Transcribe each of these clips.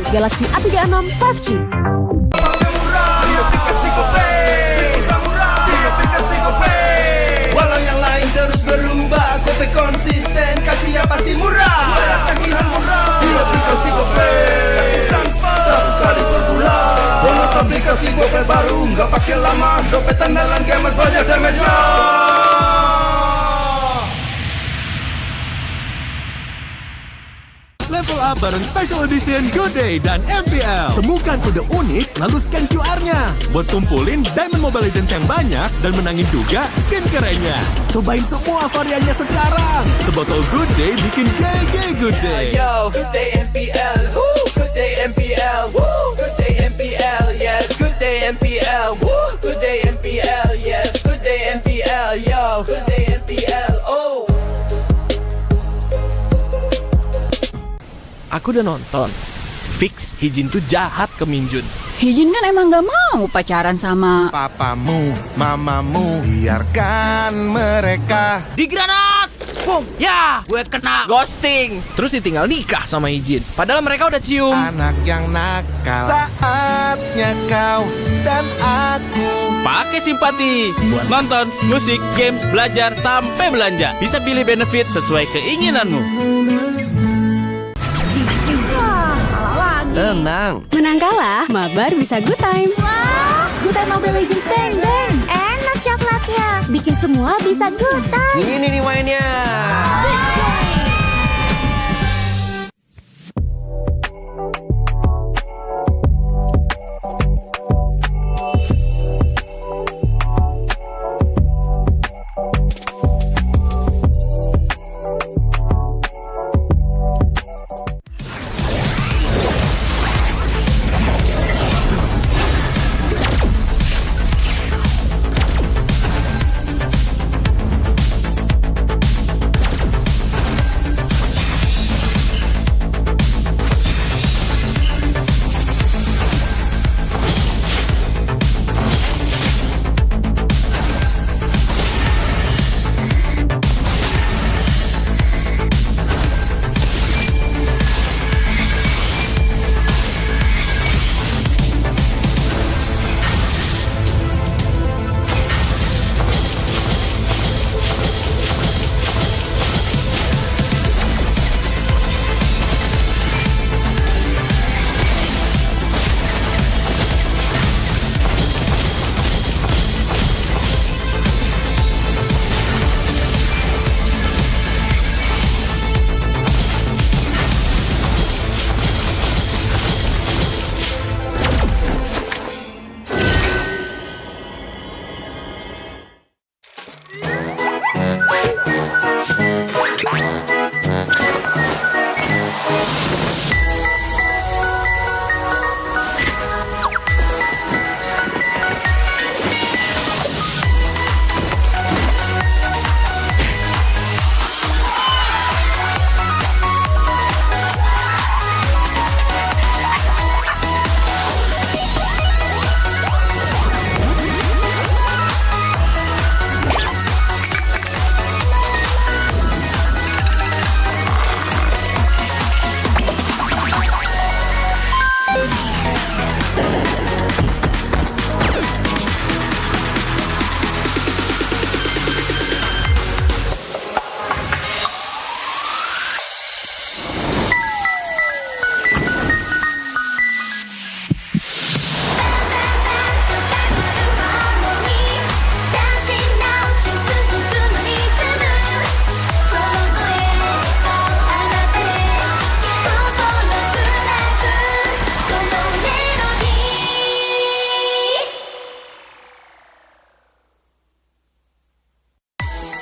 Galaxy A36 5G. Walau yang lain terus berubah, Kope konsisten, kasih yang pasti murah. Tagihan murah di aplikasi Kope, transfer 100 kali per bulan. Download aplikasi Kope baru, nggak pakai lama. Dompet andalan gamers banyak damage-nya. Level up bareng Special Edition Good Day dan MPL. Temukan kode unik, lalu scan QR-nya. Buat kumpulin Diamond Mobile Legends yang banyak dan menangin juga skin kerennya. Cobain semua variannya sekarang. Sebotol Good Day bikin GG Good Day. Yo, Good Day MPL. Woo, Good Day MPL. Woo, Good Day MPL. Yes, Good Day MPL. Woo, Good Day MPL. Yes, Good Day MPL. Yo, Good Day MPL. Oh. Aku udah nonton. Fix, Hijin tuh jahat ke Minjun. Hijin kan emang gak mau pacaran sama Papamu, mamamu, biarkan mereka. Di granat! Boom! Ya, gue kena ghosting. Terus ditinggal nikah sama Hijin. Padahal mereka udah cium. Anak yang nakal, saatnya kau dan aku. Pakai simpati buat nonton, musik, games, belajar, sampai belanja. Bisa pilih benefit sesuai keinginanmu. Tenang. Menang kalah, mabar bisa good time. Wah, good time Mobile Legends Bang Bang. Enak coklatnya, bikin semua bisa good time. Ini nih mainnya.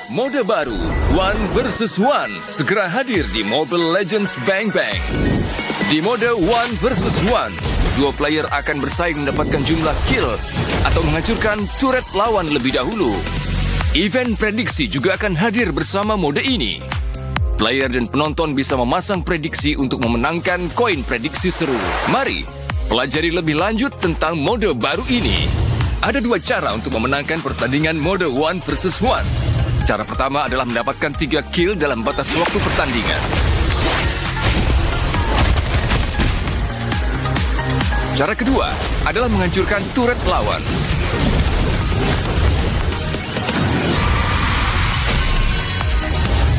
Mode baru, One vs One, segera hadir di Mobile Legends Bang Bang. Di mode One vs One, dua player akan bersaing mendapatkan jumlah kill atau menghancurkan turret lawan lebih dahulu. Event prediksi juga akan hadir bersama mode ini. Player dan penonton bisa memasang prediksi untuk memenangkan koin prediksi seru. Mari, pelajari lebih lanjut tentang mode baru ini. Ada dua cara untuk memenangkan pertandingan mode One vs One. Cara pertama adalah mendapatkan 3 kill dalam batas waktu pertandingan. Cara kedua adalah menghancurkan turret lawan.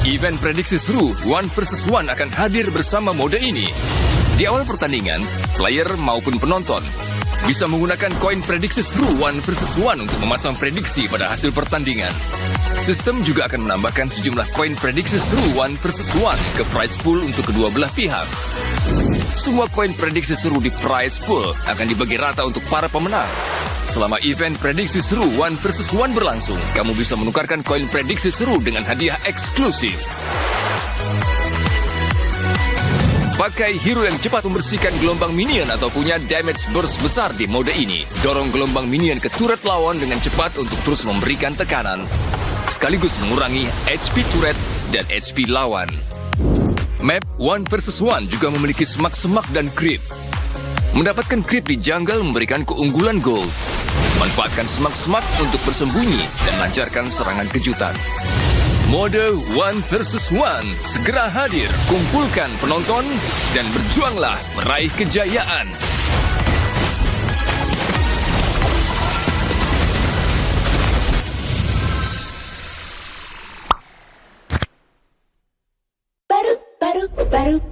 Event prediksi seru 1 vs 1 akan hadir bersama mode ini. Di awal pertandingan, player maupun penonton bisa menggunakan koin prediksi seru 1 vs 1 untuk memasang prediksi pada hasil pertandingan. Sistem juga akan menambahkan sejumlah koin prediksi seru 1 vs 1 ke prize pool untuk kedua belah pihak. Semua koin prediksi seru di prize pool akan dibagi rata untuk para pemenang. Selama event prediksi seru 1 vs 1 berlangsung, kamu bisa menukarkan koin prediksi seru dengan hadiah eksklusif. Pakai hero yang cepat membersihkan gelombang minion atau punya damage burst besar di mode ini. Dorong gelombang minion ke turret lawan dengan cepat untuk terus memberikan tekanan, sekaligus mengurangi HP turret dan HP lawan. Map 1 vs 1 juga memiliki semak-semak dan creep. Mendapatkan creep di jungle memberikan keunggulan gold. Manfaatkan semak-semak untuk bersembunyi dan lancarkan serangan kejutan. Mode 1 vs 1 segera hadir. Kumpulkan penonton dan berjuanglah meraih kejayaan.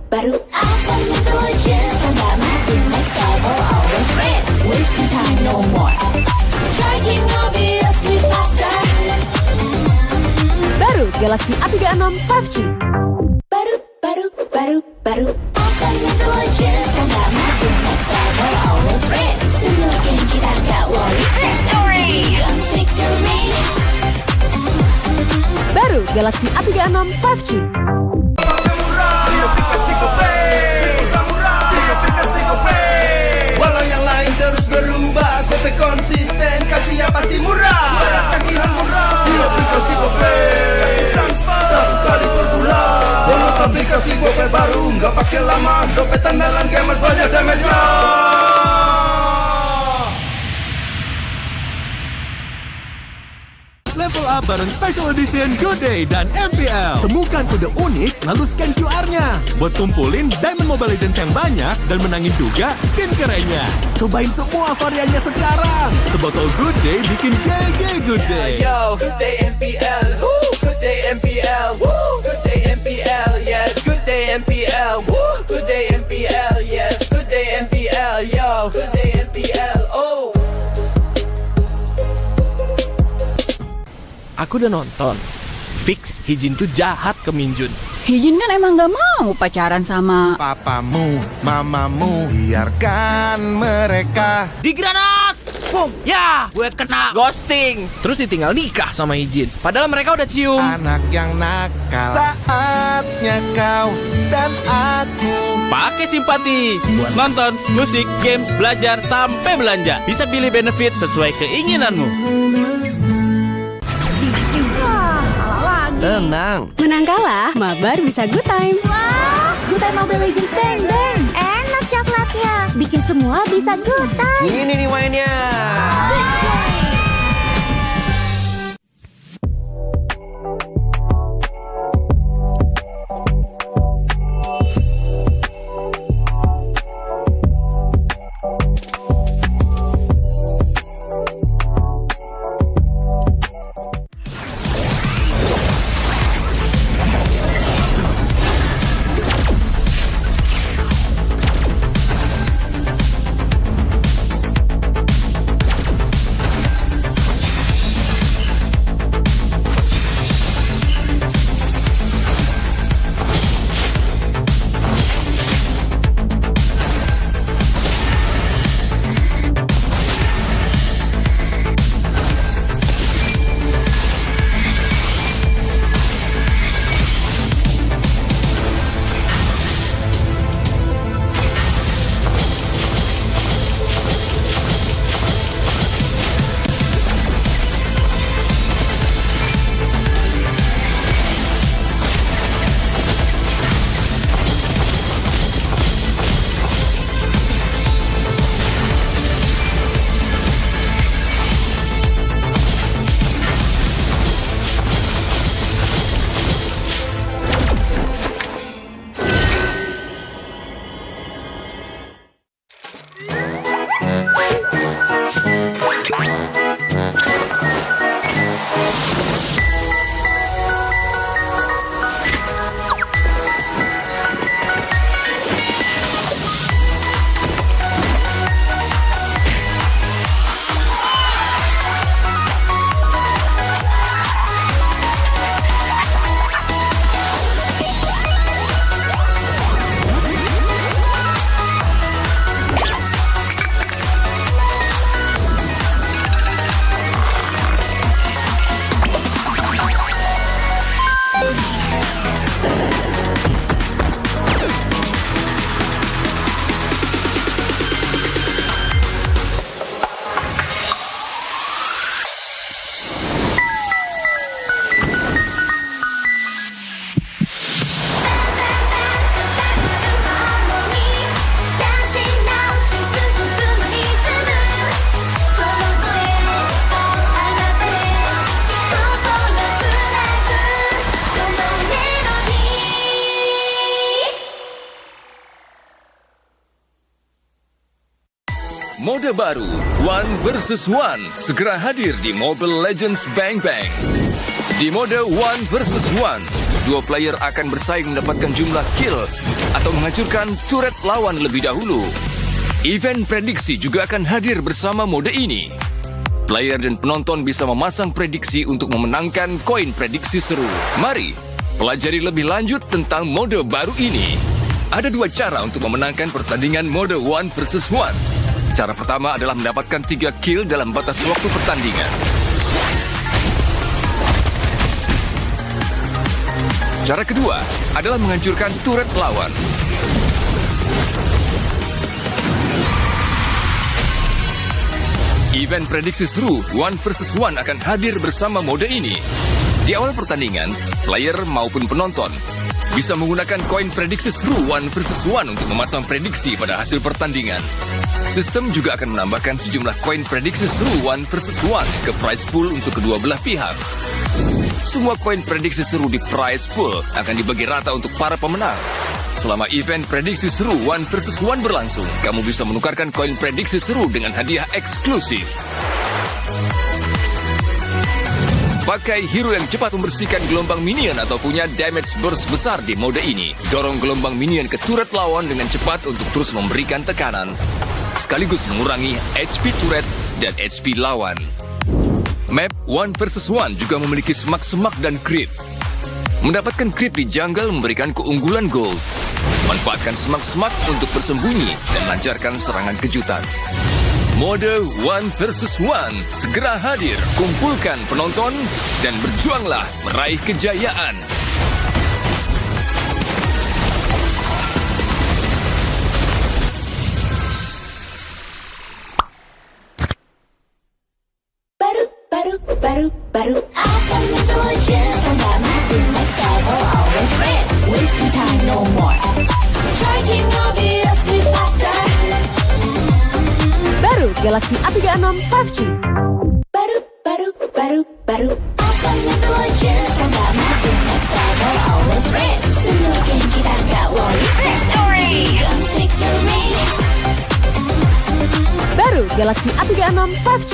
Baru asal intelligence tanda mati next level always race wasting time no more charging obviously faster baru Galaxy A36 5G baru asal intelligence tanda mati next level always race simulating kita gak worry victory guns victory baru Galaxy A36 5G. Walau yang lain terus berubah, Gope konsisten, kasihnya pasti murah. Tagihan murah di aplikasi Gope, transfer 100 kali per bulan. Download aplikasi Gope baru, nggak pakai lama. Dompet andalan gamers banyak damage-nya. Level up bareng Special Edition Good Day dan MPL. Temukan kode unik, lalu scan QR-nya. Buat kumpulin Diamond Mobile Legends yang banyak dan menangin juga skin kerennya. Cobain semua variannya sekarang. Sebotol Good Day bikin GG Good Day. Yo, good day MPL, woo, good day MPL, woo, good day MPL, yes, good day MPL, woo, good day MPL, yes, good day MPL, yo, good day MPL, oh. Aku udah nonton. Fix Hijin tuh jahat ke Minjun. Hijin kan emang gak mau pacaran sama Papamu, mamamu, biarkan mereka. Di granat! Boom! Ya! Gue kena ghosting. Terus ditinggal nikah sama Hijin. Padahal mereka udah cium. Anak yang nakal. Saatnya kau dan aku. Pakai simpati buat nonton, musik, games, belajar, sampai belanja. Bisa pilih benefit sesuai keinginanmu. Tenang. Menang kalah, mabar bisa good time. Wah, good time Mobile Legends Bang Bang. Enak coklatnya, bikin semua bisa good time. Ini nih mainnya. Mode baru One versus One segera hadir di Mobile Legends Bang Bang. Di mode One versus One, dua player akan bersaing mendapatkan jumlah kill atau menghancurkan turret lawan lebih dahulu. Event prediksi juga akan hadir bersama mode ini. Player dan penonton bisa memasang prediksi untuk memenangkan koin prediksi seru. Mari pelajari lebih lanjut tentang mode baru ini. Ada dua cara untuk memenangkan pertandingan mode One versus One. Cara pertama adalah mendapatkan 3 kill dalam batas waktu pertandingan. Cara kedua adalah menghancurkan turret lawan. Event prediksi seru One versus One akan hadir bersama mode ini. Di awal pertandingan, player maupun penonton bisa menggunakan koin prediksi seru One versus One untuk memasang prediksi pada hasil pertandingan. Sistem juga akan menambahkan sejumlah koin prediksi seru One versus One ke prize pool untuk kedua belah pihak. Semua koin prediksi seru di prize pool akan dibagi rata untuk para pemenang. Selama event prediksi seru One versus One berlangsung, kamu bisa menukarkan koin prediksi seru dengan hadiah eksklusif. Pakai hero yang cepat membersihkan gelombang minion atau punya damage burst besar di mode ini. Dorong gelombang minion ke turret lawan dengan cepat untuk terus memberikan tekanan, sekaligus mengurangi HP turret dan HP lawan. Map One versus One juga memiliki semak-semak dan creep. Mendapatkan creep di jungle memberikan keunggulan gold. Manfaatkan semak-semak untuk bersembunyi dan lancarkan serangan kejutan. Mode One versus One segera hadir. Kumpulkan penonton dan berjuanglah meraih kejayaan. Baru awesome intelligence. Stand my next level, always rest. Wasting time no more. Charging obviously faster. Baru Galaxy A36 5G. Baru awesome intelligence. Stand my next level, always rest. Semoga kita gak worry. Victory, guns victory. Baru Galaxy A36 5G.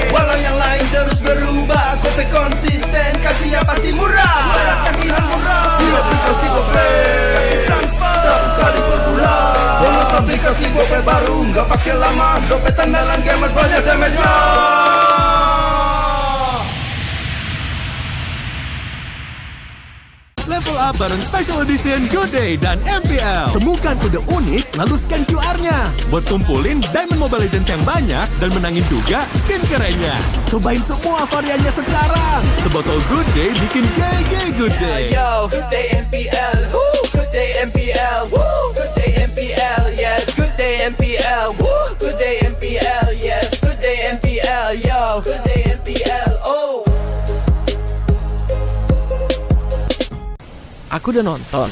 Walau yang lain terus berubah, Gope konsisten, kasihnya pasti murah. Tagihan murah di aplikasi Gope, transfer 100 kali per bulan. Download aplikasi Gope baru, nggak pakai lama. Dompet andalan gamers banyak damage-nya. Level up bareng Special Edition Good Day dan MPL. Temukan kode unik, lalu scan QR-nya. Buat kumpulin Diamond Mobile Legends yang banyak dan menangin juga skin kerennya. Cobain semua variannya sekarang. Sebotol Good Day bikin GG Good Day. Yo, good day MPL, woo, good day MPL, woo, good day MPL, yes, good day MPL, woo, good day MPL, yes, good day MPL, yo, good day MPL, oh. Aku udah nonton.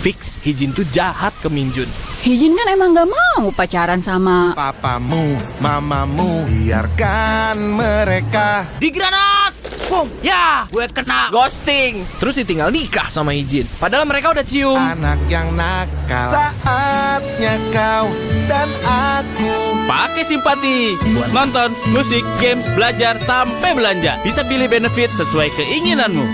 Fix, Hijin tuh jahat ke Minjun. Hijin kan emang gak mau pacaran sama Papamu, mamamu, biarkan mereka. Di granat! Boom! Ya! Gue kena ghosting. Terus ditinggal nikah sama Hijin. Padahal mereka udah cium. Anak yang nakal. Saatnya kau dan aku. Pakai simpati buat nonton, musik, games, belajar, sampai belanja. Bisa pilih benefit sesuai keinginanmu.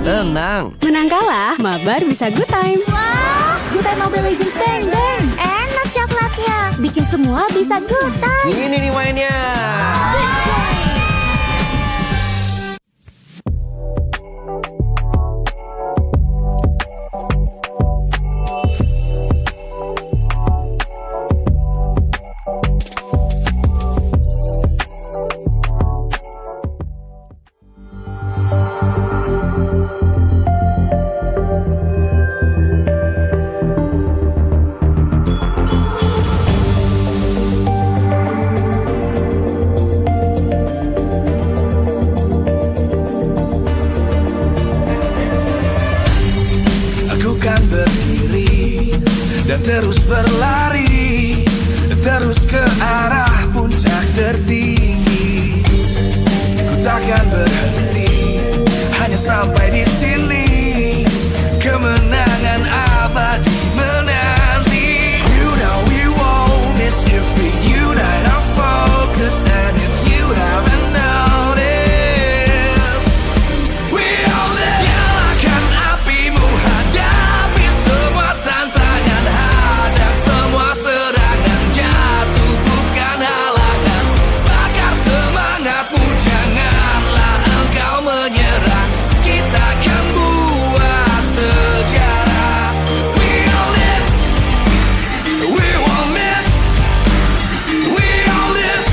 Tenang. Menang kalah, mabar bisa good time. Wah, good time Mobile Legends Bang Bang. Enak coklatnya, bikin semua bisa good time. Ini nih mainnya. Dan terus berlari, terus ke arah puncak tertinggi. Ku takkan berhenti, hanya hanya sampai di sini. Kemenangan abadi menanti. You know we won't miss if we unite our focus. And if you haven't noticed, we all live. Nyalakan apimu, hadapi semua tantangan, hadang semua serangan, jatuh bukan halangan. Bakar semangatmu, janganlah engkau menyerah. Kita akan buat sejarah. We all this, we won't miss. We all this,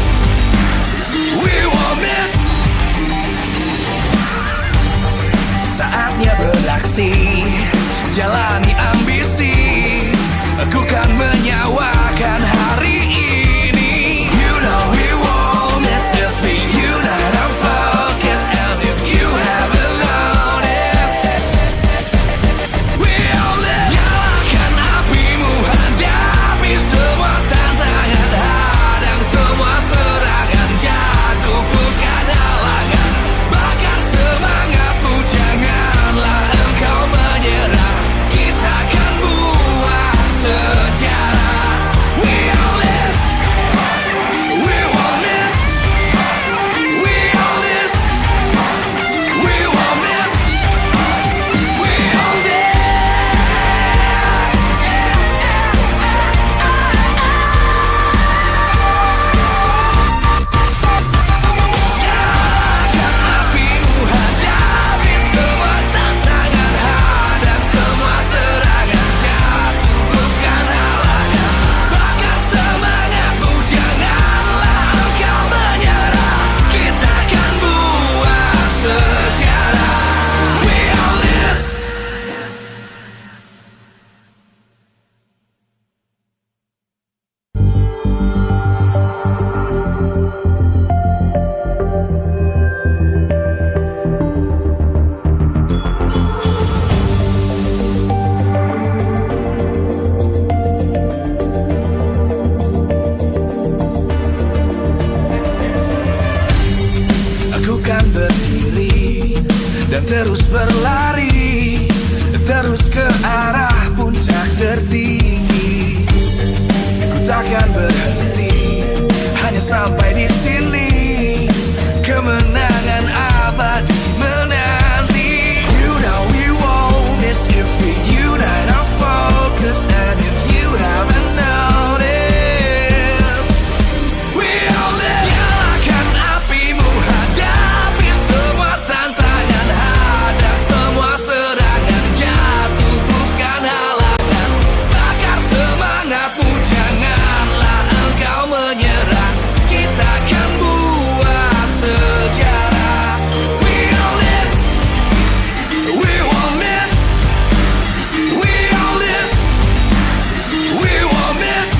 we won't miss. Saatnya beraksi, jalani ambisi. Aku kan menyawakan hari ini. You know we won't miss if we unite our focus. And if you haven't noticed, we all live. Nyalakan apimu, hadapi semua tantangan, hadang semua serangan, jatuh bukan halangan. Bakar semangatmu, janganlah engkau menyerah. Kita akan buat sejarah. We all this, we won't miss. We all this, we won't miss. We all this. Nyalakan apimu, hadapi semua tantangan, hadang semua serangan, jatuh bukan halangan. Bakar semangatmu, janganlah engkau menyerah. Kita akan buat sejarah. We all this. Aku kan berdiri dan terus berlari, terus ke arah puncak tertinggi. Ku takkan berhenti, hanya sampai di sini. Kemenangan abadi menanti. You know we won't miss if we unite our focus. And if you haven't noticed, we all live. Nyalakan apimu, hadapi semua tantangan, hadang semua serangan, jatuh bukan halangan. Bakar semangatmu, janganlah engkau menyerah. Kita akan buat sejarah. We all this, we won't miss. We all this, we won't miss.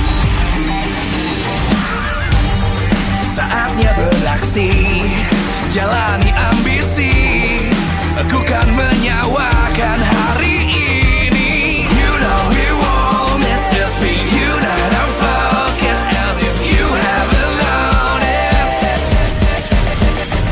Saatnya beraksi, jalani ambisi. Aku kan menyawakan hari ini. You know we won't miss if we unite our focus. And if you haven't noticed,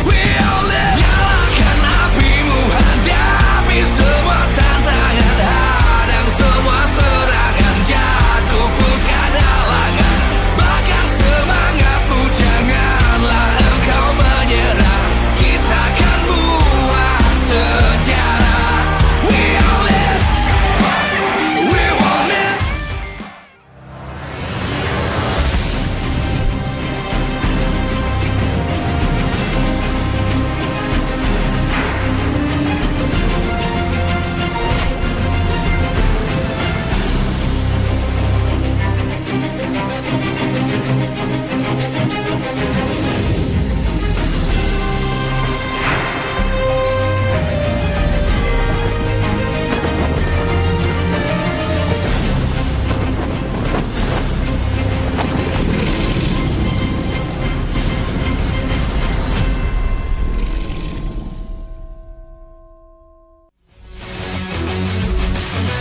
we all live. Nyalakan apimu, hadapi semua tantangan, hadang semua serangan, jatuh bukan halangan. Bakar semangatmu, janganlah engkau menyerah. Kita akan buat sejarah. We all this, we won't miss.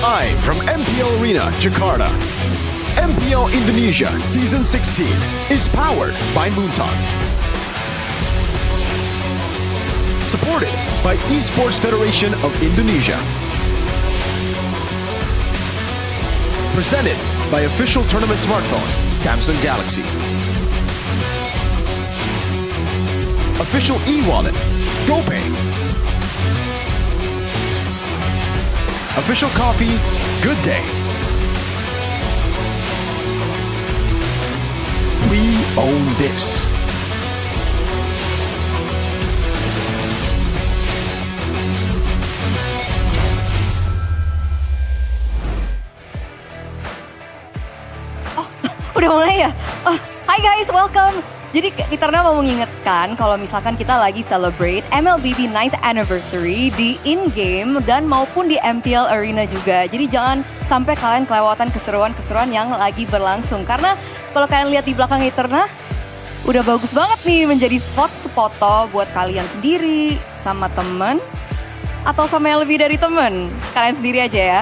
Live from MPL Arena, Jakarta. MPL Indonesia Season 16 is powered by Moonton. Supported by Esports Federation of Indonesia. Presented by official tournament smartphone, Samsung Galaxy. Official e-wallet, GoPay. Official coffee, Good Day. We own this. Udah mulai ya? Hi guys, welcome. Jadi Eterna mau mengingatkan kalau misalkan kita lagi celebrate MLBB 9th Anniversary di in-game dan maupun di MPL Arena juga. Jadi jangan sampai kalian kelewatan keseruan-keseruan yang lagi berlangsung. Karena kalau kalian lihat di belakang Eterna, udah bagus banget nih menjadi foto buat kalian sendiri, sama temen, atau sama yang lebih dari temen. Kalian sendiri aja ya.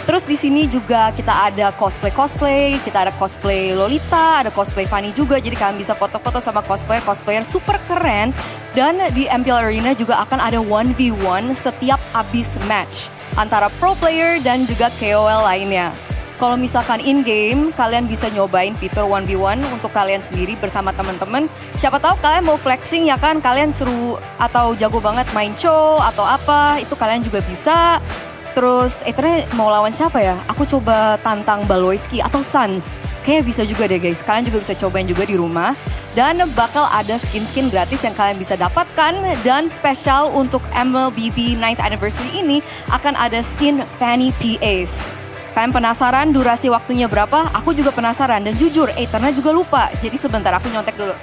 Terus di sini juga kita ada cosplay, kita ada cosplay Lolita, ada cosplay Fanny juga. Jadi kalian bisa foto-foto sama cosplayer super keren. Dan di MPL Arena juga akan ada 1v1 setiap abis match antara pro player dan juga KOL lainnya. Kalau misalkan in-game, kalian bisa nyobain fitur 1v1 untuk kalian sendiri bersama teman-teman. Siapa tahu kalian mau flexing ya kan, kalian seru atau jago banget main show atau apa, itu kalian juga bisa. Terus Eterna mau lawan siapa ya? Aku coba tantang Baloyski atau Sans. Kayaknya bisa juga deh guys. Kalian juga bisa cobain juga di rumah. Dan bakal ada skin-skin gratis yang kalian bisa dapatkan. Dan spesial untuk MLBB 9th Anniversary ini akan ada skin Fanny PAs. Kalian penasaran durasi waktunya berapa? Aku juga penasaran. Dan jujur, Eterna juga lupa. Jadi sebentar aku nyontek dulu.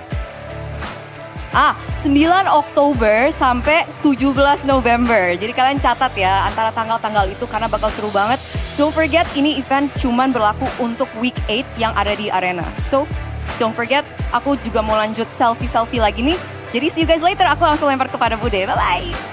9 Oktober sampai 17 November. Jadi kalian catat ya antara tanggal-tanggal itu karena bakal seru banget. Don't forget ini event cuman berlaku untuk week 8 yang ada di arena. So don't forget, aku juga mau lanjut selfie lagi nih. Jadi see you guys later, aku langsung lempar kepada Bude. Bye-bye.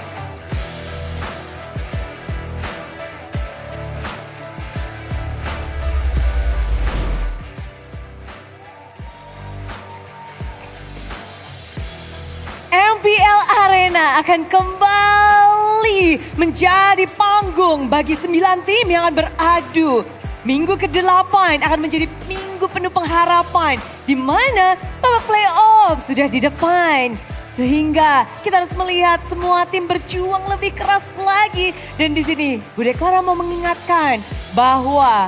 MPL Arena akan kembali menjadi panggung bagi 9 tim yang akan beradu. Minggu ke-8 akan menjadi minggu penuh pengharapan, di mana babak playoff sudah di depan. Sehingga kita harus melihat semua tim berjuang lebih keras lagi. Dan di sini Bude Clara mau mengingatkan bahwa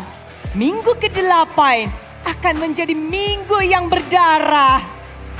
minggu ke-8 akan menjadi minggu yang berdarah.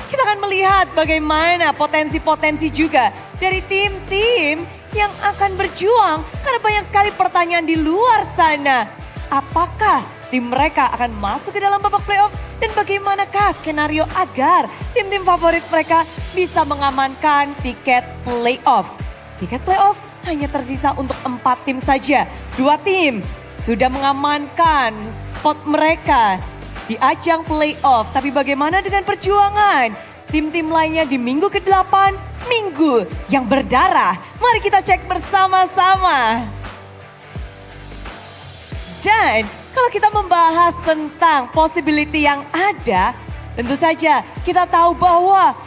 Kita akan melihat bagaimana potensi-potensi juga dari tim-tim yang akan berjuang. Karena banyak sekali pertanyaan di luar sana. Apakah tim mereka akan masuk ke dalam babak playoff? Dan bagaimanakah skenario agar tim-tim favorit mereka bisa mengamankan tiket playoff? Tiket playoff hanya tersisa untuk 4 tim saja. 2 tim sudah mengamankan spot mereka di ajang playoff. Tapi bagaimana dengan perjuangan tim-tim lainnya di minggu ke-8, minggu yang berdarah? Mari kita cek bersama-sama. Dan kalau kita membahas tentang possibility yang ada, tentu saja kita tahu bahwa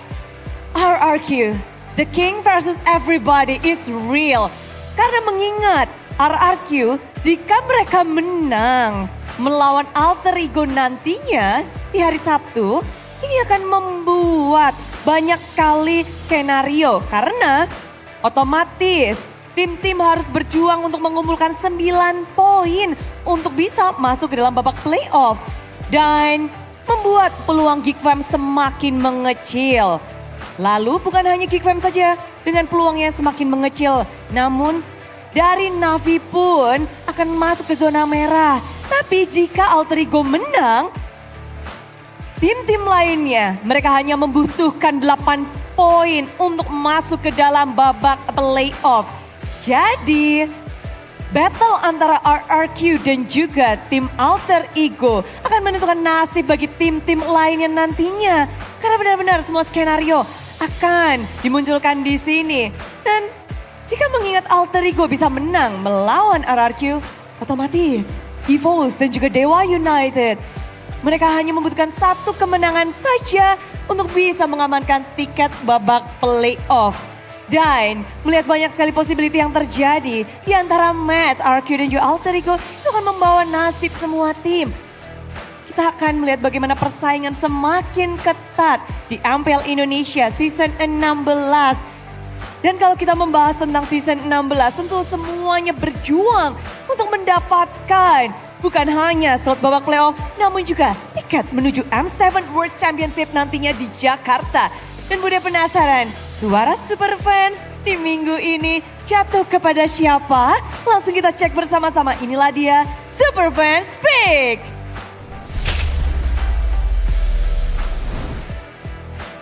RRQ, the king versus everybody is real. Karena mengingat RRQ, jika mereka menang melawan alter ego nantinya di hari Sabtu, ini akan membuat banyak sekali skenario. Karena otomatis tim-tim harus berjuang untuk mengumpulkan 9 poin untuk bisa masuk ke dalam babak playoff. Dan membuat peluang Geekfam semakin mengecil. Lalu bukan hanya Geekfam saja dengan peluangnya semakin mengecil, namun dari Navi pun akan masuk ke zona merah. Tapi jika alter ego menang, tim-tim lainnya mereka hanya membutuhkan 8 poin untuk masuk ke dalam babak playoff. Jadi battle antara RRQ dan juga tim alter ego akan menentukan nasib bagi tim-tim lainnya nantinya. Karena benar-benar semua skenario akan dimunculkan di sini. Dan jika mengingat alter ego bisa menang melawan RRQ, otomatis EVOS dan juga Dewa United, mereka hanya membutuhkan 1 kemenangan saja untuk bisa mengamankan tiket babak playoff. Dan melihat banyak sekali possibility yang terjadi di antara Mats, RQ dan juga Alter Ego itu akan membawa nasib semua tim. Kita akan melihat bagaimana persaingan semakin ketat di MPL Indonesia Season 16. Dan kalau kita membahas tentang Season 16, tentu semuanya berjuang untuk mendapatkan bukan hanya slot babak playoff, namun juga tiket menuju M7 World Championship nantinya di Jakarta. Dan Bude penasaran, suara super fans di minggu ini jatuh kepada siapa? Langsung kita cek bersama-sama, inilah dia Super Fans Pick.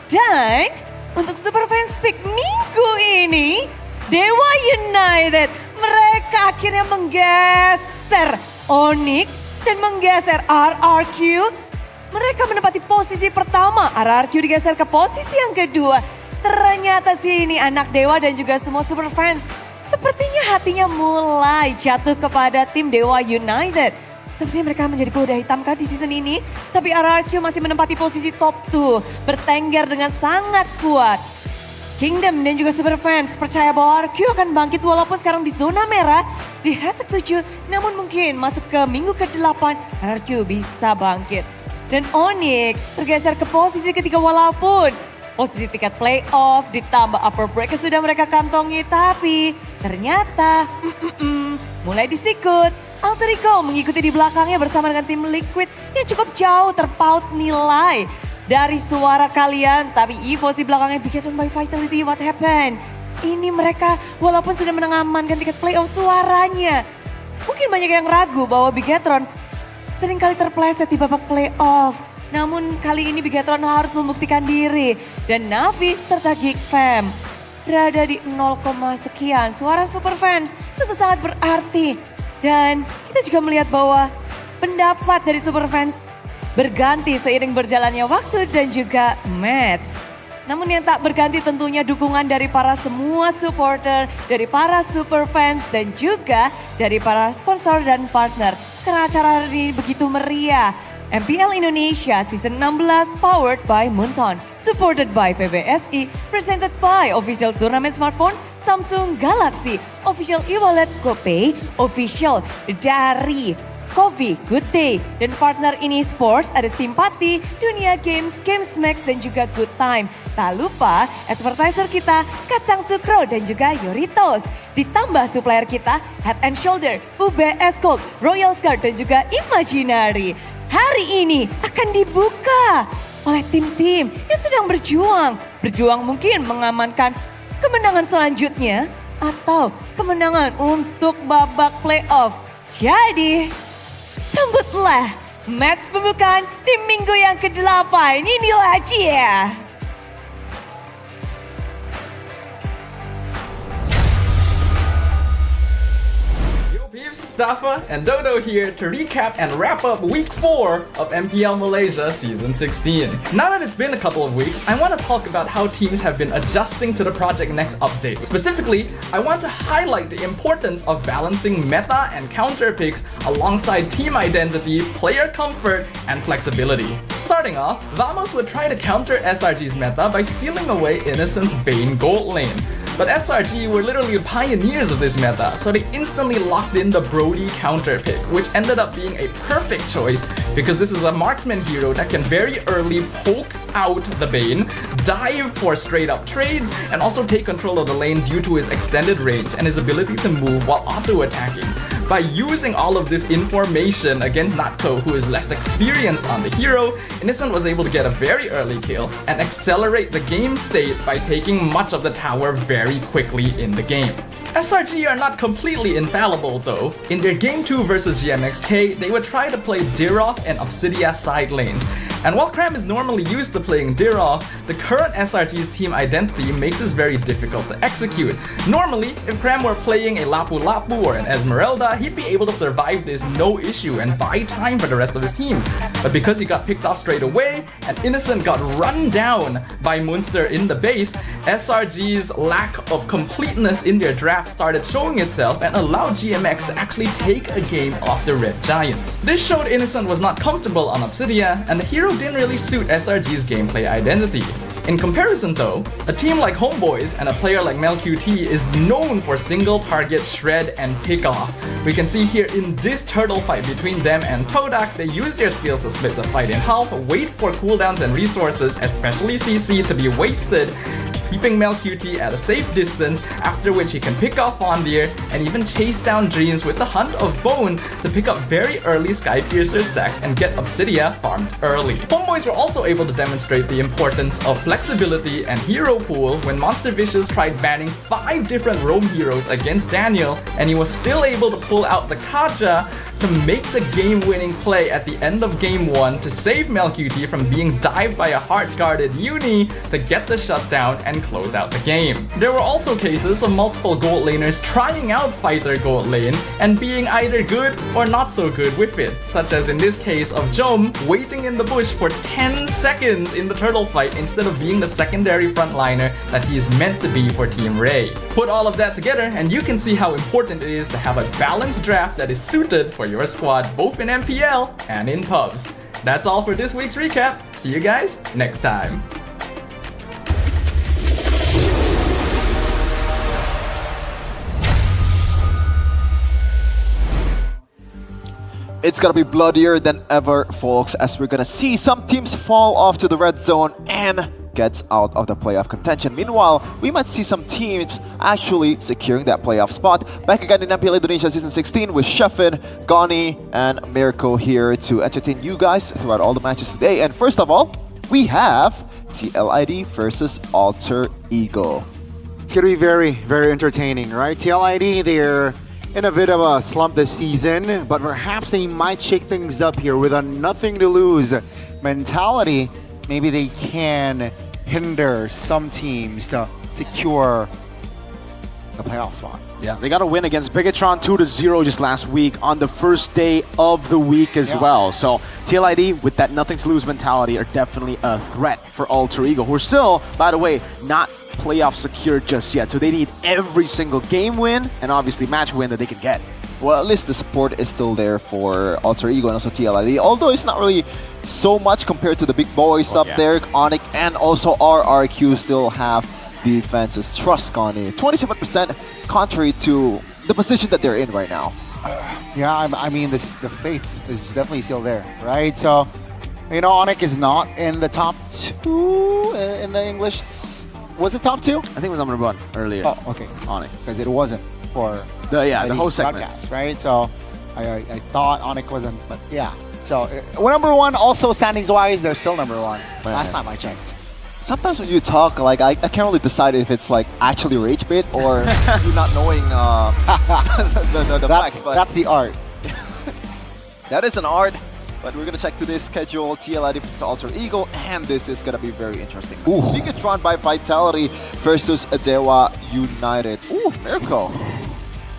Dan untuk Super Fans Pick minggu ini, Dewa United mereka akhirnya menggeser Onyx dan menggeser RRQ. Mereka menempati posisi pertama, RRQ digeser ke posisi yang kedua. Ternyata sih ini anak Dewa dan juga semua super fans sepertinya hatinya mulai jatuh kepada tim Dewa United. Sepertinya mereka menjadi kuda hitam kan di season ini. Tapi RRQ masih menempati posisi top 2, bertengger dengan sangat kuat. Kingdom dan juga super fans percaya bahwa RRQ akan bangkit walaupun sekarang di zona merah di #7. Namun mungkin masuk ke minggu ke-8 RRQ bisa bangkit. Dan Onyx tergeser ke posisi ketiga walaupun posisi tiket playoff ditambah upper bracket sudah mereka kantongi. Tapi ternyata mulai disikut. Alter Ego mengikuti di belakangnya bersama dengan tim Liquid yang cukup jauh terpaut nilai dari suara kalian. Tapi Evo di belakangnya Bigetron by Vitality, what happened? Ini mereka walaupun sudah mengamankan tiket playoff suaranya. Mungkin banyak yang ragu bahwa Bigetron seringkali terpleset di babak playoff. Namun kali ini Bigetron harus membuktikan diri. Dan Navi serta Geek Fam berada di 0, sekian. Suara super fans tentu sangat berarti. Dan kita juga melihat bahwa pendapat dari super fans berganti seiring berjalannya waktu dan juga match. Namun yang tak berganti tentunya dukungan dari para semua supporter, dari para super fans dan juga dari para sponsor dan partner. Karena acara hari ini begitu meriah. MPL Indonesia Season 16 powered by Moonton, supported by PBSI, presented by official turnamen smartphone Samsung Galaxy, official e-wallet GoPay, official dari Coffee Good Day, dan partner ini sports ada Simpati, Dunia Games, Games Max dan juga Good Time. Tak lupa advertiser kita Kacang Sukro dan juga Yoritos. Ditambah supplier kita Head and Shoulder, UBS Gold, Royal Guard dan juga Imaginary. Hari ini akan dibuka oleh tim-tim yang sedang berjuang. Berjuang mungkin mengamankan kemenangan selanjutnya atau kemenangan untuk babak playoff. Jadi sambutlah match pembukaan di minggu yang ke-8. Inilah dia. Staffa and Dodo here to recap and wrap up week 4 of MPL Malaysia Season 16. Now that it's been a couple of weeks, I want to talk about how teams have been adjusting to the Project Next update. Specifically, I want to highlight the importance of balancing meta and counter picks alongside team identity, player comfort, and flexibility. Starting off, Vamos would try to counter SRG's meta by stealing away Innocent's Bane gold lane. But SRG were literally the pioneers of this meta, so they instantly locked in the Brody counter pick, which ended up being a perfect choice because this is a marksman hero that can very early poke out the Bane, dive for straight up trades, and also take control of the lane due to his extended range and his ability to move while auto-attacking. By using all of this information against Natko, who is less experienced on the hero, Innocent was able to get a very early kill and accelerate the game state by taking much of the tower very quickly in the game. SRG are not completely infallible though. In their Game 2 versus GMXK, they would try to play Diroth and Obsidia side lanes. And while Cram is normally used to playing Diroth, the current SRG's team identity makes this very difficult to execute. Normally, if Cram were playing a Lapu Lapu or an Esmeralda, he'd be able to survive this no issue and buy time for the rest of his team. But because he got picked off straight away, and Innocent got run down by Munster in the base, SRG's lack of completeness in their draft started showing itself and allowed GMX to actually take a game off the Red Giants. This showed Innocent was not comfortable on Obsidia, and the hero didn't really suit SRG's gameplay identity. In comparison though, a team like Homeboys and a player like MelQT is known for single target shred and pick off. We can see here in this turtle fight between them and Todak, they use their skills to split the fight in half, wait for cooldowns and resources, especially CC, to be wasted, keeping MelQT at a safe distance, after which he can pick off Fondir and even chase down Dreams with the Hunt of Bone to pick up very early Skypiercer stacks and get Obsidia farmed early. Homeboys were also able to demonstrate the importance of flexibility and hero pool when Monster Vicious tried banning 5 different roam heroes against Daniel, and he was still able to pull out the Kaja to make the game-winning play at the end of Game 1 to save MelQT from being dived by a hard-guarded Uni to get the shutdown and close out the game. There were also cases of multiple gold laners trying out Fighter gold lane and being either good or not so good with it, such as in this case of Jom waiting in the bush for 10 seconds in the turtle fight instead of being the secondary frontliner that he is meant to be for Team Ray. Put all of that together and you can see how important it is to have a balanced draft that is suited for your squad both in MPL and in pubs. That's all for this week's recap. See you guys next time. It's gonna be bloodier than ever, folks, as we're gonna see some teams fall off to the red zone and gets out of the playoff contention. Meanwhile, we might see some teams actually securing that playoff spot. Back again in MPL Indonesia Season 16 with Sheffin, Gani, and Mirko here to entertain you guys throughout all the matches today. And first of all, we have TLID versus Alter Ego. It's gonna be very, very entertaining, right? TLID, they're in a bit of a slump this season, but perhaps they might shake things up here with a nothing to lose mentality. Maybe they can hinder some teams to secure the playoff spot. Yeah, they got a win against Bigatron 2-0 just last week on the first day of the week as well. So TLID with that nothing to lose mentality are definitely a threat for Alter Ego, who are still, by the way, not playoff secured just yet. So they need every single game win and obviously match win that they can get. Well, at least the support is still there for Alter Ego and also TLID, although it's not really so much compared to the big boys up there. Onyx and also RRQ still have defenses. Trust Gani. 27% contrary to the position that they're in right now. Yeah, I mean, the faith is definitely still there, right? So, you know, Onyx is not in the top 2 in the English. Was it top 2? I think it was number 1 earlier. Oh, okay. Onyx. Because it wasn't for the whole segment, broadcast, right? So I thought Onyx wasn't, but yeah. So number 1, also standings wise, they're still number 1. Last time I checked. Sometimes when you talk, like I can't really decide if it's like actually rage bait or you not knowing the facts. But that's the art. That is an art. But we're gonna check today's schedule. TLID versus Alter Ego, and this is gonna be very interesting. Bigatron by Vitality versus Adewa United. Ooh, Mirko.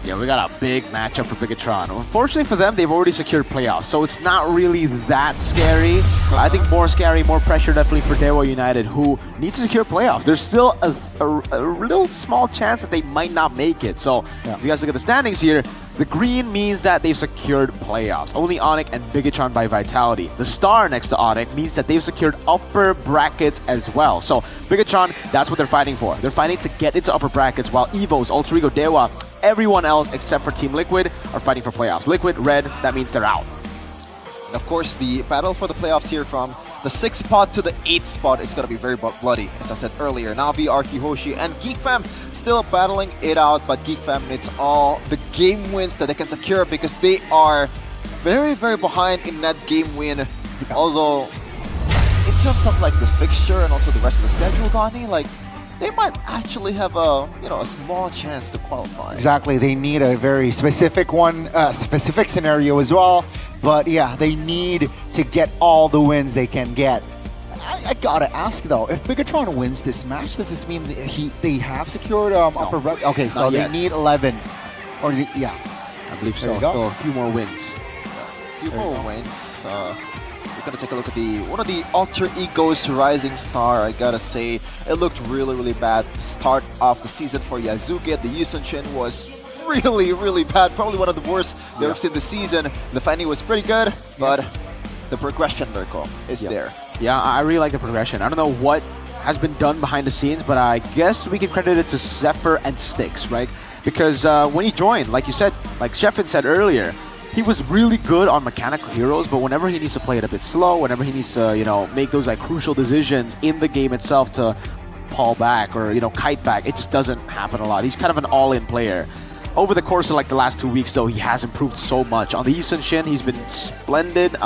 Yeah, we got a big matchup for Bigatron. Unfortunately for them, they've already secured playoffs, so it's not really that scary. I think more scary, more pressure definitely for Dewa United, who need to secure playoffs. There's still a little small chance that they might not make it. So if you guys look at the standings here, the green means that they've secured playoffs. Only Onyx and Bigatron by Vitality. The star next to Onyx means that they've secured upper brackets as well. So Bigatron, that's what they're fighting for. They're fighting to get into upper brackets, while Evos, Alter Ego, Dewa, everyone else except for Team Liquid are fighting for playoffs. Liquid, red, that means they're out. Of course, the battle for the playoffs here from the 6th spot to the 8th spot is going to be very bloody, as I said earlier. Navi, Arky, Hoshi, and GeekFam still battling it out, but GeekFam needs all the game wins that they can secure because they are very, very behind in that game win. Although, in terms of like the fixture and also the rest of the schedule, Gani, like, they might actually have a small chance to qualify. Exactly, they need a very specific one, specific scenario as well. But yeah, they need to get all the wins they can get. I gotta ask though, if Bigatron wins this match, does this mean they have secured upper bracket? Okay, so they need 11. Or yeah, I believe so. So a few more wins. A few more wins. We're gonna take a look at one of the Alter Ego's rising star. I gotta say, it looked really, really bad to start off the season for Yazuki. The Yusung Chin was really, really bad. Probably one of the worst they've seen this season. The fighting was pretty good, but the progression, Mirko, is there. Yeah, I really like the progression. I don't know what has been done behind the scenes, but I guess we can credit it to Zephyr and Styx, right? Because when he joined, like you said, like Sheffin said earlier, he was really good on mechanical heroes, but whenever he needs to play it a bit slow, whenever he needs to, make those like crucial decisions in the game itself to pull back or, kite back, it just doesn't happen a lot. He's kind of an all-in player. Over the course of like the last 2 weeks, though, he has improved so much. On the Yi Sun-shin, he's been splendid.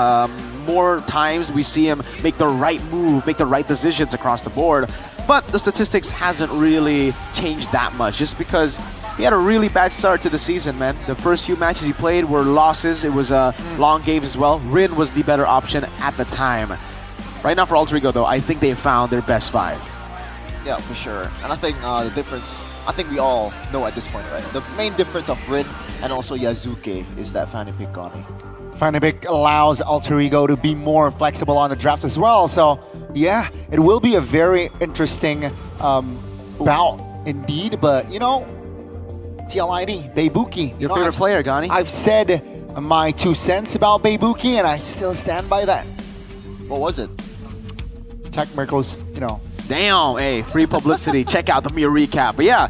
More times we see him make the right move, make the right decisions across the board, but the statistics hasn't really changed that much, just because he had a really bad start to the season, man. The first few matches he played were losses. It was long games as well. Rin was the better option at the time. Right now for Alter Ego, though, I think they found their best 5. Yeah, for sure. And I think the difference, I think we all know at this point, right? The main difference of Rin and also Yazuke is that Fanny Pick Gani. Fanny Pick allows Alter Ego to be more flexible on the drafts as well. So, yeah, it will be a very interesting bout indeed. But, TLID, Beibuki. Your favorite player, Gani? I've said my 2 cents about Beibuki, and I still stand by that. What was it? Check Mirko's, Damn, hey, free publicity. Check out the mere recap. But yeah,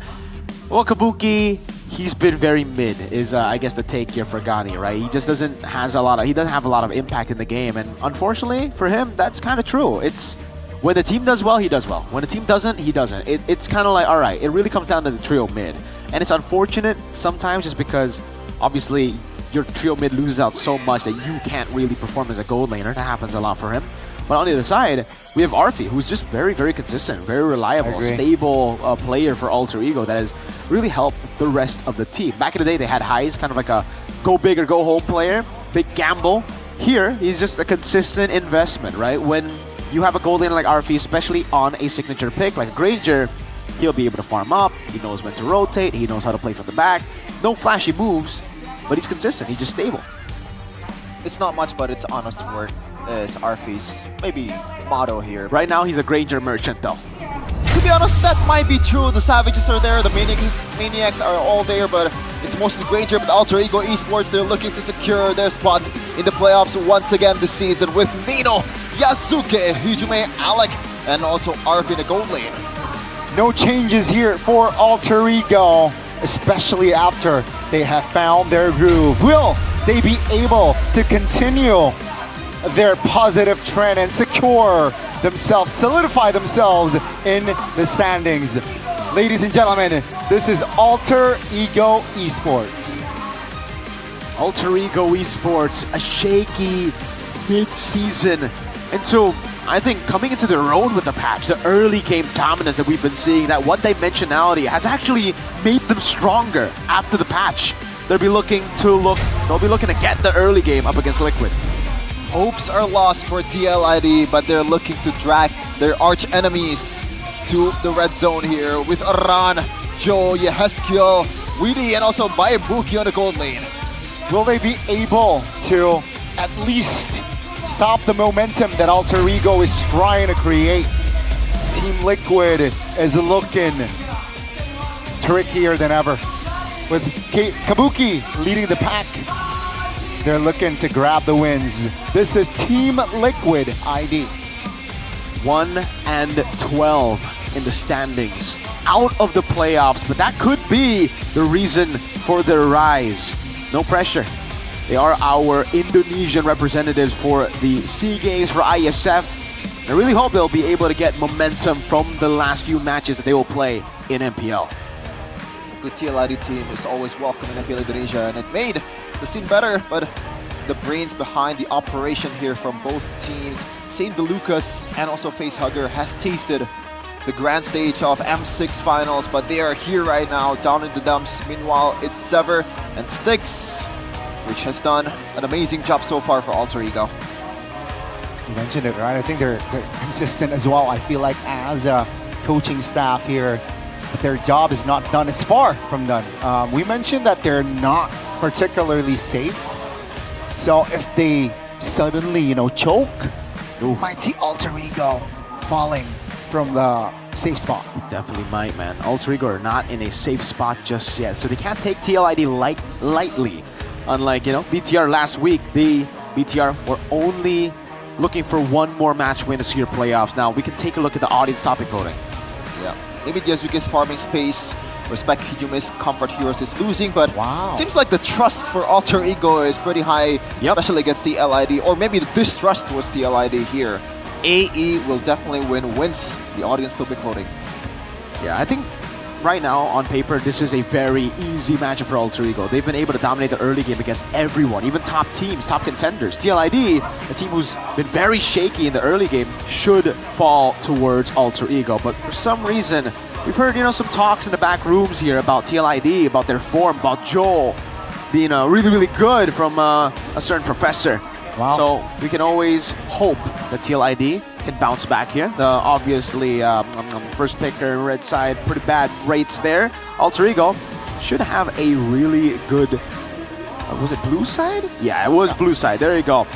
well, Kabuki, he's been very mid, is I guess the take here for Gani, right? He just doesn't have a lot of impact in the game, and unfortunately for him, that's kind of true. It's when the team does well, he does well. When the team doesn't, he doesn't. It's kind of like, all right, it really comes down to the trio mid, and it's unfortunate sometimes just because obviously your trio mid loses out so much that you can't really perform as a gold laner. That happens a lot for him. But on the other side, we have Arfi, who's just very, very consistent, very reliable, stable player for Alter Ego that has really helped the rest of the team. Back in the day, they had Highs, kind of like a go big or go home player, big gamble. Here, he's just a consistent investment, right? When you have a gold laner like Arfi, especially on a signature pick like Granger, he'll be able to farm up, he knows when to rotate, he knows how to play from the back. No flashy moves, but he's consistent, he's just stable. It's not much, but it's honest work. Is Arfi's maybe motto here. Right now, he's a Granger merchant, though. To be honest, that might be true. The Savages are there, the Maniacs are all there, but it's mostly Granger. But Alter Ego Esports, they're looking to secure their spot in the playoffs once again this season with Nino, Yasuke, Hijume, Alec, and also Arfi in the gold lane. No changes here for Alter Ego, especially after they have found their groove. Will they be able to continue their positive trend and solidify themselves in the standings? Ladies and gentlemen, this is Alter Ego Esports. Alter Ego Esports, a shaky mid-season. And so, I think coming into their own with the patch, the early game dominance that we've been seeing, that one-dimensionality has actually made them stronger after the patch. They'll be looking to get the early game up against Liquid. Hopes are lost for TLID, but they're looking to drag their arch enemies to the red zone here with Aran, Joe, Yehezkiel, Weedy, and also Baibuki on the gold lane. Will they be able to at least stop the momentum that Alter Ego is trying to create? Team Liquid is looking trickier than ever. With Kabuki leading the pack, they're looking to grab the wins. This is Team Liquid ID. 1-12 in the standings. Out of the playoffs, but that could be the reason for their rise. No pressure. They are our Indonesian representatives for the SEA Games for ISF. I really hope they'll be able to get momentum from the last few matches that they will play in MPL. A good TLID team is always welcome in MPL Indonesia, and it made the scene better, but the brains behind the operation here from both teams, Saint DeLucas and also Facehugger, has tasted the grand stage of M6 finals, but they are here right now, down in the dumps. Meanwhile, it's Sever and Styx, which has done an amazing job so far for Alter Ego. You mentioned it, right? I think they're consistent as well. I feel like as a coaching staff here, their job is not done. It's far from done. We mentioned that they're not particularly safe. So if they suddenly, choke, you might see Alter Ego falling from the safe spot. Definitely might, man. Alter Ego are not in a safe spot just yet, so they can't take TLID lightly. Unlike, BTR last week, the BTR were only looking for one more match win to secure playoffs. Now, we can take a look at the audience topic voting. Yeah, maybe Yasuke's farming space, Respect Hijume's Comfort Heroes is losing, but seems like the trust for Alter Ego is pretty high, especially against the LID, or maybe the distrust towards the LID here. AE will definitely win once the audience topic voting. Yeah, I think right now, on paper, this is a very easy matchup for Alter Ego. They've been able to dominate the early game against everyone, even top teams, top contenders. TLID, a team who's been very shaky in the early game, should fall towards Alter Ego. But for some reason, we've heard, some talks in the back rooms here about TLID, about their form, about Joel being really, really good from a certain professor. Wow. So we can always hope that TLID can bounce back here. The obviously first picker, red side, pretty bad rates there. Alter Ego should have a really good, was it blue side? Yeah, it was blue side. There you go.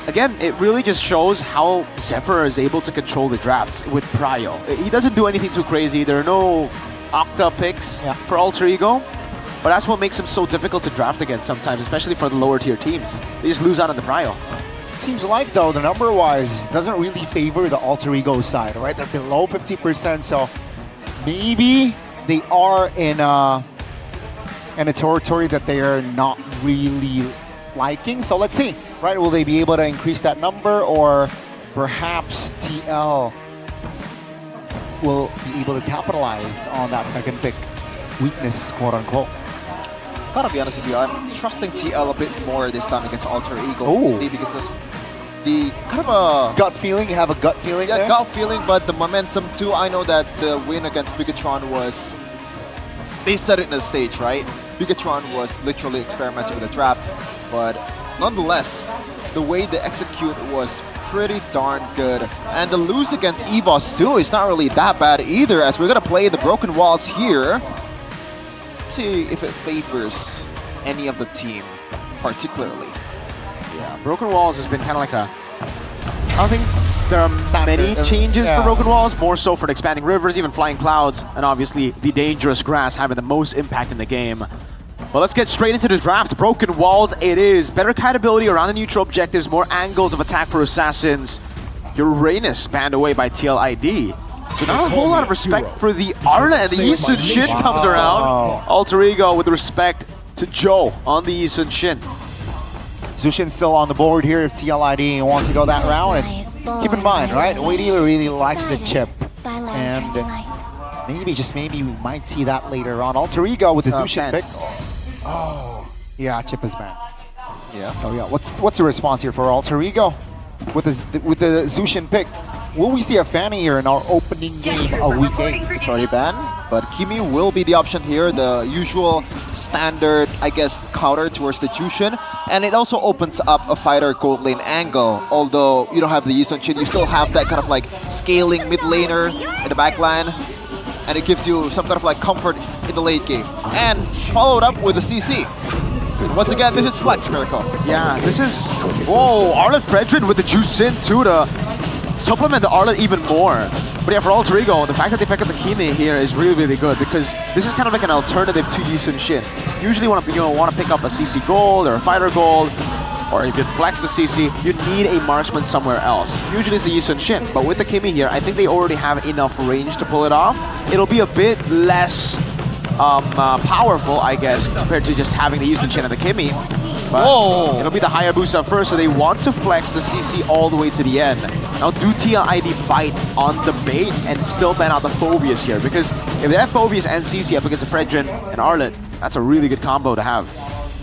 Again, it really just shows how Zephyr is able to control the drafts with Prio. He doesn't do anything too crazy. There are no Octa picks for Alter Ego. But that's what makes him so difficult to draft against sometimes, especially for the lower tier teams. They just lose out on the Prio. Seems like, though, the number-wise doesn't really favor the Alter Ego side, right? They're below 50%, so maybe they are in a territory that they are not really liking. So let's see, right? Will they be able to increase that number, or perhaps TL will be able to capitalize on that second pick weakness, quote-unquote? Gotta be honest with you, I'm trusting TL a bit more this time against Alter Ego. Because the kind of a gut feeling. You have a gut feeling. Yeah, there? gut feeling, but the momentum too. I know that the win against Bigatron was, they set it in the stage, right? Bigatron was literally experimenting with the draft, but nonetheless, the way they execute was pretty darn good. And the lose against EVOS too is not really that bad either, as we're gonna play the Broken Walls here. See if it favors any of the team particularly. Yeah, Broken Walls has been kind of like a, I don't think there are many changes for Broken Walls, more so for the expanding rivers, even flying clouds, and obviously the dangerous grass having the most impact in the game. Well, let's get straight into the draft. Broken Walls it is. Better kite ability around the neutral objectives, more angles of attack for assassins. Uranus banned away by TLID. So not a whole lot of respect for the Arla, and the Yisun Shin comes around. Alter Ego with respect to Joe on the Yisun Shin. Zushin still on the board here if TLID wants to go that route. And keep in mind, right, Wady really likes the chip. And maybe, just maybe, we might see that later on. Alter Ego with the Zushin pick. Oh, yeah, chip is banned. Yeah. So yeah, what's the response here for Alter Ego with the Zushin pick? Will we see a Fanny here in our opening game of Week 8? It's already banned, but Kimi will be the option here, the usual standard, I guess, counter towards the Jushin. And it also opens up a fighter gold lane angle. Although you don't have the Yisun Shin, you still have that kind of like scaling mid laner in the back line. And it gives you some kind of like comfort in the late game. And followed up with the CC. Once again, this is Flex Miracle. Yeah, this is... Whoa, Arlet Fredrin with the Juicin too to supplement the Arlet even more. But yeah, for Alter Ego, the fact that they pick up the Kimi here is really, really good, because this is kind of like an alternative to Yisun Shin. Usually want to pick up a CC gold or a fighter gold, or if you flex the CC, you need a marksman somewhere else. Usually it's the Yisun Shin, but with the Kimi here, I think they already have enough range to pull it off. It'll be a bit less powerful, I guess, compared to just having the Yisun Shin and the Kimi. But it'll be the Hayabusa first, so they want to flex the CC all the way to the end. Now, do TLID bite on the bait and still ban out the Phobius here? Because if they have Phobius and CC up against the Fredrin and Arlet, that's a really good combo to have.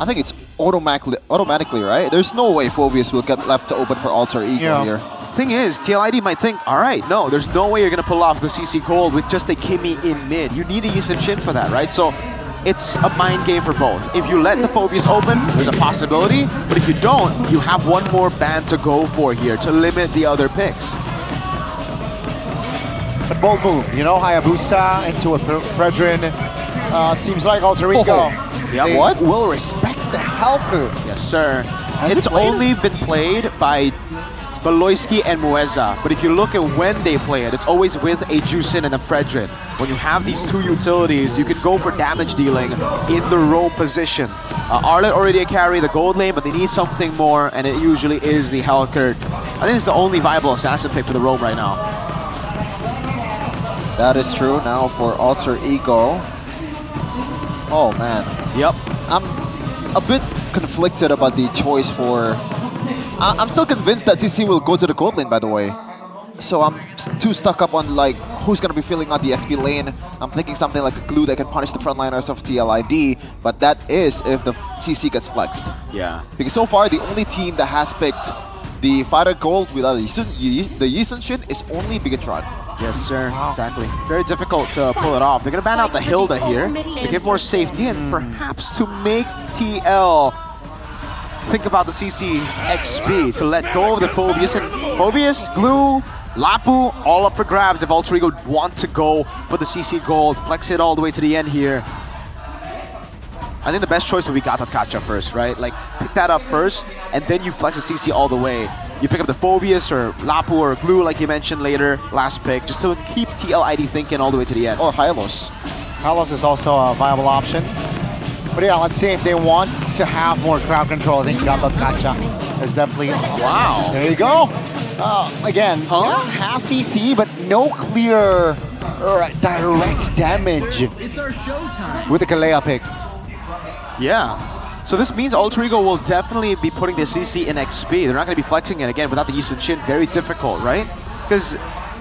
I think it's automatically, right? There's no way Phobius will get left to open for Alter Ego here. Thing is, TLID might think, all right, no, there's no way you're going to pull off the CC Gold with just a Kimi in mid. You need a Yisun Shin for that, right? So it's a mind game for both. If you let the Phobius open, there's a possibility, but if you don't, you have one more ban to go for here to limit the other picks. But bold move, Hayabusa into a Fredrin. It seems like Alter Ego. They will respect the helper. Yes, sir. It's only been played by Baloyski and Mueza, but if you look at when they play it, it's always with a Juicin and a Fredrin. When you have these two utilities, you can go for damage dealing in the roam position. Arlet already a carry, the gold lane, but they need something more, and it usually is the Hellcurt. I think it's the only viable assassin pick for the roam right now. That is true now for Alter Ego. Oh man. Yep. I'm a bit conflicted about the choice for... I'm still convinced that TC will go to the gold lane, by the way. So I'm too stuck up on like who's going to be filling out the XP lane. I'm thinking something like a glue that can punish the frontliners of TLID, but that is if the CC gets flexed. Yeah. Because so far, the only team that has picked the fighter gold without the Yisun Shin is only Bigatron. Yes, sir. Exactly. Very difficult to pull it off. They're going to ban out the Hilda here to give more safety and perhaps to make TL think about the CC XP to let go of the Phobius. And Phobius, Glue, Lapu, all up for grabs if Alter Ego want to go for the CC gold. Flex it all the way to the end here. I think the best choice would be Gatot first, right? Like, pick that up first, and then you flex the CC all the way. You pick up the Phobius or Lapu or Glue, like you mentioned later, last pick, just to keep TLID thinking all the way to the end. Or Hylos. Hylos is also a viable option. But yeah, let's see if they want to have more crowd control. I think Gatot is definitely... Wow. There you go. Again, has CC, but no clear direct damage It's our showtime. with the Kalea pick. Yeah. So this means Alter Ego will definitely be putting the CC in XP. They're not going to be flexing it again without the Yisun Shin. Very difficult, right? Because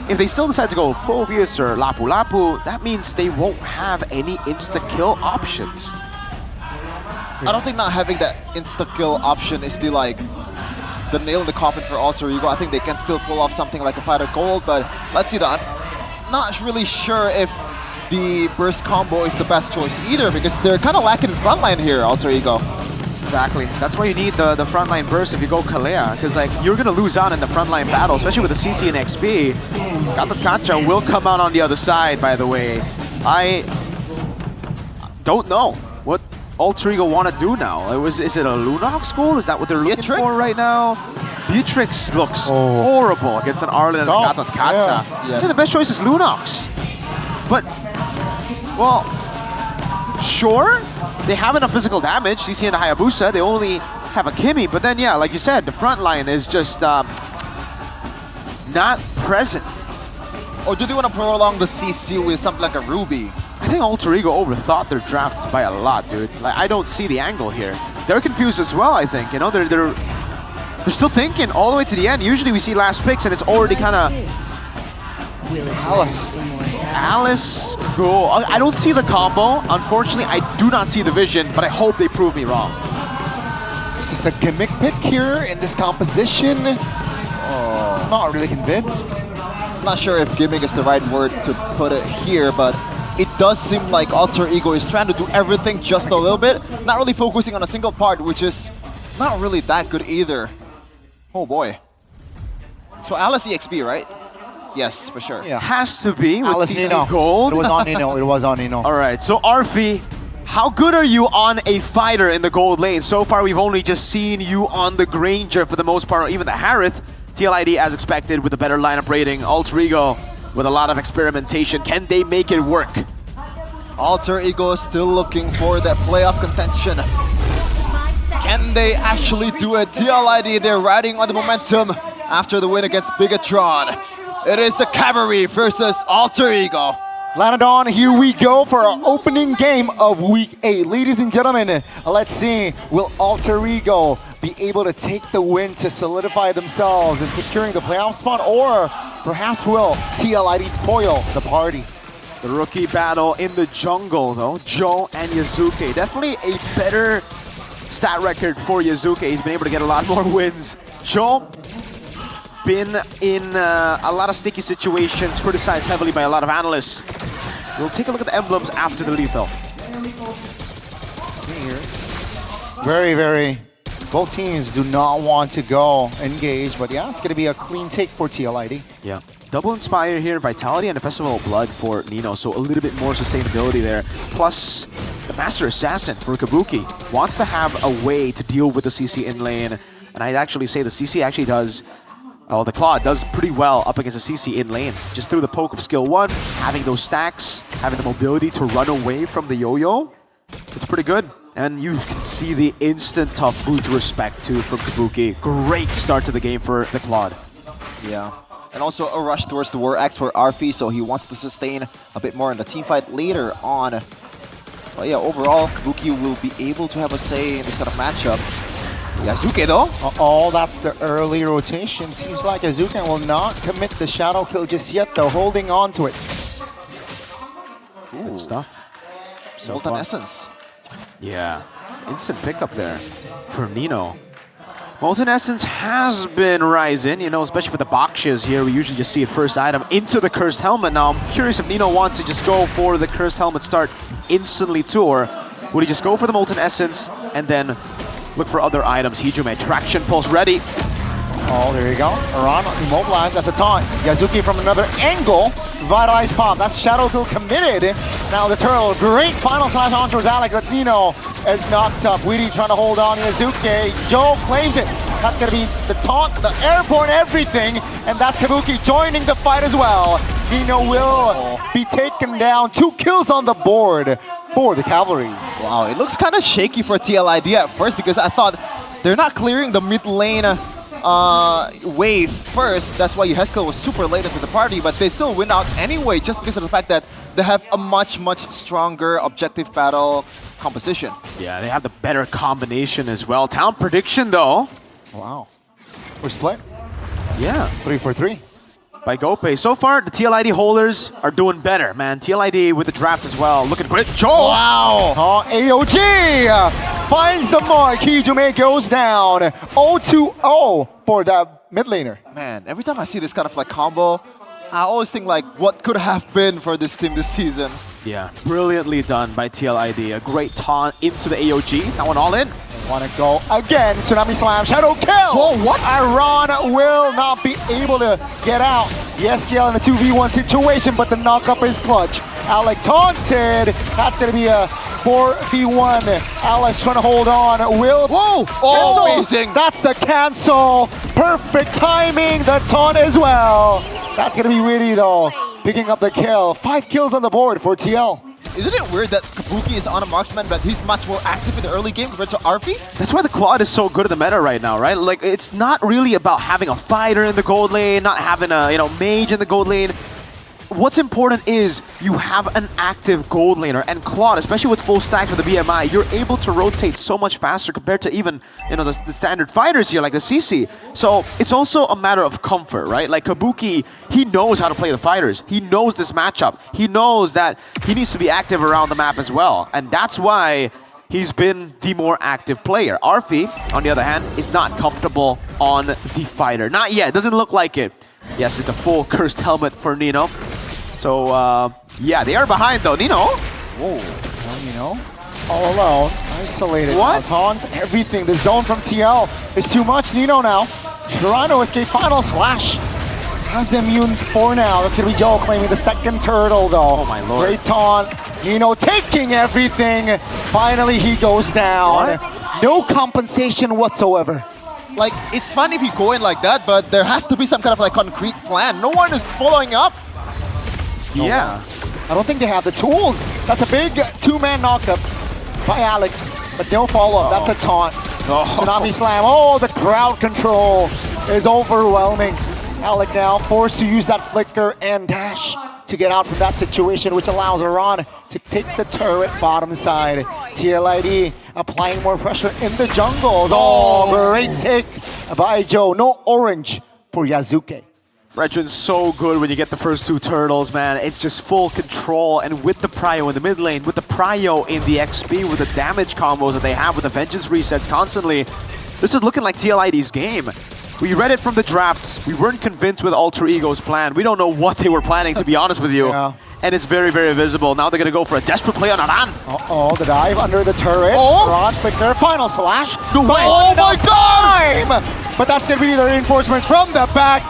if they still decide to go Phobius or Lapu Lapu, that means they won't have any insta-kill options. I don't think not having that insta-kill option is the the nail in the coffin for Alter Ego. I think they can still pull off something like a fighter gold, but let's see that. I'm not really sure if the burst combo is the best choice either, because they're kind of lacking in frontline here, Alter Ego. Exactly. That's why you need the frontline burst if you go Kalea, because like you're gonna lose out in the frontline battle, especially with the CC and XP. Gatot will come out on the other side, by the way. I don't know what Alter Ego want to do now. Is it a Lunox goal? Is that what they're looking for right now? Beatrix looks horrible against an Arlen and Gatot Kacha. Yeah, the best choice is Lunox. But, well, sure, they have enough physical damage. CC and Hayabusa, they only have a Kimi. But then, yeah, like you said, the front line is just not present. Or do they want to prolong the CC with something like a Ruby? I think Alter Ego overthought their drafts by a lot, dude. Like, I don't see the angle here. They're confused as well, I think. You know, they're still thinking all the way to the end. Usually we see last picks and it's already kind of... Alice, go. I don't see the combo. Unfortunately, I do not see the vision, but I hope they prove me wrong. Is this a gimmick pick here in this composition? I'm not really convinced. I'm not sure if gimmick is the right word to put it here, but it does seem like Alter Ego is trying to do everything just a little bit, not really focusing on a single part, which is not really that good either. Oh boy. So Alice EXP, right? Yes, for sure. Yeah. Has to be with Alice TC Nino. Gold. It was on Nino. It was on Nino. All right, so Arfi, how good are you on a fighter in the gold lane? So far, we've only just seen you on the Granger for the most part, or even the Harith. TLID, as expected, with a better lineup rating. Alter Ego with a lot of experimentation. Can they make it work? Alter Ego is still looking for that playoff contention. Can they actually do it? TLID, they're riding on the momentum after the win against Bigatron. It is the Cavalry versus Alter Ego. Lanadon, here we go for our opening game of Week 8. Ladies and gentlemen, let's see, will Alter Ego be able to take the win to solidify themselves in securing the playoff spot, or perhaps will TLID spoil the party? The rookie battle in the jungle, though. Joe and Yazuke. Definitely a better stat record for Yazuke. He's been able to get a lot more wins. Joe been in a lot of sticky situations, criticized heavily by a lot of analysts. We'll take a look at the emblems after the lethal. Very, both teams do not want to go engage, but yeah, it's going to be a clean take for TLID. Yeah. Double Inspire here, Vitality and a Festival of Blood for Nino, so a little bit more sustainability there. Plus, the Master Assassin for Kabuki wants to have a way to deal with the CC in lane, and I'd actually say the CC actually does, well, the Claw does pretty well up against the CC in lane. Just through the poke of skill 1, having those stacks, having the mobility to run away from the yo-yo, it's pretty good. And you can see the instant tough boot respect too from Kabuki. Great start to the game for the Claude. Yeah. And also a rush towards the War Axe for Arfi, so he wants to sustain a bit more in the team fight later on. But yeah, overall, Kabuki will be able to have a say in this kind of matchup. Yazuke though? Oh, that's the early rotation. Seems like Yazuke will not commit the shadow kill just yet though, holding on to it. Good stuff. So Molten far. Essence. Yeah, instant pickup there for Nino. Molten Essence has been rising, you know, especially for the boxes here. We usually just see a first item into the Cursed Helmet. Now, I'm curious if Nino wants to just go for the Cursed Helmet start instantly too, or would he just go for the Molten Essence and then look for other items? Hijume, Traction Pulse ready. Oh, there you go. Aran immobilized. That's a taunt. Yazuki from another angle. Vitalized pop. That's Shadow Kill committed. Now the turtle. Great final slash on towards Alec, but Nino is knocked up. Weedy trying to hold on Yazuki. Joe claims it. That's going to be the taunt, the airborne, everything. And that's Kabuki joining the fight as well. Nino will be taken down. 2 kills on the board for the Cavalry. Wow, it looks kind of shaky for TLID at first because I thought they're not clearing the mid lane wave first. That's why Haskell was super late into the party, but they still win out anyway just because of the fact that they have a much stronger objective battle composition. Yeah, they have the better combination as well. Talent prediction though. Wow. We're split. Yeah. 3-for-3. By Gope. So far, the TLID holders are doing better, man. TLID with the draft as well. Looking great. Joel! Wow! Oh, AOG finds the mark. Hijume goes down. 0-2-0 for the mid laner. Man, every time I see this kind of like combo, I always think like what could have been for this team this season. Yeah, brilliantly done by TLID. A great taunt into the AOG. That one all in. Want to go again. Tsunami Slam. Shadow Kill. Whoa, what? Iran will not be able to get out. Yes, Gale in a 2v1 situation, but the knockup is clutch. Alec taunted. That's going to be a 4v1. Alex trying to hold on. Will. Whoa! Oh, amazing. That's the cancel. Perfect timing. The taunt as well. That's going to be witty though. Picking up the kill. 5 kills on the board for TL. Isn't it weird that Kabuki is on a marksman, but he's much more active in the early game compared to Arfi? That's why the Claude is so good in the meta right now, right? Like, it's not really about having a fighter in the gold lane, not having a, mage in the gold lane. What's important is you have an active gold laner, and Claude, especially with full stacks with the BMI, you're able to rotate so much faster compared to even, the standard fighters here, like the CC. So it's also a matter of comfort, right? Like Kabuki, he knows how to play the fighters. He knows this matchup. He knows that he needs to be active around the map as well, and that's why he's been the more active player. Arfi, on the other hand, is not comfortable on the fighter. Not yet, doesn't look like it. Yes, it's a full Cursed Helmet for Nino. So, yeah, they are behind though. Nino? Whoa. Well, Nino, all alone, isolated. What? Taunt, everything. The zone from TL is too much. Nino now. Toronto escape final slash. Has the immune for now. That's going to be Joe claiming the second turtle though. Oh my lord. Great taunt. Nino taking everything. Finally, he goes down. What? No compensation whatsoever. Like, it's fun if you go in like that, but there has to be some kind of like concrete plan. No one is following up. Yeah. I don't think they have the tools. That's a big 2-man knockup by Alec, but they'll follow up. That's a taunt. Tsunami Slam. Oh, the crowd control is overwhelming. Alec now forced to use that flicker and dash to get out from that situation, which allows Iran to take the turret bottom side. TLID applying more pressure in the jungles. Oh, great take by Joe. No orange for Yazuke. Retron's so good when you get the first 2 turtles, man. It's just full control, and with the prio in the mid lane, with the prio in the XP, with the damage combos that they have with the vengeance resets constantly, this is looking like TLID's game. We read it from the drafts. We weren't convinced with Alter Ego's plan. We don't know what they were planning, to be honest with you. Yeah. And it's very, very visible. Now they're going to go for a desperate play on Aran. Uh-oh, the dive under the turret. Oh! Aran flicker, final slash. No way! Oh my god! But that's going to be the reinforcement from the back.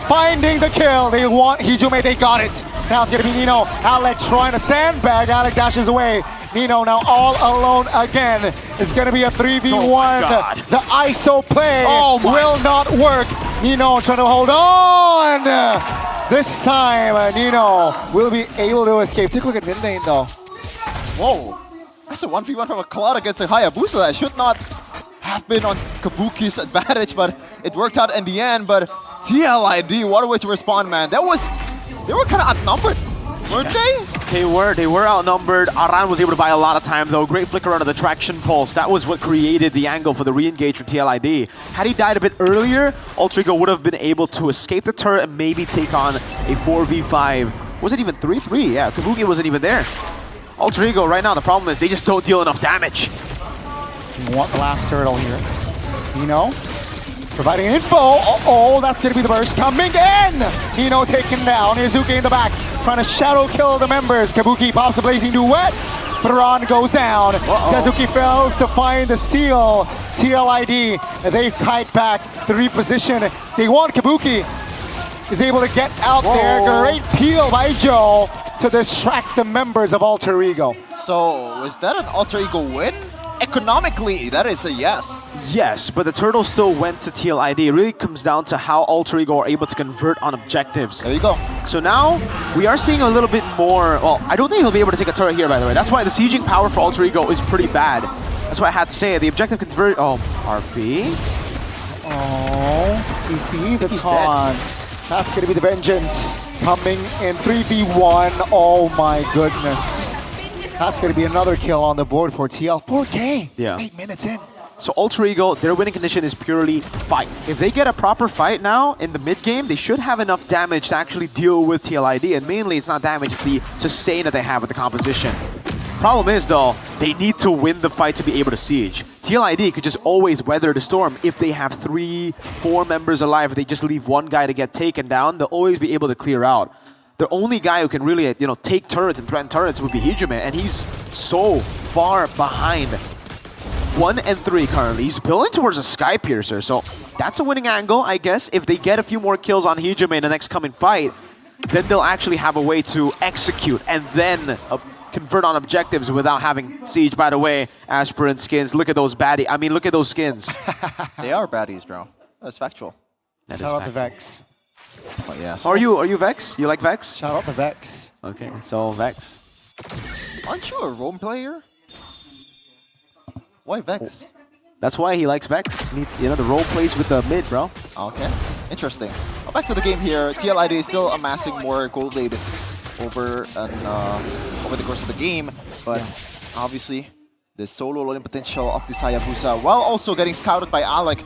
Finding the kill. They want Hijume, they got it. Now it's going to be Nino. Alec trying to sandbag. Alec dashes away. Nino now all alone again. It's going to be a 3v1. Oh the ISO play will not work. Nino trying to hold on. This time, Nino will be able to escape. Take a look at mid lane though. Whoa. That's a 1v1 from a Cloud against a Hayabusa. That should not have been on Kabuki's advantage, but it worked out in the end. But TLID, what a way to respond, man. They were kind of outnumbered, weren't they? They were outnumbered. Aran was able to buy a lot of time though. Great flicker under the traction pulse. That was what created the angle for the re-engage from TLID. Had he died a bit earlier, Alter Ego would have been able to escape the turret and maybe take on a 4v5. Was it even 3-3? Yeah, Kabuki wasn't even there. Alter Ego right now, the problem is they just don't deal enough damage. You want the last turtle here. Nino providing info. Oh, that's going to be the burst coming in. Nino taken down. Izuki in the back trying to shadow kill the members. Kabuki pops the blazing duet. Ron goes down. Kazuki fails to find the steal. TLID, they kite back to reposition. They want Kabuki. Is able to get out there. Great peel by Joe to distract the members of Alter Ego. So, was that an Alter Ego win? Economically, that is a yes. Yes, but the turtle still went to TLID. It really comes down to how Alter Ego are able to convert on objectives. There you go. So now, we are seeing a little bit more... Well, I don't think he'll be able to take a turret here, by the way. That's why the sieging power for Alter Ego is pretty bad. That's why I had to say it. The objective convert... Oh, RP? Oh, CC, the con. That's going to be the vengeance. Coming in 3v1. Oh my goodness. That's going to be another kill on the board for TL. 4K. Yeah. 8 minutes in. So Alter Ego, their winning condition is purely fight. If they get a proper fight now in the mid game, they should have enough damage to actually deal with TLID. And mainly it's not damage, it's the sustain that they have with the composition. Problem is though, they need to win the fight to be able to siege. TLID could just always weather the storm if they have 3-4 members alive. If they just leave one guy to get taken down, they'll always be able to clear out. The only guy who can really, take turrets and threaten turrets would be Hijime, and he's so far behind. 1 and 3 currently. He's building towards a Sky Piercer, so that's a winning angle, I guess. If they get a few more kills on Hijime in the next coming fight, then they'll actually have a way to execute and then convert on objectives without having siege. By the way, aspirant skins, look at those baddie. I mean, look at those skins. They are baddies, bro. That's factual. Shout out to Vex. Oh, yes. Are you Vex? You like Vex? Shout out to Vex. Okay, so Vex. Aren't you a Rome player? Why Vex? That's why he likes Vex. The role plays with the mid, bro. Okay, interesting. Well, back to the game here. TLID is still amassing more gold lead over the course of the game, but obviously the solo loading potential of this Hayabusa, while also getting scouted by Alec,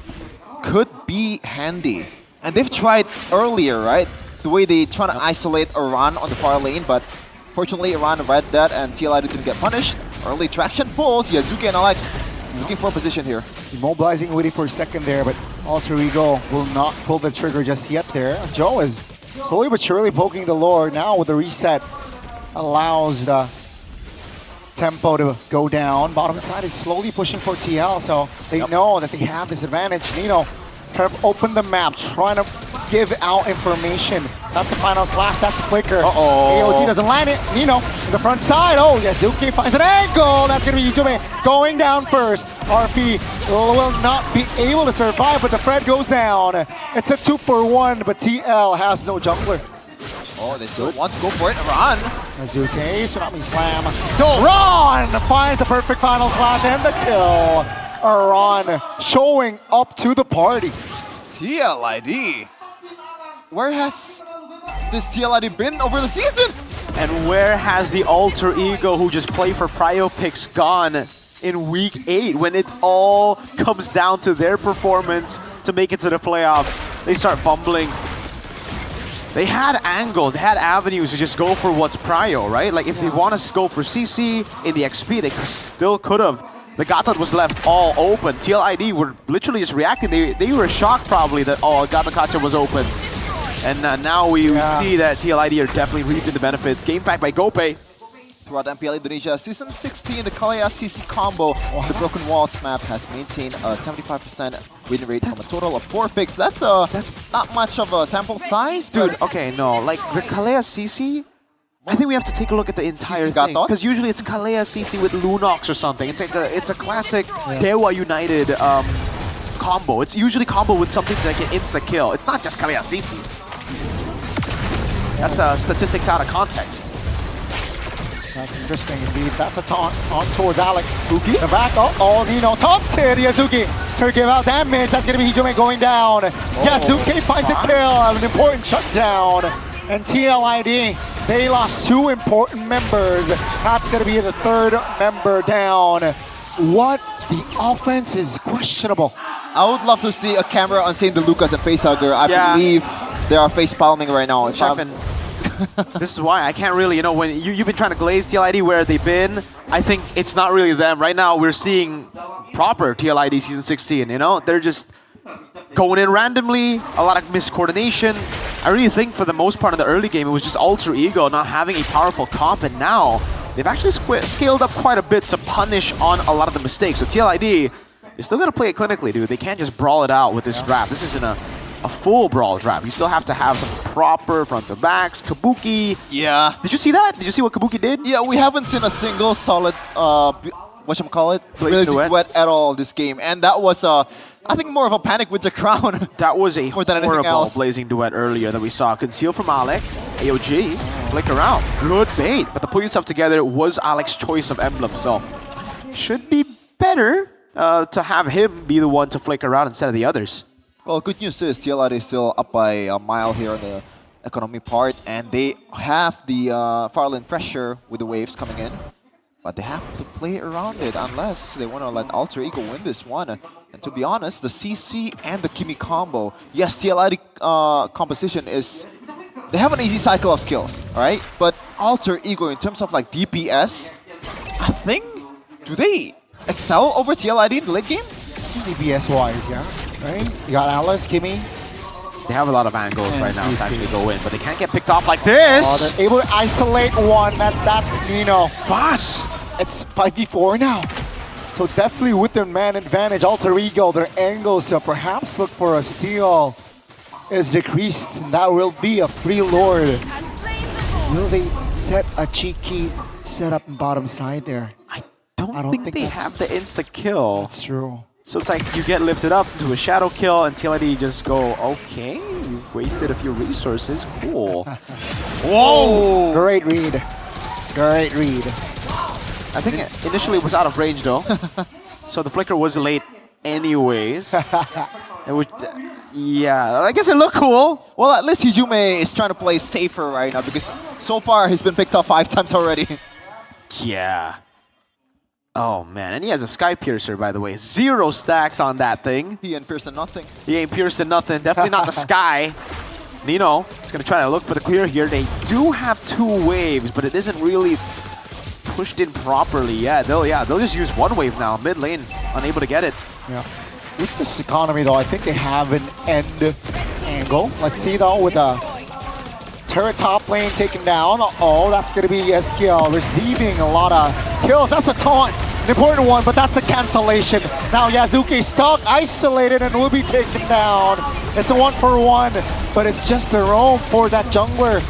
could be handy. And they've tried earlier, right? The way they try to isolate Iran on the far lane, but fortunately Iran read that and TLID didn't get punished. Early traction pulls, Yazuki and Alec looking for a position here. Immobilizing, waiting for a second there, but Alter Ego will not pull the trigger just yet there. Joe is slowly but surely poking the lore. Now with the reset, allows the tempo to go down. Bottom side is slowly pushing for TL, so they know that they have this advantage. Nino trying to open the map, trying to give out information. That's the final slash, that's the flicker. AOD doesn't land it. Nino to the front side. Oh, Yazuki finds an angle. That's going to be Hijime going down first. RP will not be able to survive, but the Fred goes down. It's a 2-for-1, but TL has no jungler. Oh, they still want to go for it. Ron. Yazuki, Tsunami Slam. Ron finds the perfect final slash and the kill. Ron showing up to the party. TLID. Where has this TLID been over the season? And where has the Alter Ego who just played for Prio Picks gone in week 8 when it all comes down to their performance to make it to the playoffs? They start bumbling. They had angles, they had avenues to just go for what's Prio, right? Like if they want to go for CC in the XP, they still could have. The Gatot was left all open. TLID were literally just reacting. They were shocked probably that, Gatot was open. And now we see that TLID are definitely reaping the benefits. Game back by Gope. Throughout MPL Indonesia, Season 16, the Kalea CC combo, the Broken Walls map has maintained a 75% win rate from a total of 4 picks. That's not much of a sample size, dude. Okay, no, like the Kalea CC, I think we have to take a look at the entire thing, because usually it's Kalea CC with Lunox or something. It's like it's a classic Dewa United combo. It's usually combo with something that can insta kill. It's not just Kalea CC. That's statistics out of context. That's interesting indeed. That's a taunt on towards Alec. Fuki in the back. Nino taunted Yazuki. Master give out damage. That's gonna be Hijome going down. Yasuke finds a kill, an important shutdown. And TLID, they lost 2 important members. That's gonna be the 3rd member down. What? The offense is questionable. I would love to see a camera on Saint Lucas and Facehugger. I believe they are face palming right now. This is why I can't really, when you've been trying to glaze TLID where they've been, I think it's not really them. Right now, we're seeing proper TLID Season 16, They're just going in randomly, a lot of miscoordination. I really think for the most part of the early game, it was just Alter Ego not having a powerful comp, and now they've actually scaled up quite a bit to punish on a lot of the mistakes. So TLID, they still gotta play it clinically, dude. They can't just brawl it out with this draft. This isn't a full brawl draft. You still have to have some proper front to backs. Kabuki. Yeah. Did you see that? Did you see what Kabuki did? Yeah, we haven't seen a single solid, whatchamacallit, blazing duet at all this game. And that was, I think, more of a panic with the crown. That was a more than anything horrible else. blazing duet earlier that we saw. Conceal from Alec. AOG. Flick around. Good bait. But the pulling stuff together was Alec's choice of emblem. So, should be better to have him be the one to flick around instead of the others. Well, good news is TLID is still up by a mile here on the economy part, and they have the Farland pressure with the waves coming in, but they have to play around it unless they want to let Alter Ego win this one. And to be honest, the CC and the Kimi combo, yes, TLID composition is, they have an easy cycle of skills, all right? But Alter Ego, in terms of like DPS, I think, do they excel over TLID in the late game? DPS-wise, yeah. Right? You got Alice, Kimi. They have a lot of angles right now to actually go in, but they can't get picked off like this. Oh, they're able to isolate one. That's Nino. Fast. It's 5v4 now. So definitely with their man advantage, Alter Ego, their angles to perhaps look for a steal is decreased. And that will be a free lord. Will they set a cheeky setup in bottom side there? I don't think they have the insta-kill. That's true. So it's like you get lifted up to a shadow kill and TLID just go, okay, you've wasted a few resources, cool. Whoa! Great read. Great read. I think initially it was out of range though. So the flicker was late anyways. It was, yeah, I guess it looked cool. Well, at least Hijime is trying to play safer right now because so far he's been picked off 5 times already. Yeah. Oh man, and he has a Sky Piercer, by the way. 0 stacks on that thing. He ain't piercing nothing. He ain't piercing nothing. Definitely not the Sky. Nino is going to try to look for the clear here. They do have 2 waves, but it isn't really pushed in properly yet. They'll just use 1 wave now. Mid lane, unable to get it. Yeah. With this economy though, I think they have an end angle. Let's see though with a turret top lane taken down. Oh, that's going to be SQL receiving a lot of kills. That's a taunt, an important one, but that's a cancellation. Now Yasuke stuck, isolated, and will be taken down. It's a 1-for-1, but it's just their own for that jungler.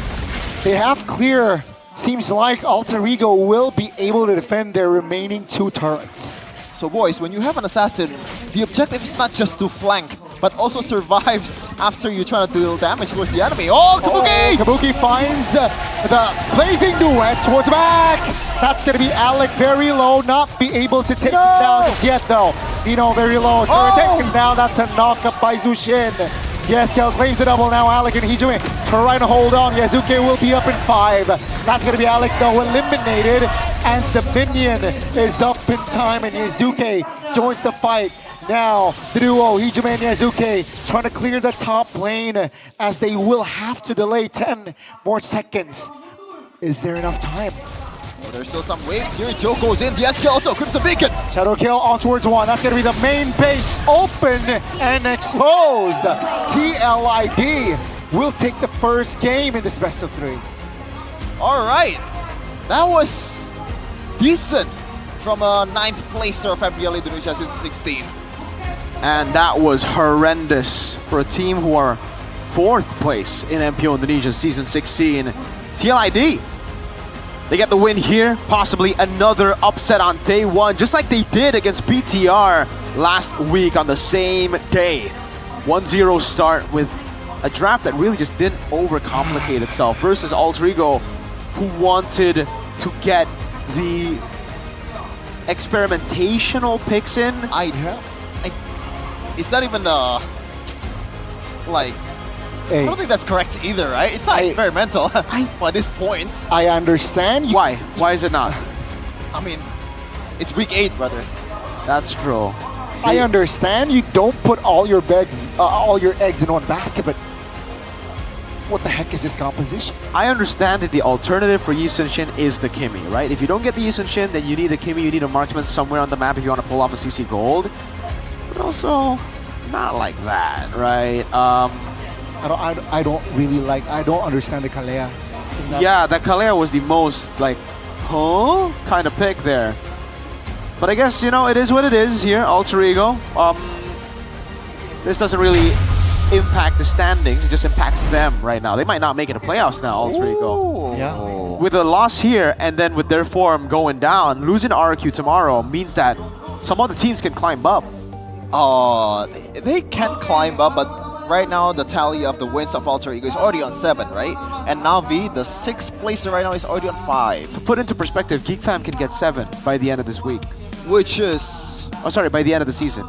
They have clear. Seems like Alter Ego will be able to defend their remaining 2 turrets. So boys, when you have an assassin, the objective is not just to flank, but also survives after you try to deal damage towards the enemy. Oh, Kabuki! Kabuki finds the blazing duet towards the back. That's going to be Alec very low, not be able to take him down just yet though. Nino very low, take him down. That's a knockup by Zushin. Yes, Kel claims the double now. Alec and Hijime trying to hold on. Yasuke will be up in 5. That's going to be Alec though eliminated as the minion is up in time and Yasuke joins the fight. Now, the duo, Hijime and Yasuke, trying to clear the top lane as they will have to delay 10 more seconds. Is there enough time? Oh, there's still some waves here. Joe goes in. The SK also Crimson Beacon. Shadow kill on towards 1. That's going to be the main base open and exposed. TLID will take the first game in this best of 3. All right. That was decent from a 9th placer of MPL Indonesia since 16. And that was horrendous for a team who are 4th place in MPL Indonesia Season 16. TLID, they get the win here, possibly another upset on day 1, just like they did against PTR last week on the same day. 1-0 start with a draft that really just didn't overcomplicate itself versus Alter Ego, who wanted to get the experimentational picks in. it's not even like. Hey. I don't think that's correct either, right? It's not experimental. Well, at this point. I understand. Why? Why is it not? I mean, it's week 8, brother. That's true. I understand you don't put all your eggs in one basket, but what the heck is this composition? I understand that the alternative for Yi Sun-shin is the Kimmy, right? If you don't get the Yi Sun-shin, then you need a Kimmy, you need a marksman somewhere on the map if you want to pull off a CC Gold. But also, not like that, right? I don't really like. I don't understand the Kalea. Yeah, that Kalea was the most like, huh, kind of pick there. But I guess it is what it is here. Alter Ego. This doesn't really impact the standings. It just impacts them right now. They might not make it to playoffs now. Alter Ego. Yeah. With a loss here and then with their form going down, losing RQ tomorrow means that some other teams can climb up. They can climb up, but right now the tally of the wins of Alter Ego is already on 7, right? And Navi, the 6th placer right now, is already on 5. To put into perspective, Geek Fam can get 7 by the end of this week. Which is... Oh, sorry, by the end of the season.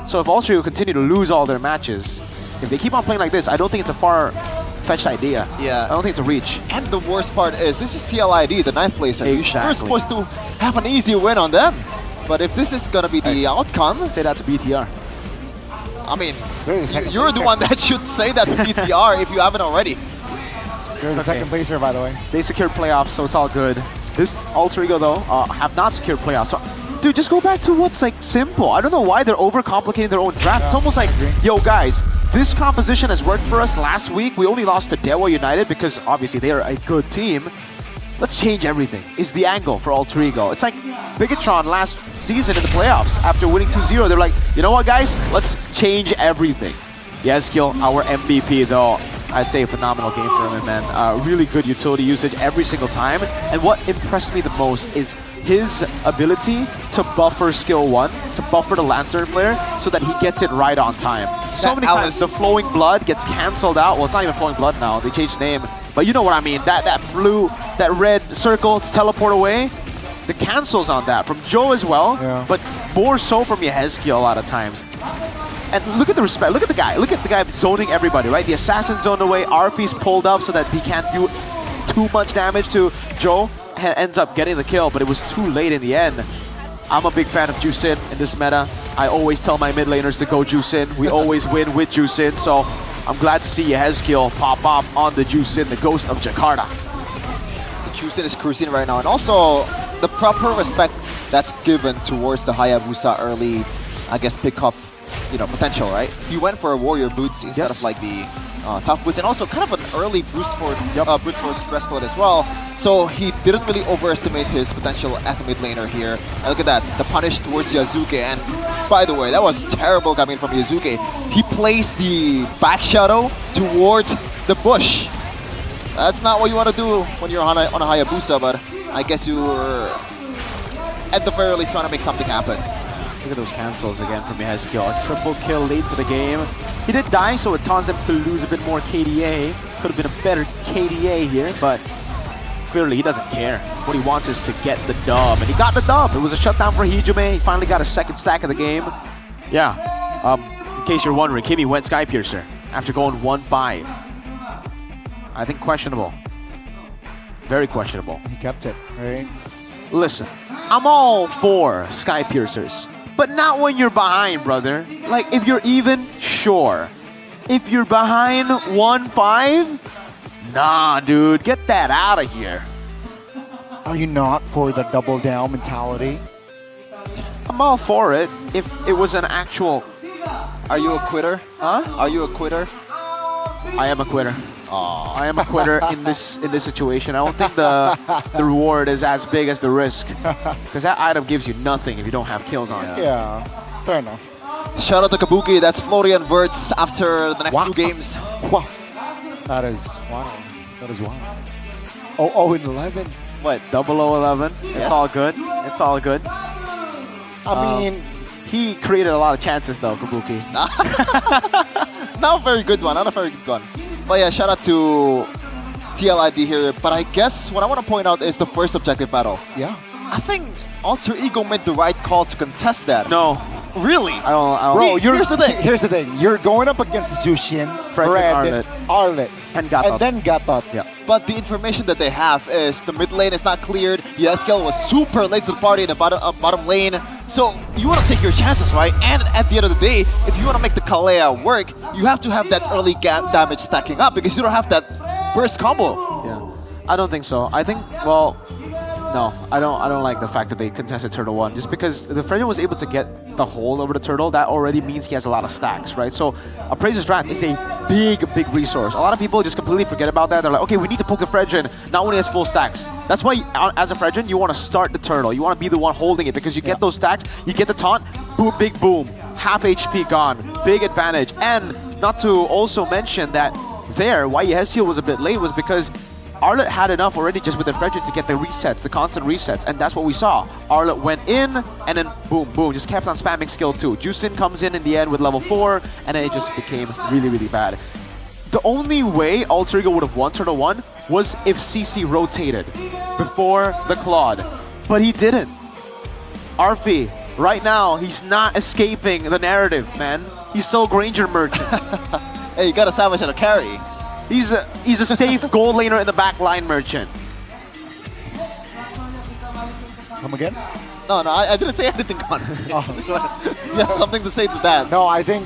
So if Alter Ego continue to lose all their matches, if they keep on playing like this, I don't think it's a far-fetched idea. Yeah. I don't think it's a reach. And the worst part is, this is TLID, the 9th placer. Exactly. You're supposed to have an easy win on them. But if this is gonna be the outcome... Say that to BTR. I mean, you're the one that should say that to BTR if you haven't already. You're the second placer, by the way. They secured playoffs, so it's all good. This Alter Ego, though, have not secured playoffs. So, dude, just go back to what's, like, simple. I don't know why they're overcomplicating their own draft. It's almost like, yo, guys, this composition has worked for us last week. We only lost to Dewa United because, obviously, they are a good team. Let's change everything, is the angle for Alter Ego. It's like Bigatron last season in the playoffs. After winning 2-0, they're like, you know what, guys? Let's change everything. Yezkiel, our MVP, though, I'd say a phenomenal game for him, man. Really good utility usage every single time. And what impressed me the most is his ability to buffer skill 1, to buffer the Lantern player, so that he gets it right on time. So many times the Flowing Blood gets cancelled out. Well, it's not even Flowing Blood now. They changed the name. But you know what I mean. That red circle to teleport away, the cancels on that from Joe as well, but more so from Yehezkiel a lot of times. And look at the respect. Look at the guy. Look at the guy zoning everybody, right? The assassin zoned away. RP's pulled up so that he can't do too much damage to Joe. Ends up getting the kill, but it was too late in the end. I'm a big fan of Juicin in this meta. I always tell my mid laners to go Juicin. We always win with Juicin, so I'm glad to see Yehezkiel pop up on the Juicin, the ghost of Jakarta. The Juicin is cruising right now, and also the proper respect that's given towards the Hayabusa early, I guess, pick-off, potential, right? He went for a warrior boots instead of like the tough boots, and also kind of an early brute force breastplate as well. So he didn't really overestimate his potential as a mid laner here. And look at that, the punish towards Yazuke, and by the way, that was terrible coming from Yazuke. He placed the back shadow towards the bush. That's not what you want to do when you're on a Hayabusa, but I guess you were at the very least trying to make something happen. Look at those cancels again from Yehezkiel. A triple kill late to the game. He did die, so it caused them to lose a bit more KDA. Could have been a better KDA here, but clearly he doesn't care. What he wants is to get the dub, and he got the dub. It was a shutdown for Hijume. He finally got a second stack of the game. Yeah, in case you're wondering, Kimmy went Skypiercer after going 1-5. I think questionable. Very questionable. He kept it, right? Listen, I'm all for Skypiercers, but not when you're behind, brother. Like, if you're even, sure. If you're behind 1-5, nah, dude, get that out of here. Are you not for the double down mentality? I'm all for it if it was an actual... Are you a quitter? Huh? Are you a quitter? I am a quitter. I am a quitter in this situation. I don't think the reward is as big as the risk, because that item gives you nothing if you don't have kills on it. Yeah, fair enough. Shout out to Kabuki. That's Florian Wirtz after the next 2 games. Wow. That is wow. That is wow. 0-11. What? 0-11. It's all good. It's all good. I mean, he created a lot of chances though, Kabuki. Not a very good one. Not a very good one. But yeah, shout out to TLID here. But I guess what I want to point out is the first objective battle. Yeah. I think Alter Ego made the right call to contest that. No. Really? I don't. Bro, Here's the thing. Here's the thing. You're going up against Zushin, Fred, Fred, Arlet, and Gatot. and then Gatot. Yeah. But the information that they have is the mid lane is not cleared. Yeskel was super late to the party in the bottom lane. So you want to take your chances, right? And at the end of the day, if you want to make the Kalea work, you have to have that early damage stacking up because you don't have that burst combo. Yeah. I don't think so. I think, well, no, I don't like the fact that they contested Turtle 1. Just because the Freddy was able to get the hold over the Turtle, that already means he has a lot of stacks, right? So Appraiser's Wrath is a big resource. A lot of people just completely forget about that. They're like, okay, we need to poke the Fredrin, not when he has full stacks. That's why, as a Fredrin, you want to start the Turtle. You want to be the one holding it because you get those stacks, you get the taunt, boom, big boom, half HP gone, big advantage. And not to also mention that there, why Yesiel was a bit late was because Arlet had enough already just with the Fredrin to get the resets, the constant resets, and that's what we saw. Arlet went in, and then boom, boom, just kept on spamming skill 2. Jusin comes in the end with level 4, and then it just became really bad. The only way Alter Ego would have won Turtle 1 was if CC rotated before the Claude, but he didn't. Arfi, right now, he's not escaping the narrative, man. He's so Granger merchant. Hey, you got a Savage and a carry. He's a safe gold laner in the back line merchant. Come again? No, I didn't say anything, Connor. You have something to say to that. No, I think,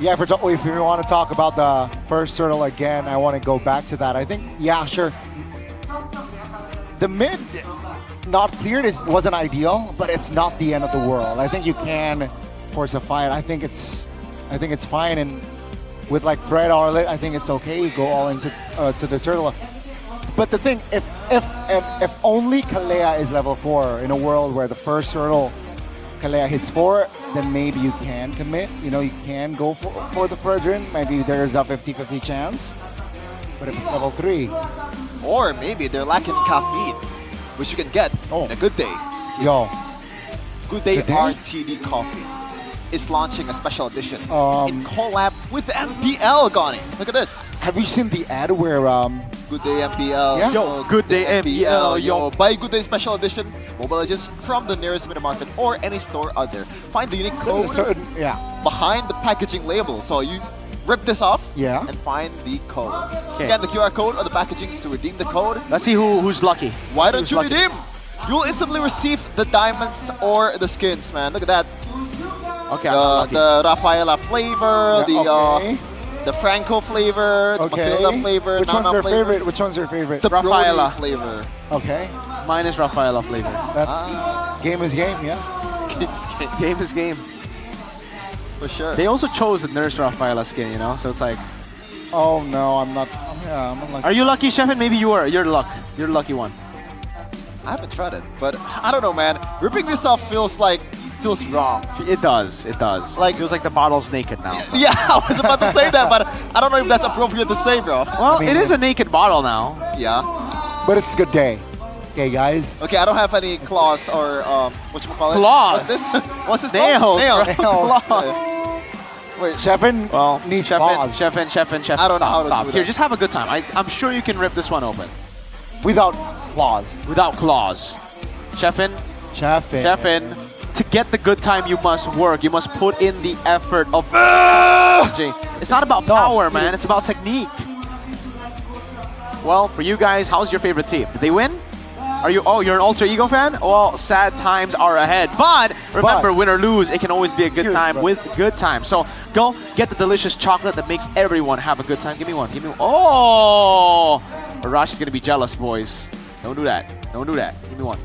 yeah, if we want to talk about the first Turtle again, I want to go back to that. I think, yeah, sure. The mid not cleared wasn't ideal, but it's not the end of the world. I think you can force a fight. I think it's fine, and with like Fred Arlet, I think it's okay. You go all into to the Turtle. But the thing, if only Kalea is level 4 in a world where the first Turtle Kalea hits 4, then maybe you can commit. You know, you can go for the Fredrin. Maybe there's a 50-50 chance. But if it's level 3, or maybe they're lacking caffeine, which you can get in a good day. Yo, Good Day RTD coffee is launching a special edition in collab with MPL, Gani. Look at this. Have you seen the ad where Good Day MPL. Yeah. Yo, Good Day MPL. Yo, buy Good Day Special Edition Mobile Legends from the nearest mini market or any store out there. Find the unique code behind the packaging label. So you rip this off and find the code. Scan the QR code on the packaging to redeem the code. Let's see who's lucky. Why don't you redeem? You'll instantly receive the diamonds or the skins, man. Look at that. Okay, the Rafaela flavor, the Franco flavor, the Matilda flavor, Which Nana one's your flavor. favorite? Which one's your favorite? The Rafaela Brody flavor. Okay. Mine is Rafaela flavor. That's game is game, yeah. Game is game. For sure. They also chose the Nurse Rafaela skin, you know? So it's like... Oh no, I'm not lucky. Are you lucky, Chef? Maybe you are. You're the lucky one. I haven't tried it, but I don't know, man. Ripping this off feels wrong. It does. It does. Like, feels like the bottle's naked now. Yeah, I was about to say that, but I don't know if that's appropriate to say, bro. Well, I mean, it is a naked bottle now. Yeah. But it's a good day. Okay, guys. Okay, I don't have any claws or whatchamacallit? Claws? What's this? What's this Nails. called? Nails. Claws. Wait, Chefin needs claws. Chefin. I don't know how to stop. do Here, that. just have a good time. I'm sure you can rip this one open. Without claws. Without claws. Chefin. To get the good time, you must work. You must put in the effort of... It's not about power, man. It's about technique. Well, for you guys, how's your favorite team? Did they win? Are you? Oh, you're an Alter Ego fan? Well, sad times are ahead. But remember, win or lose, it can always be a good time with good time. So go get the delicious chocolate that makes everyone have a good time. Give me one. Oh! Arash is going to be jealous, boys. Don't do that. Give me one.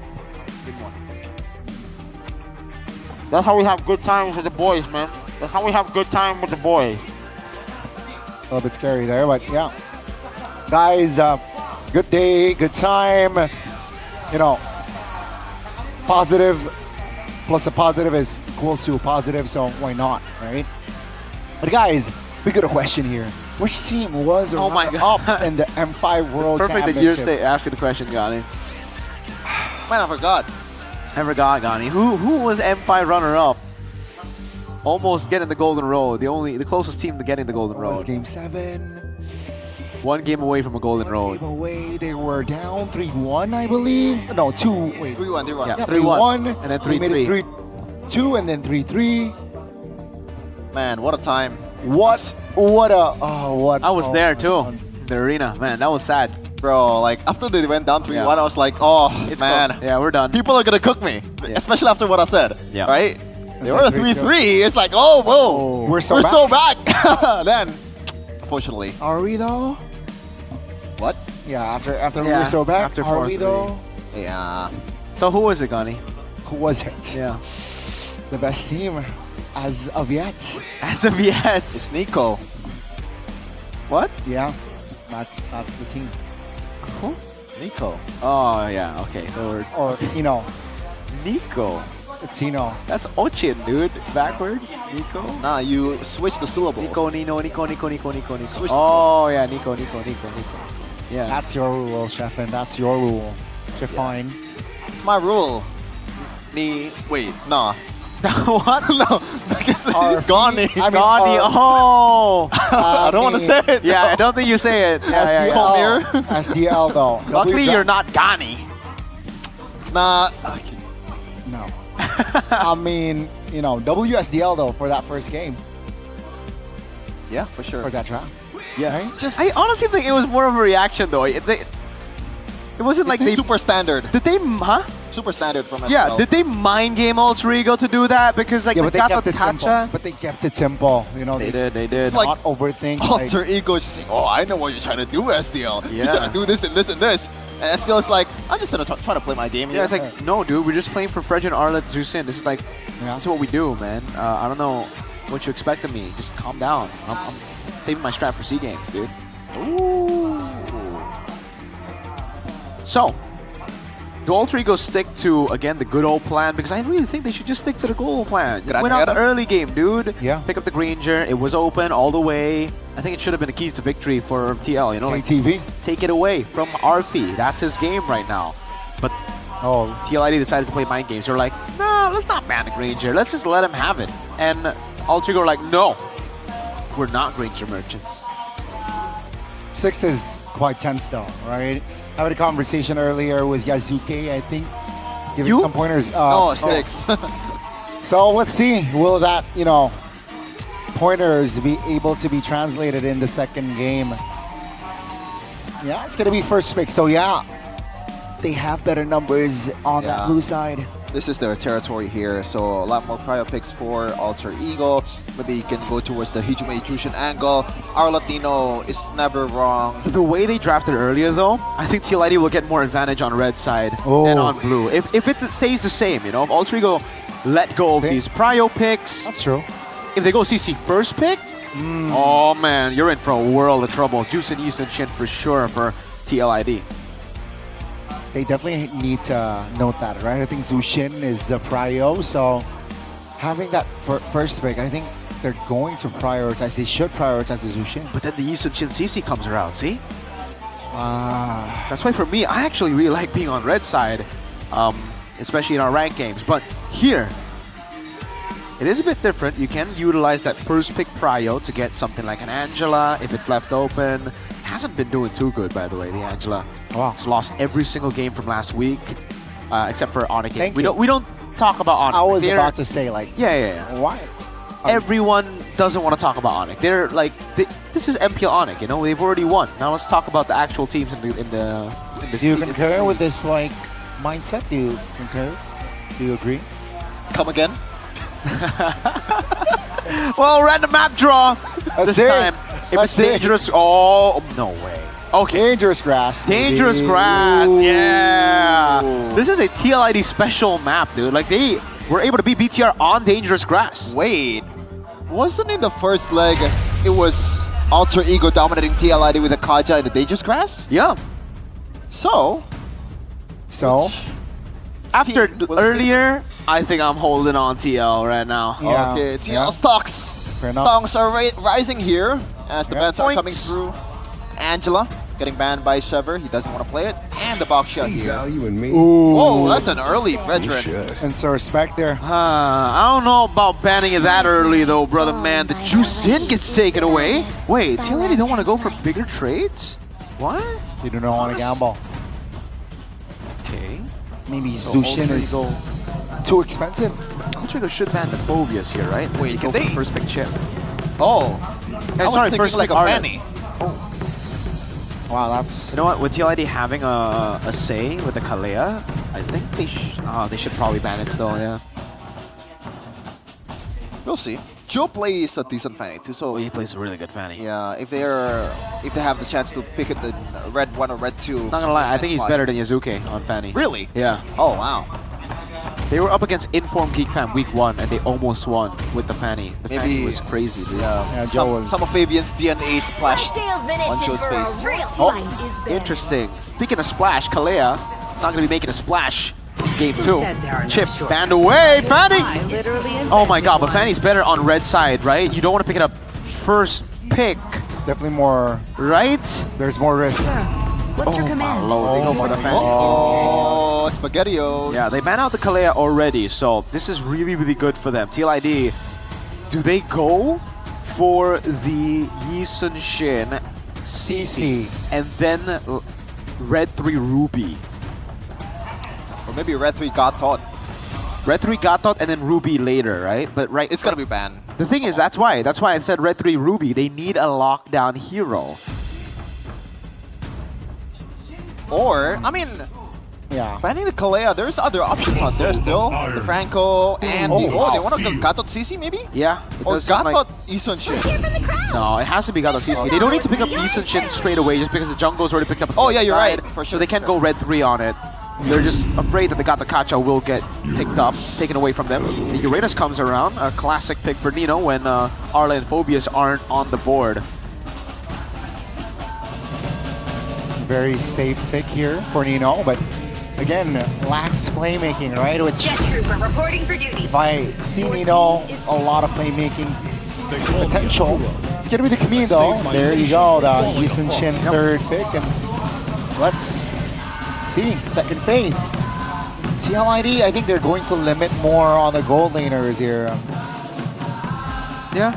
That's how we have good times with the boys, man. That's how we have good time with the boys. A little bit scary there, but yeah. Guys, good day, good time. You know, positive plus a positive is equals to a positive, so why not, right? But guys, we got a question here. Which team was up in the M5 World Perfect Championship? that you're asking the question, Gani. Man, I forgot. Gani. Who was M5 runner-up? Almost getting the Golden Road. The closest team to getting the Golden Road. Was Game 7. 1 game away from a Golden Road. Away, they were down 3-1, I believe. No, 2. Wait. 3-1. Yeah, 3-1. And then 3-3. 2 and then 3-3. Man, what a time. What I was there too. In the arena, man, that was sad. Bro, like after they went down 3-1, I was like, oh It's man. cool. Yeah, we're done. People are gonna cook me. Especially after what I said. Yeah. Right? They were 3-3. It's like, oh, whoa. We're so back. Then, unfortunately. Are we though? What? Yeah, after we're so back. After Are we 4-3. though? Yeah. So who was it, Gunny? Who was it? Yeah. The best team as of yet. As of yet. It's Nico. What? Yeah, that's the team. Who? Nico. Oh yeah. Okay. So we're Or Tino. Nico. Tino. That's Ochin, dude. Backwards. Nico. Nah, you switch the syllables. Nico. Switch Oh yeah, Nico. Yeah. That's your rule, Sheffin. That's your rule. You're fine. It's my rule. Wait, nah. What? No, because he's Gani. Gani. Oh. I don't want to say it. Yeah, no. I don't think you say it. Yeah, SDL. SDL though. Luckily, you're not Gani. Nah. No. I mean, you know, WSDL though for that first game. Yeah, for sure. For that draft. Yeah. Right? Just I honestly think it was more of a reaction though. It wasn't like they super standard. Did they? Huh? Super standard from Yeah. SL. Did they mind game Alter Ego to do that? Because like Yeah, the but they kept Gato it simple. Tacha. But they kept it simple. You know, They did. It's like not overthink. Alter Ego just saying, oh, I know what you're trying to do, SDL. You're Yeah. trying to do this and this and this. And SDL is like, I'm just gonna try to play my game here. Yeah, it's like, no, dude, we're just playing for Fredge and Arlet Zusin. This is like, this is what we do, man. I don't know what you expect of me. Just calm down. I'm saving my strat for C games, dude. Ooh. So, do Alter Ego stick to, again, the good old plan? Because I really think they should just stick to the good old plan. You went out the early game, dude. Yeah. Pick up the Granger. It was open all the way. I think it should have been a keys to victory for TL, you know? Like, TV. take it away from Arfi. That's his game right now. But TLID decided to play mind games. They're like, no, let's not ban the Granger. Let's just let him have it. And Alter Ego are like, no, we're not Granger merchants. 6 is quite tense though, right? I had a conversation earlier with Yazuke, I think. Giving some pointers. No, 6. So let's see. Will that, you know, pointers be able to be translated in the second game? Yeah, it's going to be first pick. So yeah, they have better numbers on that blue side. This is their territory here, so a lot more prior picks for Alter Ego. Maybe you can go towards the Hijime Jushin angle. Our Latino is never wrong. The way they drafted earlier, though, I think TLID will get more advantage on red side than on blue. If it stays the same, you know, if Alter Ego let go of these prio picks. That's true. If they go CC first pick, oh man, you're in for a world of trouble. Jushin, Easton, Shin for sure for TLID. They definitely need to note that, right? I think Zushin is a prio, so having that first pick, I think they're going to prioritize. They should prioritize the Zushin. But then the Easton Shin CC comes around, see? That's why for me, I actually really like being on red side, especially in our ranked games. But here, it is a bit different. You can utilize that first pick prio to get something like an Angela if it's left open. Hasn't been doing too good, by the way, the Angela. Wow. It's lost every single game from last week, except for Onyx. Thank We you. don't talk about Onyx. I was about to say, like, yeah. Why? Everyone doesn't want to talk about Onyx. They're like, this is MPL Onyx, you know. They've already won. Now let's talk about the actual teams in the. Do you concur with this like mindset? Do you concur? Do you agree? Come again? Well, random map draw. That's this it. time. If That's it's dangerous, oh no way. Okay. Dangerous grass. Dangerous grass. Yeah. This is a TLID special map, dude. Like they were able to beat BTR on dangerous grass. Wait, wasn't in the first leg it was Alter Ego dominating TLID with a Kaja in the dangerous grass? Yeah. So after earlier, I think I'm holding on TL right now. Yeah. Okay, TL stocks. Stocks are rising here as the bans are coming through. Angela getting banned by Shever. He doesn't want to play it. And the box shot here. Value in me. Whoa, that's an early Fredrin. And so respect there. I don't know about banning it that early though, brother man. The Juicin gets taken away. Wait, TLID don't want to go for bigger trades? What? They do not want to gamble. Okay. Maybe Zushin is too expensive. Altrigo should ban the Phobias here, right? Wait, go can for they? first pick chip. Oh, Yeah, sorry, first like pick a Arlen. Fanny. Wow, that's... You know what? With TLID having a say with the Kalea, I think they should probably ban it still. Yeah. We'll see. Joe plays a decent Fanny too, so he plays a really good Fanny. Yeah, if they have the chance to pick it in red 1 or red 2. Not gonna lie, I think he's better than Yazuke on Fanny. Really? Yeah. Oh wow. They were up against Informed Geek Fam week 1 and they almost won with the Fanny. The Maybe Fanny was crazy, dude. Yeah, some of Fabian's DNA splashed on Joe's face. Oh, interesting. Speaking of splash, Kalea not gonna be making a splash. Game 2. Chip banned away. Fanny! Oh my god, but Fanny's better on red side, right? You don't want to pick it up first pick. Definitely more... Right? There's more risk. What's your command? They go for the Fanny. Oh, SpaghettiOs. Yeah, they banned out the Kalea already, so this is really, really good for them. TLID, do they go for the Yi Sun Shin, CC, and then Red 3 Ruby? Or maybe red 3 got taught. Red 3 got taught and then Ruby later, right? But right, it's gonna be banned. The thing is, that's why I said Red 3 Ruby. They need a lockdown hero. Or, I mean, yeah, banning the Kalea, there's other options on there still. The Franco and they want to go Gatot CC maybe? Yeah. Or Gatot Isun Shin. No, it has to be Gatot CC. They don't need to pick up Isun Shin straight away just because the jungle's already picked up. Oh yeah, you're right. For sure. So they can't go Red 3 on it. They're just afraid that the Gata Kacha will get picked up, taken away from them. The Uranus comes around, a classic pick for Nino when Arla and Phobias aren't on the board. Very safe pick here for Nino, but again, lacks playmaking, right? Which, reporting for duty. if I see Nino, a lot of playmaking potential. It's gonna be the Camille though. There you go, the Yi Sun Shin third pick, and let's see, second phase. TLID, I think they're going to limit more on the gold laners here. Yeah,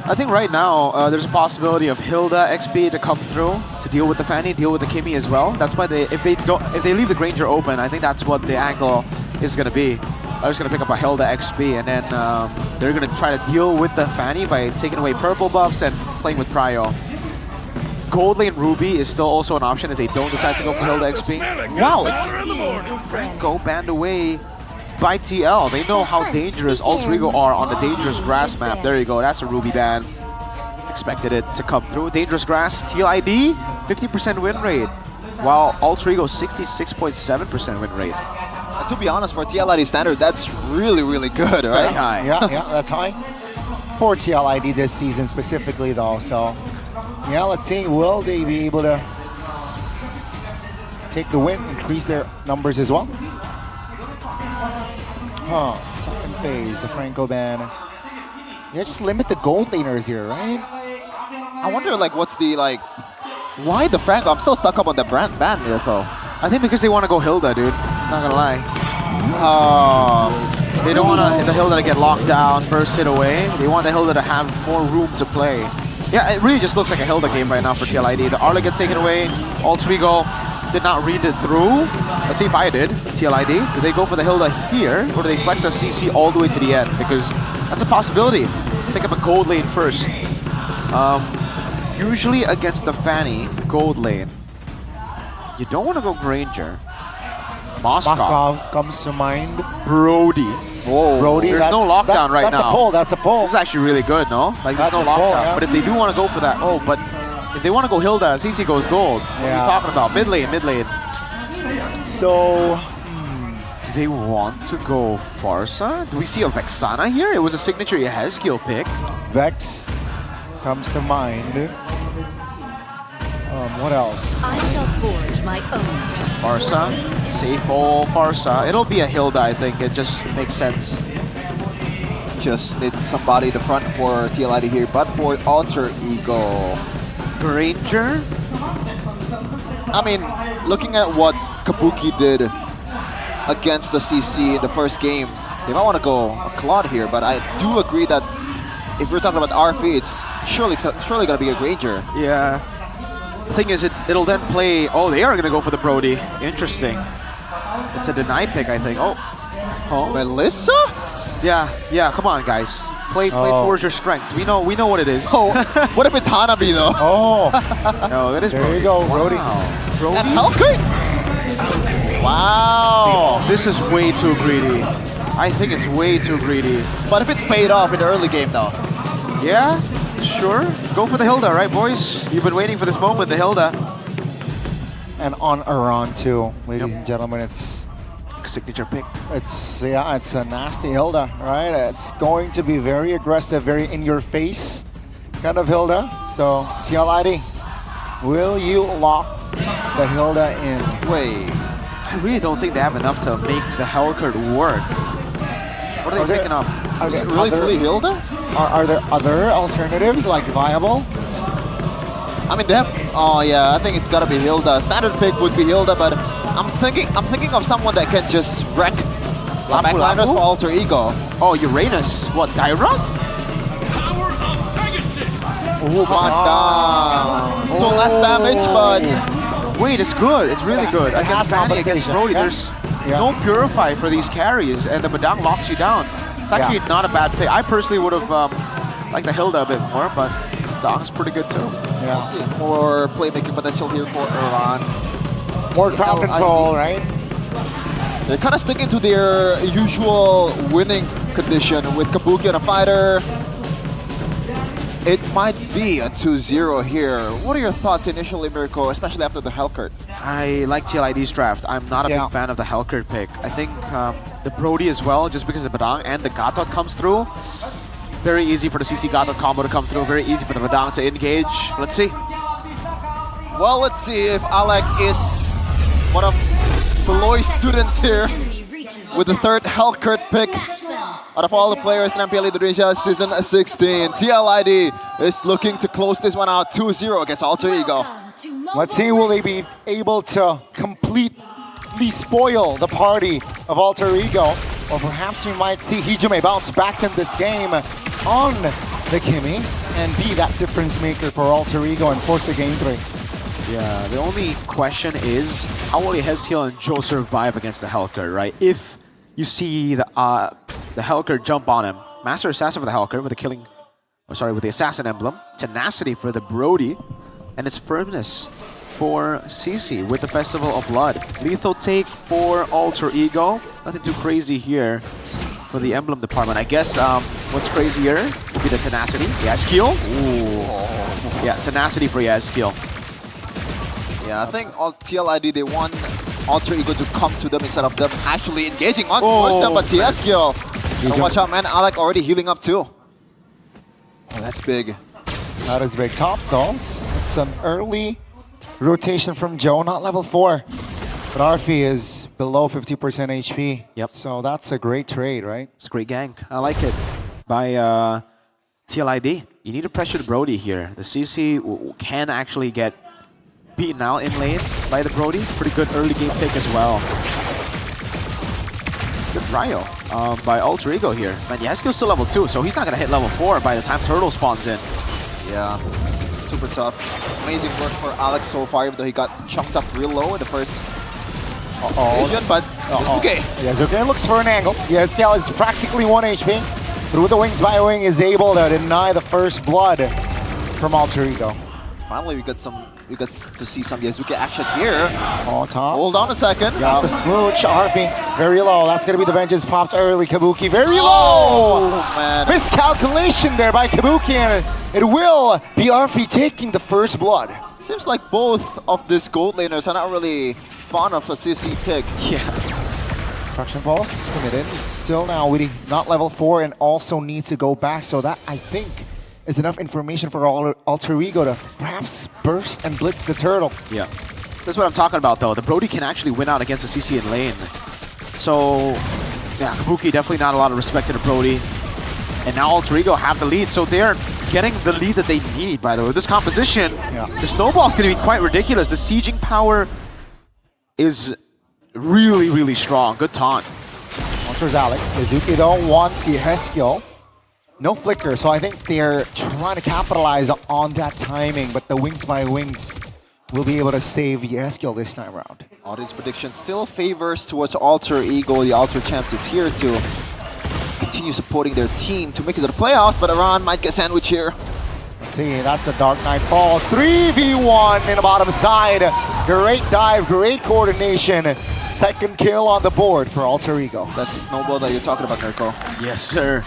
I think right now there's a possibility of Hilda XP to come through to deal with the Fanny, deal with the Kimmy as well. That's why if they leave the Granger open, I think that's what the angle is gonna be. They're just gonna pick up a Hilda XP and then they're gonna try to deal with the Fanny by taking away purple buffs and playing with Prio. Gold lane Ruby is still also an option if they don't decide to go for Hilda XP. Wow, it's Franco banned away by TL. They know how dangerous Altrigo are on the dangerous grass map. There you go, that's a Ruby ban. Expected it to come through. Dangerous grass, TLID, 50% win rate, while Altrigo 66.7% win rate. To be honest, for TLID standard, that's really, really good, right? Very high. Yeah, that's high. For TLID this season specifically though, so yeah, let's see, will they be able to take the win, increase their numbers as well? Second phase, the Franco ban. Yeah, just limit the gold laners here, right? I wonder, like, what's the, like, why the Franco? I'm still stuck up on the brand ban here, though. I think because they want to go Hilda, dude. Not gonna lie. They don't want the Hilda to get locked down, burst it away. They want the Hilda to have more room to play. Yeah, it really just looks like a Hilda game right now for TLID. The Arla gets taken away. Altrigo did not read it through. Let's see if I did. TLID, do they go for the Hilda here, or do they flex a CC all the way to the end? Because that's a possibility. Pick up a gold lane first. Usually against the Fanny, gold lane, you don't want to go Granger. Moskov comes to mind. Brody. Whoa. Brody, there's no lockdown right now. That's a pull, that's a pull. This is actually really good, no? Like, there's no lockdown. Pull, yeah. But if they do want to go for that, but if they want to go Hilda, CC goes gold. What are you talking about? Mid lane, mid lane. So, do they want to go Farsa? Do we see a Vexana here? It was a signature Yehezkiel pick. Vex comes to mind. What else? I shall forge my own justice. Farsa, safe old Farsa. It'll be a Hilda, I think. It just makes sense. Just need somebody to front for TLID here, but for Alter Ego. Granger? I mean, looking at what Kabuki did against the CC in the first game, they might want to go a Claude here, but I do agree that if we're talking about RF, it's surely going to be a Granger. Yeah. The thing is, it'll then play... Oh, they are going to go for the Brody. Interesting. It's a deny pick, I think. Oh. Melissa? Yeah, come on, guys. Play towards your strengths. We know what it is. Oh, what if it's Hanabi though? Oh, no, it is. there you go, Brody. Brody. And Hellcurt? Wow. This is way too greedy. I think it's way too greedy. But if it's paid off in the early game though? Yeah, sure. Go for the Hilda, right, boys? You've been waiting for this moment, the Hilda. And on Aran too, ladies and gentlemen, it's signature pick. It's a nasty Hilda, right? It's going to be very aggressive, very in your face kind of Hilda. So TL ID, will you lock the Hilda in? Wait, I really don't think they have enough to make the Hellcurt work. What are they picking up? Are Is there it really other- fully Hilda? Are there other alternatives like viable? I mean, they have. Oh yeah, I think it's gotta be Hilda. Standard pick would be Hilda, but I'm thinking of someone that can just wreck backliners for Alter Ego. Oh, Uranus. What, Dyroth? Oh my god. So less damage, but wait, it's good. It's really good. It has Against Fanny, against compensation. Brody, Yeah. there's no Purify for these carries, and the Badang locks you down. It's actually not a bad pick. I personally would have liked the Hilda a bit more, but Dong's pretty good too. Yeah. see more playmaking potential here for Iran. More crowd control, right? They're kind of sticking to their usual winning condition with Kabuki on a fighter. It might be a 2-0 here. What are your thoughts initially, Mirko, especially after the Hellcurt? I like TLID's draft. I'm not a big fan of the Hellcurt pick. I think the Brody as well, just because the Badang and the Gatot comes through. Very easy for the CC Gatot combo to come through. Very easy for the Badang to engage. Let's see. Well, let's see if Alec is one of Beloy's students here with the third Hellcurt pick out of all the players in MPL Indonesia Season 16. TLID is looking to close this one out 2-0 against Alter Ego. Let's see, will they be able to completely spoil the party of Alter Ego? Or perhaps we might see Hijime bounce back in this game on the Kimi and be that difference maker for Alter Ego and force a game 3. Yeah, the only question is, how will Hezkiel and Joe survive against the Hellcurt, right? If you see the Hellcurt jump on him, Master Assassin for the Hellcurt with with the Assassin emblem, Tenacity for the Brody, and its Firmness for CC with the Festival of Blood. Lethal take for Alter Ego. Nothing too crazy here for the emblem department. I guess what's crazier would be the Tenacity. Hezkiel. Ooh. Yeah, Tenacity for Hezkiel. Yeah, I think TLID, they want Alter Ego to come to them instead of them actually engaging on towards them, but Hezkiel. And watch out, man, Alec already healing up too. Oh, that's big. That is big. Top goals. It's an early rotation from Joe, not level 4. But Arfi is below 50% HP. Yep. So that's a great trade, right? It's a great gank. I like it. By TLID. You need to pressure the Brody here. The CC can actually get beaten out in lane by the Brody. Pretty good early game pick as well. Good Ryo by Alter Ego here. Man, Hezkiel's still level 2, so he's not going to hit level 4 by the time Turtle spawns in. Yeah, super tough. Amazing work for Alex so far, even though he got chunked up real low in the first invasion, but okay. Yes, okay, looks for an angle. Hezkiel is practically 1 HP. Through the wings by Wing is able to deny the first blood from Alter Ego. Finally, we got to see some Yazuki action here. On top. Hold on a second. Got the smooch. Harpy very low. That's going to be the vengeance popped early. Kabuki very low. Oh, man. Miscalculation there by Kabuki, and it will be Arfi taking the first blood. Seems like both of these gold laners are not really fond of a CC pick. Yeah. Destruction Pulse committed. Still now witty, not level 4, and also needs to go back. So that, I think, is enough information for Alter Ego to perhaps burst and blitz the turtle. Yeah. That's what I'm talking about, though. The Brody can actually win out against the CC in lane. So, yeah, Kabuki definitely not a lot of respect to the Brody. And now Alter Ego have the lead, so they're getting the lead that they need, by the way. With this composition, the snowball's going to be quite ridiculous. The sieging power is really, really strong. Good taunt. Monsters Alec. Suzuki though wants the Hezkiel. No flicker, so I think they're trying to capitalize on that timing, but the Wings by Wings will be able to save Hezkiel this time around. Audience prediction still favors towards Alter Ego. The Alter Champs is here to continue supporting their team to make it to the playoffs, but Iran might get sandwiched here. See, that's the Dark Knight fall. 3v1 in the bottom side. Great dive, great coordination. Second kill on the board for Alter Ego. That's the snowball that you're talking about, Mirko. Yes, sir.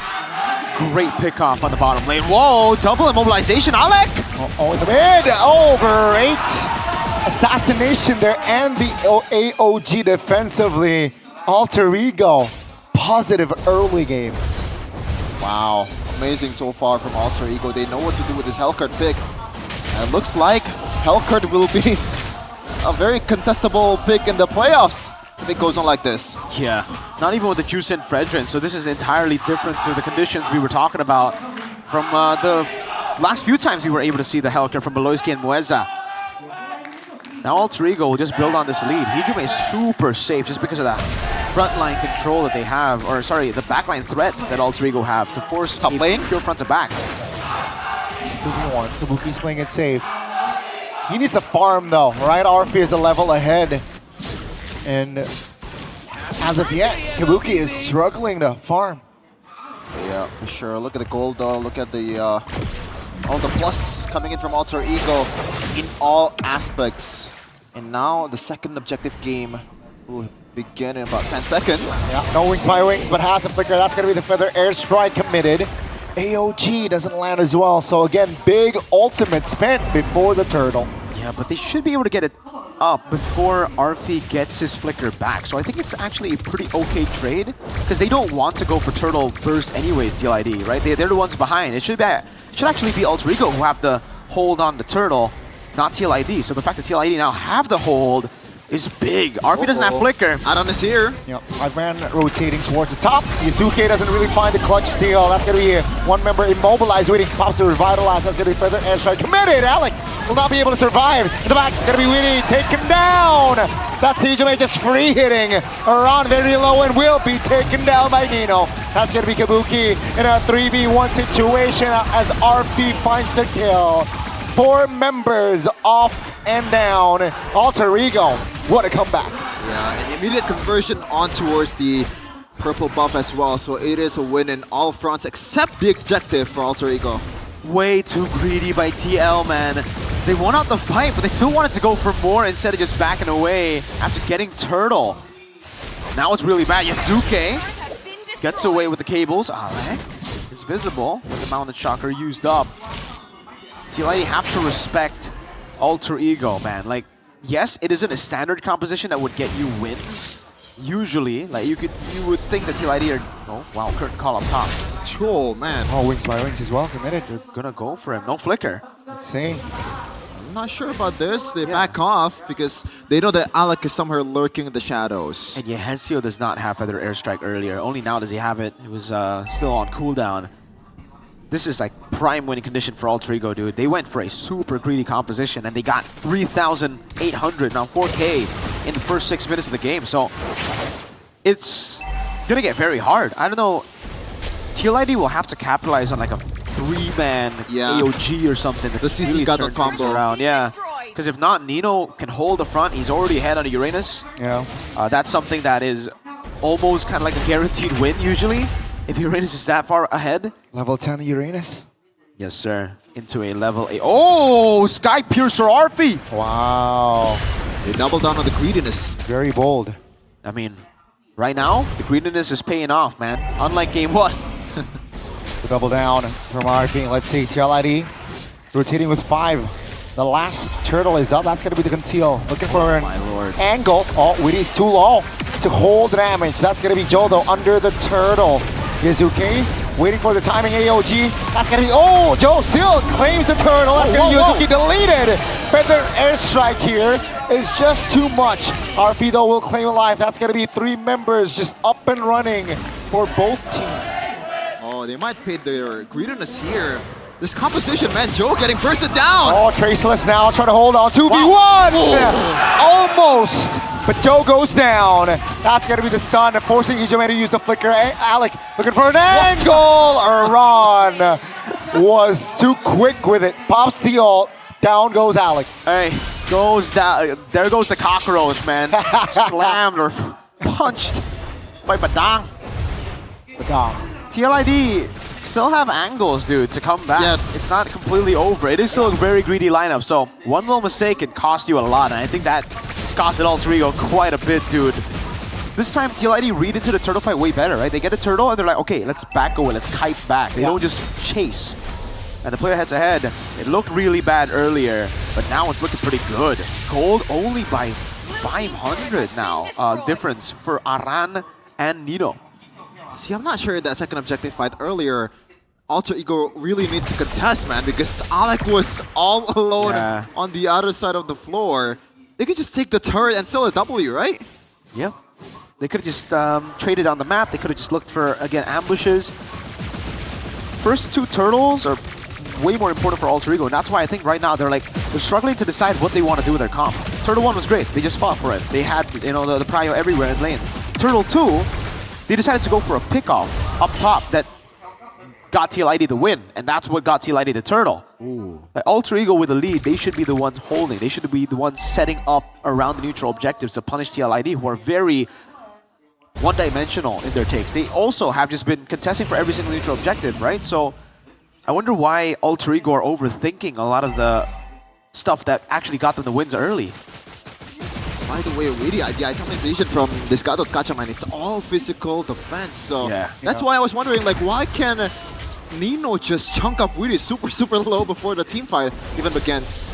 Great pickoff on the bottom lane. Whoa, double immobilization, Alec! Oh, in the mid. Oh, great assassination there, and the AOG defensively. Alter Ego, positive early game. Wow, amazing so far from Alter Ego. They know what to do with this Hellcurt pick. And it looks like Hellcurt will be a very contestable pick in the playoffs if it goes on like this. Yeah, not even with the juice in Fredrin, so this is entirely different to the conditions we were talking about from the last few times we were able to see the Hellcurt from Beloyski and Mueza. Now Alter Ego will just build on this lead. Hijime is super safe just because of that frontline control that they have, or sorry, the backline threat that Alter Ego have to force top lane pure front to back. 2v1, Kabuki's playing it safe. He needs to farm though, right? RP is a level ahead. And as of yet, Kabuki is struggling to farm. Yeah, for sure. Look at the gold though. Look at the all the plus coming in from Alter Ego in all aspects. And now the second objective game will begin in about 10 seconds. Yeah, no wings by wings, but has the flicker. That's going to be the feather airstrike committed. AOG doesn't land as well. So again, big ultimate spent before the turtle. Yeah, but they should be able to get it up before Arfi gets his flicker back. So I think it's actually a pretty okay trade because they don't want to go for turtle burst anyways, TLID, right? They're the ones behind. It should actually be Alter Ego who have the hold on the turtle, not TLID. So the fact that TLID now have the hold is big. Arfi doesn't have flicker. Add-on is here. Yep, Ivan rotating towards the top. Yusuke doesn't really find the clutch steal. That's going to be one member immobilized, waiting pops to revitalize. That's going to be further airstrike committed. Alec will not be able to survive. In the back, it's going to be Winnie taken down. That's Hijime just free hitting. Around very low and will be taken down by Nino. That's going to be Kabuki in a 3v1 situation as RP finds the kill. 4 members off and down. Alter Ego, what a comeback. Yeah, an immediate conversion on towards the purple buff as well. So it is a win in all fronts except the objective for Alter Ego. Way too greedy by TL, man. They won out the fight, but they still wanted to go for more instead of just backing away after getting turtle. Now it's really bad. Yasuke gets away with the cables. Alec is visible with the mounted shocker used up. TLID have to respect Alter Ego, man. Like, yes, it isn't a standard composition that would get you wins. Usually, like you would think that TLID are. Oh wow, curtain call up top. Oh man. Oh, wings by wings as well, committed. They're gonna go for him. No flicker. Insane. I'm not sure about this. They back off because they know that Alec is somewhere lurking in the shadows. And yeah, Hensio does not have Feather Airstrike earlier. Only now does he have it. It was still on cooldown. This is like prime winning condition for Alter Ego, dude. They went for a super greedy composition and they got 3,800, now 4K in the first 6 minutes of the game. So it's gonna get very hard. I don't know. TLID will have to capitalize on like a 3-man AOG or something. The CC got a combo around, yeah. Because if not, Nino can hold the front. He's already ahead on the Uranus. Yeah. That's something that is almost kind of like a guaranteed win usually. If Uranus is that far ahead. Level 10 Uranus. Yes, sir. Into a level 8. Oh, Sky Piercer Arfi. Wow. They doubled down on the greediness. Very bold. I mean, right now, the greediness is paying off, man. Unlike game 1. The double down from RP. Let's see, TLID rotating with 5. The last turtle is up. That's going to be the conceal. Looking for an angle. Oh, Witty's too low to hold damage. That's going to be Jodo under the turtle. Yuzuki waiting for the timing AOG. That's going to be, oh, Joe still claims the turtle. That's going to be Yuzuki deleted. Feather airstrike here is just too much. RP though will claim it live. That's going to be 3 members just up and running for both teams. Oh, they might pay their greediness here. This composition, man, Joe getting bursted down. Oh, Traceless now trying to hold on. 2v1! Wow. Almost! But Joe goes down. That's going to be the stun, forcing Hijime to use the flicker. Alec looking for an angle. Iran was too quick with it. Pops the ult. Down goes Alec. Hey, goes down. There goes the cockroach, man. Slammed or punched by Badang. Badang. TLID still have angles, dude, to come back. Yes. It's not completely over. It is still a very greedy lineup, so one little mistake can cost you a lot, and I think that has costed Alter Ego quite a bit, dude. This time, TLID read into the turtle fight way better, right? They get the turtle, and they're like, okay, let's back away, let's kite back. They don't just chase. And the player heads ahead. It looked really bad earlier, but now it's looking pretty good. Gold only by 500 now. Difference for Aran and Nino. See, I'm not sure that second objective fight earlier, Alter Ego really needs to contest, man, because Alec was all alone on the other side of the floor. They could just take the turret and still a W, right? Yep. They could have just traded on the map. They could have just looked for, again, ambushes. First two turtles are way more important for Alter Ego, and that's why I think right now they're struggling to decide what they want to do with their comp. Turtle 1 was great. They just fought for it. They had, you know, the prio everywhere in lane. Turtle 2, they decided to go for a pickoff up top that got TLID the win, and that's what got TLID the turtle. Like Alter Ego with the lead, they should be the ones holding. They should be the ones setting up around the neutral objectives to punish TLID, who are very one-dimensional in their takes. They also have just been contesting for every single neutral objective, right? So I wonder why Alter Ego are overthinking a lot of the stuff that actually got them the wins early. By the way, really, the itemization from this Gatot Kacaman, it's all physical defense. So that's why I was wondering, like, why can Nino just chunk up Weedy super low before the team fight even begins?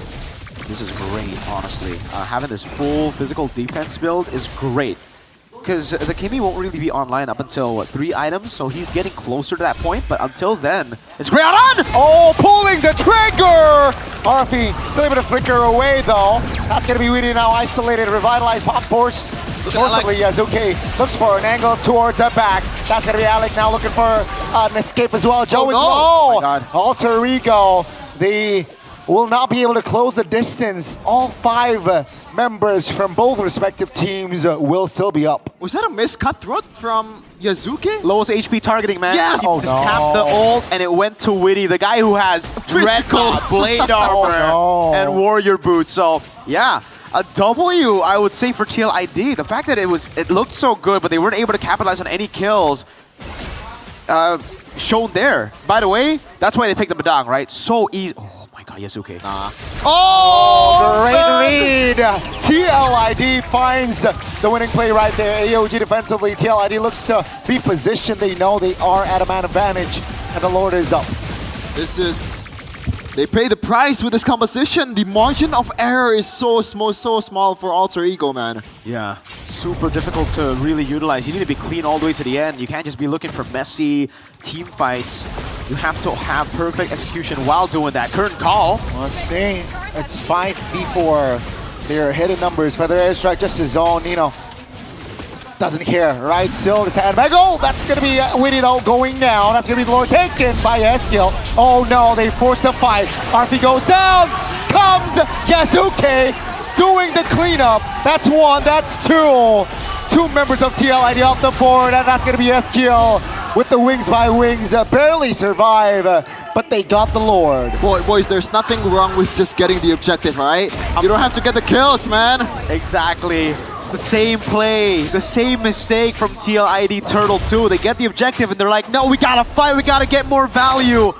This is great, honestly. Having this full physical defense build is great. Because the Kimi won't really be online up until, what, 3 items? So he's getting closer to that point, but until then, it's great on! Oh, pulling the trigger! Arfi still able to flicker away, though. That's going to be really now isolated, revitalized Pop Force. Forcibly, Yazuki looks for an angle towards the back. That's going to be Alec now looking for an escape as well. Joe is low. Alter Ego, they will not be able to close the distance. All 5 members from both respective teams will still be up. Was that a missed cutthroat from Yazuki? Lowest HP targeting, man. Yes! He just tapped the ult and it went to Witty, the guy who has Dreadnought, Blade Armor, and Warrior Boots. So, yeah, a W, I would say, for TLID. The fact that it looked so good, but they weren't able to capitalize on any kills, shown there. By the way, that's why they picked up Badang, right? So easy. Oh my god, Yasuke. Oh, great read! TLID finds the winning play right there. AOG defensively, TLID looks to be positioned. They know they are at a man advantage, and the Lord is up. They pay the price with this composition. The margin of error is so small for Alter Ego, man. Yeah, super difficult to really utilize. You need to be clean all the way to the end. You can't just be looking for messy team fights. You have to have perfect execution while doing that. Current call. Well, I'm saying it's 5v4. Their hidden numbers, whether airstrike just his own, doesn't care, right? Still, this handbag. Oh, that's going to be Winnie though going down. That's going to be the Lord taken by Eskill. Oh no, they forced the fight. Arfi goes down. Comes Yasuke doing the cleanup. That's 1, that's 2. 2 members of TLID off the board, and that's going to be Eskill with the wings by wings. Barely survive, but they got the Lord. Boys, there's nothing wrong with just getting the objective, right? You don't have to get the kills, man. Exactly. The same play, the same mistake from TLID Turtle 2. They get the objective and they're like, no, we gotta fight, we gotta get more value.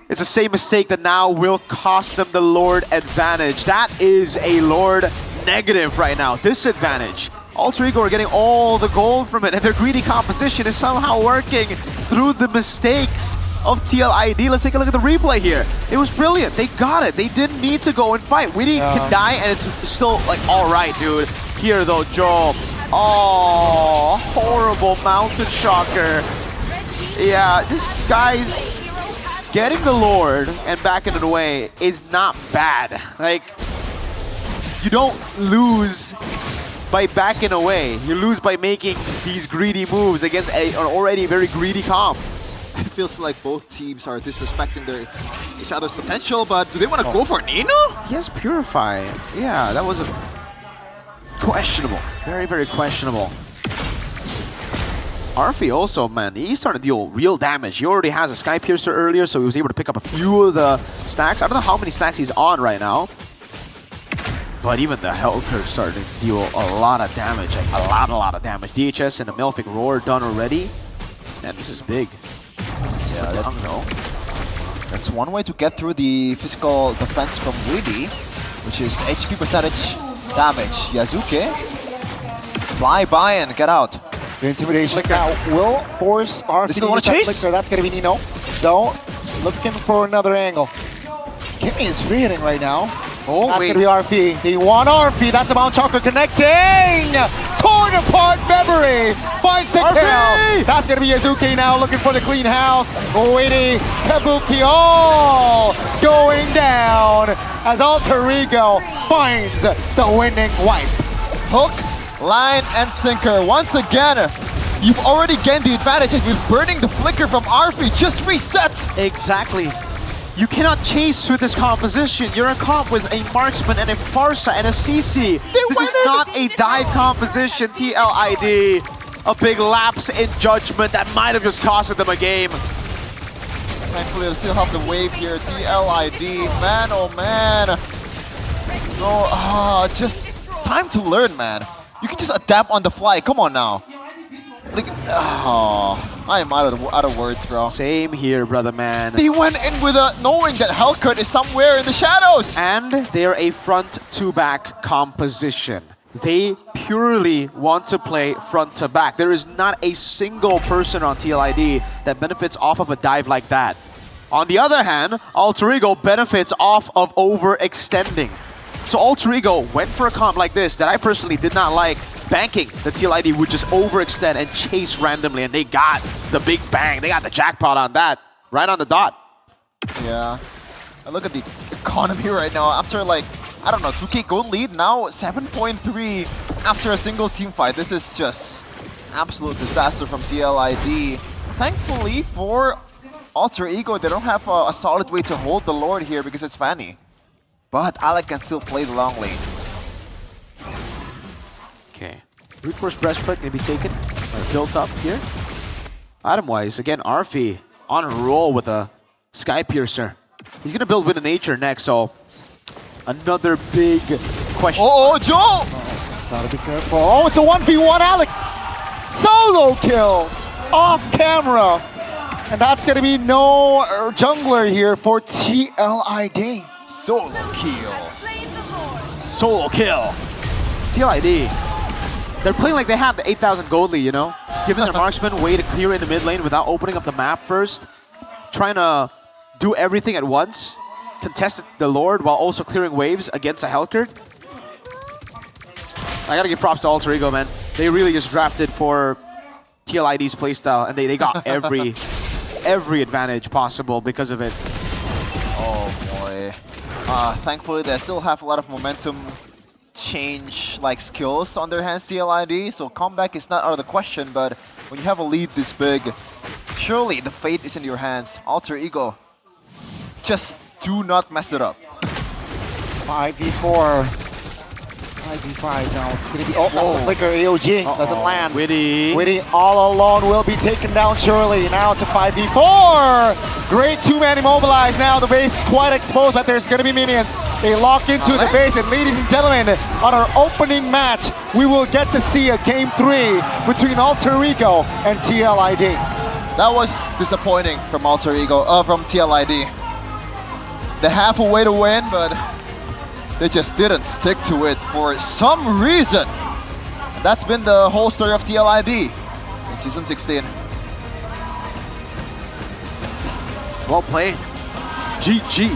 It's the same mistake that now will cost them the Lord advantage. That is a Lord negative right now, disadvantage. Alter Ego are getting all the gold from it, and their greedy composition is somehow working through the mistakes of TLID. Let's take a look at the replay here. It was brilliant. They got it. They didn't need to go and fight. Weedy can die, and it's still like, all right, dude. Here, though, Joel. Oh, horrible mountain shocker. Yeah, this guy's getting the Lord and backing it away is not bad. Like, you don't lose by backing away. You lose by making these greedy moves against an already very greedy comp. It feels like both teams are disrespecting each other's potential, but do they want to go for Nino? He has Purify. Yeah, that was questionable. Very, very questionable. Arfi also, man, he's starting to deal real damage. He already has a Sky Piercer earlier, so he was able to pick up a few of the stacks. I don't know how many stacks he's on right now, but even the Helker's starting to deal a lot of damage. Like a lot of damage. DHS and the Melfic Roar done already. And this is big. No. That's one way to get through the physical defense from Weedy, which is HP percentage damage. Yazuke, fly by and get out. The intimidation now will force RP They still want to that chase? flicker. That's going to be Nino. No, looking for another angle. Kimmy is free hitting right now. Oh, that's wait. going to be RP. They want RP. That's a Mount Chocolate connecting. Torn apart memory. Finds the kill. That's going to be Yazuki now looking for the clean house. Waiting. Kabuki all going down as Alter Ego finds the winning wipe. Hook, line, and sinker. Once again, you've already gained the advantage with burning the flicker from Arfi. Just reset. Exactly. You cannot chase with this composition. You're a comp with a marksman and a Farsa and a CC. This is not a dive composition. TLID, a big lapse in judgment that might have just costed them a game. Thankfully, they still have the wave here. TLID, man, oh man. No, just time to learn, man. You can just adapt on the fly. Come on now. Like, I am out of words, bro. Same here, brother man. They went in with knowing that Hellcurt is somewhere in the shadows. And they're a front to back composition. They purely want to play front to back. There is not a single person on TLID that benefits off of a dive like that. On the other hand, Alter Ego benefits off of overextending. So Alter Ego went for a comp like this that I personally did not like, banking the TLID would just overextend and chase randomly, and they got the big bang. They got the jackpot on that, right on the dot. Yeah. I look at the economy right now. After like, I don't know, 2k gold lead, now 7.3 after a single team fight. This is just absolute disaster from TLID. Thankfully for Alter Ego, they don't have a solid way to hold the Lord here because it's Fanny. But Alec can still play the long lane. Okay. Brute Force Breastplate going to be taken, built up here. Item-wise, again, Arfi on a roll with a Sky Piercer. He's going to build Wind of Nature next, so another big question. Oh, Joe! Gotta be careful. Oh, it's a 1v1, Alec! Solo kill! Off camera! And that's going to be no jungler here for TLID. Solo kill. Solo kill. TLID. They're playing like they have the 8,000 gold lead, you know? Giving their marksman way to clear in the mid lane without opening up the map first. Trying to do everything at once. Contest the Lord while also clearing waves against a Hellcurt. I gotta give props to Alter Ego, man. They really just drafted for TLID's playstyle, and they got every advantage possible because of it. Oh boy. Thankfully, they still have a lot of momentum change skills on their hands, TLID, so comeback is not out of the question, but when you have a lead this big, surely the fate is in your hands. Alter Ego, just do not mess it up. 5v4. 5v5 now. It's gonna be flicker AOG doesn't land. Witty all alone will be taken down surely. Now it's a 5v4. Great two-man immobilized now. The base is quite exposed, but there's gonna be minions. They lock into the base, and ladies and gentlemen, on our opening match, we will get to see a game 3 between Alter Ego and TLID. That was disappointing from Alter Ego, from TLID. They have a way to win, but they just didn't stick to it for some reason. And that's been the whole story of TLID in Season 16. Well played. GG.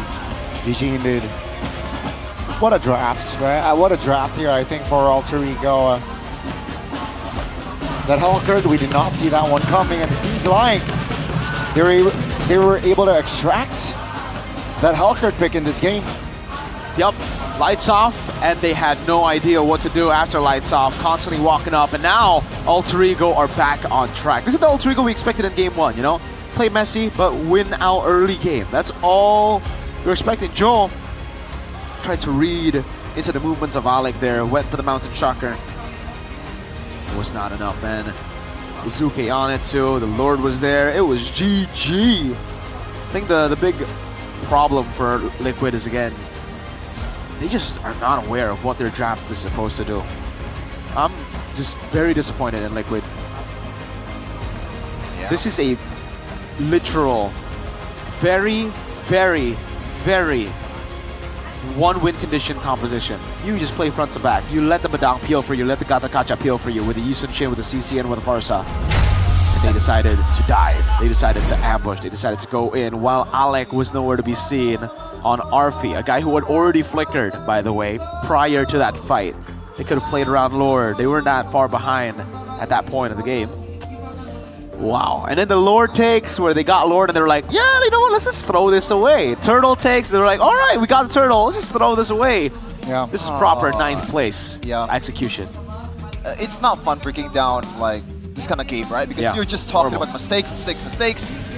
GG indeed. What a draft, right? What a draft here, I think, for Alter Ego. That Hellcurt, we did not see that one coming, and it seems like they were able to extract that Hellcurt pick in this game. Yep, lights off, and they had no idea what to do after lights off, constantly walking up, and now Alter Ego are back on track. This is the Alter Ego we expected in game 1, you know? Play messy, but win our early game. That's all you're expecting. Joe tried to read into the movements of Alec there, went for the Mountain Shocker. It was not enough, man. Izuke on it too, the Lord was there, it was GG. I think the big problem for Liquid is, again, they just are not aware of what their draft is supposed to do. I'm just very disappointed in Liquid. Yeah. This is a literal very, very, very one-win condition composition. You just play front to back. You let the Madang peel for you, let the Gata Kacha peel for you with the Yisun Shin, with the CC, and with the Farsa. And they decided to dive. They decided to ambush. They decided to go in while Alec was nowhere to be seen on Arfi, a guy who had already flickered, by the way, prior to that fight. They could have played around Lord. They weren't that far behind at that point of the game. Wow. And then the Lord takes where they got Lord and they're like, yeah, you know what, let's just throw this away. Turtle takes, they're like, all right, we got the turtle, let's just throw this away. Yeah. This is proper 9th place execution. It's not fun breaking down like this kind of game, right? Because you're just talking about mistakes,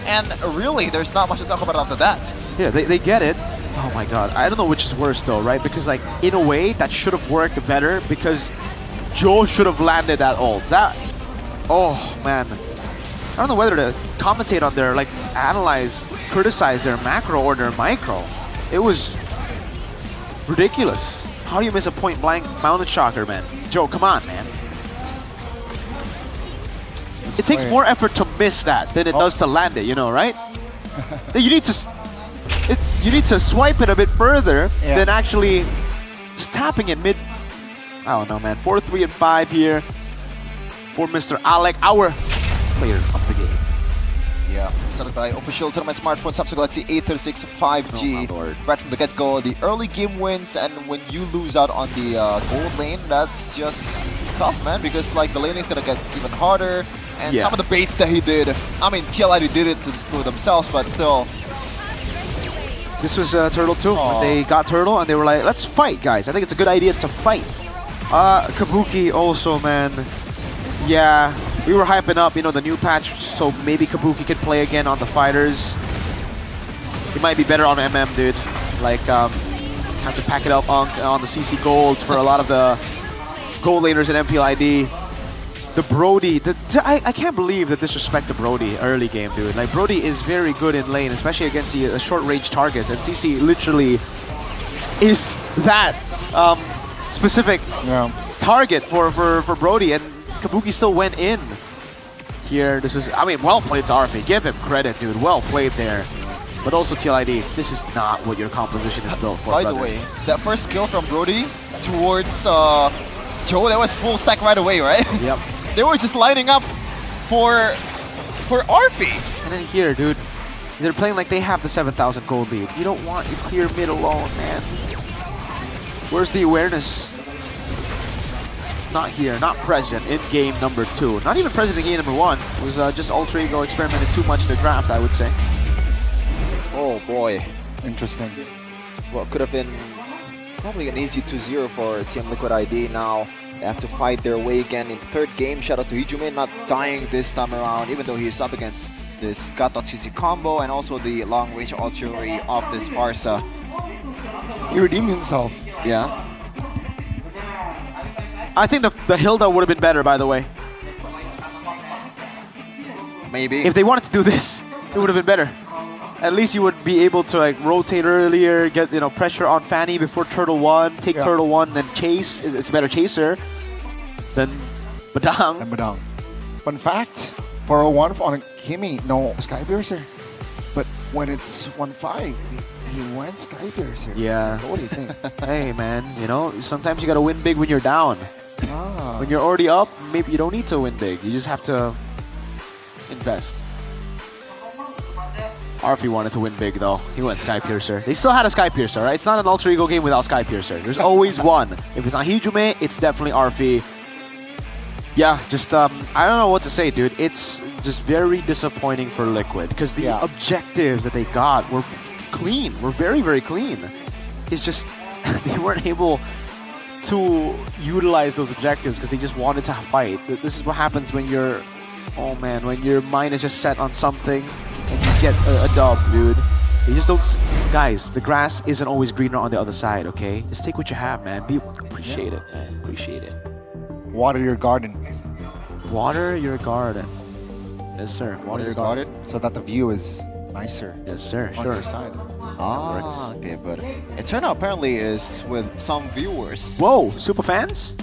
and really there's not much to talk about after that. Yeah, they get it. Oh my god, I don't know which is worse though, right? Because like, in a way, that should have worked better because Joe should have landed that ult. That, oh man. I don't know whether to commentate on their, like, analyze, criticize their macro or their micro. It was ridiculous. How do you miss a point blank mounted shocker, man? Joe, come on, man. It takes more effort to miss that than it does to land it, you know, right? You need to swipe it a bit further than actually just tapping it mid. I don't know, man. 4, 3, and 5 here for Mr. Alec, our player of the game. Yeah, started by official tournament smartphone Samsung Galaxy A36 5G. Right from the get-go, the early game wins, and when you lose out on the gold lane, that's just tough, man, because like the laning is gonna get even harder, and some of the baits that he did, I mean, TLID did it to themselves, but still. This was Turtle too. When they got Turtle and they were like, let's fight, guys. I think it's a good idea to fight. Kabuki also, man. Yeah, we were hyping up, you know, the new patch, so maybe Kabuki could play again on the fighters. He might be better on MM, dude. Like, time to pack it up on the CC Golds for a lot of the gold laners in MPL ID. The Brody, I can't believe the disrespect to Brody early game, dude. Like, Brody is very good in lane, especially against the short-range targets, and CC literally is that specific target for Brody, and Kabuki still went in here. This is, I mean, well played to RP. Give him credit, dude. Well played there. But also TLID, this is not what your composition is built for, By the way, that first kill from Brody towards Joe, that was full stack right away, right? Yep. They were just lining up for RP. And then here, dude, they're playing like they have the 7,000 gold lead. You don't want your clear mid alone, man. Where's the awareness? Not here, not present in game number 2. Not even present in game number 1. It was just Ultra Ego experimented too much in the draft, I would say. Oh boy. Interesting. Well, could have been probably an easy 2-0 for Team Liquid ID. Now they have to fight their way again in the 3rd game. Shout out to Hijume, not dying this time around, even though he is up against this Gatot CC combo and also the long-range artillery of this Farsa. He redeemed himself. Yeah. I think the Hilda would have been better, by the way. Maybe. If they wanted to do this, it would have been better. At least you would be able to like rotate earlier, get, you know, pressure on Fanny before Turtle 1, take Turtle 1, then chase. It's a better chaser than Badang. And Badang. Fun fact, 401 on Kimi, no Skypiercer. But when it's 1-5, he went Skypiercer. Yeah. What do you think? Hey man, you know, sometimes you gotta win big when you're down. When you're already up, maybe you don't need to win big. You just have to invest. Arfi wanted to win big though. He went Skypiercer. They still had a Skypiercer, right? It's not an Ultra Ego game without Skypiercer. There's always one. If it's not Hijume, it's definitely Arfi. Yeah, just I don't know what to say, dude. It's just very disappointing for Liquid because the objectives that they got were clean. Were very, very clean. It's just they weren't able to utilize those objectives because they just wanted to fight. This is what happens when you're, oh man, when your mind is just set on something and you get a dub, dude. You just don't, guys, the grass isn't always greener on the other side, okay? Just take what you have, man. Appreciate it, man. Appreciate it. Water your garden. Water your garden. Yes, sir. Water your garden so that the view is nicer. Yes, sir. On your side. Ah, okay, but it turned out apparently is with some viewers. Whoa, super fans?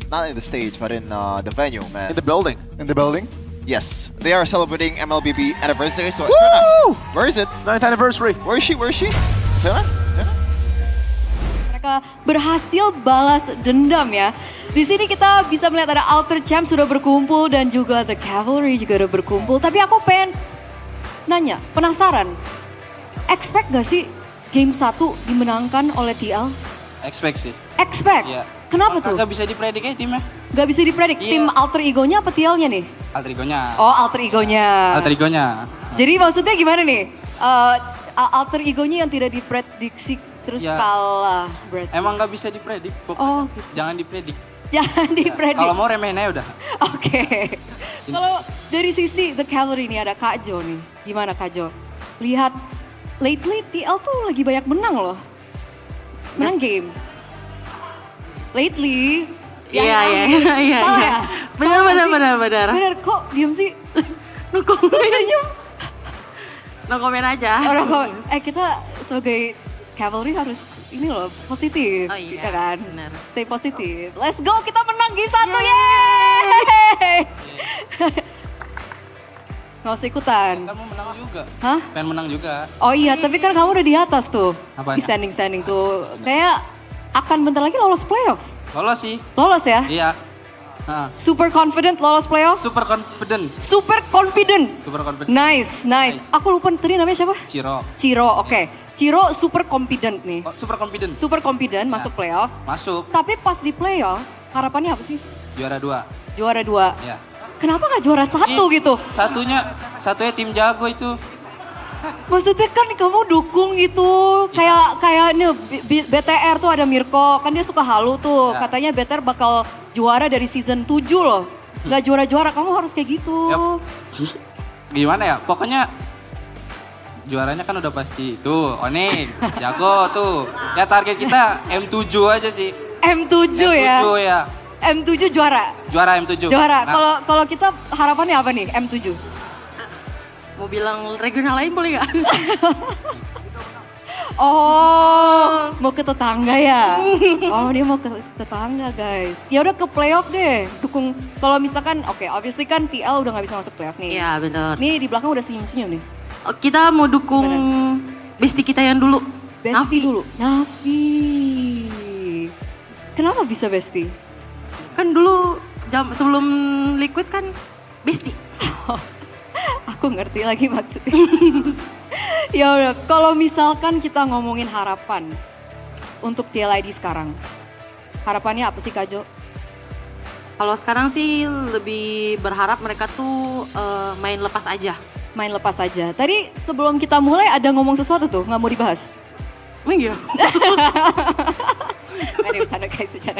Not in the stage, but in the venue, man. In the building. In the building? Yes, they are celebrating MLBB anniversary. So, Tuna, where is it? 9th anniversary. Where is she? Where is she? Tuna? Mereka berhasil balas dendam ya. Di sini kita bisa melihat ada Alter Champ sudah berkumpul dan juga The Cavalry juga udah berkumpul. Tapi aku pengen nanya, penasaran. Expect gak sih game 1 dimenangkan oleh TL? Expect sih. Expect? Iya. Kenapa tuh? Gak bisa dipredik ya timnya. Gak bisa dipredik? Iya. Tim Alter Ego-nya apa TL-nya nih? Alter Ego-nya. Oh, Alter Ego-nya. Alter Ego-nya. Jadi maksudnya gimana nih? Alter Ego-nya yang tidak diprediksi terus Ya. kalah berarti. Emang gak bisa dipredik. Oh, gitu. Jangan dipredik. Jangan dipredik. Kalau mau remehin aja udah. Oke. Kalau dari sisi The Cavalry ini ada Kak Jo nih. Gimana Kak Jo? Lihat lately TL tuh lagi banyak menang loh. Menang game. Lately. Iya. Salah ya? Benar. Benar kok diem sih? No comment. Senyum. No comment aja. Oh, no comment. Kita sebagai Cavalry harus ini loh positif, Oh iya, ya kan? benar. Stay positif. Let's go, kita menang game 1, yeay! Nggak usah ikutan. Kan mau menang juga. Hah? Pengen menang juga. Oh iya, tapi kan kamu udah di atas tuh. Apanya? Di standing tuh. Kayak akan bentar lagi lolos playoff. Lolos sih. Lolos ya? Iya. Nah. Super confident lolos playoff? Super confident. Super confident. Super confident. Nice. Aku lupa tadi namanya siapa? Ciro. Oke. Ciro super confident nih. Oh, super confident. Super confident Ya. masuk playoff. Masuk. Tapi pas di playoff, harapannya apa sih? Juara 2. Juara 2. Ya. Kenapa nggak juara 1 gitu? Satunya tim jago itu. Maksudnya kan kamu dukung gitu. Kayak nih BTR tuh ada Mirko, kan dia suka halu tuh. Ya. Katanya BTR bakal juara dari season 7 loh. Nggak juara-juara, kamu harus kayak gitu. Gimana ya? Pokoknya juaranya kan udah pasti tuh. Onik, jago tuh. Ya target kita M7 aja sih. M7 ya? M7 ya. M7 juara? Juara M7. Juara. Nah, Kalau kita harapannya apa nih M7? Mau bilang regional lain boleh nggak? Oh, mau ke tetangga ya? Oh, dia mau ke tetangga guys. Ya udah ke playoff deh. Dukung. Kalau misalkan, oke, obviously kan TL udah nggak bisa masuk playoff nih. Iya benar. Nih di belakang udah senyum-senyum nih. Kita mau dukung bestie kita yang dulu. Bestie dulu. Nafi. Kenapa bisa bestie? Kan dulu sebelum Liquid kan bestie. Aku ngerti lagi maksudnya. Ya udah, kalau misalkan kita ngomongin harapan untuk TLID sekarang, harapannya apa sih Kak Jo? Kalau sekarang sih lebih berharap mereka tuh main lepas aja. Main lepas aja. Tadi sebelum kita mulai ada ngomong sesuatu tuh, nggak mau dibahas? Oh iya. Bercanda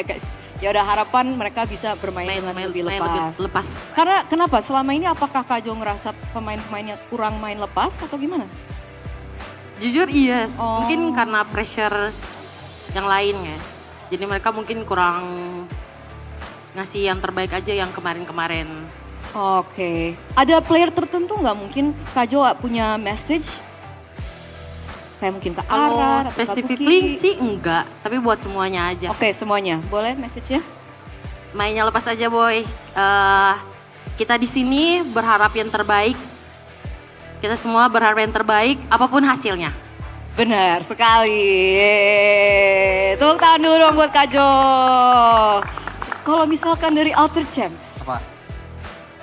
guys. Ya udah, harapan mereka bisa bermain dengan lebih lepas. Lepas. Karena kenapa? Selama ini apakah Kak Jo ngerasa pemain-pemainnya kurang main lepas atau gimana? Jujur iya, mungkin karena pressure yang lain ya. Jadi mereka mungkin kurang ngasih yang terbaik aja yang kemarin-kemarin. Oke. Ada player tertentu nggak mungkin Kak Jo punya message? Kayak mungkin ke Aras, atau specifically sih enggak, tapi buat semuanya aja. Oke, semuanya. Boleh message-nya? Mainnya lepas aja boy. Kita di sini berharap yang terbaik. Kita semua berharap yang terbaik, apapun hasilnya. Benar sekali. Tepuk tangan dulu dong buat Kak Jo. Kalau misalkan dari Alter Champs, apa?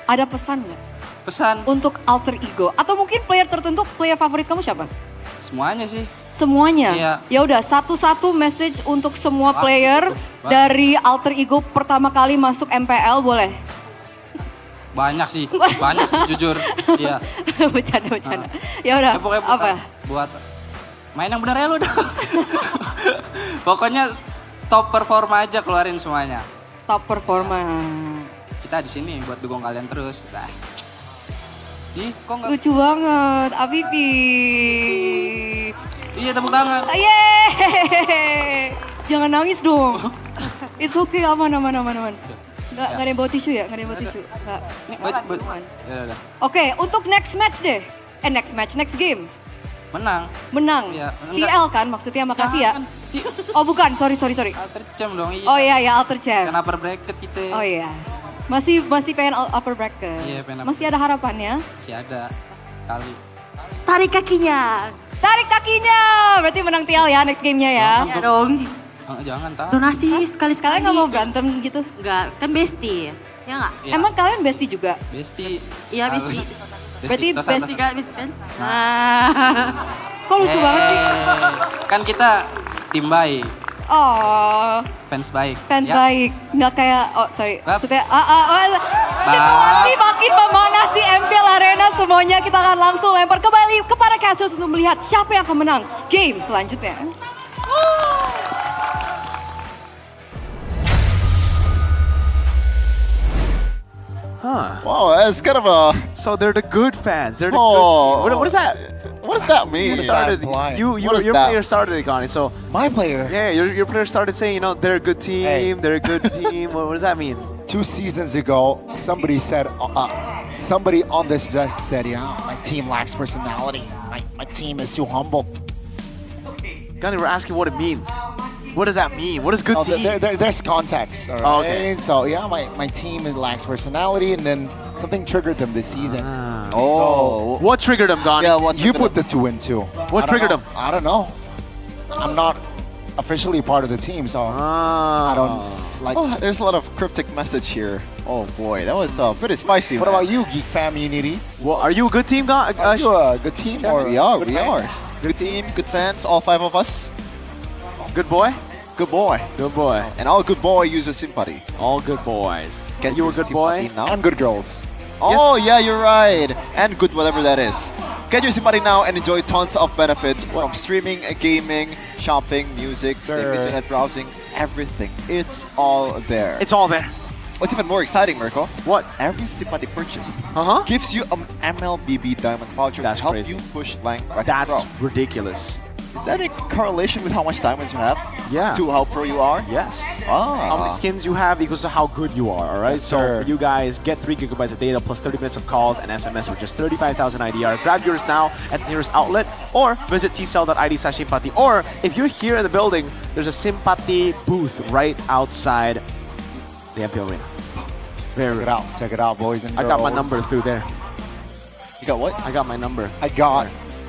Ada pesan nggak? Pesan? Untuk Alter Ego? Atau mungkin player tertentu, player favorit kamu siapa? Semuanya sih. Semuanya? Iya. Ya udah, satu-satu message untuk semua player dari Alter Ego pertama kali masuk MPL, boleh? Banyak sih jujur. Iya. Bercanda. Ya udah, apa? Buat main yang bener ya lu dah. Pokoknya top performa aja keluarin semuanya. Top performa. Kita di sini buat dukung kalian terus. Nah. Ih, kok enggak? Lucu banget, Abibi. Iya, tepuk tangan. Yeay. Jangan nangis dong. It's okay, aman. Nggak ada yang bawa tisu ya? Nggak ada yang bawa tisu? Nggak. Ya udah. Oke, untuk next match deh. Next game. Menang. Ya, TL kan maksudnya, makasih ya. Oh bukan, sorry. Alter Champ dong, iya. Oh iya, Alter Champ. Kenapa bracket kita? Oh iya. Masih pengen upper bracket. Iya, pengen upper Masih ada harapannya? Masih ada kali. Tarik kakinya. Tarik kakinya. Berarti menang TL ya next game-nya ya. Iya dong. Jangan tahu. Donasi sekali-sekali. Kalian nggak mau berantem gitu? Enggak, kan bestie. Ya nggak? Iya. Emang kalian bestie juga? Bestie. Iya bestie. Berarti Kita bestie sana. bestie kan? Kok lucu banget sih? Kan kita tim baik, Oh, fans baik. fans Ya. baik. Nggak kayak, oh sorry. Bap. Maksudnya, situasi makin memanas di MPL Arena. Semuanya kita akan langsung lempar kembali kepada casters untuk melihat siapa yang akan menang game selanjutnya. Huh. Wow, it's kind of a... So they're the good fans. They're the Oh. good. What is that? What does that mean? You started. Your player started it, Connie. So My player. yeah, your player started saying, they're a good team. Hey. They're a good team. What does that mean? 2 seasons ago, somebody said, somebody on this desk said, yeah, my team lacks personality. My team is too humble. Connie, we're asking what it means. What does that mean? What is good team? There's context. All right? Oh, okay. So yeah, my team lacks personality, and then something triggered them this season. Oh. What triggered them, Connie? Yeah, what You triggered put the 2 and 2. What triggered them? I don't know. I'm not officially part of the team, so I don't like. Oh, there's a lot of cryptic message here. Oh boy, that was pretty spicy. What man. about you, Geek Fam Unity? Well, are you a good team, guy? Are you a good team Yeah, or we are, good we fan? are. Good team, good fans, all 5 of us. Good boy. Good boy. Good boy. And all good boy uses sympathy. All good boys. Get you a your good boy? sympathy now. And good girls. Oh yeah, you're right. And good whatever that is. Get your sympathy now and enjoy tons of benefits from streaming, gaming, shopping, music, internet browsing, everything. It's all there. It's all there. What's even more exciting, Mirko? What? Every sympathy purchase Uh-huh. gives you an MLBB diamond voucher That's to help crazy. you push rank bracket That's pro. ridiculous. Is that in correlation with how much diamonds you have? Yeah. To how pro you are? Yes. Ah. How many skins you have equals to how good you are, alright? Yes, So sir. for you guys, get 3 gigabytes of data plus 30 minutes of calls and SMS for just 35,000 IDR. Grab yours now at the nearest outlet or visit tcell.id/simpati. Or if you're here in the building, there's a Simpati booth right outside the MPL Arena. Check it out. Check it out, boys and I girls. got my number through there. You got what? I got my number.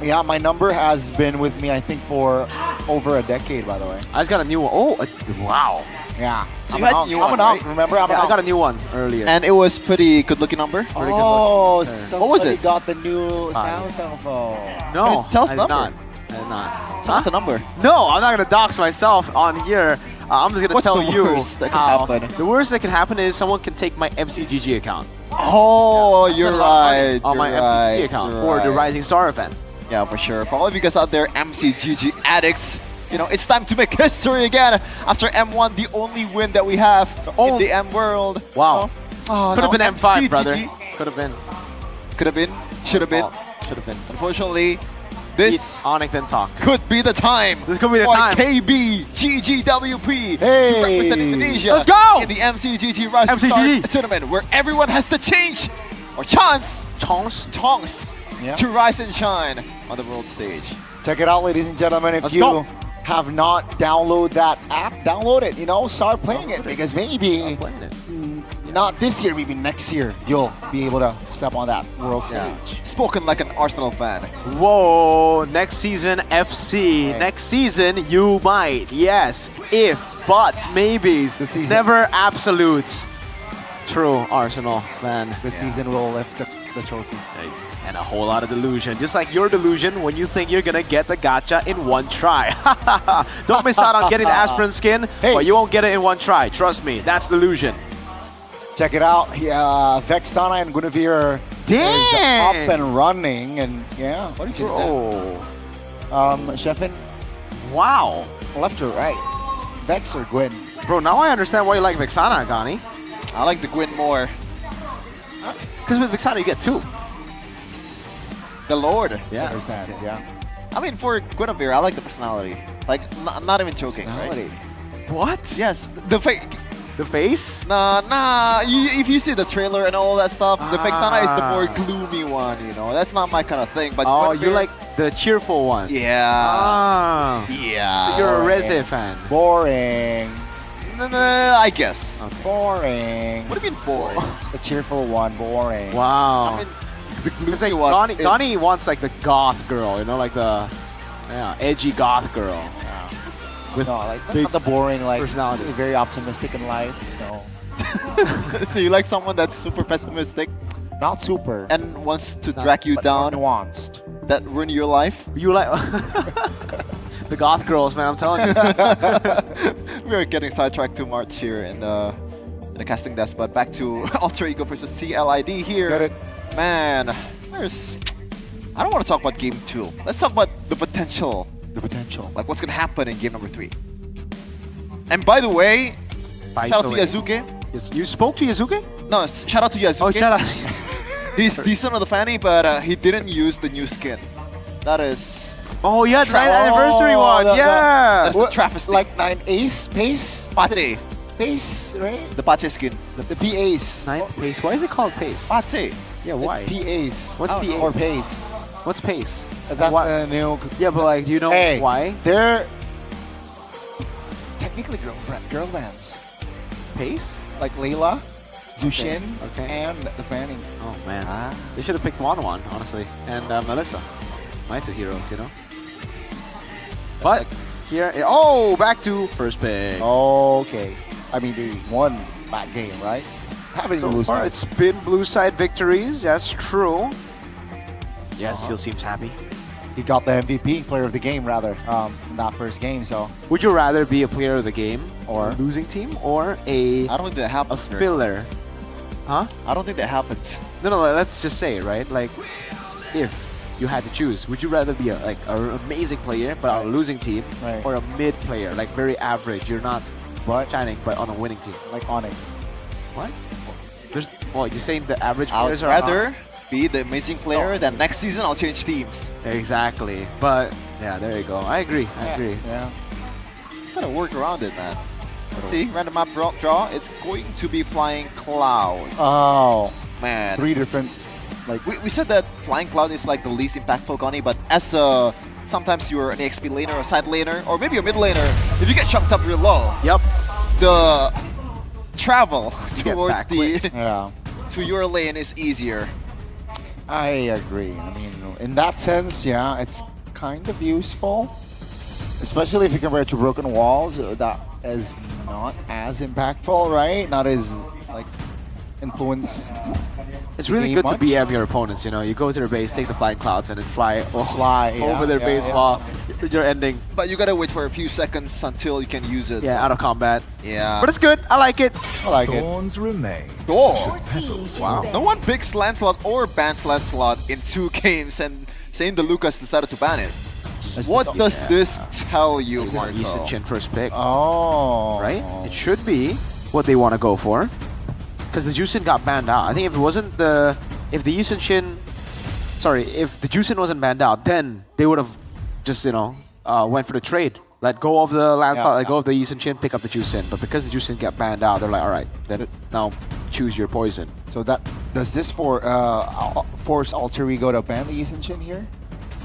Yeah, my number has been with me, I think, for over a decade, by the way. I just got a new one. Oh, wow. Yeah. So you had a new one, right? Remember? I'm Yeah, an I got a new one earlier. And it was pretty good looking number. Pretty good Oh, looking. somebody What was it? got the new Samsung phone. No, Tell us I the did number. not. I did not. What's the number? No, I'm not gonna dox myself on here. I'm just gonna What's tell the you worst that can how- happen? The worst that can happen is someone can take my MCGG account. Oh, you're Spend a lot of money right. on my you're MCGG right, account you're for the right. Rising Star event. Yeah, for sure. For all of you guys out there, MCGG addicts, it's time to make history again. After M1, the only win that we have in the M world. Wow. Oh, Could have no, been M5, MCGG. brother. Could have been. Could have been. Should have been. Should have been. Unfortunately, this Eat Onyx then talk. could be the time. This could be the for time. KB GGWP to Hey. represent Indonesia. Let's go! In the MCGG Rising MCGG. Stars tournament, where everyone has the change or chance Chongs. Yeah. to rise and shine on the world stage. Check it out, ladies and gentlemen. If Let's you go. have not downloaded that app, download it. Start playing it because maybe not this year, maybe next year you'll be able to step on that world stage. Spoken like an Arsenal fan. Whoa, next season FC. Right. Next season you might. Yes. If, buts, maybes. This season. Never absolutes. True Arsenal fan. This season will lift the trophy. And a whole lot of delusion. Just like your delusion when you think you're gonna get the gacha in one try. Don't miss out on getting the aspirin skin, Hey. but you won't get it in one try. Trust me, that's delusion. Check it out. Vexana and Guinevere is up and running. And yeah, what did you say? Sheffin, Wow. left or right? Vex or Gwyn? Bro, now I understand why you like Vexana, Gani. I like the Gwyn more. Because with Vexana you get 2. The Lord. Yeah. Understand, yeah. I mean, for Guinevere, I like the personality. Like, I'm not even joking, Personality. right? What? Yes, the fake. The face? Nah. If you see the trailer and all that stuff, the Vexana is the more Ah. gloomy one. That's not my kind of thing. But Oh, Guinevere- you like the cheerful one? Yeah. Ah. Yeah. You're a Reze fan. Boring. I guess. Boring. What do you mean boring? The cheerful one, boring. Wow. I mean, It's like one is- Donnie wants like the goth girl, you know, like the edgy goth girl. With No, like that's big not the boring, like personality. very optimistic in life. No, so you like someone that's super pessimistic not super. and wants to drag you but down, more nuanced. that ruin your life? You like the goth girls, man. I'm telling you. We are getting sidetracked too much here in the casting desk, but back to Alter Ego versus CLID here. Get it? Man, I don't want to talk about game 2. Let's talk about the potential. The potential. Like what's gonna happen in game number 3. And by the way, shout out to Yazuke. Yes, you spoke to Yazuke? No, shout out to Yazuke. Oh, shout out. He's decent on the fanny, but he didn't use the new skin. That is... Oh yeah, the anniversary one. Yeah. That's the travesty. Like 9 ace pace. Pache. Pace, right? The Pache skin. The P ace. Pace. Why is it called pace? Pache. Yeah, why? P ace. What's I don't P know. Or ace? pace. What's pace? That's the new. Yeah, but like, do you know Hey, why? They're technically girl bands. Pace? Like Layla, Zushin, Okay. and the Fanning. Oh man, they should have picked Wan, honestly, and Melissa. My two heroes, you know. But here, back to first pick. Okay. I mean, they won that game, right? Having So blue far, side. it's been blue side victories. That's true. Yes, Jill seems happy. He got the MVP, player of the game, rather, in that first game. So Would you rather be a player of the game or losing team or I don't think that a happens. filler? Huh? I don't think that happens. No, let's just say it, right? Like, if you had to choose, would you rather be an amazing player but on a losing team, Right. or a mid player, like very average? You're not shining, but on a winning team. like on it. What? You're saying the average I'd players are rather be the amazing player than next season I'll change teams. Exactly. But yeah, there you go. I agree. I agree. Yeah. Gotta work around it, man. Let's see, random map draw. It's going to be Flying Cloud. Oh, Man. 3 different. Like We said that Flying Cloud is like the least impactful Goni, but as a sometimes you're an XP laner or side laner, or maybe a mid laner, if you get chunked up real low, Yep. the travel get towards back the yeah. to your lane is easier. I agree. I mean, in that sense, yeah, it's kind of useful. Especially if you compare it to Broken Walls, that is not as impactful, right? Not as, like, influence. It's really game good much. to BM your opponents, you know. You go to their base, take the flying clouds, and then fly, yeah, over their yeah, base yeah. while you're ending But you gotta wait for a few seconds until you can use it. out of combat. Yeah. But it's good. I like it. I like it. Thorns remain. Oh, Wow. no one picks Lancelot or bans Lancelot in 2 games, and saying the Lucas decided to ban it. What does this tell you, This is Marco? Easton Chin first pick, Oh. right? It should be what they want to go for. Because the Juicin got banned out. I think if it wasn't if the Easton Chin, if the Juicin wasn't banned out, then they would have just, went for the trade. Let go of the Lancelot, let go of the Easton Chin, pick up the Juicin. But because the Juicin got banned out, they're like, all right, then now choose your poison. So does this force Alter Ego to ban the Yusenshin here?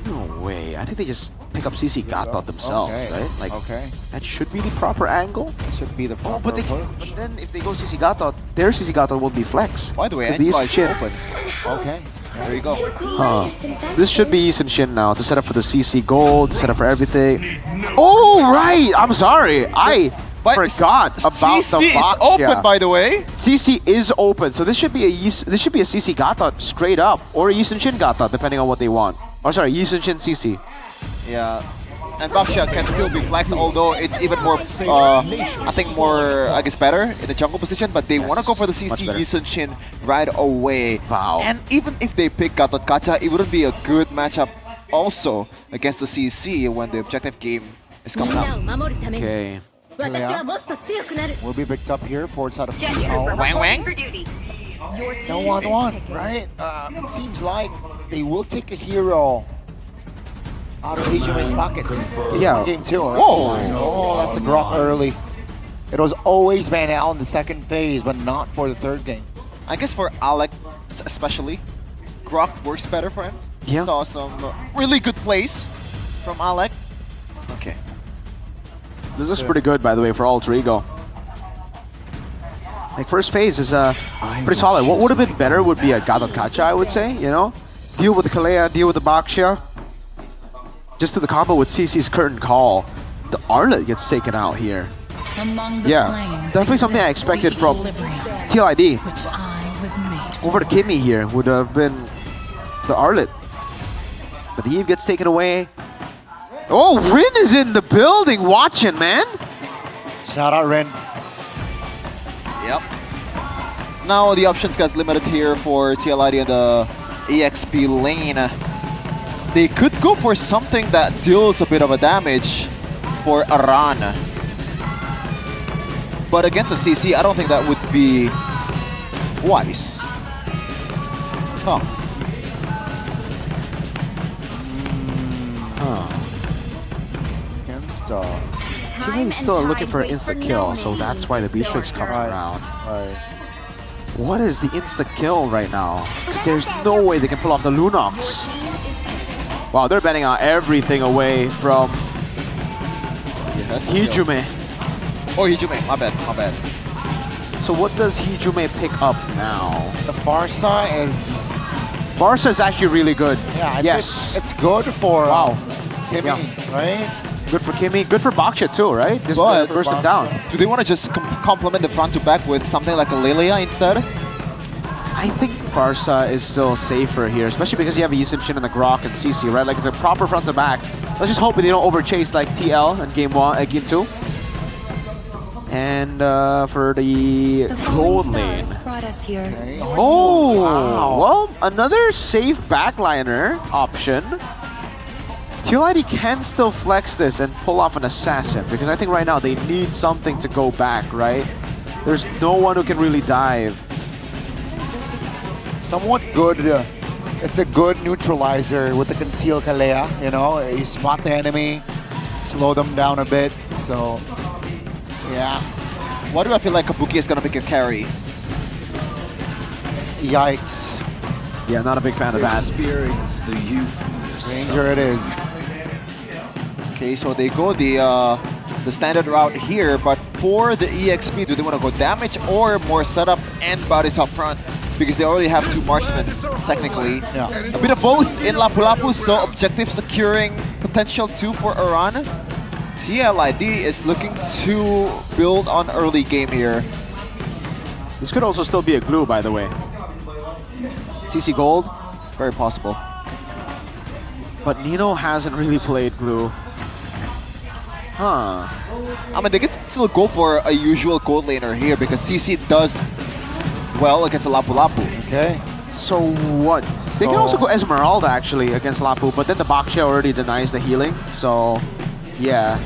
No way. I think they just pick up CC Gatot themselves, Okay. right? Like, Okay. that should be the proper angle. That should be the proper But approach. then if they go CC Gatot, their CC Gatot will be flex. By the way, 'Cause the Anti Easton Shin. open. Okay. There you go. Huh. This should be Easton Shin now to set up for the CC gold, to set up for everything. Oh, right! I'm sorry. I forgot about CC the is box. open, by the way. CC is open, so this should be a CC Gatot straight up, or a Easton Shin Gatot, depending on what they want. Or sorry, Easton Shin CC. Yeah. And Baksha can still be flexed, although it's even more, I think more, I guess, better in the jungle position, but they want to go for the CC Yushin Shin right away. Wow. And even if they pick Gatot Kacha, it wouldn't be a good matchup also against the CC when the objective game is coming up. Okay. Will be picked up here, forward side of Wang Wang? No one, right? Seems like they will take a hero out of HMA's pockets. Yeah. Game 2. Right? Whoa. Oh, that's a Grok early. It was always banned out in the second phase, but not for the third game. I guess for Alec especially, Grok works better for him. Yeah. Saw some really good plays from Alec. Okay. This is pretty good, by the way, for Alter Ego. Like first phase is pretty solid. What would have been better would be a Gatot I would say, you know? Deal with the Kalea, deal with the Baxia. Just to the combo with CC's Curtain Call. The Arlet gets taken out here. Yeah, definitely something I expected from TLID. Over to Kimmy here would have been the Arlet. But the Eve gets taken away. Oh, Rin is in the building watching, man. Shout out, Rin. Yep. Now the options got limited here for TLID in the EXP lane. They could go for something that deals a bit of a damage for Aran. But against a CC, I don't think that would be wise. Huh. Against Team is still looking for an insta-kill, so that's why the B-Strik's coming around. What is the insta-kill right now? Because there's no way they can pull off the Lunox. Wow, they're betting out everything away from Hijume. Oh, Hijume, my bad. So what does Hijume pick up now? The Barca is... Barca is actually really good. Yeah, yes. It's good for Kimmy, right? Good for Kimmy, good for Baksha too, right? Just burst him down. Do they want to just complement the front to back with something like a Lilia instead? I think Farsa is still safer here, especially because you have Yusufshin and the Grok and CC, right? Like it's a proper front to back. Let's just hope they don't overchase like TL in game 2. And for the gold lane. Oh, wow. Well, another safe backliner option. TLID can still flex this and pull off an assassin because I think right now they need something to go back, right? There's no one who can really dive. Somewhat good. It's a good neutralizer with the concealed Kalea, you know? You spot the enemy, slow them down a bit, so... Yeah. Why do I feel like Kabuki is gonna pick a carry? Yikes. Yeah, not a big fan of that. Experience the youth. Ranger it is. Okay, so they go the standard route here, but for the EXP, do they want to go damage or more setup and bodies up front? Because they already have 2 marksmen, technically. Yeah. A bit of both in Lapu Lapu, so objective securing potential 2 for Aran. TLID is looking to build on early game here. This could also still be a glue, by the way. CC Gold? Very possible. But Nino hasn't really played glue. Huh. I mean, they could still go for a usual gold laner here because CC does well against a Lapu Lapu. Okay. So what? They can also go Esmeralda actually against Lapu, but then the Baksha already denies the healing. So, yeah.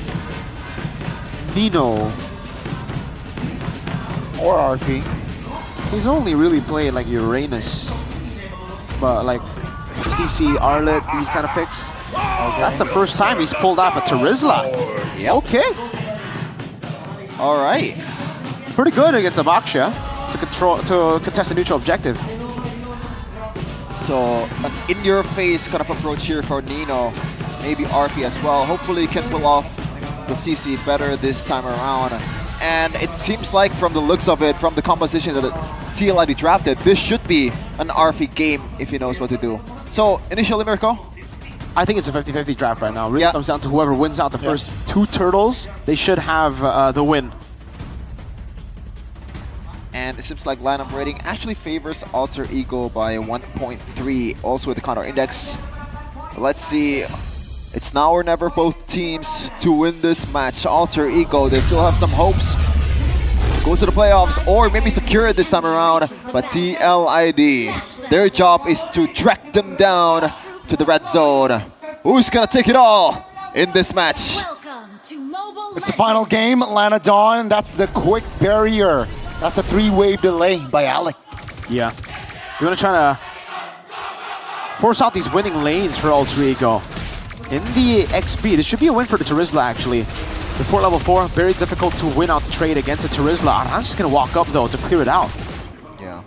Nino. Or RP. He's only really played like Uranus. But like CC, Arlet, these kind of picks. Okay. That's the first time he's pulled off a Terizla. Yep. Okay. All right. Pretty good against a Baksha to contest a neutral objective. So an in-your-face kind of approach here for Nino. Maybe RP as well. Hopefully he can pull off the CC better this time around. And it seems like from the looks of it, from the composition that TLID drafted, this should be an RP game if he knows what to do. So initially, Mirko? I think it's a 50-50 draft right now. Really comes down to whoever wins out the first 2 turtles. They should have the win. And it seems like lineup rating actually favors Alter Ego by 1.3, also with the counter index. Let's see. It's now or never both teams to win this match. Alter Ego, they still have some hopes. Go to the playoffs or maybe secure it this time around. But TLID, their job is to track them down to the red zone. Who's gonna take it all in this match? It's the final game, Lana Dawn. That's the quick barrier. That's a 3-wave delay by Alec. Yeah. They're gonna try to force out these winning lanes for Alter Ego. In the XP, this should be a win for the Terizla actually. Before level 4, very difficult to win out the trade against a Terizla. I'm just gonna walk up though to clear it out. Yeah.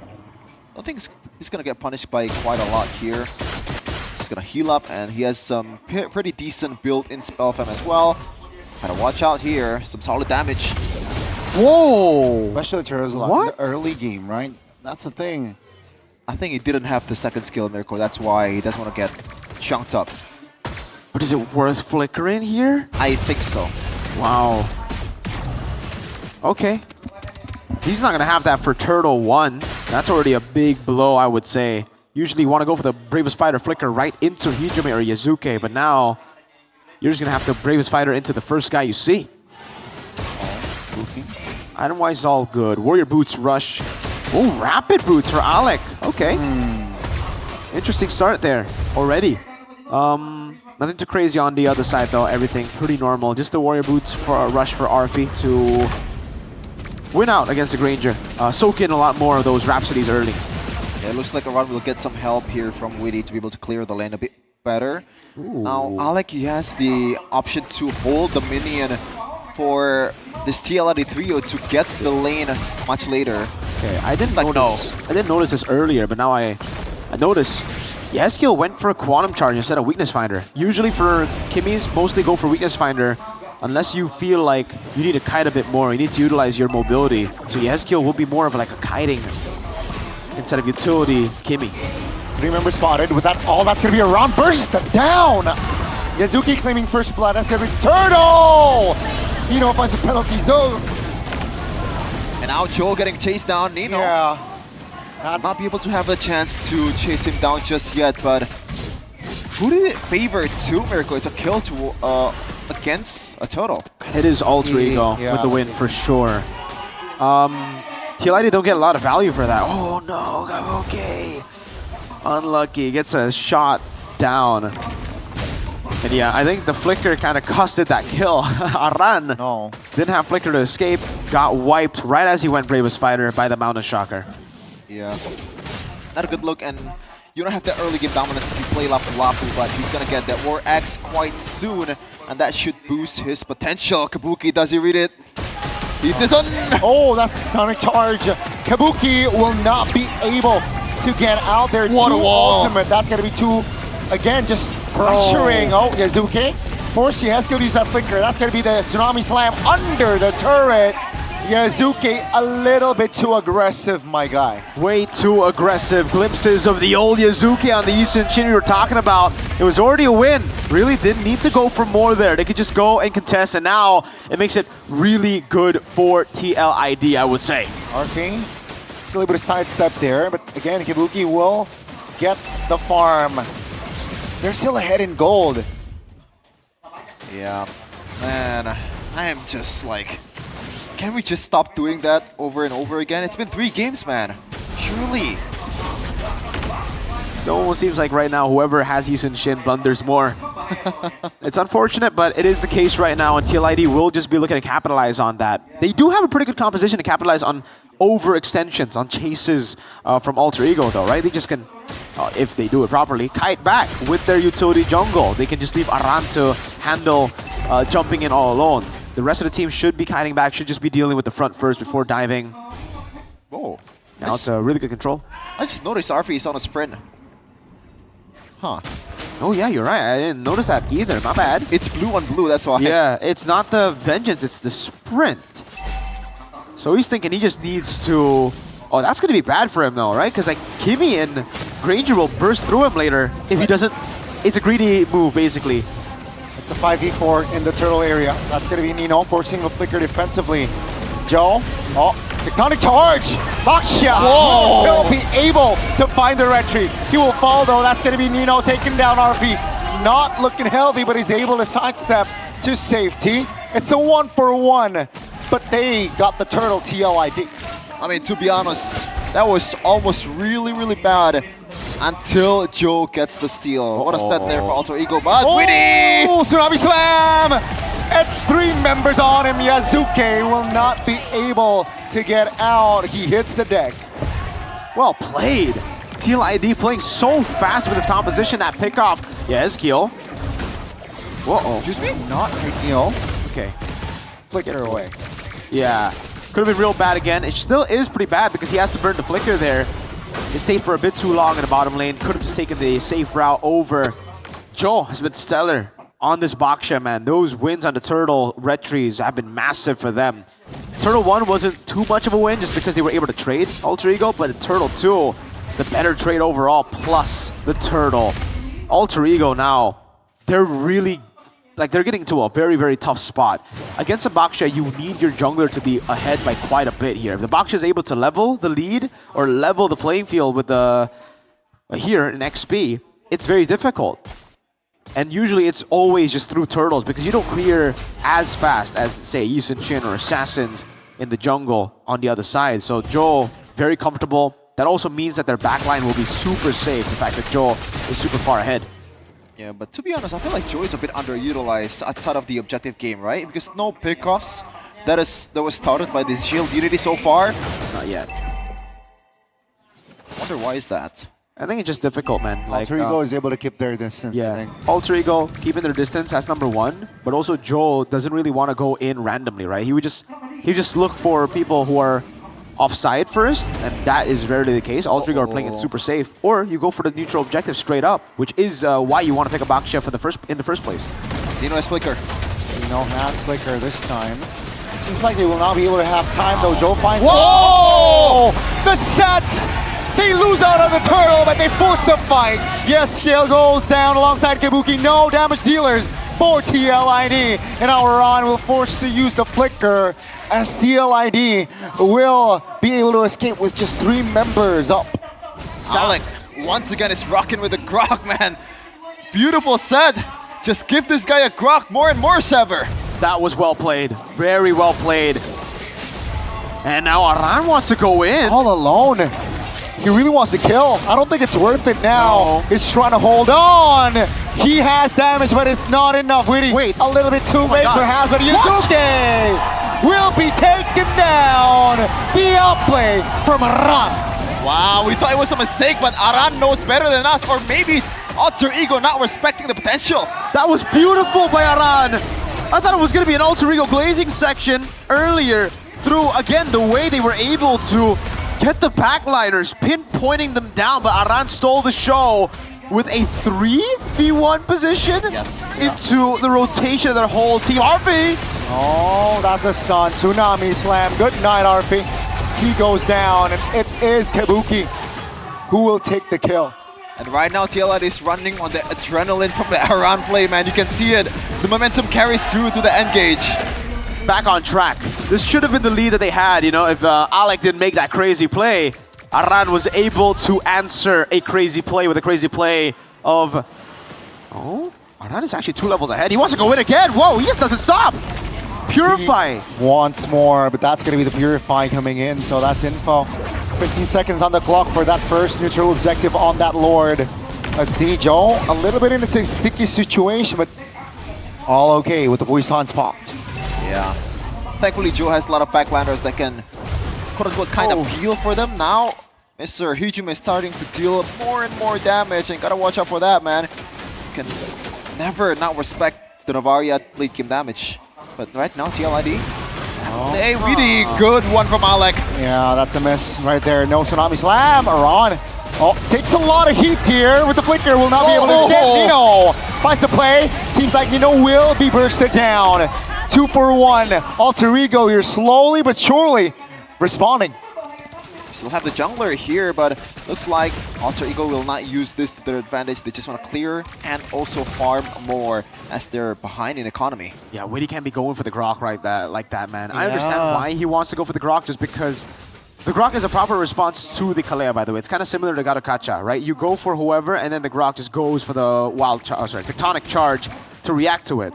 I think he's gonna get punished by quite a lot here. He's gonna heal up and he has some pretty decent build-in spell fam as well. Gotta watch out here, some solid damage. Whoa! Especially turtles in the early game, right? That's the thing. I think he didn't have the second skill, Mirko. That's why he doesn't want to get chunked up. But is it worth flickering here? I think so. Wow. Okay. He's not going to have that for Turtle 1. That's already a big blow, I would say. Usually you want to go for the Bravest Fighter flicker right into Hijime or Yazuke, but now you're just going to have the Bravest Fighter into the first guy you see. Item-wise, it's all good. Warrior Boots rush. Oh, Rapid Boots for Alec. Okay. Interesting start there already. Nothing too crazy on the other side, though. Everything pretty normal. Just the Warrior Boots for a rush for Arfi to win out against the Granger. Soak in a lot more of those Rhapsodies early. Yeah, it looks like Aran will get some help here from Witty to be able to clear the lane a bit better. Now, Alec, he has the option to hold the minion for this TLID trio to get the lane much later. Okay, I didn't notice this earlier, but now I noticed Yeskiel went for a Quantum Charge instead of Weakness Finder. Usually for Kimmy's, mostly go for Weakness Finder unless you feel like you need to kite a bit more. You need to utilize your mobility. So Yeskiel will be more of like a kiting instead of utility Kimmy. 3 members spotted. With that all, that's going to be a round burst down. Yazuki claiming first blood. That's going to be Turtle. Nino finds the penalty zone. And now Joe getting chased down. Nino. Yeah. Not be able to have a chance to chase him down just yet, but who did it favor to, Mirko? It's a kill to against a Turtle. It is Alter Ego with the win for sure. TLID don't get a lot of value for that. Oh no, okay. Unlucky, gets a shot down. And yeah, I think the flicker kind of costed that kill. Aran didn't have flicker to escape, got wiped right as he went Bravest Fighter by the Mountain Shocker. Yeah, not a good look, and you don't have that early game dominance if you play Lapu Lapu, but he's gonna get that War X quite soon, and that should boost his potential. Kabuki, does he read it? He doesn't! Oh, that's counter charge. Kabuki will not be able to get out there. What a wall! Ultimate. That's gonna be two, again, just pressuring. Oh, Yazuki. Force Yeskiel to use that flicker. That's gonna be the Tsunami Slam under the turret. Yazuki a little bit too aggressive, my guy. Way too aggressive. Glimpses of the old Yazuki on the Eastern Chin we were talking about. It was already a win. Really didn't need to go for more there. They could just go and contest, and now it makes it really good for TLID, I would say. Arcane, still able to sidestep there, but again, Kabuki will get the farm. They're still ahead in gold. Yeah, man, I am just like, can we just stop doing that over and over again? It's been 3 games, man. Surely. It almost seems like right now, whoever has Yisun Shin blunders more. It's unfortunate, but it is the case right now, and TLID will just be looking to capitalize on that. They do have a pretty good composition to capitalize on overextensions, on chases from Alter Ego, though, right? They just can, if they do it properly, kite back with their utility jungle. They can just leave Aran to handle jumping in all alone. The rest of the team should be kiting back, should just be dealing with the front first before diving. Oh. Now it's a really good control. I just noticed Arfi is on a sprint. Huh. Oh yeah, you're right. I didn't notice that either. My bad. It's blue on blue, that's why. Yeah, it's not the Vengeance, it's the sprint. So he's thinking he just needs to... Oh, that's going to be bad for him though, right? Because like Kimmy and Granger will burst through him later if he doesn't... It's a greedy move, basically. It's a 5v4 in the turtle area. That's going to be Nino forcing the flicker defensively. Joe, tectonic charge! Baksha will be able to find the retry. He will fall though. That's going to be Nino taking down RP. Not looking healthy, but he's able to sidestep to safety. It's a 1-for-1, but they got the turtle TLID. I mean, to be honest, that was almost really, really bad until Joe gets the steal. What a set there for Alter Ego, but Witty! Tsunami Slam! It's 3 members on him. Yazuki will not be able to get out. He hits the deck. Well played. TLID playing so fast with his composition at pickoff. Yeah, Ezekiel. Whoa. Excuse me? Not ideal. Okay. Flicker away. Yeah. Could have been real bad again. It still is pretty bad because he has to burn the flicker there. He stayed for a bit too long in the bottom lane. Could have just taken the safe route over. Joe has been stellar on this Baksha, man. Those wins on the turtle retries have been massive for them. Turtle 1 wasn't too much of a win just because they were able to trade Alter Ego, but Turtle 2, the better trade overall, plus the Turtle. Alter Ego now, they're really, like, they're getting to a very, very tough spot. Against a Baksha, you need your jungler to be ahead by quite a bit here. If the Baksha is able to level the lead or level the playing field with the here in XP, it's very difficult. And usually it's always just through turtles because you don't clear as fast as, say, Yi Sun-Shin or Assassins in the jungle on the other side. So Joe, very comfortable. That also means that their backline will be super safe, the fact that Joe is super far ahead. Yeah, but to be honest, I feel like Joe is a bit underutilized outside of the objective game, right? Because no pickoffs that was started by the Shield Unity so far. Not yet. I wonder why is that? I think it's just difficult, man. Alter Ego is able to keep their distance, yeah. I think. Alter Ego keeping their distance, that's number one. But also Joe doesn't really want to go in randomly, right? He just look for people who are offside first, and that is rarely the case. Alter Ego are playing it super safe. Or you go for the neutral objective straight up, which is why you want to pick a Baksha in the first place. Dino has Flicker. Dino has Flicker this time. Seems like they will not be able to have time though. Joe finds... Whoa! The set! They lose out on the turtle, but they force the fight. Yes, Scale goes down alongside Kabuki. No damage dealers for TLID. And now Ron will force to use the Flicker as TLID will be able to escape with just 3 members up. Alec, once again, is rocking with the Grok, man. Beautiful set. Just give this guy a Grok more and more, Sever. That was well played. Very well played. And now Aran wants to go in. All alone. He really wants to kill. I don't think it's worth it now. He's trying to hold on. He has damage, but it's not enough. Wait, a little bit too late perhaps, but Yusuke will be taken down. The outplay from Aran. Wow, we thought it was a mistake, but Aran knows better than us, or maybe Alter Ego not respecting the potential. That was beautiful by Aran. I thought it was going to be an Alter Ego glazing section earlier through, again, the way they were able to get the backliners, pinpointing them down, but Aran stole the show with a 3v1 position into the rotation of their whole team. RP! Oh, that's a stun. Tsunami slam. Good night, RP. He goes down, and it is Kabuki who will take the kill. And right now, TLID is running on the adrenaline from the Aran play, man. You can see it. The momentum carries through to the end gauge. Back on track. This should have been the lead that they had, you know, if Alec didn't make that crazy play. Aran was able to answer a crazy play with a crazy play of... Oh, Aran is actually 2 levels ahead. He wants to go in again. Whoa, he just doesn't stop. Purify. He wants more, but that's going to be the Purify coming in, so that's info. 15 seconds on the clock for that first neutral objective on that Lord. Let's see, Joe, a little bit in a sticky situation, but all okay with the Buisan spot. Yeah. Thankfully, Joe has a lot of backlanders that can, quote-unquote, kind of heal for them. Now, Mr. Hijum is starting to deal more and more damage, and gotta watch out for that, man. You can never not respect the Novaria late game damage. But right now, TLID, a really good one from Alec. Yeah, that's a miss right there. No Tsunami Slam. Aran takes a lot of heat here with the Flicker. Will not be able to get Nino. Finds the play. Seems like Nino will be bursted down. 2 for 1. Alter Ego here slowly but surely responding. Still have the jungler here, but looks like Alter Ego will not use this to their advantage. They just want to clear and also farm more as they're behind in economy. Yeah, Witty can't be going for the Grok like that, man. I understand why he wants to go for the Grok, just because the Grok is a proper response to the Kalea, by the way. It's kind of similar to Garukacha, right? You go for whoever, and then the Grok just goes for the Tectonic Charge to react to it.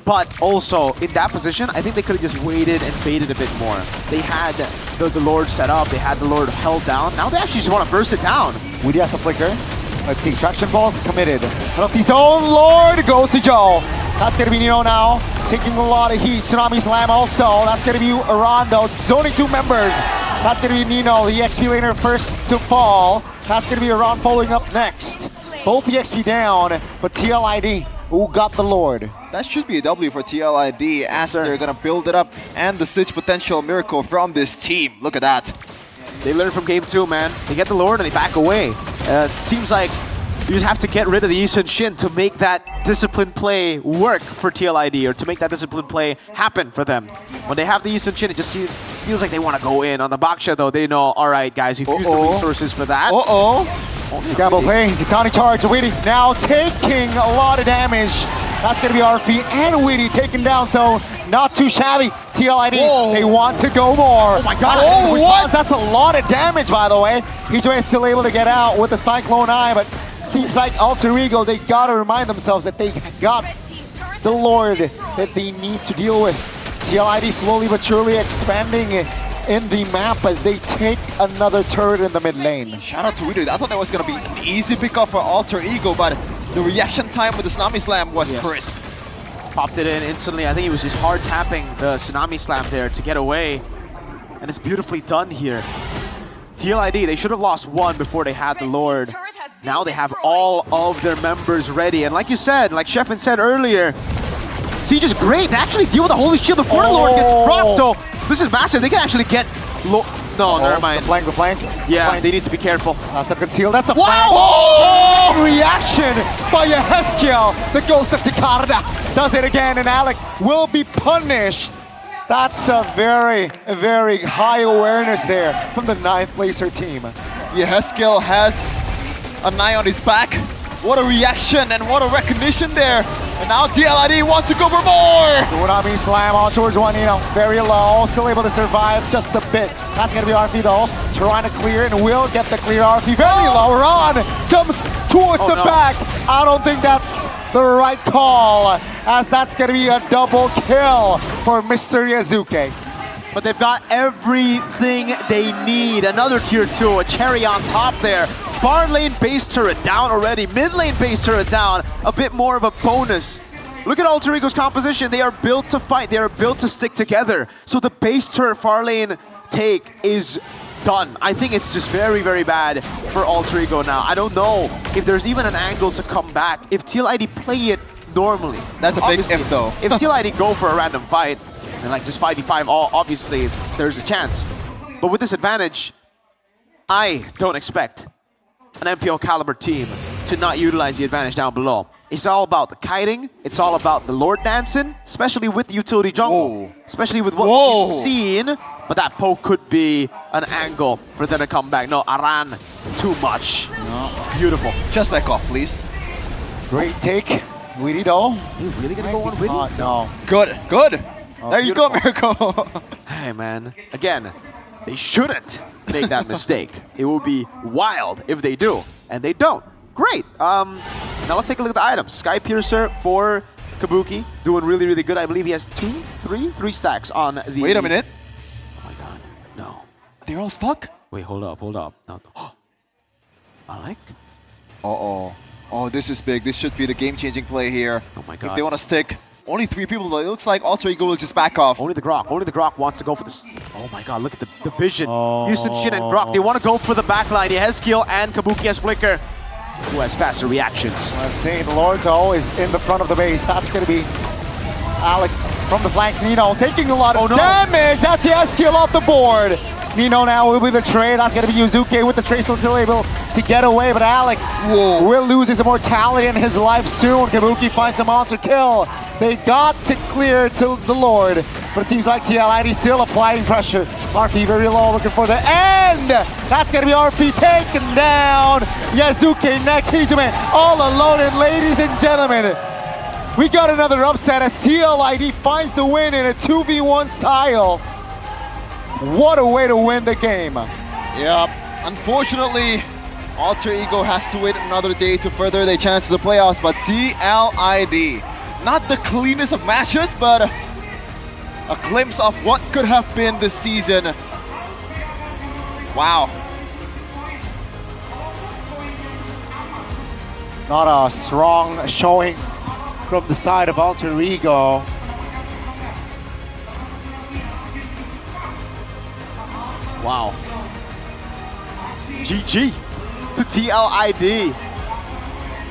But also, in that position, I think they could have just waited and baited a bit more. They had the Lord set up, they had the Lord held down. Now they actually just want to burst it down. Woody has the Flicker. Let's see, Traction Ball's committed. Penalty zone, Lord goes to Joe. That's going to be Nino now, taking a lot of heat. Tsunami Slam also. That's going to be Arando, zoning 2 members. That's going to be Nino, the XP laner first to fall. That's going to be Aran following up next. Both the XP down, but TLID, who got the Lord. That should be a W for TLID as they're going to build it up, and the Siege potential miracle from this team. Look at that. They learn from game 2, man. They get the Lord and they back away. Seems like You just have to get rid of the Yisun Shin to make that disciplined play work for TLID, or to make that disciplined play happen for them. When they have the Yisun Shin, it just feels like they want to go in. On the Baksha, though, they know, all right, guys, we've used the resources for that. Double play, Zitani charge, Weedy now taking a lot of damage. That's going to be RP and Weedy taken down, so not too shabby. TLID, they want to go more. Oh my god. Oh, what? That's a lot of damage, by the way. Hijue is still able to get out with the Cyclone Eye, but seems like Alter Ego, they got to remind themselves that they got the Lord that they need to deal with. TLID slowly but surely expanding in the map as they take another turret in the mid lane. Shout out to Weedy. I thought that was going to be an easy pickup for Alter Ego, but the reaction time with the Tsunami Slam was crisp. Popped it in instantly. I think he was just hard tapping the Tsunami Slam there to get away. And it's beautifully done here. TLID, they should have lost one before they had the Lord. Now they have all of their members ready. And like you said, like Sheffin said earlier, Siege is great. They actually deal with the Holy Shield before the Lord gets dropped. So this is massive. They can actually get... No, never mind. The flank. Yeah, they need to be careful. That's a conceal. That's a wow! Reaction by Yeheskiel. The ghost of Jakarta does it again, and Alec will be punished. That's a very, very high awareness there from the 9th placer team. Yeheskiel has an eye on his back. What a reaction and what a recognition there. And now TLID wants to go for more. Tsunami Slam on towards one, very low, still able to survive just a bit. That's gonna be RP though, trying to clear and will get the clear. RP very low, Ron jumps towards the back. I don't think that's the right call, as that's gonna be a double kill for Mr. Yazuke. But they've got everything they need. Another tier 2, a cherry on top there. Far lane base turret down already. Mid lane base turret down. A bit more of a bonus. Look at Alter Ego's composition. They are built to fight. They are built to stick together. So the base turret far lane take is done. I think it's just very, very bad for Alter Ego now. I don't know if there's even an angle to come back. If TLID play it normally. That's a big if though. If TLID go for a random fight, and like just 5v5, obviously there's a chance. But with this advantage, I don't expect an MPL caliber team to not utilize the advantage down below. It's all about the kiting, it's all about the Lord dancing, especially with the utility jungle. Especially with what we've seen. But that poke could be an angle for them to come back. No, Aran, too much. No. Beautiful. Just back off, please. Great take. Weedy though. You really gonna go on Weedy? No. Good, good. There you go, Miracle. Hey, man. Again, they shouldn't make that mistake. It will be wild if they do, and they don't. Great. Now let's take a look at the items. Sky Piercer for Kabuki, doing really, really good. I believe he has three stacks on the... Wait a minute. Oh my god. No. They're all stuck? Wait, hold up. No. Alec? Uh-oh. Oh, this is big. This should be the game-changing play here. Oh my god. If they want to stick. Only 3 people, though. It looks like Alter Ego will just back off. Only the Grok wants to go for this. Oh my god, look at the vision. Yisun Shin and Grok, they want to go for the backline. Yeheskiel and Kabuki has Flicker, who has faster reactions. I'm saying the Lord, though, is in the front of the base. That's going to be Alec from the flanks. Nino taking a lot of damage. That's Yeheskiel off the board. Nino now will be the trade. That's going to be Yuzuki with the trade, still able to get away. But Alec will lose his immortality and his life soon. Kabuki finds a monster kill. They got to clear to the Lord, but it seems like TLID still applying pressure. RP very low, looking for the end. That's going to be RP taken down. Yazuki next. Hijume all alone, and ladies and gentlemen, we got another upset as TLID finds the win in a 2v1 style. What a way to win the game. Yep. Unfortunately, Alter Ego has to wait another day to further their chance to the playoffs, but TLID, not the cleanest of matches, but a glimpse of what could have been this season. Wow. Not a strong showing from the side of Alter Ego. Wow. GG to TLID.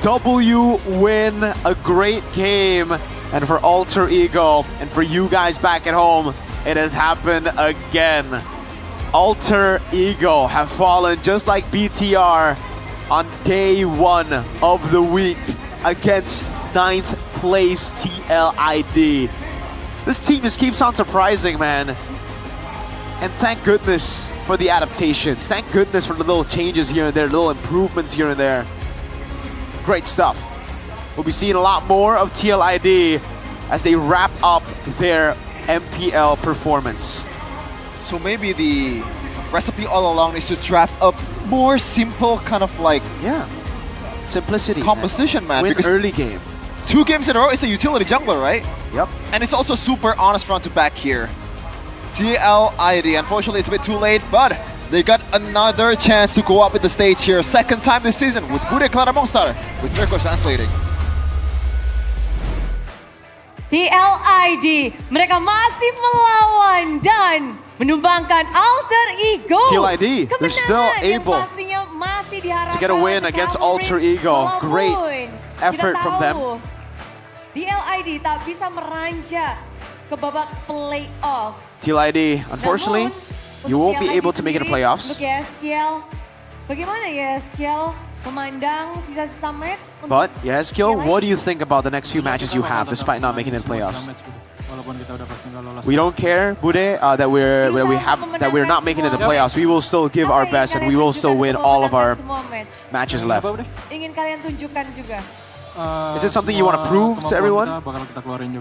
W win, a great game. And for Alter Ego, and for you guys back at home, it has happened again. Alter Ego have fallen just like BTR on day 1 of the week against 9th place TLID. This team just keeps on surprising, man. And thank goodness for the adaptations. Thank goodness for the little changes here and there, little improvements here and there. Great stuff. We'll be seeing a lot more of TLID as they wrap up their MPL performance. So maybe the recipe all along is to draft a more simple kind of like simplicity composition, man. Win because early game. 2 games in a row is a utility jungler, right? Yep. And it's also super honest front to back here. TLID, unfortunately it's a bit too late, but they got another chance to go up with the stage here. Second time this season with Bude Clara Mongstar, with Mirko translating. TLID, mereka masih melawan dan menumbangkan alter ego. TLID, they're still able to get a win against alter ego. Great effort from them. TLID tak bisa meranjak ke babak playoff. TLID, unfortunately, you won't be able to make it to playoffs. Untuk YSKL, bagaimana YSKL memandang sisa-sisa match? But Yaskill, what do you think about the next few matches you have despite not making it to playoffs? We don't care, Bude, that we're not making it to playoffs. We will still give our best and we will still win all of our matches left. Ingin kalian tunjukkan juga. Is it something you want to prove to everyone?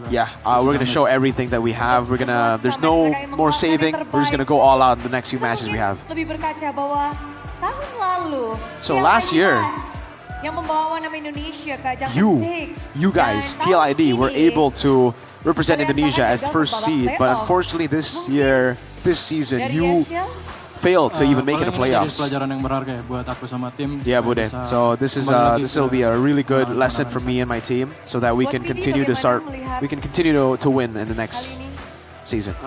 Yeah, we're gonna show everything that we have. There's no more saving. We're just gonna go all out in the next few matches we have. Lebih berkaca bahwa tahun lalu So last year, yang membawa nama Indonesia ke ajang you guys, TLID, were able to represent Indonesia as first seed, but unfortunately this season, you failed to even make it to playoffs. Yeah, Bude. So this will be a really good lesson for me and my team, so that we can continue to win in the next season.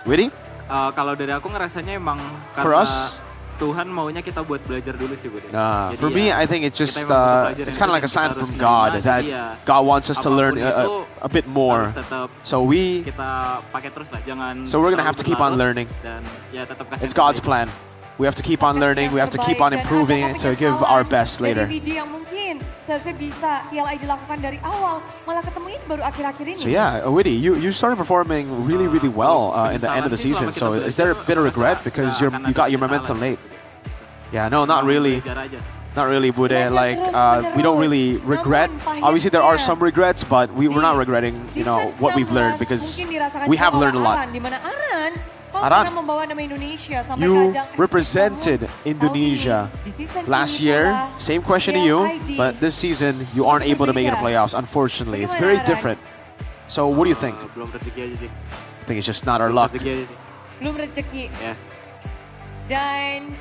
Witty? Kalau dari aku ngerasanya emang For us, Tuhan maunya kita buat belajar dulu sih, Bude. For me, I think it's just it's kind of like a sign from God that God wants us to learn a bit more. So kita pakai terus lah, jangan. So we're gonna have to keep on learning. Dan ya tetap kasih. It's God's plan. We have to keep on learning. We have to keep on improving to give our best later. Yang mungkin seharusnya bisa TLID lakukan dari awal, malah ketemuin baru akhir-akhir ini. So yeah, Witty, you started performing really well in the end of the season. So is there a bit of regret because you got your momentum late? Yeah, no, not really. Not really, Bude. Like we don't really regret. Obviously, there are some regrets, but we're not regretting, what we've learned because we have learned a lot. Aran, you represented Indonesia last year. Same question to you, but this season you aren't able to make it to playoffs. Unfortunately, it's very different. So what do you think? Belum rezeki aja sih. I think it's just not our luck. Belum rezeki. Ya. Dan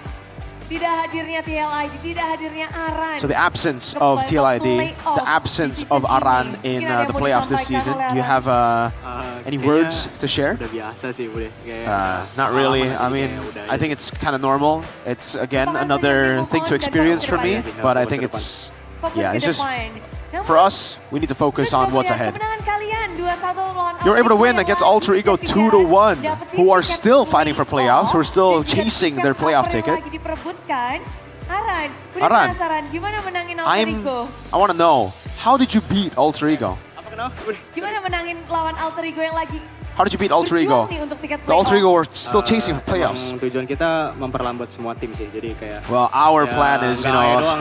tidak hadirnya TLID, tidak hadirnya Aran. So the absence of TLID, the absence of Aran in the playoffs this season, do you have any words to share? Udah biasa sih, Bude. Not really. I mean, I think it's kind of normal. It's, again, another thing to experience for me, but I think it's just, for us, we need to focus on what's ahead. You're able to win against Alter Ego 2-1, who are still fighting for playoffs, who are still chasing their playoff ticket. Aran, I want to know, how did you beat Alter Ego? Gimana menangin lawan Alter Ego yang lagi? How did you beat Alter Ego? The Alter Ego are still chasing for playoffs. Tujuan kita memperlambat semua tim sih, jadi kayak. Well, our plan is,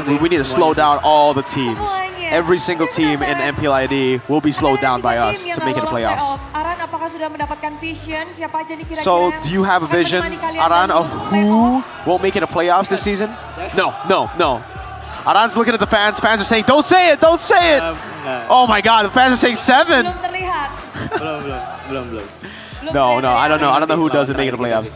we need to slow down all the teams. Every single team in MPL ID will be slowed down by us to make it to playoffs. Aran, apakah sudah mendapatkan vision? Siapa aja nih kira-kira? So, do you have a vision, Aran, of who won't make it to playoffs this season? No. Aran's looking at the fans. Fans are saying, "Don't say it! Don't say it!" Oh my God, the fans are saying 7. Belum terlihat. belum. No, I don't know who doesn't make it to playoffs.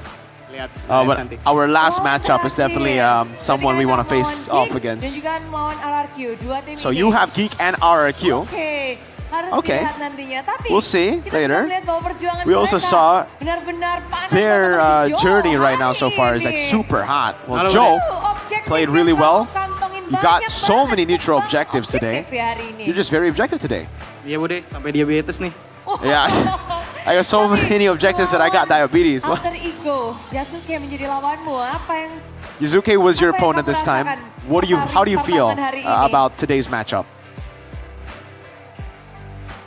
But our last matchup is definitely someone we want to face off against. Dan juga melawan RRQ, dua tim So you have Geek and RRQ. Okay, harus dilihat nantinya. Tapi we'll see kita later. Lihat bahwa perjuangan We also mereka saw benar-benar panas their banget menuju journey right now hari so far is like ini. super hot. Well, Joe played really well. You got so many neutral objectives today. You're just very objective today. Iya, Bude, sampai diabetes nih. Yeah, I got so many objectives that I got diabetes. Alter Ego, Yasuke menjadi lawanmu. Apa yang Yuzuke was your opponent this time. How do you feel about today's matchup?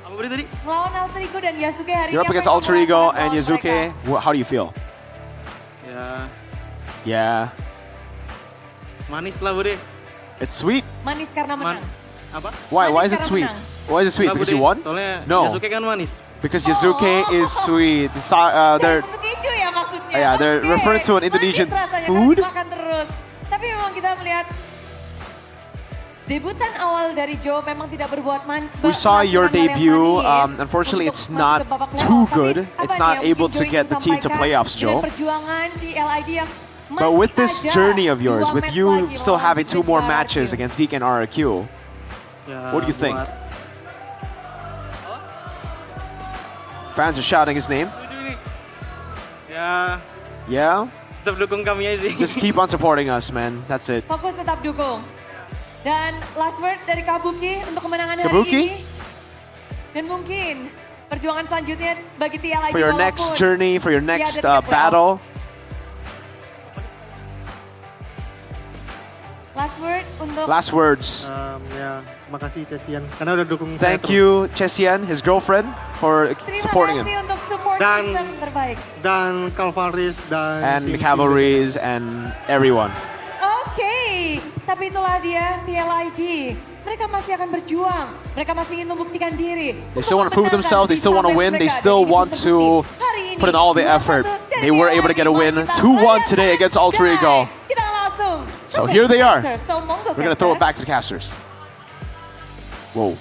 Apa beri tadi? Melawan Alter Ego dan Yasuke hari ini. You're up against apa yang Alter kamu Ego rasakan and melawan Yuzuke. mereka? How do you feel? Ya, Yeah. manis lah Bude. It's sweet. Manis karena menang. Apa? Why? Why is Manis it karena sweet? menang. Why is it sweet? Enggak, Because you Bude. won? Soalnya No. Yasuke kan manis. Because Yuzuke is sweet. They're Untuk keju ya maksudnya. yeah, they're Oke. referring to an Indonesian Manis rasanya, food. kan makan terus. Tapi memang kita melihat debutan awal dari Joe memang tidak berbuat We saw your menghasilkan hal yang debut. manis Unfortunately, untuk it's masuk not ke babak too playoff. good. Tapi It's apa not nih yang able mungkin to Joe get ingin the team to sampaikan playoffs, dengan Joe. perjuangan TLID yang But with this masih ada journey of yours, 2 with match you lagi still melawan having 2 more Geek matches RRQ. against Geek and RRQ, Ya, what do you think? buat- Fans are shouting his name. Setuju nih. Ya, Yeah? tetap dukung kami aja sih. Just keep on supporting us, man. That's it. Fokus tetap dukung. Dan last word dari Kabuki untuk kemenangan hari Kabuki? ini. Dan mungkin perjuangan selanjutnya bagi TLID For your next journey, for your next battle. Last word untuk Last words. Ya, makasih Cesian karena udah dukung saya Thank terus. you, Chesian, his girlfriend, for supporting him. terima kasih untuk support Dan- system terbaik. Dan Calvaris dan And the tim- Cavalries and everyone. Oke, tapi itulah dia TLID. Mereka masih akan berjuang. Mereka masih ingin membuktikan diri. They still want to prove themselves, they still want to win, they still want to put in all the effort. They were able to get a win 2-1 today against Alter Ego. Kita langsung. So here they are. So, monggo, We're going to throw it caster. back to the casters. Whoa.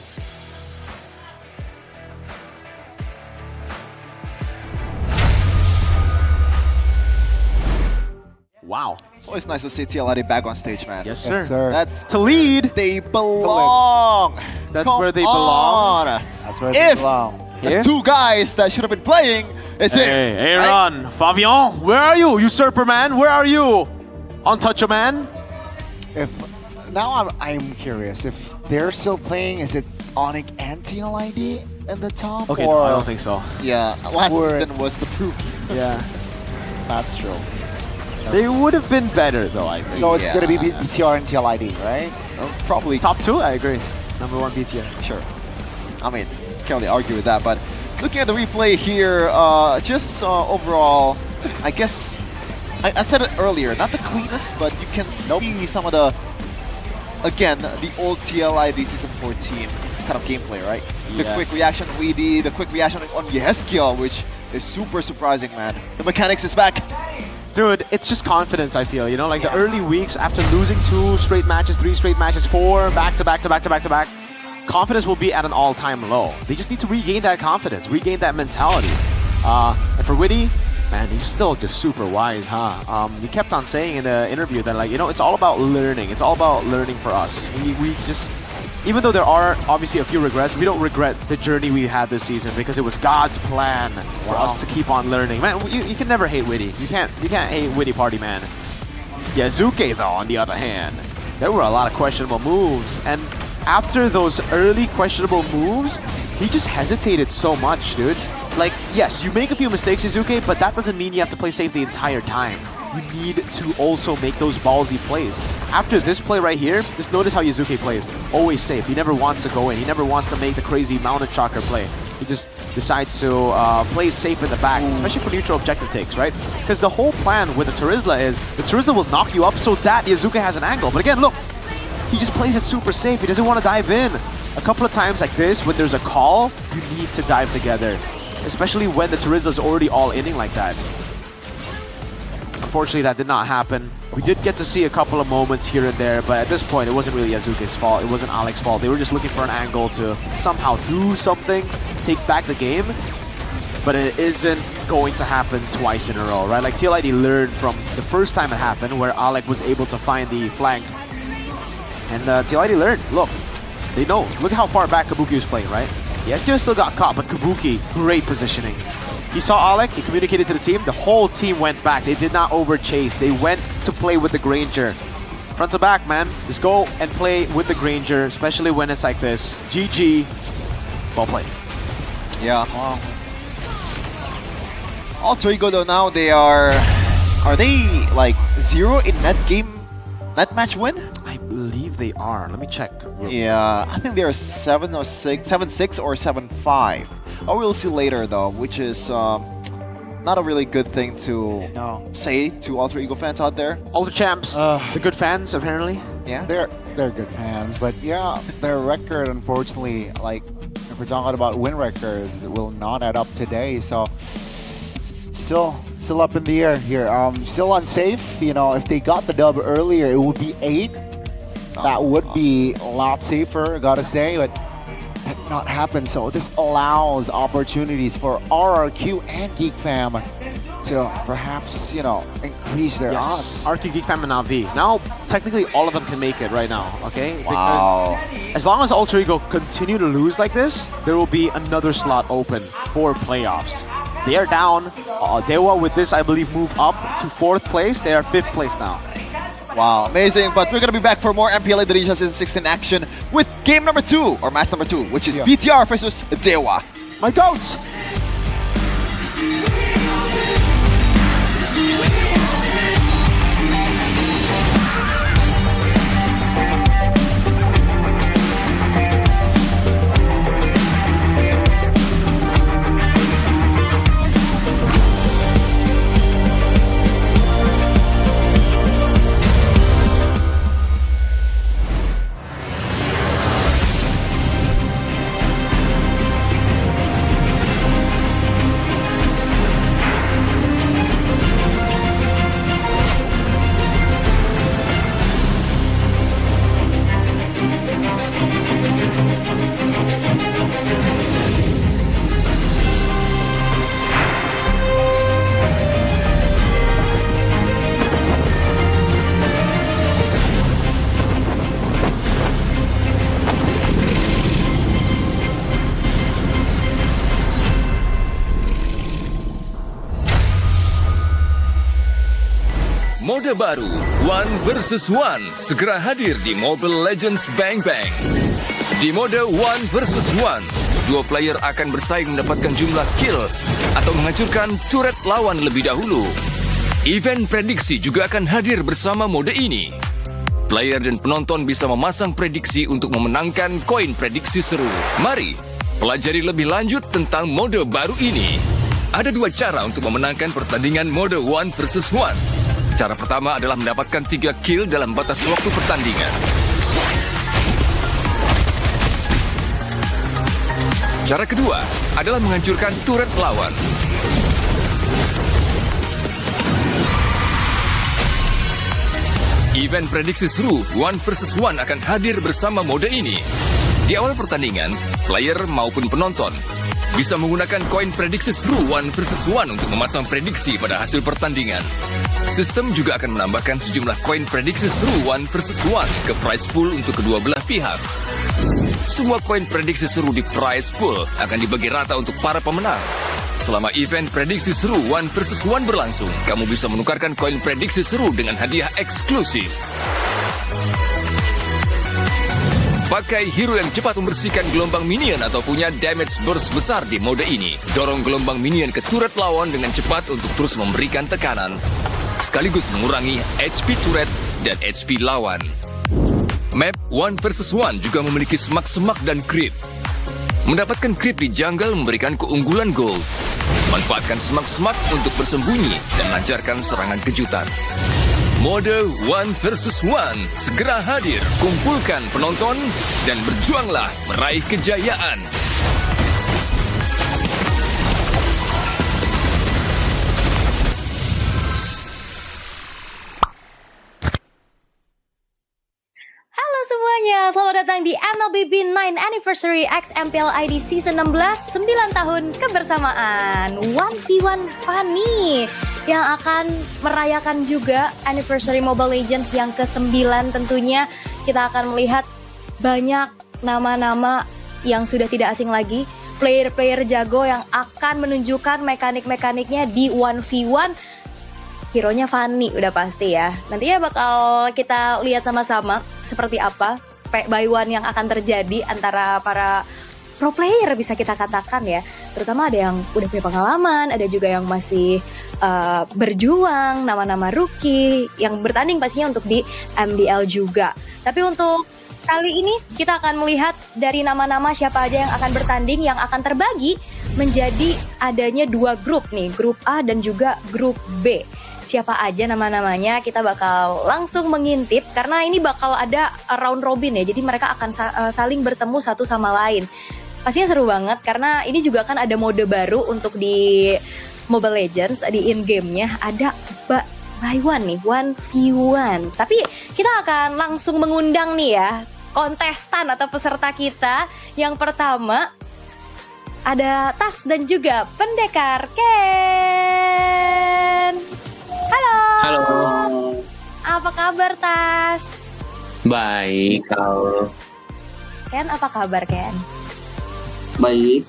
Wow. It's always nice to see TLID back on stage, man. Yes, sir. That's to lead. They belong. That's Come where they belong. on. That's where If they belong. the Here? 2 guys that should have been playing is it. Hey, Aaron, Fabian, where are you? Usurper man, where are you? Untoucher man? If now I'm curious if they're still playing. Is it Onyx and TLID in the top? Okay, or no, I don't think so. Yeah, last Word. season was the proof. Yeah. That's true. They would have been better though, I think. So it's gonna be Yeah. BTR and TLID, right? Probably Top 2, I agree. Number 1 BTR. Sure. I mean, can't really argue with that, but looking at the replay here, just overall, I guess, I said it earlier, not the cleanest, but you can see some of the, again, the old TLID Season 14 kind of gameplay, right? The Yeah. quick reaction on Weedy, the quick reaction on Yeskiel, which is super surprising, man. The mechanics is back. Dude, it's just confidence, I feel. You know, like the early weeks after losing 2 straight matches, 3 straight matches, 4 back to back to back to back to back, confidence will be at an all-time low. They just need to regain that confidence, regain that mentality. And for Witty, man, he's still just super wise, huh? He kept on saying in the interview that, like, you know, it's all about learning. It's all about learning for us. We just, even though there are obviously a few regrets, we don't regret the journey we had this season because it was God's plan for us to keep on learning. Man, you can never hate Witty. You can't hate Witty Party, man. Yazuke, though, on the other hand, there were a lot of questionable moves, and after those early questionable moves, he just hesitated so much, dude. Like, yes, you make a few mistakes, Yazuke, but that doesn't mean you have to play safe the entire time. You need to also make those ballsy plays. After this play right here, just notice how Yazuke plays. Always safe. He never wants to go in. He never wants to make the crazy mounted chakra play. He just decides to play it safe in the back, especially for neutral objective takes, right? Because the whole plan with the Terizla is the Terizla will knock you up so that Yazuke has an angle. But again, look, he just plays it super safe. He doesn't want to dive in. A couple of times like this, when there's a call, you need to dive together. Especially when the Terizla's already all-inning like that. Unfortunately, that did not happen. We did get to see a couple of moments here and there, but at this point, it wasn't really Yazuke's fault. It wasn't Alex's fault. They were just looking for an angle to somehow do something, take back the game. But it isn't going to happen twice in a row, right? Like TLID learned from the first time it happened, where Alec was able to find the flank. And TLID learned. Look, they know. Look how far back Kabuki was playing, right? Yeskiel still got caught, but Kabuki, great positioning. He saw Alec, he communicated to the team, the whole team went back. They did not overchase. They went to play with the Granger. Front to back, man. Just go and play with the Granger, especially when it's like this. GG. Well played. Yeah. Wow. Alter Ego, though, now they are Are they like 0 in net match win? I believe they are. Let me check. Yeah, I think they're 7-6 or 7-5. Oh, we'll see later though, which is not a really good thing to say to Alter Ego fans out there. Alter Champs, the good fans apparently. Yeah, they're good fans, but yeah, their record, unfortunately, like if we're talking about win records, will not add up today. So still up in the air here. Still unsafe. You know, if they got the dub earlier, it would be 8. That would be a lot safer, gotta say, but that did not happen. So this allows opportunities for RRQ and Geek Fam to perhaps, you know, increase their odds. RQ, Geek Fam, and Navi. Now, technically, all of them can make it right now, okay? Wow. Because as long as Alter Ego continue to lose like this, there will be another slot open for playoffs. They are down. Dewa, with this, I believe, move up to 4th place. They are 5th place now. Wow, amazing. But we're going to be back for more MPL ID Season 16 action with game number 2, or match number 2, which is BTR versus Dewa. My goats! Mode baru, One versus One, segera hadir di Mobile Legends Bang Bang. Di mode One versus One, 2 player akan bersaing mendapatkan jumlah kill atau menghancurkan turret lawan lebih dahulu. Event prediksi juga akan hadir bersama mode ini. Player dan penonton bisa memasang prediksi untuk memenangkan koin prediksi seru. Mari, pelajari lebih lanjut tentang mode baru ini. Ada 2 cara untuk memenangkan pertandingan mode One versus One. Cara pertama adalah mendapatkan 3 kill dalam batas waktu pertandingan. Cara kedua adalah menghancurkan turret lawan. Event prediksi seru One versus One akan hadir bersama mode ini. Di awal pertandingan, player maupun penonton bisa menggunakan koin prediksi seru One versus One untuk memasang prediksi pada hasil pertandingan. Sistem juga akan menambahkan sejumlah koin prediksi seru One versus One ke prize pool untuk kedua belah pihak. Semua koin prediksi seru di prize pool akan dibagi rata untuk para pemenang. Selama event prediksi seru One versus One berlangsung, kamu bisa menukarkan koin prediksi seru dengan hadiah eksklusif. Pakai hero yang cepat membersihkan gelombang minion atau punya damage burst besar di mode ini. Dorong gelombang minion ke turret lawan dengan cepat untuk terus memberikan tekanan, sekaligus mengurangi HP turret dan HP lawan. Map One versus One juga memiliki semak-semak dan creep. Mendapatkan creep di jungle memberikan keunggulan gold. Manfaatkan semak-semak untuk bersembunyi dan lancarkan serangan kejutan. Mode One versus One segera hadir. Kumpulkan penonton dan berjuanglah meraih kejayaan. Halo semuanya, selamat datang di MLBB 9 Anniversary X MPL ID Season 16, 9 tahun kebersamaan 1v1 Funny yang akan merayakan juga Anniversary Mobile Legends yang ke-9 tentunya. Kita akan melihat banyak nama-nama yang sudah tidak asing lagi, player-player jago yang akan menunjukkan mekanik-mekaniknya di 1v1. Hero-nya Fanny udah pasti ya. Nantinya bakal kita lihat sama-sama seperti apa by one yang akan terjadi antara para pro player bisa kita katakan ya. Terutama ada yang udah punya pengalaman, ada juga yang masih berjuang, nama-nama rookie yang bertanding pastinya untuk di MPL juga. Tapi untuk kali ini kita akan melihat dari nama-nama siapa aja yang akan bertanding, yang akan terbagi menjadi adanya 2 grup nih, grup A dan juga grup B. Siapa aja nama-namanya kita bakal langsung mengintip karena ini bakal ada round robin ya. Jadi mereka akan saling bertemu satu sama lain. Pastinya seru banget karena ini juga kan ada mode baru untuk di Mobile Legends, di in-game-nya ada by one nih, 1v1. Tapi kita akan langsung mengundang nih ya kontestan atau peserta kita. Yang pertama ada Tas dan juga pendekar Ken. Halo. Halo. Apa kabar Tas? Baik, kalau Ken apa kabar Ken? baik.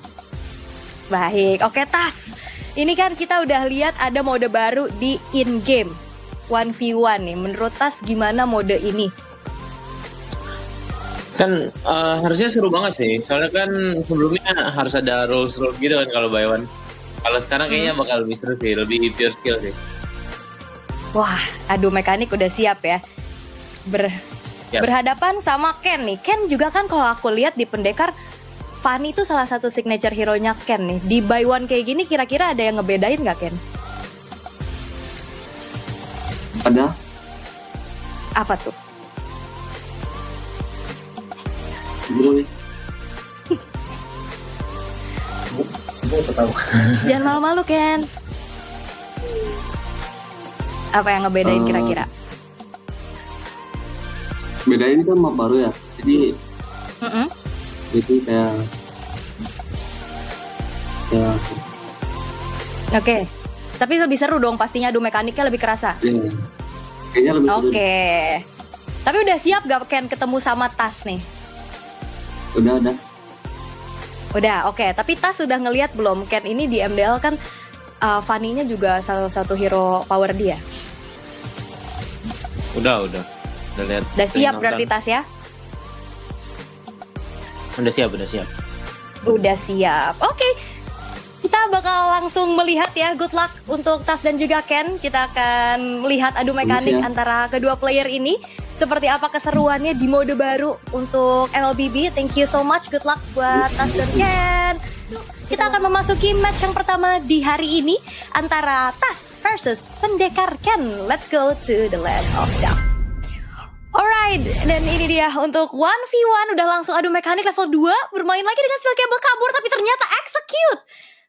Baik, oke Tas. Ini kan kita udah lihat ada mode baru di in-game 1v1 nih. Menurut Tas gimana mode ini? Kan harusnya seru banget sih. Soalnya kan sebelumnya harus ada rules gitu kan kalau by one. Kalau sekarang kayaknya bakal lebih seru sih, lebih pure skill sih. Wah, adu mekanik udah siap ya. Berhadapan sama Ken nih. Ken juga kan kalau aku lihat di pendekar, Fanny itu salah satu signature hero-nya Ken nih. Di by one kayak gini kira-kira ada yang ngebedain nggak Ken? Ada. Apa tuh? Jangan malu-malu Ken. Apa yang ngebedain kira-kira? Bedain kan map baru ya. Jadi kayak Oke. Tapi lebih seru dong pastinya, adu mekaniknya lebih kerasa. Iya. Kayaknya lebih seru. Oke. Tapi udah siap gak Ken ketemu sama Tas nih? Udah, oke. Tapi Tas sudah ngelihat belum Ken ini di MDL kan Fanny-nya juga salah satu hero power dia. Udah lihat. Udah siap berarti Tas ya? Udah siap. Udah siap. Oke. Kita bakal langsung melihat ya. Good luck untuk Tas dan juga Ken. Kita akan melihat adu mekanik antara kedua player ini. Seperti apa keseruannya di mode baru untuk MLBB. Thank you so much. Good luck buat Tas dan Ken. Kita akan memasuki match yang pertama di hari ini antara Tas versus pendekar Ken. Let's go to the land of doubt. Alright, dan ini dia untuk 1v1 udah langsung adu mekanik level 2. Bermain lagi dengan steel cable kabur tapi ternyata execute.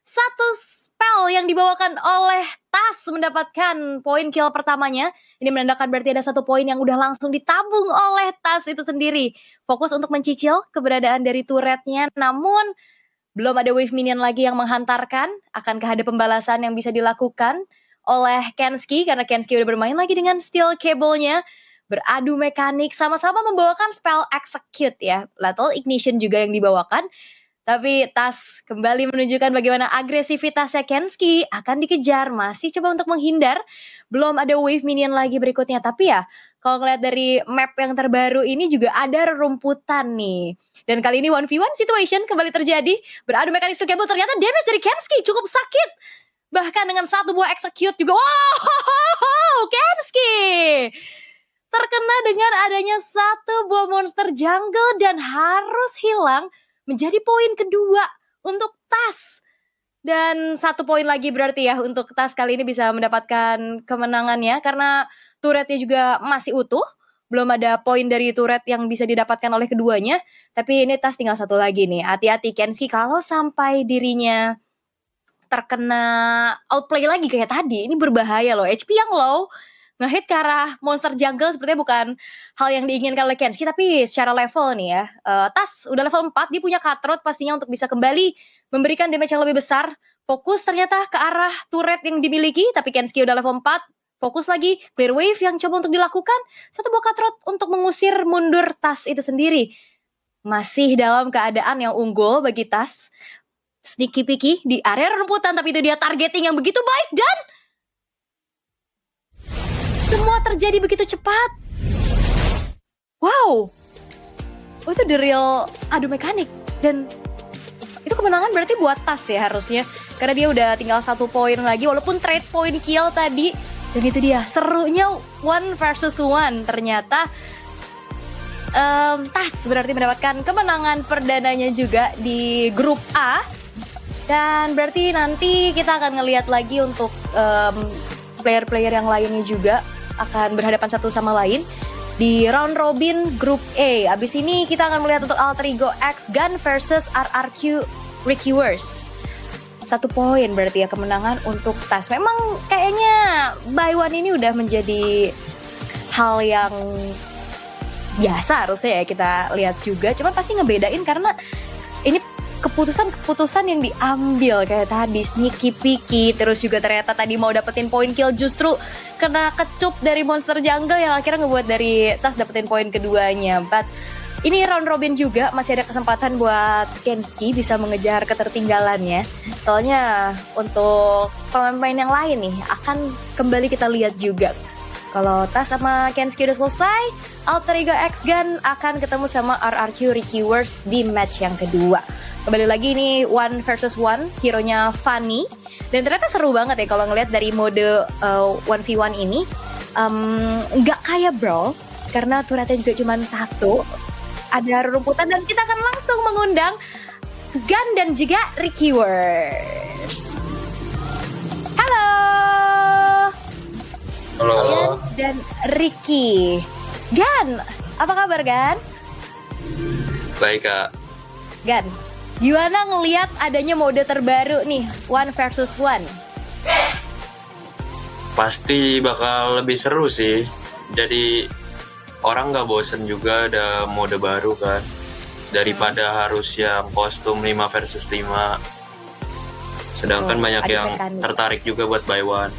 Satu spell yang dibawakan oleh Tas mendapatkan poin kill pertamanya. Ini menandakan berarti ada 1 poin yang udah langsung ditabung oleh Tas itu sendiri. Fokus untuk mencicil keberadaan dari turretnya. Namun belum ada wave minion lagi yang menghantarkan. Akankah ada pembalasan yang bisa dilakukan oleh Kenski? Karena Kenski udah bermain lagi dengan steel cable-nya. Beradu mekanik, sama-sama membawakan spell execute ya. Lethal ignition juga yang dibawakan. Tapi Tas kembali menunjukkan bagaimana agresivitasnya. Kenski akan dikejar, masih coba untuk menghindar. Belum ada wave minion lagi berikutnya. Tapi ya, kalau ngeliat dari map yang terbaru ini juga ada rerumputan nih. Dan kali ini 1v1 situation kembali terjadi. Beradu mekanik steel cable, ternyata damage dari Kenski cukup sakit. Bahkan dengan 1 buah execute juga. Wow, Kenski terkena dengan adanya 1 buah monster jungle dan harus hilang, menjadi poin kedua untuk Tas. Dan 1 poin lagi berarti ya untuk Tas kali ini bisa mendapatkan kemenangannya karena turretnya juga masih utuh. Belum ada poin dari turret yang bisa didapatkan oleh keduanya. Tapi ini Tas tinggal 1 lagi nih. Hati-hati Kenski kalau sampai dirinya terkena outplay lagi kayak tadi. Ini berbahaya loh, HP yang low. Nge-hit ke arah monster jungle sepertinya bukan hal yang diinginkan oleh Kenski. Tapi secara level nih ya, Tas udah level 4, dia punya cutthroat pastinya untuk bisa kembali memberikan damage yang lebih besar. Fokus ternyata ke arah turret yang dimiliki, tapi Kenski udah level 4. Fokus lagi, clear wave yang coba untuk dilakukan. 1 buah cutthroat untuk mengusir mundur Tas itu sendiri. Masih dalam keadaan yang unggul bagi Tas. Sneaky peeky di area rumputan, tapi itu dia targeting yang begitu baik dan semua terjadi begitu cepat. Wow. Oh, itu the real adu mekanik. Dan kemenangan berarti buat Tas ya harusnya. Karena dia udah tinggal 1 poin lagi walaupun trade point kill tadi. Dan itu dia serunya 1 versus 1 ternyata. Tas berarti mendapatkan kemenangan perdananya juga di grup A. Dan berarti nanti kita akan ngelihat lagi untuk player-player yang lainnya juga akan berhadapan satu sama lain di round robin grup A. Abis ini kita akan melihat untuk Alter Ego X Gun versus RRQ Reviewers. 1 poin berarti ya kemenangan untuk Tas. Memang kayaknya by one ini udah menjadi hal yang biasa harusnya ya kita lihat juga. Cuman pasti ngebedain karena ini keputusan yang diambil kayak tadi sneaky picky, terus juga ternyata tadi mau dapetin poin kill justru kena kecup dari monster jungle yang akhirnya ngebuat dari Tas dapetin poin keduanya. But ini round robin juga masih ada kesempatan buat Kenski bisa mengejar ketertinggalannya. Soalnya untuk pemain-pemain yang lain nih akan kembali kita lihat juga. Kalau Tas sama Kenski udah selesai, Alter Ego X Gun akan ketemu sama RRQ Reviewers di match yang kedua. Kembali lagi ini 1 versus 1, hero-nya Fanny. Dan ternyata seru banget ya kalau ngeliat dari mode 1v1 ini. Nggak kayak Brawl, karena turretnya juga cuma 1. Ada rumputan dan kita akan langsung mengundang Gun dan juga Reviewers. Halo! Halo. Gun dan Ricky. Gun, apa kabar Gun? Baik Kak. Gun, gimana ngelihat adanya mode terbaru nih, 1 versus 1? Pasti bakal lebih seru sih. Jadi orang nggak bosen juga ada mode baru kan. Daripada harus yang kostum 5 versus 5. Sedangkan banyak yang tertarik juga buat buy one.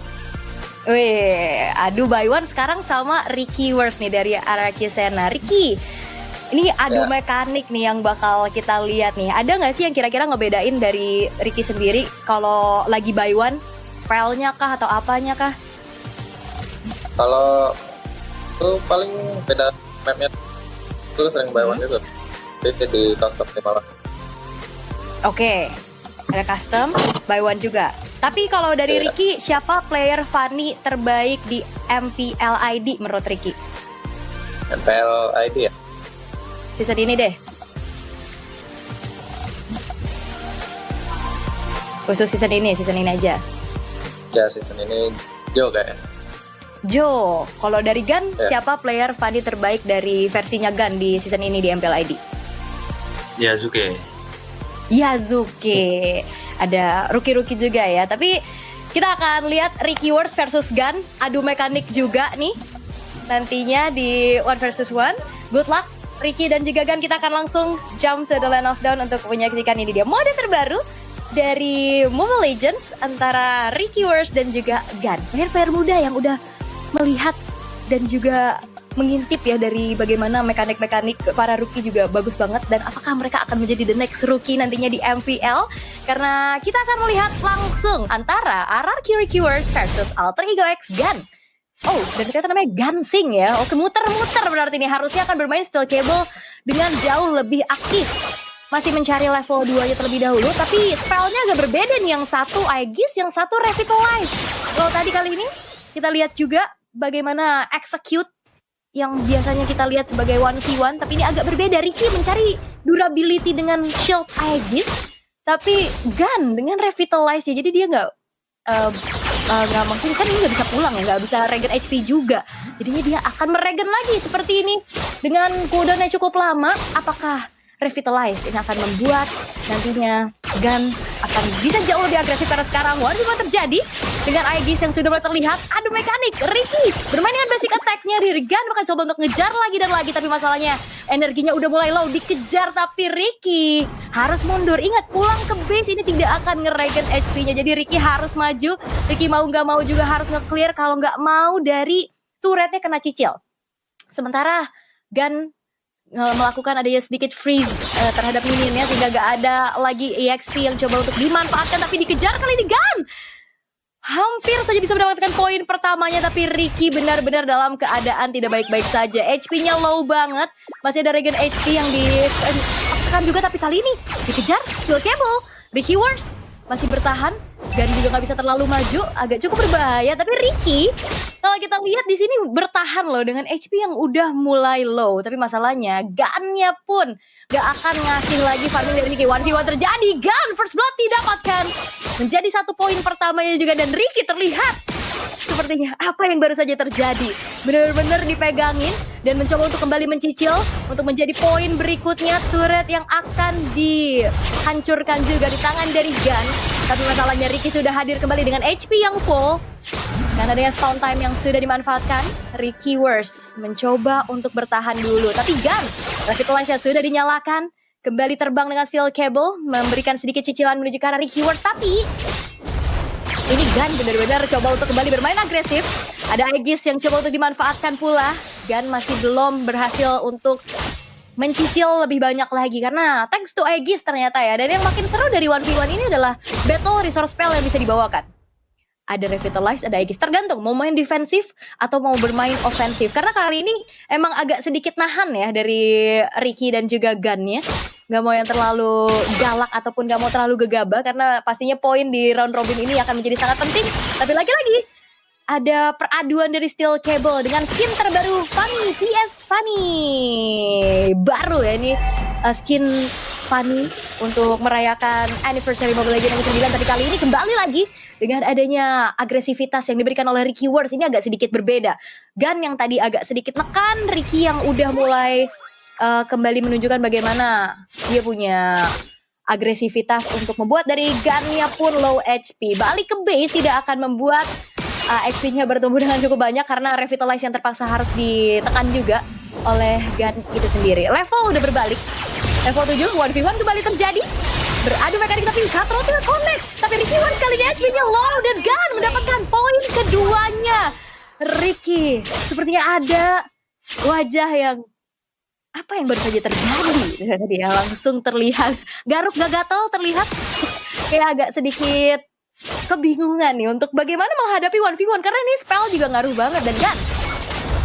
Wih, adu by one sekarang sama Ricky Wars nih dari RRQ Sena. Ricky, ini adu mekanik nih yang bakal kita lihat nih. Ada nggak sih yang kira-kira ngebedain dari Ricky sendiri kalau lagi buy one? Spellnya kah atau apanya kah? Kalau itu paling beda mapnya itu sering buy one juga. Jadi di custom malah. Oke, ada custom, buy one juga. Tapi kalau dari Ricky, siapa player Fanny terbaik di MPL ID menurut Ricky? MPL ID ya? Season ini deh. Khusus season ini aja. Ya season ini Joe kayaknya. Joe, kalau dari Gun, siapa player Fanny terbaik dari versinya Gun di season ini di MPL ID? Yazuke. Ada rookie-rookie juga ya. Tapi kita akan lihat Ricky Wars versus Gun, adu mekanik juga nih nantinya di 1 versus 1. Good luck Ricky dan juga Gun. Kita akan langsung jump to the land of down untuk menyaksikan ini dia mode terbaru dari Mobile Legends antara Ricky Wars dan juga Gun. Player-player muda yang udah melihat dan juga mengintip ya dari bagaimana mekanik-mekanik para rookie juga bagus banget. Dan apakah mereka akan menjadi the next rookie nantinya di MPL? Karena kita akan melihat langsung antara RRQ Reviewers versus Alter Ego X Gun. Oh, dan ternyata namanya Gunsing ya. Oke, muter-muter berarti ini harusnya akan bermain Steel Cable dengan jauh lebih aktif. Masih mencari level 2-nya terlebih dahulu, tapi spellnya agak berbeda nih. Yang satu Aegis, yang satu Revitalize. Kalau tadi kali ini kita lihat juga bagaimana execute yang biasanya kita lihat sebagai 1v1, tapi ini agak berbeda. Ricky mencari durability dengan shield Aegis, tapi Gun dengan Revitalize ya. Jadi dia nggak mungkin kan ini nggak bisa pulang ya, nggak bisa regen HP juga. Jadinya dia akan meregen lagi seperti ini dengan cooldown-nya cukup lama. Apakah Revitalize ini akan membuat nantinya Gun akan bisa jauh lebih agresif karena sekarang whatever terjadi dengan Aegis yang sudah mulai terlihat. Adu mekanik, Ricky bermain dengan basic attack-nya. Gun akan coba untuk ngejar lagi dan lagi, tapi masalahnya energinya udah mulai low, dikejar tapi Ricky harus mundur. Ingat, pulang ke base ini tidak akan ngeregen HP-nya, jadi Ricky harus maju. Ricky mau nggak mau juga harus nge-clear kalau nggak mau dari turretnya kena cicil. Sementara Gun melakukan adanya sedikit freeze terhadap minionnya sehingga gak ada lagi EXP yang coba untuk dimanfaatkan, tapi dikejar kali ini Gun. Hampir saja bisa mendapatkan poin pertamanya, tapi Ricky benar-benar dalam keadaan tidak baik-baik saja. HP-nya low banget, masih ada regen HP yang di tertekan juga, tapi kali ini dikejar Steel Cable. Ricky Wars masih bertahan, Gan juga nggak bisa terlalu maju, agak cukup berbahaya. Tapi Ricky, kalau kita lihat di sini bertahan loh dengan HP yang udah mulai low. Tapi masalahnya Gan-nya pun nggak akan ngasih lagi farming dari Ricky. 1v1 terjadi, Gan first blood didapatkan. Menjadi 1 poin pertamanya juga, dan Ricky terlihat sepertinya apa yang baru saja terjadi. Benar-benar dipegangin dan mencoba untuk kembali mencicil untuk menjadi poin berikutnya. Turret yang akan dihancurkan juga di tangan dari Gan. Tapi masalahnya Ricky sudah hadir kembali dengan HP yang full. Karena adanya spawn time yang sudah dimanfaatkan, Ricky Wars mencoba untuk bertahan dulu. Tapi Gan, revitalize sudah dinyalakan. Kembali terbang dengan Steel Cable, memberikan sedikit cicilan menuju ke arah Ricky Wars. Tapi ini Gan benar-benar coba untuk kembali bermain agresif. Ada Aegis yang coba untuk dimanfaatkan pula. Gan masih belum berhasil untuk mencicil lebih banyak lagi. Karena thanks to Aegis ternyata ya. Dan yang makin seru dari 1v1 ini adalah battle resource spell yang bisa dibawakan. Ada Revitalize, ada Aegis. Tergantung mau main defensif atau mau bermain ofensif. Karena kali ini emang agak sedikit nahan ya dari Ricky dan juga Gan-nya. Gak mau yang terlalu galak ataupun gak mau terlalu gegabah. Karena pastinya poin di round robin ini akan menjadi sangat penting. Tapi lagi-lagi ada peraduan dari Steel Cable dengan skin terbaru Fanny, PS Fanny. Baru ya ini skin Fanny untuk merayakan anniversary Mobile Legends yang ke-9. Tapi kali ini kembali lagi dengan adanya agresivitas yang diberikan oleh Ricky Wars. Ini agak sedikit berbeda. Gan yang tadi agak sedikit nekan, Ricky yang udah mulai kembali menunjukkan bagaimana dia punya agresivitas untuk membuat dari Gan-nya pun low HP. Balik ke base tidak akan membuat HP-nya bertumbuh dengan cukup banyak karena Revitalize yang terpaksa harus ditekan juga oleh Gan itu sendiri. Level udah berbalik. Level 7, 1v1 kembali terjadi. Beradu mekanik tapi Katro tidak connect. Tapi Ricky Wars kali ini HP-nya low dan Gan mendapatkan poin keduanya. Ricky, sepertinya ada wajah yang apa yang baru saja terjadi. Dia langsung terlihat garuk gak gatel, terlihat kayak agak sedikit kebingungan nih untuk bagaimana menghadapi 1v1 karena ini spell juga ngaruh banget. Dan Gan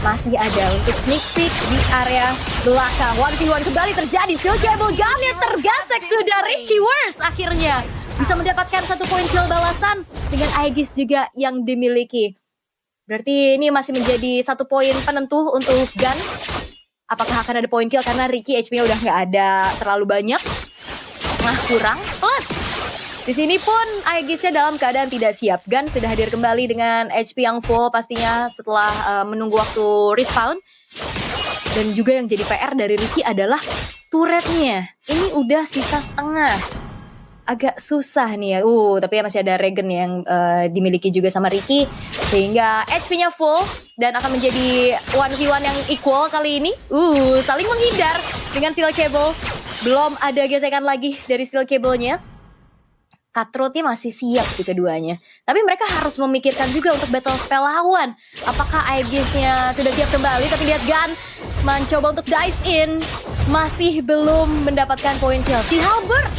masih ada untuk sneak peek di area belakang. 1v1 kembali terjadi. Steel Cable Gun-nya tergasek sudah. Ricky Wars akhirnya bisa mendapatkan 1 poin kill balasan dengan Aegis juga yang dimiliki. Berarti ini masih menjadi 1 poin penentu untuk Gan. Apakah akan ada poin kill karena Ricky HP-nya udah nggak ada terlalu banyak. Nah, kurang. Plus di sini pun Aegisnya dalam keadaan tidak siap. Gan sudah hadir kembali dengan HP yang full pastinya setelah menunggu waktu respawn. Dan juga yang jadi PR dari Ricky adalah turretnya. Ini udah sisa setengah. Agak susah nih ya. Tapi masih ada Regen yang dimiliki juga sama Ricky. Sehingga HP-nya full dan akan menjadi 1v1 yang equal kali ini. Saling menghindar dengan Steel Cable. Belum ada gesekan lagi dari Steel Cable-nya. Cutthroat-nya masih siap sih keduanya. Tapi mereka harus memikirkan juga untuk battle spell lawan. Apakah Aegis-nya sudah siap kembali? Tapi lihat Gan mencoba untuk dive in. Masih belum mendapatkan poin kill. Si Halberd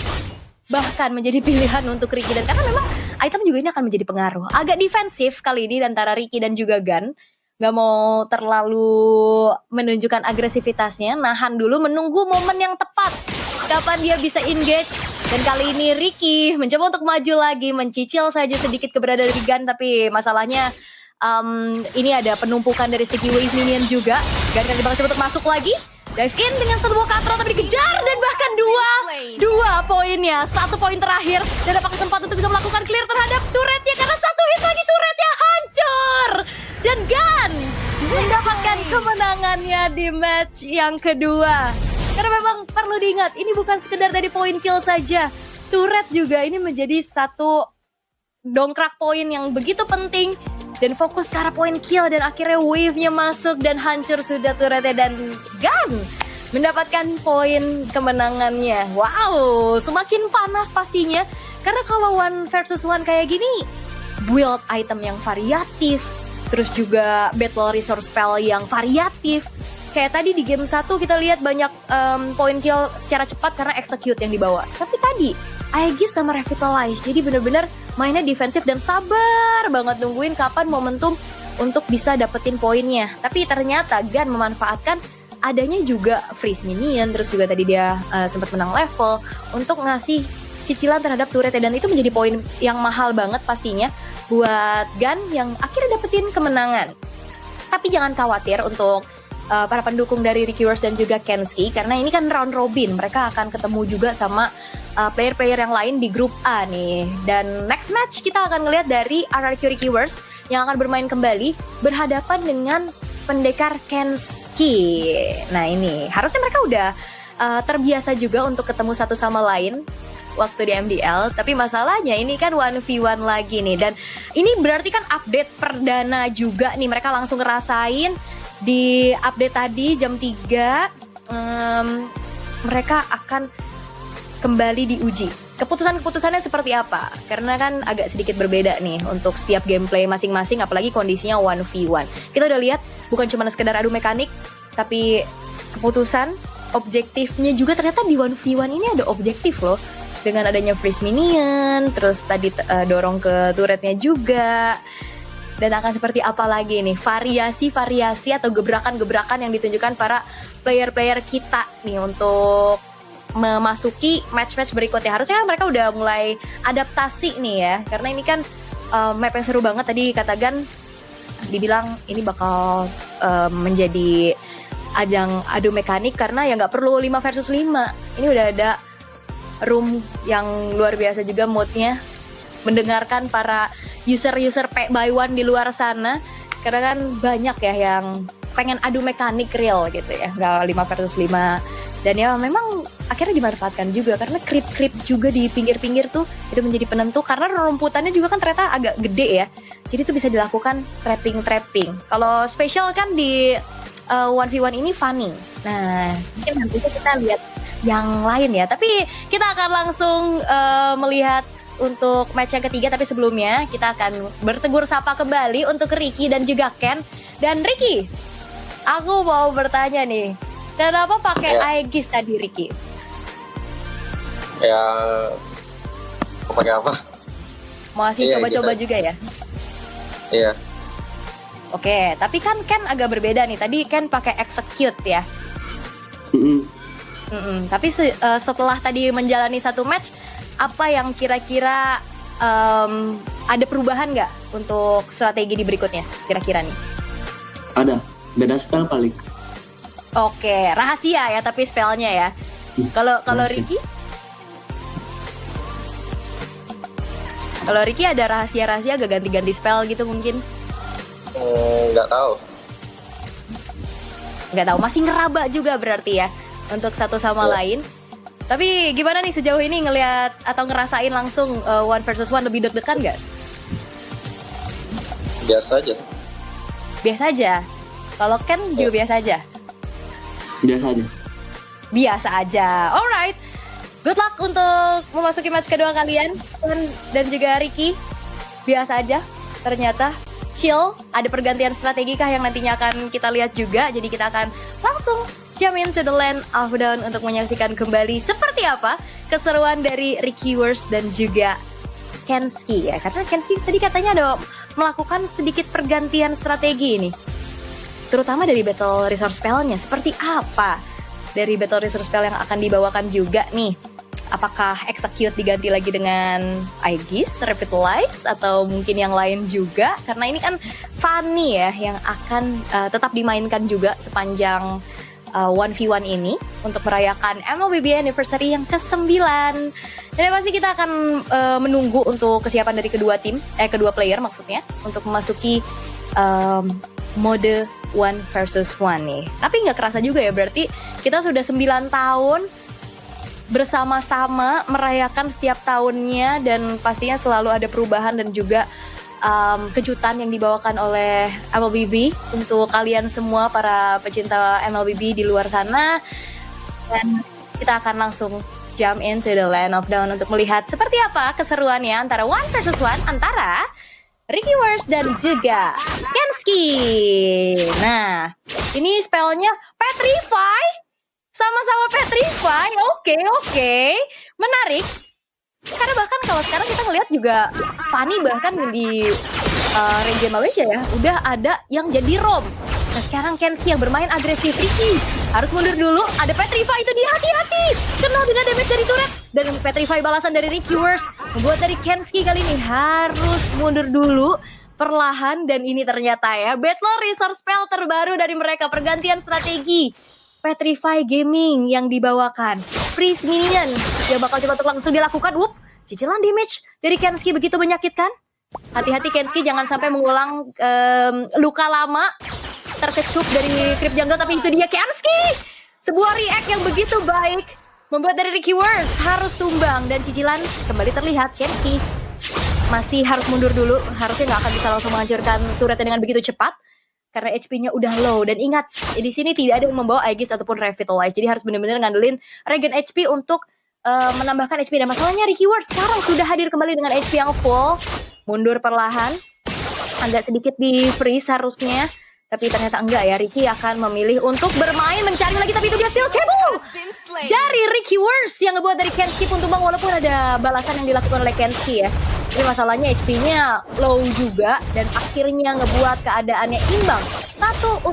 bahkan menjadi pilihan untuk Ricky. Dan karena memang item juga ini akan menjadi pengaruh. Agak defensif kali ini antara Ricky dan juga Gan. Gak mau terlalu menunjukkan agresivitasnya. Nahan dulu menunggu momen yang tepat. Kapan dia bisa engage. Dan kali ini Ricky mencoba untuk maju lagi. Mencicil saja sedikit keberadaan dari Gan. Tapi masalahnya ini ada penumpukan dari segi wave minion juga. Gan kan coba untuk masuk lagi. Dive in dengan sebuah Cutthroat tapi dikejar. Dan bahkan dua poinnya. 1 poin terakhir. Dan dapat kesempatan untuk bisa melakukan clear terhadap turretnya. Karena 1 hit lagi turretnya hancur. Dan Gan mendapatkan kemenangannya di match yang kedua. Karena memang perlu diingat, ini bukan sekedar dari poin kill saja. Turret juga ini menjadi 1 dongkrak poin yang begitu penting. Dan fokus ke arah poin kill dan akhirnya wave-nya masuk dan hancur sudah turretnya. Dan Gan mendapatkan poin kemenangannya. Wow, semakin panas pastinya. Karena kalau 1 versus 1 kayak gini, build item yang variatif. Terus juga battle resource spell yang variatif. Kayak tadi di game 1 kita lihat banyak point kill secara cepat karena execute yang dibawa. Tapi tadi Aegis sama Revitalize. Jadi bener-bener mainnya defensif dan sabar banget nungguin kapan momentum untuk bisa dapetin poinnya. Tapi ternyata Gan memanfaatkan adanya juga freeze minion, terus juga tadi dia sempat menang level untuk ngasih cicilan terhadap turret, dan itu menjadi poin yang mahal banget pastinya buat Gun yang akhirnya dapetin kemenangan. Tapi jangan khawatir untuk para pendukung dari Ricky Wars dan juga Kenski, karena ini kan round robin, mereka akan ketemu juga sama player-player yang lain di grup A nih. Dan next match kita akan ngelihat dari RRQ Ricky Wars yang akan bermain kembali berhadapan dengan pendekar Kenski. Nah ini harusnya mereka udah terbiasa juga untuk ketemu satu sama lain waktu di MDL, tapi masalahnya ini kan 1v1 lagi nih, dan ini berarti kan update perdana juga nih, mereka langsung ngerasain di update tadi jam 3 mereka akan kembali diuji. Keputusannya seperti apa? Karena kan agak sedikit berbeda nih untuk setiap gameplay masing-masing, apalagi kondisinya 1v1. Kita udah lihat bukan cuma sekedar adu mekanik, tapi keputusan, objektifnya juga ternyata di 1v1 ini ada objektif loh. Dengan adanya freeze minion, terus tadi dorong ke turretnya juga. Dan akan seperti apa lagi nih variasi-variasi atau gebrakan-gebrakan yang ditunjukkan para player-player kita nih untuk memasuki match-match berikutnya. Harusnya kan mereka udah mulai adaptasi nih ya, karena ini kan map yang seru banget. Tadi kata Gan dibilang ini bakal menjadi ajang adu mekanik karena ya nggak perlu 5 versus 5. Ini udah ada room yang luar biasa juga moodnya, mendengarkan para user-user pay by one di luar sana, karena kan banyak ya yang pengen adu mekanik real gitu ya, nggak 5 versus 5. Dan ya memang akhirnya dimanfaatkan juga karena creep juga di pinggir-pinggir tuh itu menjadi penentu, karena rumputannya juga kan ternyata agak gede ya, jadi tuh bisa dilakukan trapping. Kalau special kan di 1v1 ini funny. Nah mungkin nanti kita lihat yang lain ya, tapi kita akan langsung melihat untuk match yang ketiga. Tapi sebelumnya kita akan bertegur sapa kembali untuk Ricky dan juga Ken. Dan Ricky, aku mau bertanya nih, kenapa pakai Aegis tadi Ricky? Ya, mau pakai apa? Masih coba-coba juga ya? Iya. Oke, tapi kan Ken agak berbeda nih. Tadi Ken pakai execute ya. Tapi setelah tadi menjalani satu match, apa yang kira-kira ada perubahan nggak untuk strategi di berikutnya kira-kira nih? Ada, beda spell paling. Oke, rahasia ya tapi spellnya ya. Kalau Ricky? Kalau Ricky ada rahasia-rahasia agak ganti-ganti spell gitu mungkin? Nggak tahu. Nggak tahu, masih ngeraba juga berarti ya untuk satu sama lain. Tapi gimana nih sejauh ini ngelihat atau ngerasain langsung 1 versus 1 lebih deg-degan nggak? Biasa aja. Biasa aja. Kalau Ken juga biasa aja. Biasa aja. Biasa aja. Alright. Good luck untuk memasuki match kedua kalian, Ken dan juga Ricky. Biasa aja. Ternyata chill. Ada pergantian strategi kah yang nantinya akan kita lihat juga. Jadi kita akan langsung jump into the land of down untuk menyaksikan kembali seperti apa keseruan dari Ricky Wars dan juga Kenski ya. Karena Kenski tadi katanya ada melakukan sedikit pergantian strategi ini, terutama dari battle resource spell-nya. Seperti apa dari battle resource spell yang akan dibawakan juga nih? Apakah execute diganti lagi dengan Aegis, Revitalize, atau mungkin yang lain juga? Karena ini kan funny ya yang akan tetap dimainkan juga sepanjang 1v1 ini untuk merayakan MLBB Anniversary yang ke-9. Dan pasti kita akan menunggu untuk kesiapan dari kedua player maksudnya, untuk memasuki mode 1 versus 1 nih. Tapi nggak kerasa juga ya, berarti kita sudah 9 tahun bersama-sama merayakan setiap tahunnya, dan pastinya selalu ada perubahan dan juga kejutan yang dibawakan oleh MLBB untuk kalian semua para pecinta MLBB di luar sana. Dan kita akan langsung jump into the land of dawn untuk melihat seperti apa keseruannya antara 1 versus 1 antara Ricky Wars dan juga Kenski. Nah, ini spellnya Petrify, sama-sama Petrify. Oke, menarik. Karena bahkan kalau sekarang kita ngelihat juga Fanny bahkan di region Malaysia ya, udah ada yang jadi ROM. Nah sekarang Kenski yang bermain agresif. Ricky harus mundur dulu. Ada Petrify itu dia, hati-hati. Kena dengan damage dari turret. Dan Petrify balasan dari Ricky Wars membuat dari Kenski kali ini harus mundur dulu perlahan. Dan ini ternyata ya Battle Resource spell terbaru dari mereka. Pergantian strategi Petrify Gaming yang dibawakan. Freeze minion yang bakal coba untuk langsung dilakukan. Cicilan damage dari Kenski begitu menyakitkan. Hati-hati Kenski jangan sampai mengulang luka lama terkecup dari creep jungle, tapi itu dia Kenski. Sebuah react yang begitu baik membuat dari Ricky Wars harus tumbang dan cicilan kembali terlihat. Kenski masih harus mundur dulu, harusnya nggak akan bisa langsung menghancurkan turretnya dengan begitu cepat karena HP-nya udah low. Dan ingat, di sini tidak ada yang membawa Aegis ataupun Revitalize, jadi harus benar-benar ngandelin regen HP untuk menambahkan HP. Dan masalahnya Ricky Wars sekarang sudah hadir kembali dengan HP yang full. Mundur perlahan, agak sedikit di freeze harusnya, tapi ternyata enggak ya. Ricky akan memilih untuk bermain mencari lagi, tapi itu dia Steel Cable dari Ricky Wars yang ngebuat dari Kenski pun tumbang walaupun ada balasan yang dilakukan oleh Kenski ya. Tapi masalahnya HP-nya low juga dan akhirnya ngebuat keadaannya imbang 1-1.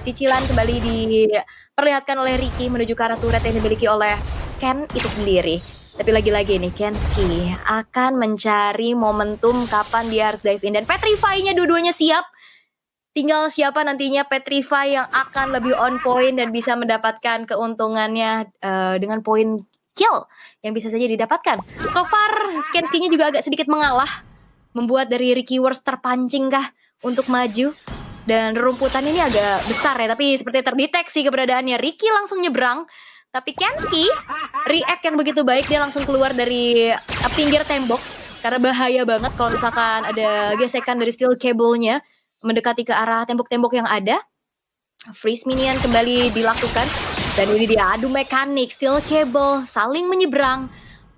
Cicilan kembali diperlihatkan oleh Ricky menuju ke arah turret yang dimiliki oleh Ken itu sendiri. Tapi lagi-lagi nih Kenski akan mencari momentum kapan dia harus dive in. Dan Petrify-nya dua-duanya siap. Tinggal siapa nantinya Petrify yang akan lebih on point dan bisa mendapatkan keuntungannya dengan poin kill yang bisa saja didapatkan. So far Kenski-nya juga agak sedikit mengalah, membuat dari Ricky Wars terpancing kah untuk maju. Dan rumputan ini agak besar ya, tapi seperti terdeteksi keberadaannya. Ricky langsung nyebrang, tapi Kenski react yang begitu baik, dia langsung keluar dari pinggir tembok karena bahaya banget kalau misalkan ada gesekan dari steel cable-nya mendekati ke arah tembok-tembok yang ada. Freeze minion kembali dilakukan dan ini dia adu mekanik steel cable saling menyeberang.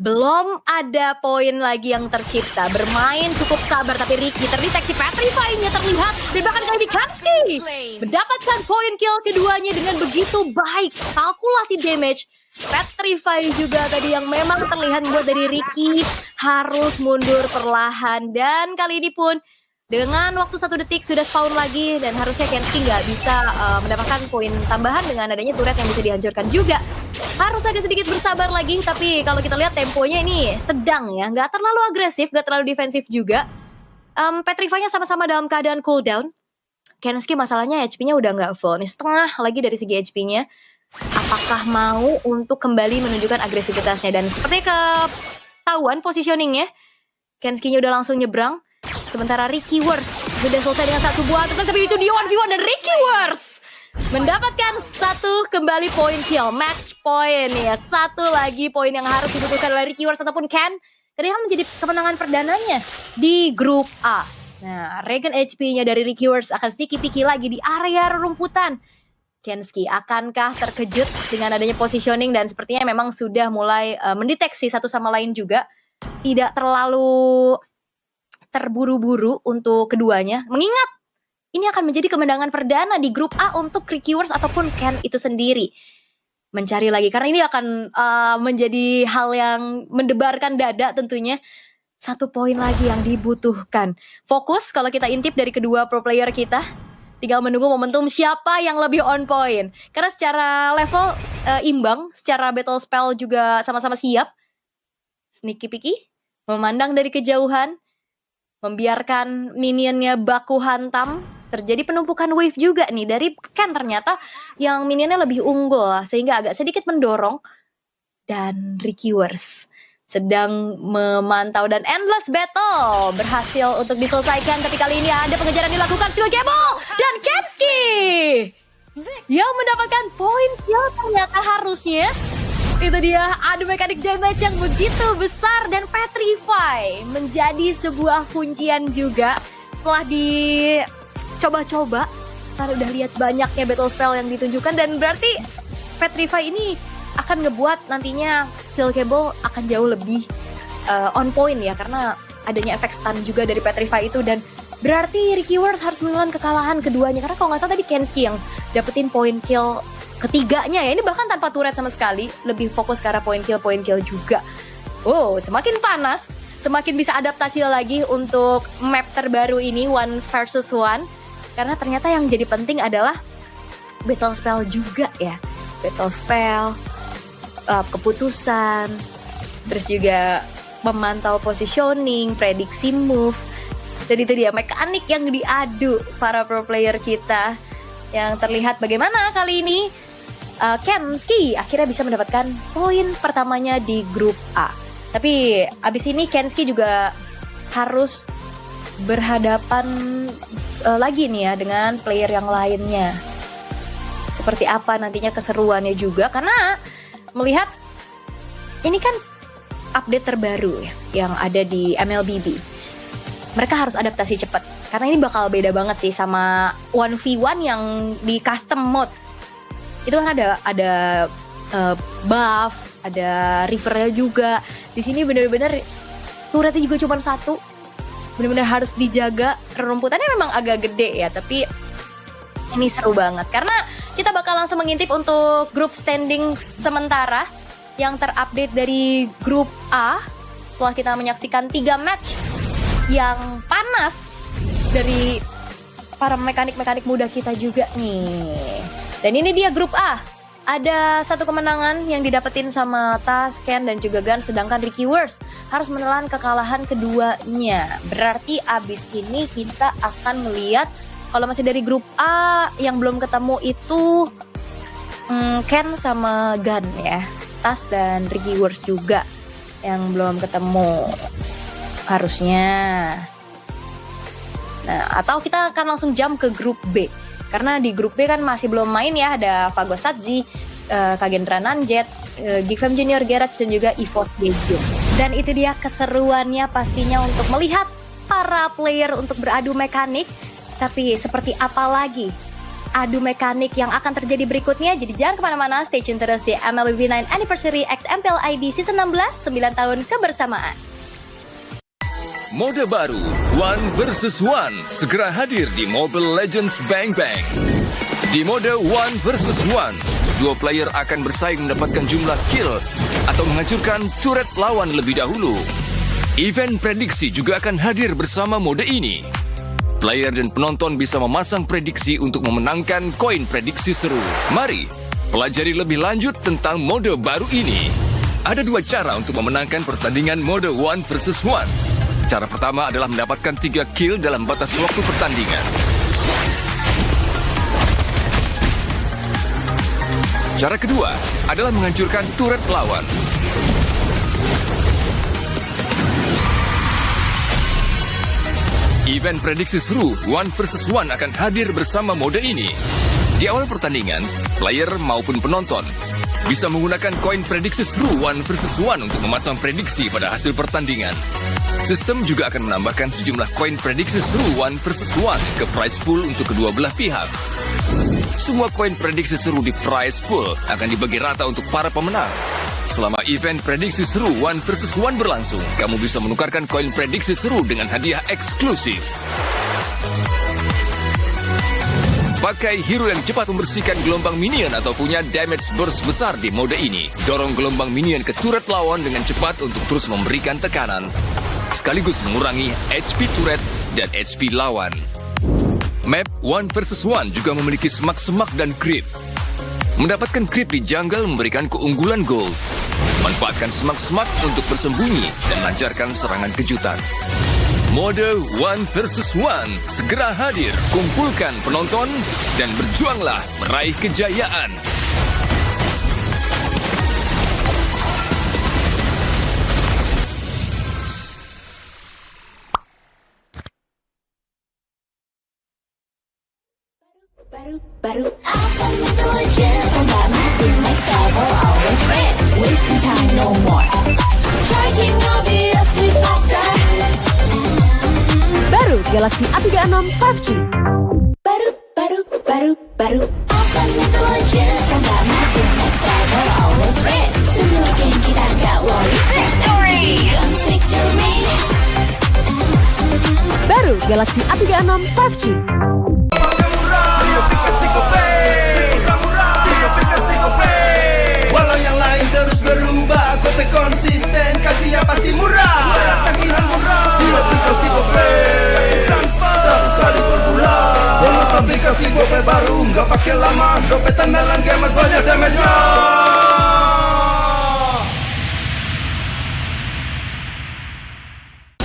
Belum ada poin lagi yang tercipta. Bermain cukup sabar tapi Ricky terdeteksi Petrify-nya terlihat dan bahkan kali ini Kenski mendapatkan poin kill keduanya dengan begitu baik. Kalkulasi damage Petrify juga tadi yang memang terlihat membuat dari Ricky harus mundur perlahan. Dan kali ini pun dengan waktu 1 detik sudah spawn lagi dan harusnya Kenski nggak bisa mendapatkan poin tambahan dengan adanya turret yang bisa dihancurkan juga. Harus agak sedikit bersabar lagi, tapi kalau kita lihat temponya ini sedang ya, nggak terlalu agresif, nggak terlalu defensif juga. Petrify-nya sama-sama dalam keadaan cooldown. Kenski masalahnya HP-nya udah nggak full, nih setengah lagi dari segi HP-nya. Apakah mau untuk kembali menunjukkan agresivitasnya? Dan seperti ketahuan positioning-nya, Kenski-nya udah langsung nyebrang. Sementara Ricky Wars sudah selesai dengan satu buah terus, tapi itu dia 1v1 dan Ricky Wars mendapatkan satu kembali poin kill, match point ya. Satu lagi poin yang harus dibutuhkan oleh Ricky Wars ataupun Ken karena menjadi kemenangan perdananya di grup A. Nah, regen HP-nya dari Ricky Wars akan sedikit piki lagi di area rumputan. Kenski akankah terkejut dengan adanya positioning dan sepertinya memang sudah mulai mendeteksi satu sama lain juga. Tidak terlalu terburu-buru untuk keduanya, mengingat ini akan menjadi kemenangan perdana di grup A untuk Ricky Wars ataupun Ken itu sendiri. Mencari lagi, karena ini akan menjadi hal yang mendebarkan dada tentunya. 1 poin lagi yang dibutuhkan. Fokus kalau kita intip dari kedua pro player kita, tinggal menunggu momentum siapa yang lebih on point. Karena secara level imbang, secara battle spell juga sama-sama siap. Sneaky Picky, memandang dari kejauhan, membiarkan minionnya baku hantam. Terjadi penumpukan wave juga nih dari Ken, ternyata yang minionnya lebih unggul sehingga agak sedikit mendorong. Dan Ricky Wars sedang memantau dan endless battle berhasil untuk diselesaikan, tapi kali ini ada pengejaran dilakukan Steel Cable dan Kenski yang mendapatkan poin kill. Ternyata harusnya itu dia adu mekanik damage yang begitu besar dan Petrify menjadi sebuah kuncian juga setelah dicoba-coba. Karena udah lihat banyaknya battle spell yang ditunjukkan dan berarti Petrify ini akan ngebuat nantinya Steel Cable akan jauh lebih on point ya, karena adanya efek stun juga dari Petrify itu. Dan berarti Ricky Wars harus menelan kekalahan keduanya karena kalau nggak salah tadi Kenski yang dapetin poin kill ketiganya ya, ini bahkan tanpa turret sama sekali, lebih fokus ke arah point kill juga. Oh, semakin panas, semakin bisa adaptasi lagi untuk map terbaru ini 1 versus 1. Karena ternyata yang jadi penting adalah battle spell juga ya. Battle spell, keputusan, terus juga memantau positioning, prediksi move. Jadi itu dia mekanik yang diadu para pro player kita. Yang terlihat bagaimana kali ini Kenski akhirnya bisa mendapatkan poin pertamanya di grup A. Tapi abis ini Kenski juga harus berhadapan lagi nih ya dengan player yang lainnya. Seperti apa nantinya keseruannya juga, karena melihat ini kan update terbaru ya yang ada di MLBB. Mereka harus adaptasi cepat karena ini bakal beda banget sih sama 1v1 yang di custom mode. Itu kan ada buff, ada rivernya juga. Di sini benar-benar turretnya juga cuma satu. Benar-benar harus dijaga. Rumputannya memang agak gede ya, tapi ini seru banget karena kita bakal langsung mengintip untuk grup standing sementara yang terupdate dari grup A setelah kita menyaksikan 3 match yang panas dari para mekanik-mekanik muda kita juga nih. Dan ini dia grup A. Ada satu kemenangan yang didapetin sama Tas, Ken, dan juga Gun, sedangkan Ricky Wars harus menelan kekalahan keduanya. Berarti abis ini kita akan melihat kalau masih dari grup A yang belum ketemu itu Ken sama Gun ya. Tas dan Ricky Wars juga yang belum ketemu harusnya. Nah, atau kita akan langsung jump ke grup B. Karena di grup B kan masih belum main ya, ada Fago Satzi, Kagendra Nanjet, Gifem Junior Garage, dan juga EVOS Dejo. Dan itu dia keseruannya pastinya untuk melihat para player untuk beradu mekanik. Tapi seperti apa lagi adu mekanik yang akan terjadi berikutnya? Jadi jangan kemana-mana, stay tune terus di MLBB 9 Anniversary X MPL ID Season 16, 9 tahun kebersamaan. Mode baru One vs One segera hadir di Mobile Legends Bang Bang. Di mode One vs One, dua player akan bersaing mendapatkan jumlah kill atau menghancurkan turret lawan lebih dahulu. Event prediksi juga akan hadir bersama mode ini. Player dan penonton bisa memasang prediksi untuk memenangkan koin prediksi seru. Mari pelajari lebih lanjut tentang mode baru ini. Ada 2 cara untuk memenangkan pertandingan mode One vs One. Cara pertama adalah mendapatkan 3 kill dalam batas waktu pertandingan. Cara kedua adalah menghancurkan turret lawan. Event prediksi seru One vs One akan hadir bersama mode ini. Di awal pertandingan, player maupun penonton bisa menggunakan koin prediksi seru One vs One untuk memasang prediksi pada hasil pertandingan. Sistem juga akan menambahkan sejumlah koin prediksi seru One vs One ke prize pool untuk kedua belah pihak. Semua koin prediksi seru di prize pool akan dibagi rata untuk para pemenang. Selama event prediksi seru One vs One berlangsung, kamu bisa menukarkan koin prediksi seru dengan hadiah eksklusif. Pakai hero yang cepat membersihkan gelombang minion atau punya damage burst besar di mode ini. Dorong gelombang minion ke turret lawan dengan cepat untuk terus memberikan tekanan, sekaligus mengurangi HP turret dan HP lawan. Map One vs One juga memiliki semak-semak dan creep. Mendapatkan creep di jungle memberikan keunggulan gold. Manfaatkan semak-semak untuk bersembunyi dan lancarkan serangan kejutan. Mode One vs One segera hadir. Kumpulkan penonton dan berjuanglah meraih kejayaan. Baru awesome intelligence, combat mapping next level, always rest. Wasting time no more. Charging obviously faster. Baru Galaxy A36 5G. Baru awesome intelligence, combat mapping next level, always rest. Semua game kita gak worry. Victory, guns victory. Baru Galaxy A36 5G. Walau yang lain terus berubah, Gope konsisten, kasihnya pasti murah. Tagihan murah, di aplikasi Gope, transfer 100 kali per bulan. aplikasi gope baru, nggak pakai lama. Dompet andalan gamers banyak damage-nya.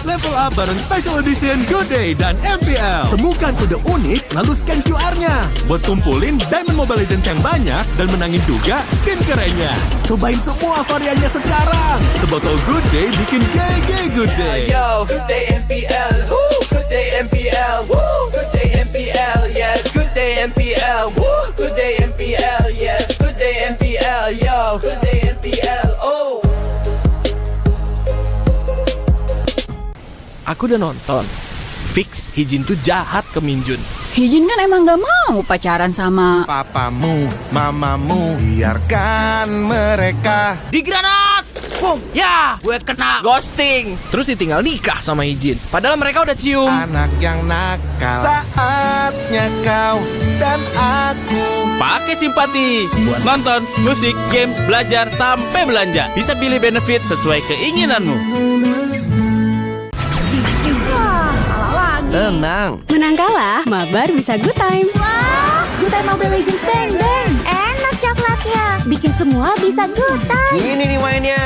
Level up bareng Special Edition Good Day dan MPL. Temukan kode unik, lalu scan QR-nya. Buat kumpulin Diamond Mobile Legends yang banyak dan menangin juga skin kerennya. Cobain semua variannya sekarang. Sebotol Good Day bikin GG Good Day. Yo, Good Day MPL. Woo, Good Day MPL. Woo, Good Day MPL. Yes, Good Day MPL. Woo, Good Day MPL. Yes, Good Day MPL. Yo, Good Day MPL. Oh. Aku udah nonton. Fix Hijin tuh jahat ke Minjun. Hijin kan emang gak mau pacaran sama papamu, mamamu. Biarkan mereka Digranat! Boom! Ya, gue kena ghosting. Terus ditinggal nikah sama Hijin. Padahal mereka udah cium. Anak yang nakal. Saatnya kau dan aku Pakai simpati buat nonton, musik, games, belajar, sampai belanja. Bisa pilih benefit sesuai keinginanmu. Tenang. Menang kalah, mabar bisa good time. Wah, good time Mobile Legends Bang Bang. Enak coklatnya. Bikin semua bisa good time. Ini nih mainnya.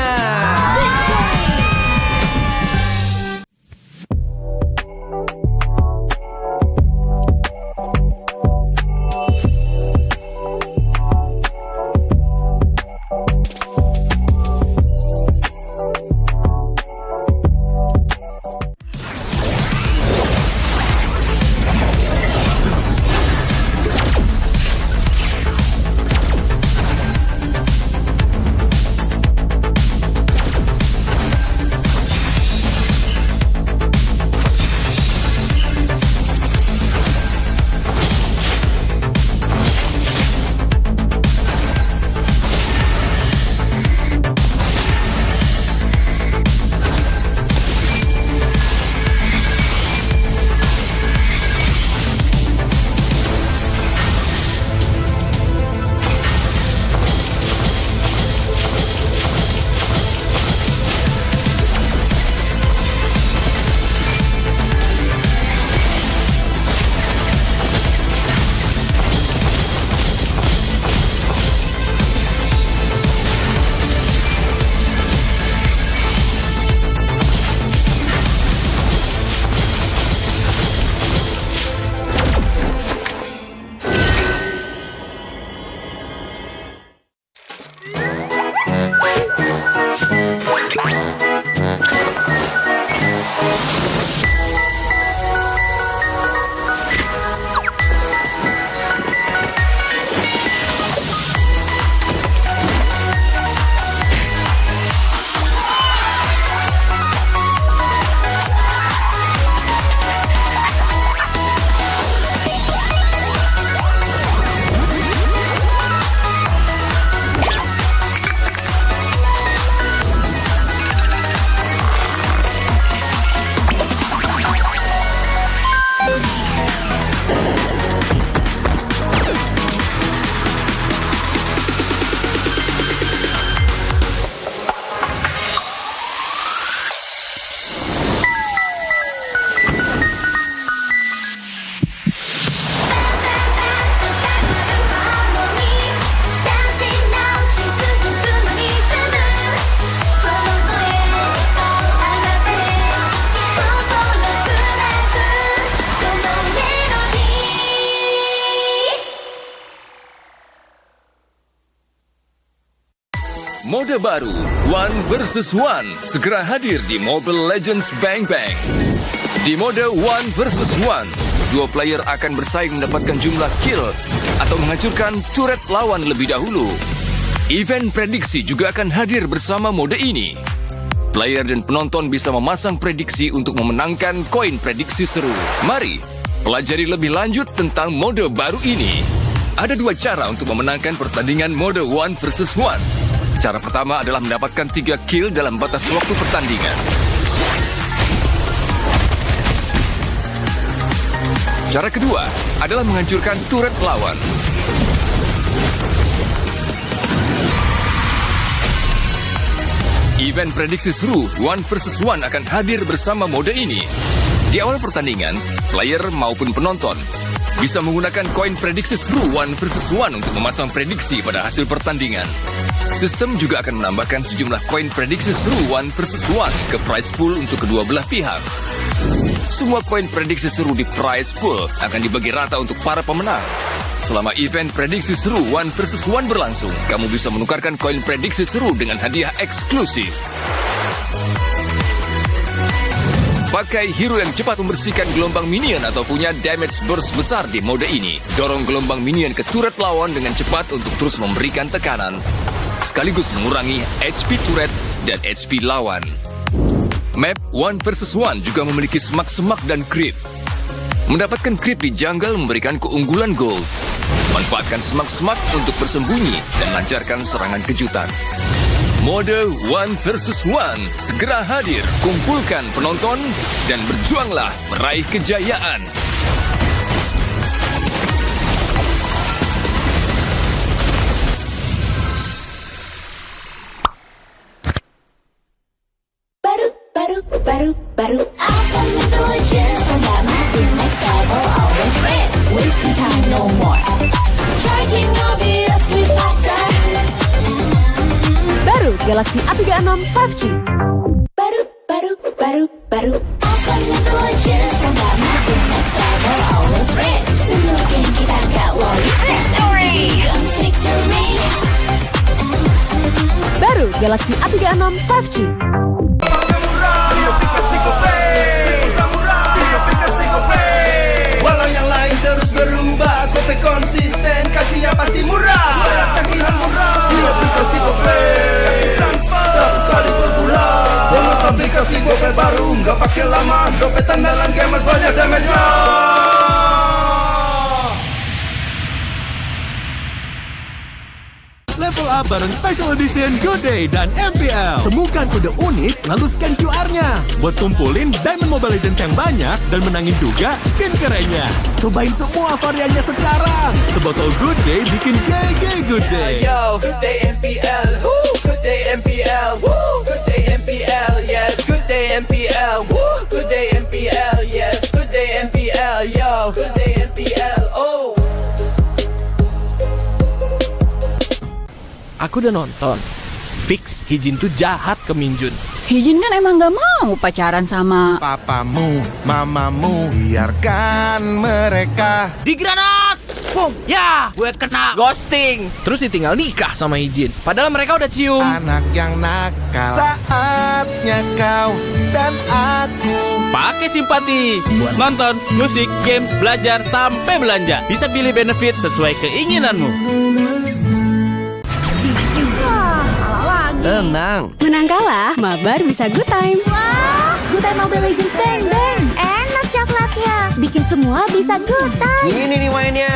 Mode baru, One vs One, segera hadir di Mobile Legends Bang Bang. Di mode One vs One, dua player akan bersaing mendapatkan jumlah kill atau menghancurkan turret lawan lebih dahulu. Event prediksi juga akan hadir bersama mode ini. Player dan penonton bisa memasang prediksi untuk memenangkan koin prediksi seru. Mari, pelajari lebih lanjut tentang mode baru ini. Ada dua cara untuk memenangkan pertandingan mode One vs One. Cara pertama adalah mendapatkan 3 kill dalam batas waktu pertandingan. Cara kedua adalah menghancurkan turret lawan. Event prediksi seru One vs One akan hadir bersama mode ini. Di awal pertandingan, player maupun penonton bisa menggunakan koin prediksi seru 1 versus 1 untuk memasang prediksi pada hasil pertandingan. Sistem juga akan menambahkan sejumlah koin prediksi seru 1 versus 1 ke prize pool untuk kedua belah pihak. Semua koin prediksi seru di prize pool akan dibagi rata untuk para pemenang. Selama event prediksi seru 1 versus 1 berlangsung, kamu bisa menukarkan koin prediksi seru dengan hadiah eksklusif. Pakai hero yang cepat membersihkan gelombang minion atau punya damage burst besar di mode ini. Dorong gelombang minion ke turret lawan dengan cepat untuk terus memberikan tekanan, sekaligus mengurangi HP turret dan HP lawan. Map 1 versus 1 juga memiliki semak-semak dan creep. Mendapatkan creep di jungle memberikan keunggulan gold. Manfaatkan semak-semak untuk bersembunyi dan lancarkan serangan kejutan. Mode 1 versus 1 segera hadir. Kumpulkan penonton dan berjuanglah meraih kejayaan. Baru awesome intelligence. Stand mati next level, always rest. Wasting time no more. Charging obviously faster. Baru Galaxy A36 5G. Baru awesome intelligence. Stand mati next level, always rest. Semakin kita gak worry. Victory, victory. Baru Galaxy A36 5G. Walau yang lain terus berubah, Gope konsisten, kasihnya pasti murah. Bayar tagihan murah di aplikasi Gope, transfer 100 kali per bulan. Download aplikasi Gope baru, nggak pakai lama. Dompet andalan gamers banyak damage-nya. Level up bareng Special Edition Good Day dan MPL. Temukan kode unik, lalu scan QR-nya. Buat kumpulin Diamond Mobile Legends yang banyak dan menangin juga skin kerennya. Cobain semua variannya sekarang. Sebotol Good Day bikin GG Good Day. Yo, Good Day MPL, woo, Good Day MPL, woo, Good Day MPL, yes, Good Day MPL, woo, Good Day MPL, yes, Good Day MPL, yo, Good Day MPL, oh. Aku udah nonton. Fix, Hijin tuh jahat ke Minjun. Hijin kan emang gak mau pacaran sama papamu, mamamu, biarkan mereka di granat. Boom, ya, gue kena ghosting. Terus ditinggal nikah sama Hijin. Padahal mereka udah cium. Anak yang nakal, saatnya kau dan aku pakai simpati buat nonton, musik, games, belajar, sampai belanja. Bisa pilih benefit sesuai keinginanmu. Tenang. Menang kalah, mabar bisa good time. Wah, good time Mobile Legends Bang Bang. Enak coklatnya, bikin semua bisa good time. Ini nih mainnya.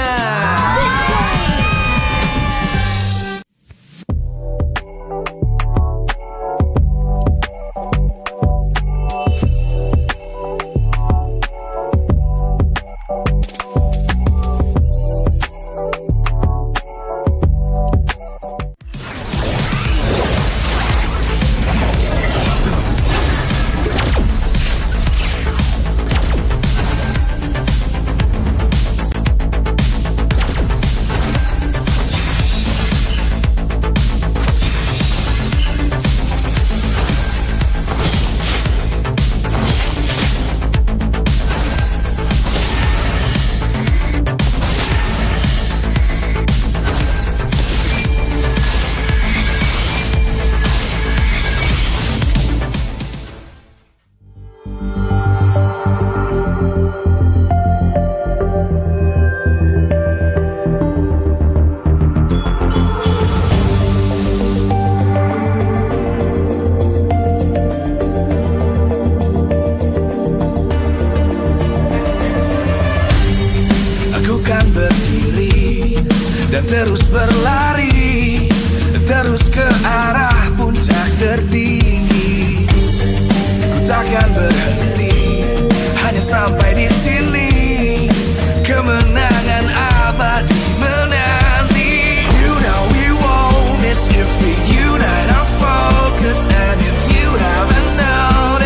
dan terus berlari, terus ke arah puncak tertinggi. Ku takkan berhenti, hanya sampai di sini. Kemenangan abadi menanti. You know we won't miss if we unite our focus. And if you haven't noticed,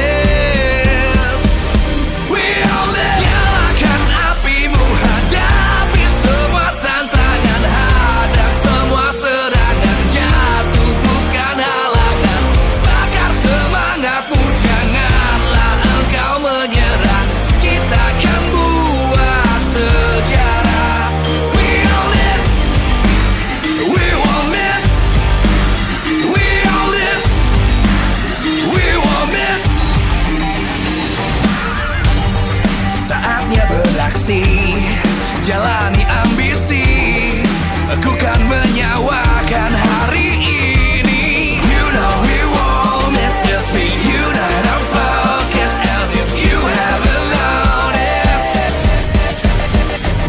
we'll nyalakan apimu hadap. beraksi, jalani ambisi, aku kan menyawakan hari ini. You know we won't miss if we unite our focus. And if you haven't noticed,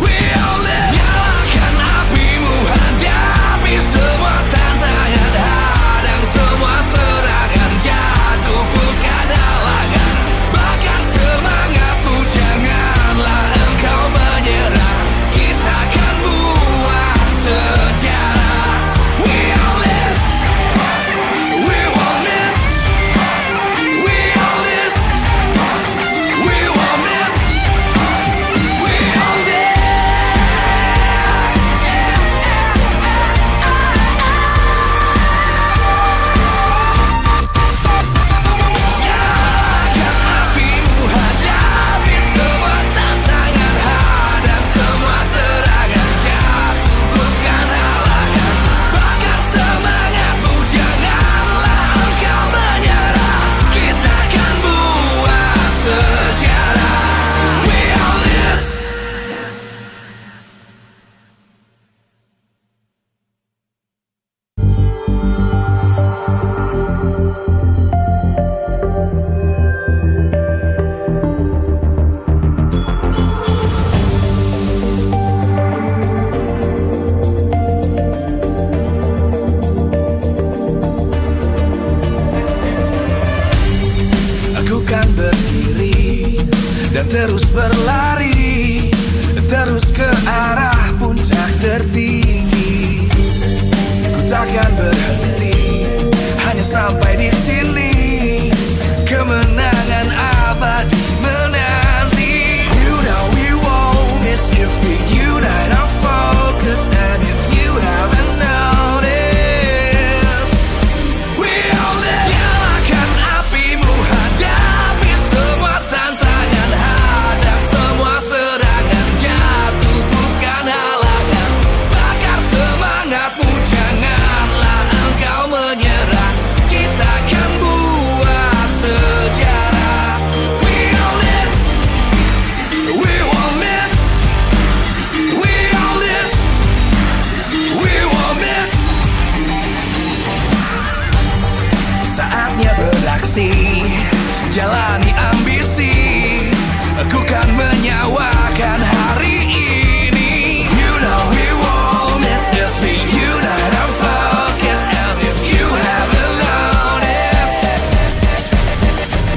we all live. Nyalakan apimu, hadapi semua tantangan, hadang semua serangan, jatuh bukan halangan. Bakar semangatmu, janganlah engkau menyerah. Kita akan buat sejarah. We all this, we won't miss. We all this, we won't miss. We all this. Nyalakan apimu, hadapi semua tantangan, hadang semua serangan, jatuh bukan halangan. Bakar semangatmu, janganlah engkau menyerah. Kita akan buat sejarah. We all this. Aku kan berdiri dan terus berlari, terus ke arah puncak tertinggi. Ku takkan berhenti, hanya sampai di sini. Kemenangan abadi menanti. You know we won't miss if we unite our focus. And if you haven't noticed, we all live. Nyalakan apimu, hadapi semua tantangan, hadang semua serangan, jatuh bukan halangan. Bakar semangatmu, janganlah engkau menyerah. Kita akan buat sejarah. We all this, we won't miss. We all this, we won't miss. Saatnya beraksi, jalani ambisi, aku kan menyawakan hari ini. You know we won't miss if we unite our focus. And if you haven't noticed,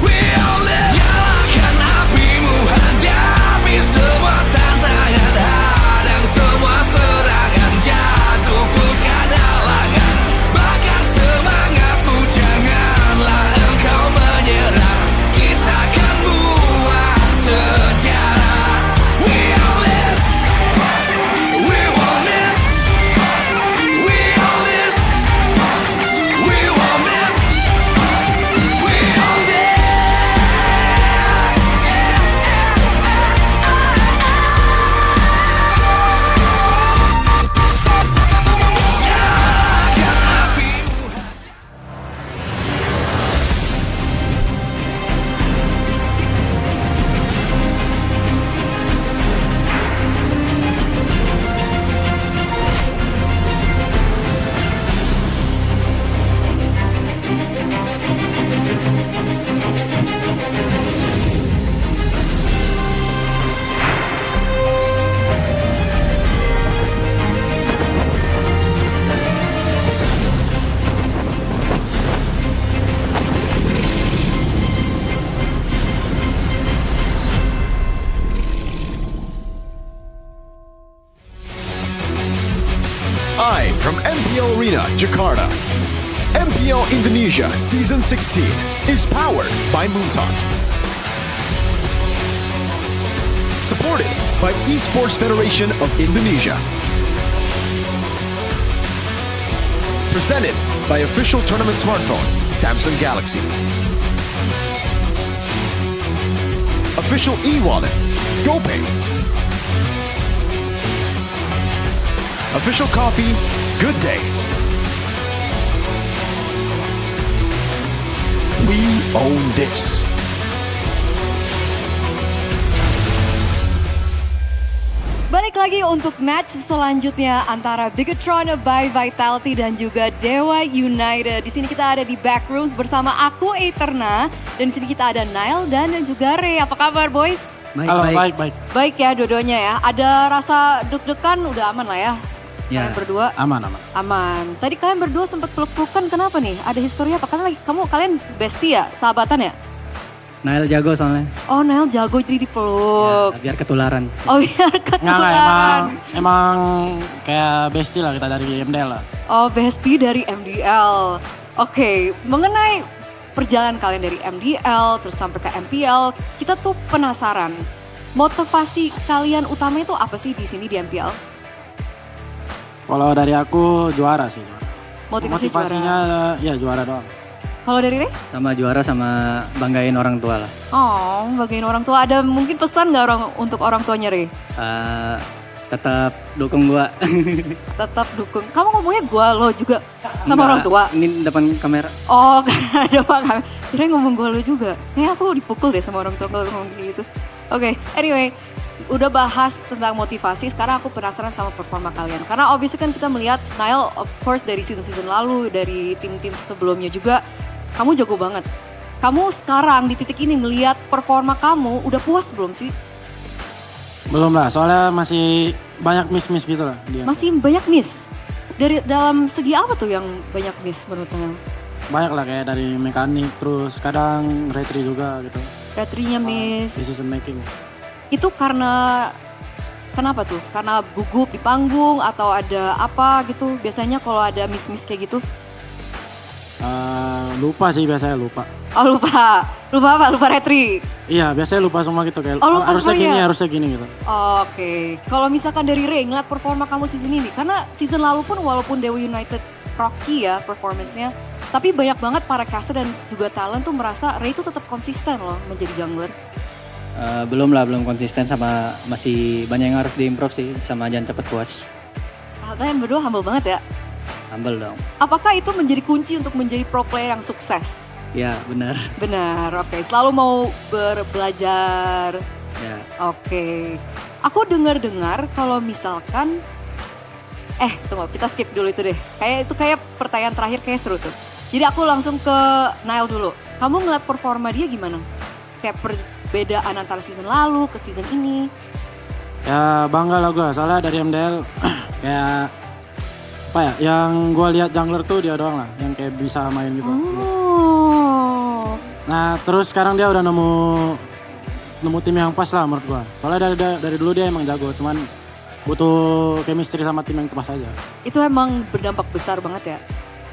we all live. Nyalakan apimu, hadapi semua tantangan, hadang semua serangan, jatuh bukan halangan. Bakar semangatmu, janganlah engkau menyerah. Kita akan buat sejarah. We all this, we won't miss. We all this, we won't miss. We all this. Nyalakan apimu. Live from MPL Arena, Jakarta. MPL Indonesia Season 16 is powered by Moonton. Supported by Esports Federation of Indonesia. Presented by official tournament smartphone, Samsung Galaxy. Official e-wallet, GoPay. Official coffee, Good Day. We own this. Balik lagi untuk match selanjutnya antara Bigetron by Vitality dan juga Dewa United. Di sini kita ada di Backrooms bersama aku Eterna dan di sini kita ada Nile dan juga Ray. Apa kabar boys? Baik. Baik ya dua-duanya ya. Ada rasa deg-degan udah aman lah ya. Ya, kalian berdua aman. Tadi kalian berdua sempat peluk-pelukan, kenapa nih? Ada historia apa? Kalian bestie ya, sahabatan ya? Nail jago soalnya. Oh Nile jago jadi dipeluk. Ya, biar ketularan. Oh biar ketularan. Emang kayak bestie lah kita dari MDL lah. Oh bestie dari MDL. Oke, mengenai perjalanan kalian dari MDL terus sampai ke MPL, kita tuh penasaran. Motivasi kalian utamanya tuh apa sih di sini di MPL? Kalau dari aku juara sih. Motivasinya ya juara doang. Kalau dari Ray? Sama juara sama banggain orang tua lah. Oh, bagain orang tua. Ada mungkin pesan nggak untuk orang tuanya Ray? Tetap dukung gua. Tetap dukung. Kamu ngomongnya gua lo juga sama orang tua? Ini depan kamera. Oh, karena depan kamera. Kira ngomong gua lo juga. Kayaknya aku dipukul deh sama orang tua kalau ngomong gitu. Oke, anyway. Udah bahas tentang motivasi, sekarang aku penasaran sama performa kalian. Karena obviously kan kita melihat Nile of course dari season-season lalu, dari tim-tim sebelumnya juga, kamu jago banget. Kamu sekarang di titik ini ngelihat performa kamu, udah puas belum sih? Belum lah, soalnya masih banyak miss gitu lah. Masih banyak miss? Dari dalam segi apa tuh yang banyak miss menurut Nile? Banyak lah kayak dari mekanik, terus kadang retry juga gitu. Retry-nya miss? Decision making. Itu karena kenapa tuh? Karena gugup di panggung atau ada apa gitu? Biasanya kalau ada miss-miss kayak gitu? Lupa sih biasanya lupa. Oh lupa apa? Lupa retry? Iya biasanya lupa semua gitu kayak harusnya gini gitu. Oke. Kalau misalkan dari Ray ngeliat performa kamu season ini, karena season lalu pun walaupun Dewa United rocky ya performance-nya, tapi banyak banget para caster dan juga talent tuh merasa Ray itu tetap konsisten loh menjadi jungler. Belum konsisten sama masih banyak yang harus diimprove sih sama jangan cepet puas. Kalian berdua humble banget ya? Humble dong. Apakah itu menjadi kunci untuk menjadi pro player yang sukses? Ya benar. Benar, oke. Selalu mau belajar. Ya. Oke. Aku dengar kalau misalkan, tunggu kita skip dulu itu deh. Kayak pertanyaan terakhir kayak seru tuh. Jadi aku langsung ke Nile dulu. Kamu ngeliat performa dia gimana? Kayak perbedaan antara season lalu ke season ini? Ya bangga lah gue, soalnya dari MDL kayak apa ya, yang gue lihat jungler tuh dia doang lah, yang kayak bisa main gitu. Oh. Nah terus sekarang dia udah nemu tim yang pas lah menurut gue. Soalnya dari dulu dia emang jago, cuman butuh chemistry sama tim yang pas aja. Itu emang berdampak besar banget ya?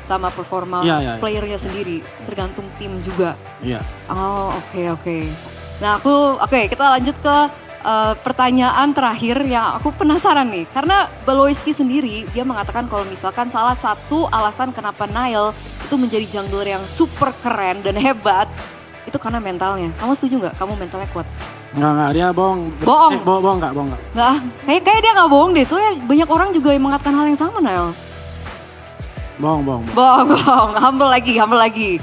Sama performa playernya sendiri, tergantung tim juga. Iya. Oh oke. Nah kita lanjut ke pertanyaan terakhir yang aku penasaran nih. Karena Beloiski sendiri dia mengatakan kalau misalkan salah satu alasan kenapa Nile itu menjadi jungler yang super keren dan hebat itu karena mentalnya. Kamu setuju nggak? Kamu mentalnya kuat? Enggak, dia bohong. Bohong? Bohong nggak. Nggak, kayak dia nggak bohong deh. Soalnya banyak orang juga yang mengatakan hal yang sama Nile. Bohong. Humble lagi.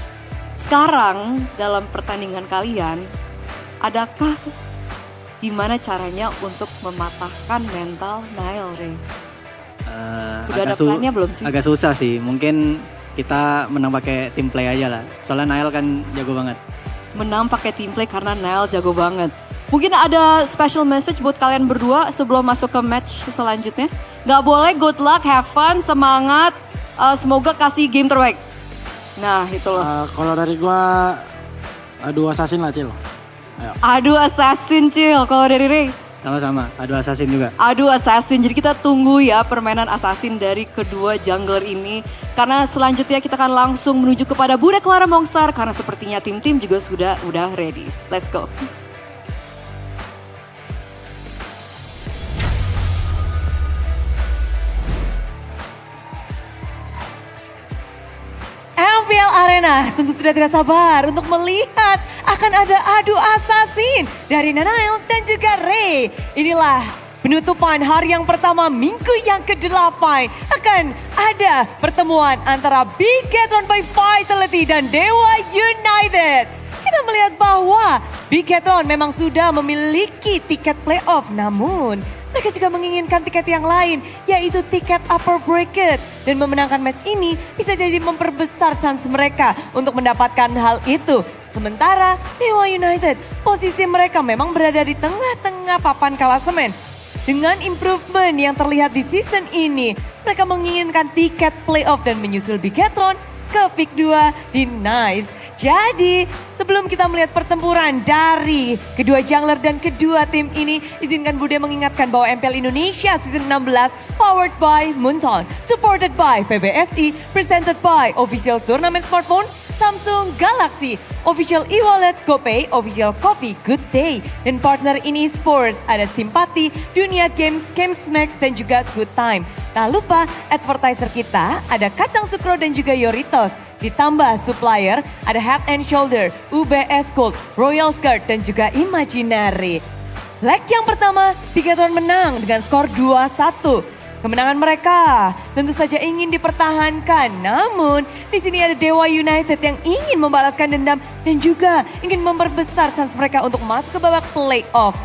Sekarang dalam pertandingan kalian, adakah gimana caranya untuk mematahkan mental Nile, Ray? Udah ada plannya belum sih? Agak susah sih, mungkin kita menang pakai team play aja lah. Soalnya Nile kan jago banget. Menang pakai team play karena Nile jago banget. Mungkin ada special message buat kalian berdua sebelum masuk ke match selanjutnya. Gak boleh, good luck, have fun, semangat. Semoga kasih game terbaik. Nah itu loh. Kalau dari gua adu assassin lah Cil. Ayo. Adu assassin Cil. Kalau dari Ray? Sama-sama, adu assassin juga. Adu assassin. Jadi kita tunggu ya permainan assassin dari kedua jungler ini. Karena selanjutnya kita akan langsung menuju kepada Budak Clara Mongstar. Karena sepertinya tim-tim juga udah ready. Let's go. MPL Arena tentu sudah tidak sabar untuk melihat akan ada adu assassin dari Nanail dan juga Ray. Inilah penutupan hari yang pertama minggu yang ke-8. Akan ada pertemuan antara Bigetron by Vitality dan Dewa United. kita melihat bahwa Bigetron memang sudah memiliki tiket playoff. Namun, mereka juga menginginkan tiket yang lain, yaitu tiket upper bracket. Dan memenangkan match ini bisa jadi memperbesar chance mereka untuk mendapatkan hal itu. Sementara Dewa United, posisi mereka memang berada di tengah-tengah papan klasemen. Dengan improvement yang terlihat di season ini, mereka menginginkan tiket playoff dan menyusul Bigetron ke pick 2 di Nice. Jadi, sebelum kita melihat pertempuran dari kedua jungler dan kedua tim ini, izinkan Bude mengingatkan bahwa MPL Indonesia Season 16 powered by Moonton, supported by PBSI, presented by Official Tournament Smartphone, Samsung Galaxy, Official e-wallet, GoPay, Official Coffee, Good Day. Dan partner in esports ada Simpati, Dunia Games, Gamesmax, dan juga Good Time. Tak lupa advertiser kita ada Kacang Sukro dan juga Yoritos. Ditambah supplier ada Head and Shoulder, UBS Gold, Royal Skirt, dan juga Imaginary. Leg yang pertama, Bigetron menang dengan skor 2-1. Kemenangan mereka tentu saja ingin dipertahankan, namun di sini ada Dewa United yang ingin membalaskan dendam dan juga ingin memperbesar chance mereka untuk masuk ke babak playoff.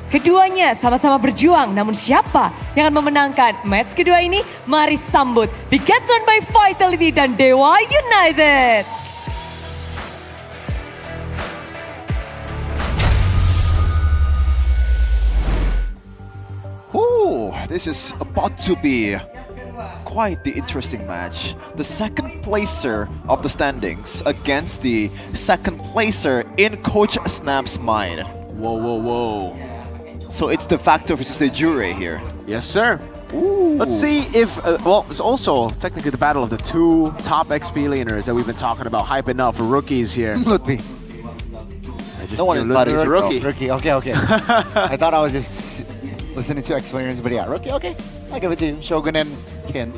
Keduanya sama-sama berjuang, namun siapa yang akan memenangkan match kedua ini? Mari sambut Bigetron by Vitality dan Dewa United. Oh, this is about to be quite the interesting match. The second placer of the standings against the second placer in Coach Snap's mind. Whoa, whoa, whoa. So it's de facto versus de jure here. Yes, sir. Ooh. Let's see if, well, it's also technically the battle of the two top XP laners that we've been talking about, hyping up for rookies here. Ludwig. No one is a rookie. Rookie, okay. I thought I was just listening to experience, but yeah, rookie, okay. I'll give it to you. Shogun and Kin.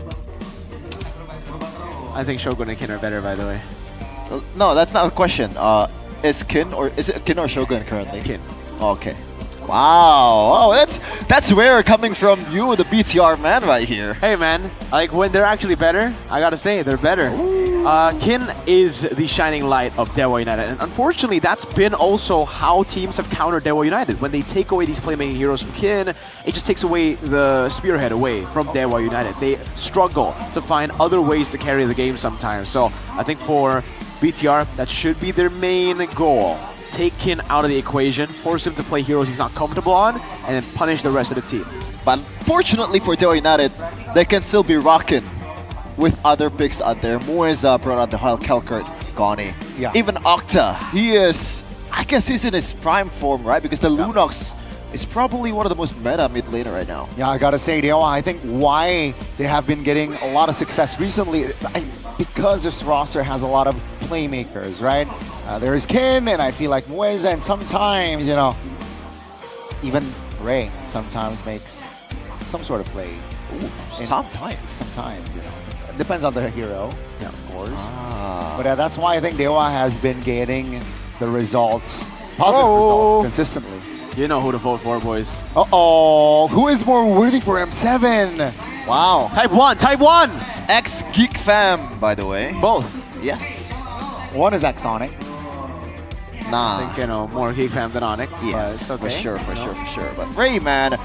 I think Shogun and Kin are better, by the way. No, that's not a question. Is it Kin or Shogun currently? Kin. Okay. Wow. Oh, that's rare coming from you, the BTR man, right here. Hey, man. Like, when they're actually better, I gotta say, they're better. Kin is the shining light of Dewa United, and unfortunately, that's been also how teams have countered Dewa United. When they take away these playmaking heroes from Kin, it just takes away the spearhead away from Dewa United. They struggle to find other ways to carry the game sometimes. So I think for BTR, that should be their main goal. Take Kin out of the equation, force him to play heroes he's not comfortable on, and then punish the rest of the team. But fortunately for Dewa United, they can still be rocking with other picks out there. Moeza brought out the Kelkert, Goni. Yeah. Even Octa, I guess he's in his prime form, right? Because the Lunox is probably one of the most meta mid laner right now. Yeah, I gotta say, Dewa, I think why they have been getting a lot of success recently, because this roster has a lot of playmakers, right? There is Kin, and I feel like Moeza, and sometimes, you know, even Ray sometimes makes some sort of play. Ooh, sometimes, you know. It depends on the hero, yeah, of course. Ah. But that's why I think Dewa has been getting the results, positive results, consistently. You know who to vote for, boys. Uh-oh, who is more worthy for M7? Wow. Type 1! Ex-Geek Fam, by the way. Both. Yes. One is Axonic. Nah. I think, you know, more Geek Fam than Onyx. Yes, okay. for sure. But Ray, man,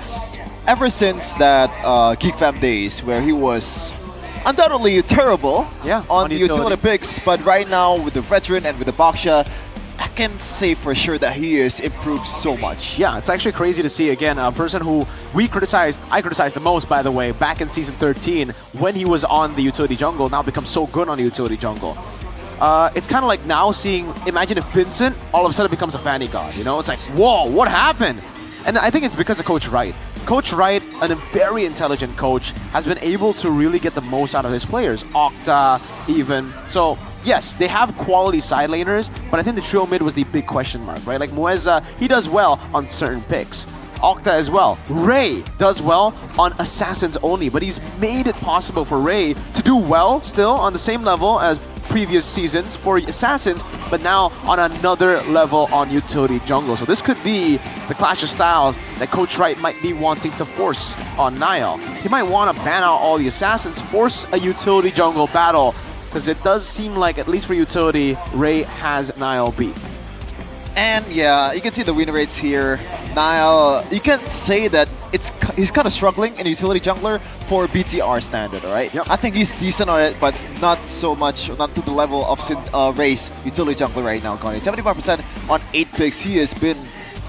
ever since that Geek Fam days where he was undoubtedly terrible on the utility picks, but right now with the veteran and with the Baksha, I can say for sure that he has improved so much. Yeah, it's actually crazy to see, again, a person who I criticized the most, by the way, back in Season 13, when he was on the utility jungle, now becomes so good on the utility jungle. It's kind of like now seeing, imagine if Vincent all of a sudden becomes a Fanny God, you know? It's like, whoa, what happened? And I think it's because of Coach Wright. Coach Wright, a very intelligent coach, has been able to really get the most out of his players. Octa, even. So, yes, they have quality side laners, but I think the trio mid was the big question mark, right? Like Moeza, he does well on certain picks. Octa as well. Ray does well on Assassins only, but he's made it possible for Ray to do well still on the same level as previous seasons for Assassins, but now on another level on utility jungle. So this could be the clash of styles that Coach Wright might be wanting to force on Niall. He might want to ban out all the Assassins, force a utility jungle battle, because it does seem like, at least for utility, Ray has Niall beat. And yeah, you can see the win rates here. Niall, you can say that he's kind of struggling in utility jungler for BTR standard, alright? Yep. I think he's decent on it, but not so much, not to the level of Ray's utility jungler right now, Connie. 75% on 8 picks. He has been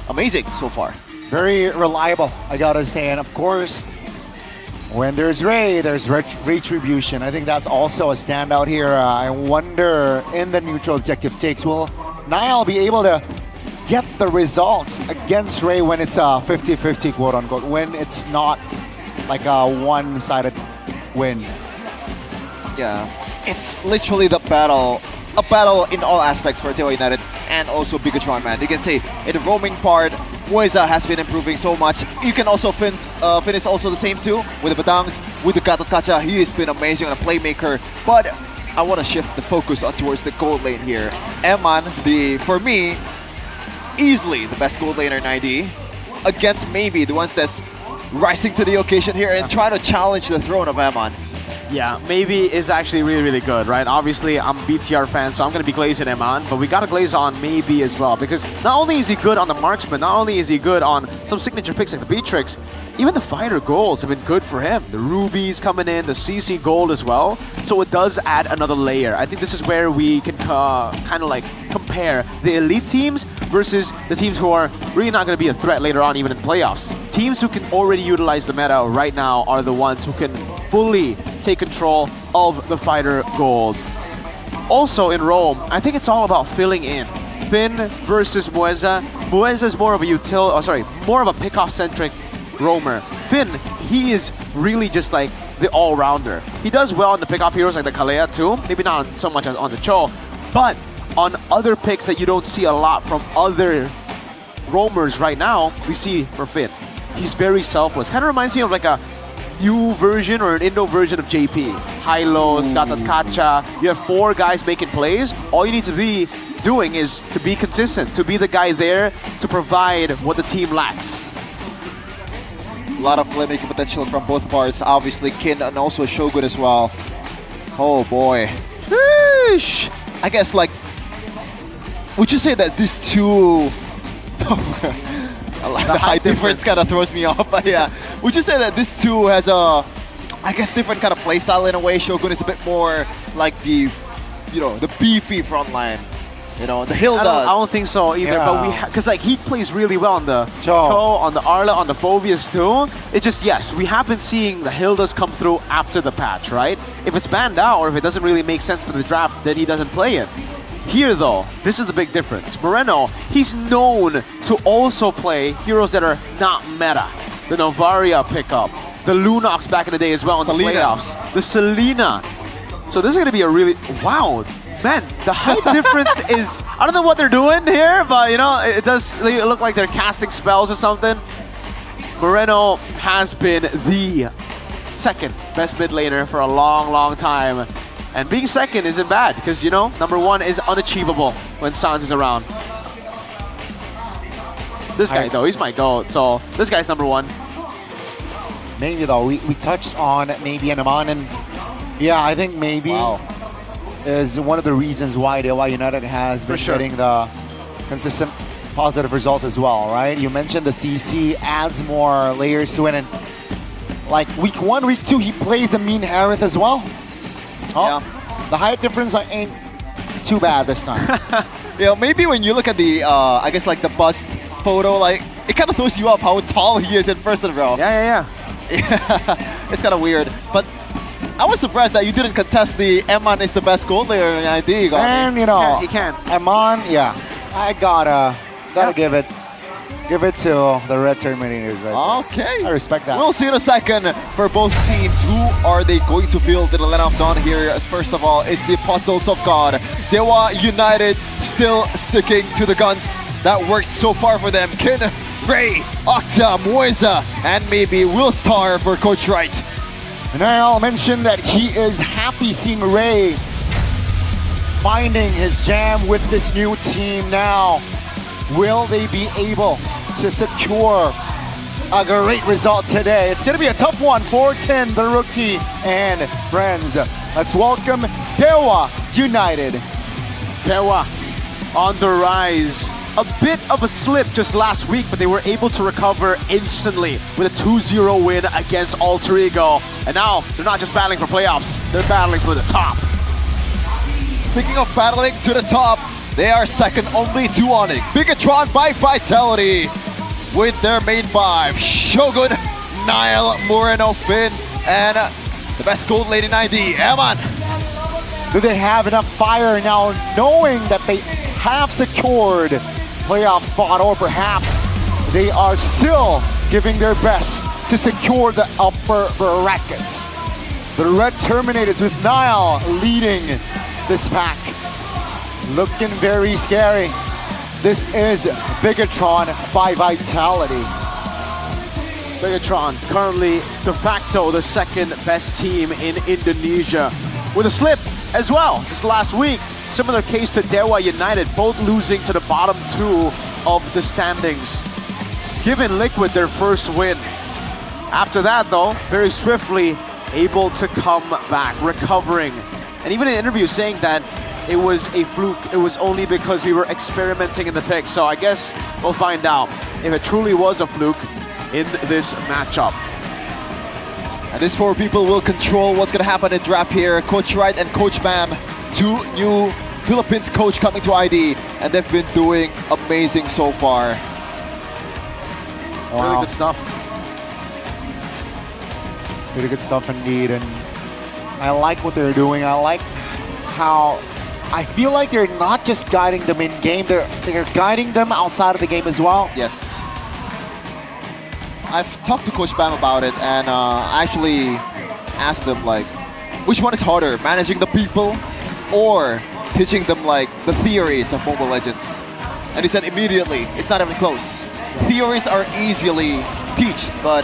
amazing so far. Very reliable, I gotta say. And of course, when there's Ray, there's Retribution. I think that's also a standout here. I wonder, in the neutral objective takes, will Niall be able to get the results against Ray when it's a 50-50, quote-unquote, when it's not like a one-sided win? Yeah, it's literally the battle, a battle in all aspects for Dewa United and also Bigatron, man. You can say in the roaming part, Moisa has been improving so much. You can also finish also the same too with the Badangs, with the Gatot Kacha. He has been amazing on a playmaker, but I want to shift the focus on towards the gold lane here. Eman, for me, easily the best gold laner in ID, against maybe the ones that's rising to the occasion here and trying to challenge the throne of Eman. Yeah, maybe is actually really, really good, right? Obviously, I'm a BTR fan, so I'm going to be glazing him on, but we got to glaze on maybe as well, because not only is he good on the marksman, not only is he good on some signature picks like the Beatrix, even the fighter golds have been good for him. The rubies coming in, the CC gold as well, so it does add another layer. I think this is where we can kind of like compare the elite teams versus the teams who are really not going to be a threat later on, even in playoffs. Teams who can already utilize the meta right now are the ones who can fully take control of the fighter golds. Also in Rome, I think it's all about filling in. Finn versus Moeza. Moeza is more of a more of a pick-off centric roamer. Finn, he is really just like the all-rounder. He does well on the pick-off heroes like the Kalea too, maybe not so much as on the Cho, but on other picks that you don't see a lot from other roamers right now, we see for Finn. He's very selfless. Kind of reminds me of like a new version or an Indo version of JP. Hylos, Gatot Kacha. You have 4 guys making plays. All you need to be doing is to be consistent, to be the guy there to provide what the team lacks. A lot of playmaking potential from both parts. Obviously, Kin and also Shogun as well. Oh boy. Sheesh. I guess like, would you say that these two... the height difference kind of throws me off, but yeah. Would you say that this two has a, I guess, different kind of playstyle in a way? Shogun is a bit more like the, the beefy front line. The Hill does. I don't think so either, but because like he plays really well on the Cho, on the Arla, on the Phobias too. It's just, yes, we have been seeing the Hildas come through after the patch, right? If it's banned out or if it doesn't really make sense for the draft, then he doesn't play it. Here though, this is the big difference. Moreno, he's known to also play heroes that are not meta. The Novaria pickup, the Lunox back in the day as well in the playoffs, the Selena. So this is going to be a really, wow, man, the height difference is, I don't know what they're doing here, but it does look like they're casting spells or something. Moreno has been the second best mid laner for a long, long time. And being second isn't bad, because, number 1 is unachievable when Sans is around. This guy, though, he's my GOAT, so this guy's number 1. Maybe, though, we touched on maybe Anaman, and yeah, I think maybe is one of the reasons why Dewa United has been getting the consistent positive results as well, right? You mentioned the CC adds more layers to it, and like week 1, week 2, he plays the mean Harith as well. Oh, yeah. The height difference ain't too bad this time. Maybe when you look at the, I guess like the bust photo, like it kind of throws you off how tall he is in person, bro. Yeah. It's kind of weird, but I was surprised that you didn't contest the Eman is the best gold layer in ID. And he can't. Eman, yeah, I gotta give it to the Red Terminators. Right? Okay. I respect that. We'll see in a second for both teams. Who are they going to field in the Land of Dawn here? As first of all, it's the Apostles of God. Dewa United still sticking to the guns that worked so far for them. Kin, Ray, Octa, Moeza, and maybe Will Star for Coach Wright. And I'll mention that he is happy seeing Ray finding his jam with this new team now. Will they be able to secure a great result today? It's going to be a tough one for Ken, the rookie, and friends. Let's welcome Dewa United. Dewa on the rise. a bit of a slip just last week, but they were able to recover instantly with a 2-0 win against Alter Ego. And now they're not just battling for playoffs, they're battling for the top. Speaking of battling to the top, they are second only to Onyx. Bigatron by Vitality with their main five. Shogun, Nile, Moreno, Finn, and the best gold lady 90, Eman. Do they have enough fire now, knowing that they have secured playoff spot, or perhaps they are still giving their best to secure the upper brackets? The Red Terminators with Nile leading this pack. Looking very scary. This is Bigatron by Vitality. Bigatron, currently de facto the second best team in Indonesia. With a slip as well, just last week. Similar case to Dewa United, both losing to the bottom two of the standings. Giving Liquid their first win. After that though, very swiftly able to come back, recovering. And even in an interview saying that it was a fluke, it was only because we were experimenting in the pick. So I guess we'll find out if it truly was a fluke in this matchup. And these four people will control what's going to happen in draft here. Coach Wright and Coach Bam, two new Philippines coach coming to ID, and they've been doing amazing so far. Wow. Really good stuff. Really good stuff indeed, and I like what they're doing. I like how I feel like they're not just guiding them in game, they're guiding them outside of the game as well. Yes. I've talked to Coach Bam about it, and I actually asked them like, which one is harder, managing the people or teaching them like the theories of Mobile Legends? And he said immediately, it's not even close. Theories are easily taught, but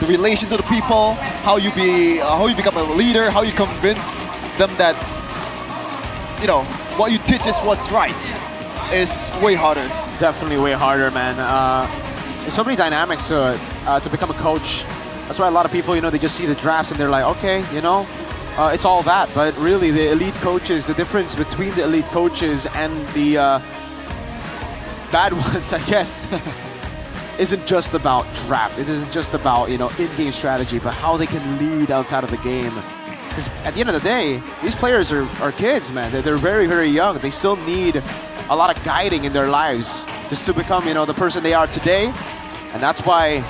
the relation to the people, how you become a leader, how you convince them that, you know, what you teach is what's right, is way harder. Definitely way harder, man. There's so many dynamics to become a coach. That's why a lot of people, you know, they just see the drafts and they're like, okay, you know, it's all that. But really, the elite coaches, the difference between the elite coaches and the bad ones, I guess, isn't just about draft. It isn't just about, you know, in-game strategy, but how they can lead outside of the game. Because at the end of the day, these players are kids, man. They're very, very young. They still need a lot of guiding in their lives just to become, you know, the person they are today. And that's why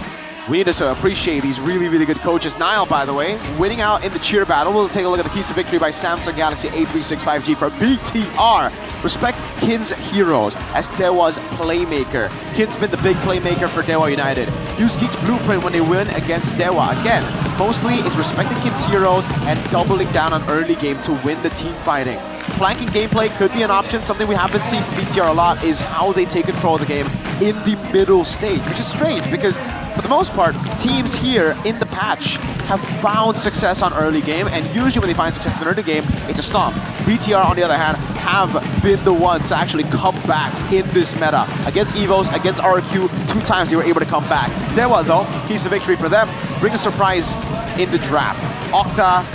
we need to appreciate these really, really good coaches. Nile, by the way, winning out in the cheer battle. We'll take a look at the keys to victory by Samsung Galaxy A365G for BTR. Respect Kin's heroes as Dewa's playmaker. Kin's been the big playmaker for Dewa United. Use Geek's blueprint when they win against Dewa. Again, mostly it's respecting Kin's heroes and doubling down on early game to win the team fighting. Flanking gameplay could be an option. Something we haven't seen from BTR a lot is how they take control of the game in the middle stage, which is strange because for the most part, teams here in the patch have found success on early game, and usually when they find success in early game, it's a stomp. BTR, on the other hand, have been the ones to actually come back in this meta. Against EVOs, against RQ, 2 times they were able to come back. Dewa, though, keys to victory for them. Bring a surprise in the draft. Octa,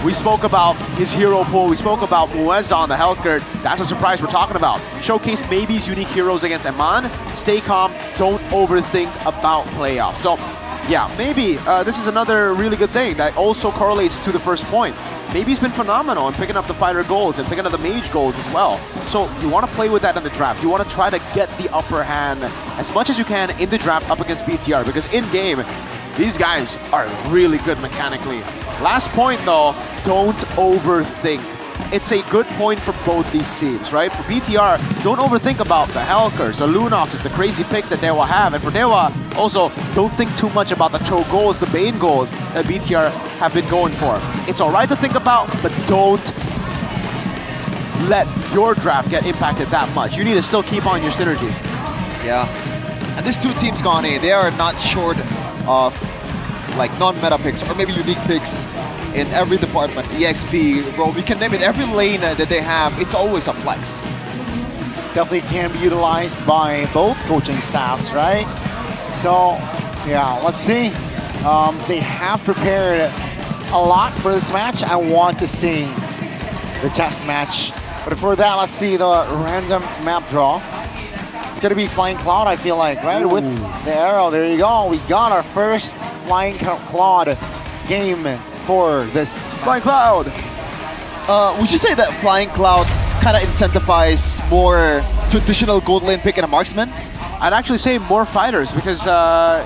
we spoke about his hero pool. We spoke about Muezza on the Hellcurt. That's a surprise we're talking about. Showcase maybe his unique heroes against Eman. Stay calm. Don't overthink about playoffs. So, yeah, maybe this is another really good thing that also correlates to the first point. Maybe he's been phenomenal in picking up the fighter golds and picking up the mage golds as well. So you want to play with that in the draft. You want to try to get the upper hand as much as you can in the draft up against BTR, because in game, these guys are really good mechanically. Last point though, don't overthink. It's a good point for both these teams, right? For BTR, don't overthink about the Hellcurs, the Lunoxes, the crazy picks that Dewa have. And for Dewa, also, don't think too much about the Cho goals, the Bane goals that BTR have been going for. It's alright to think about, but don't let your draft get impacted that much. You need to still keep on your synergy. Yeah. And these two teams, Connie, they are not short of like non-meta picks or maybe unique picks in every department. EXP, bro, we can name it. Every lane that they have, it's always a flex. Definitely can be utilized by both coaching staffs, right? So, yeah, let's see. They have prepared a lot for this match. I want to see the chess match. But for that, let's see the random map draw. it's gonna be Flying Cloud, I feel like, right? With the arrow, there you go. We got our first Flying Cloud game for this Flying Cloud. Would you say that Flying Cloud kind of incentivize more traditional gold lane pick and a marksman? I'd actually say more fighters because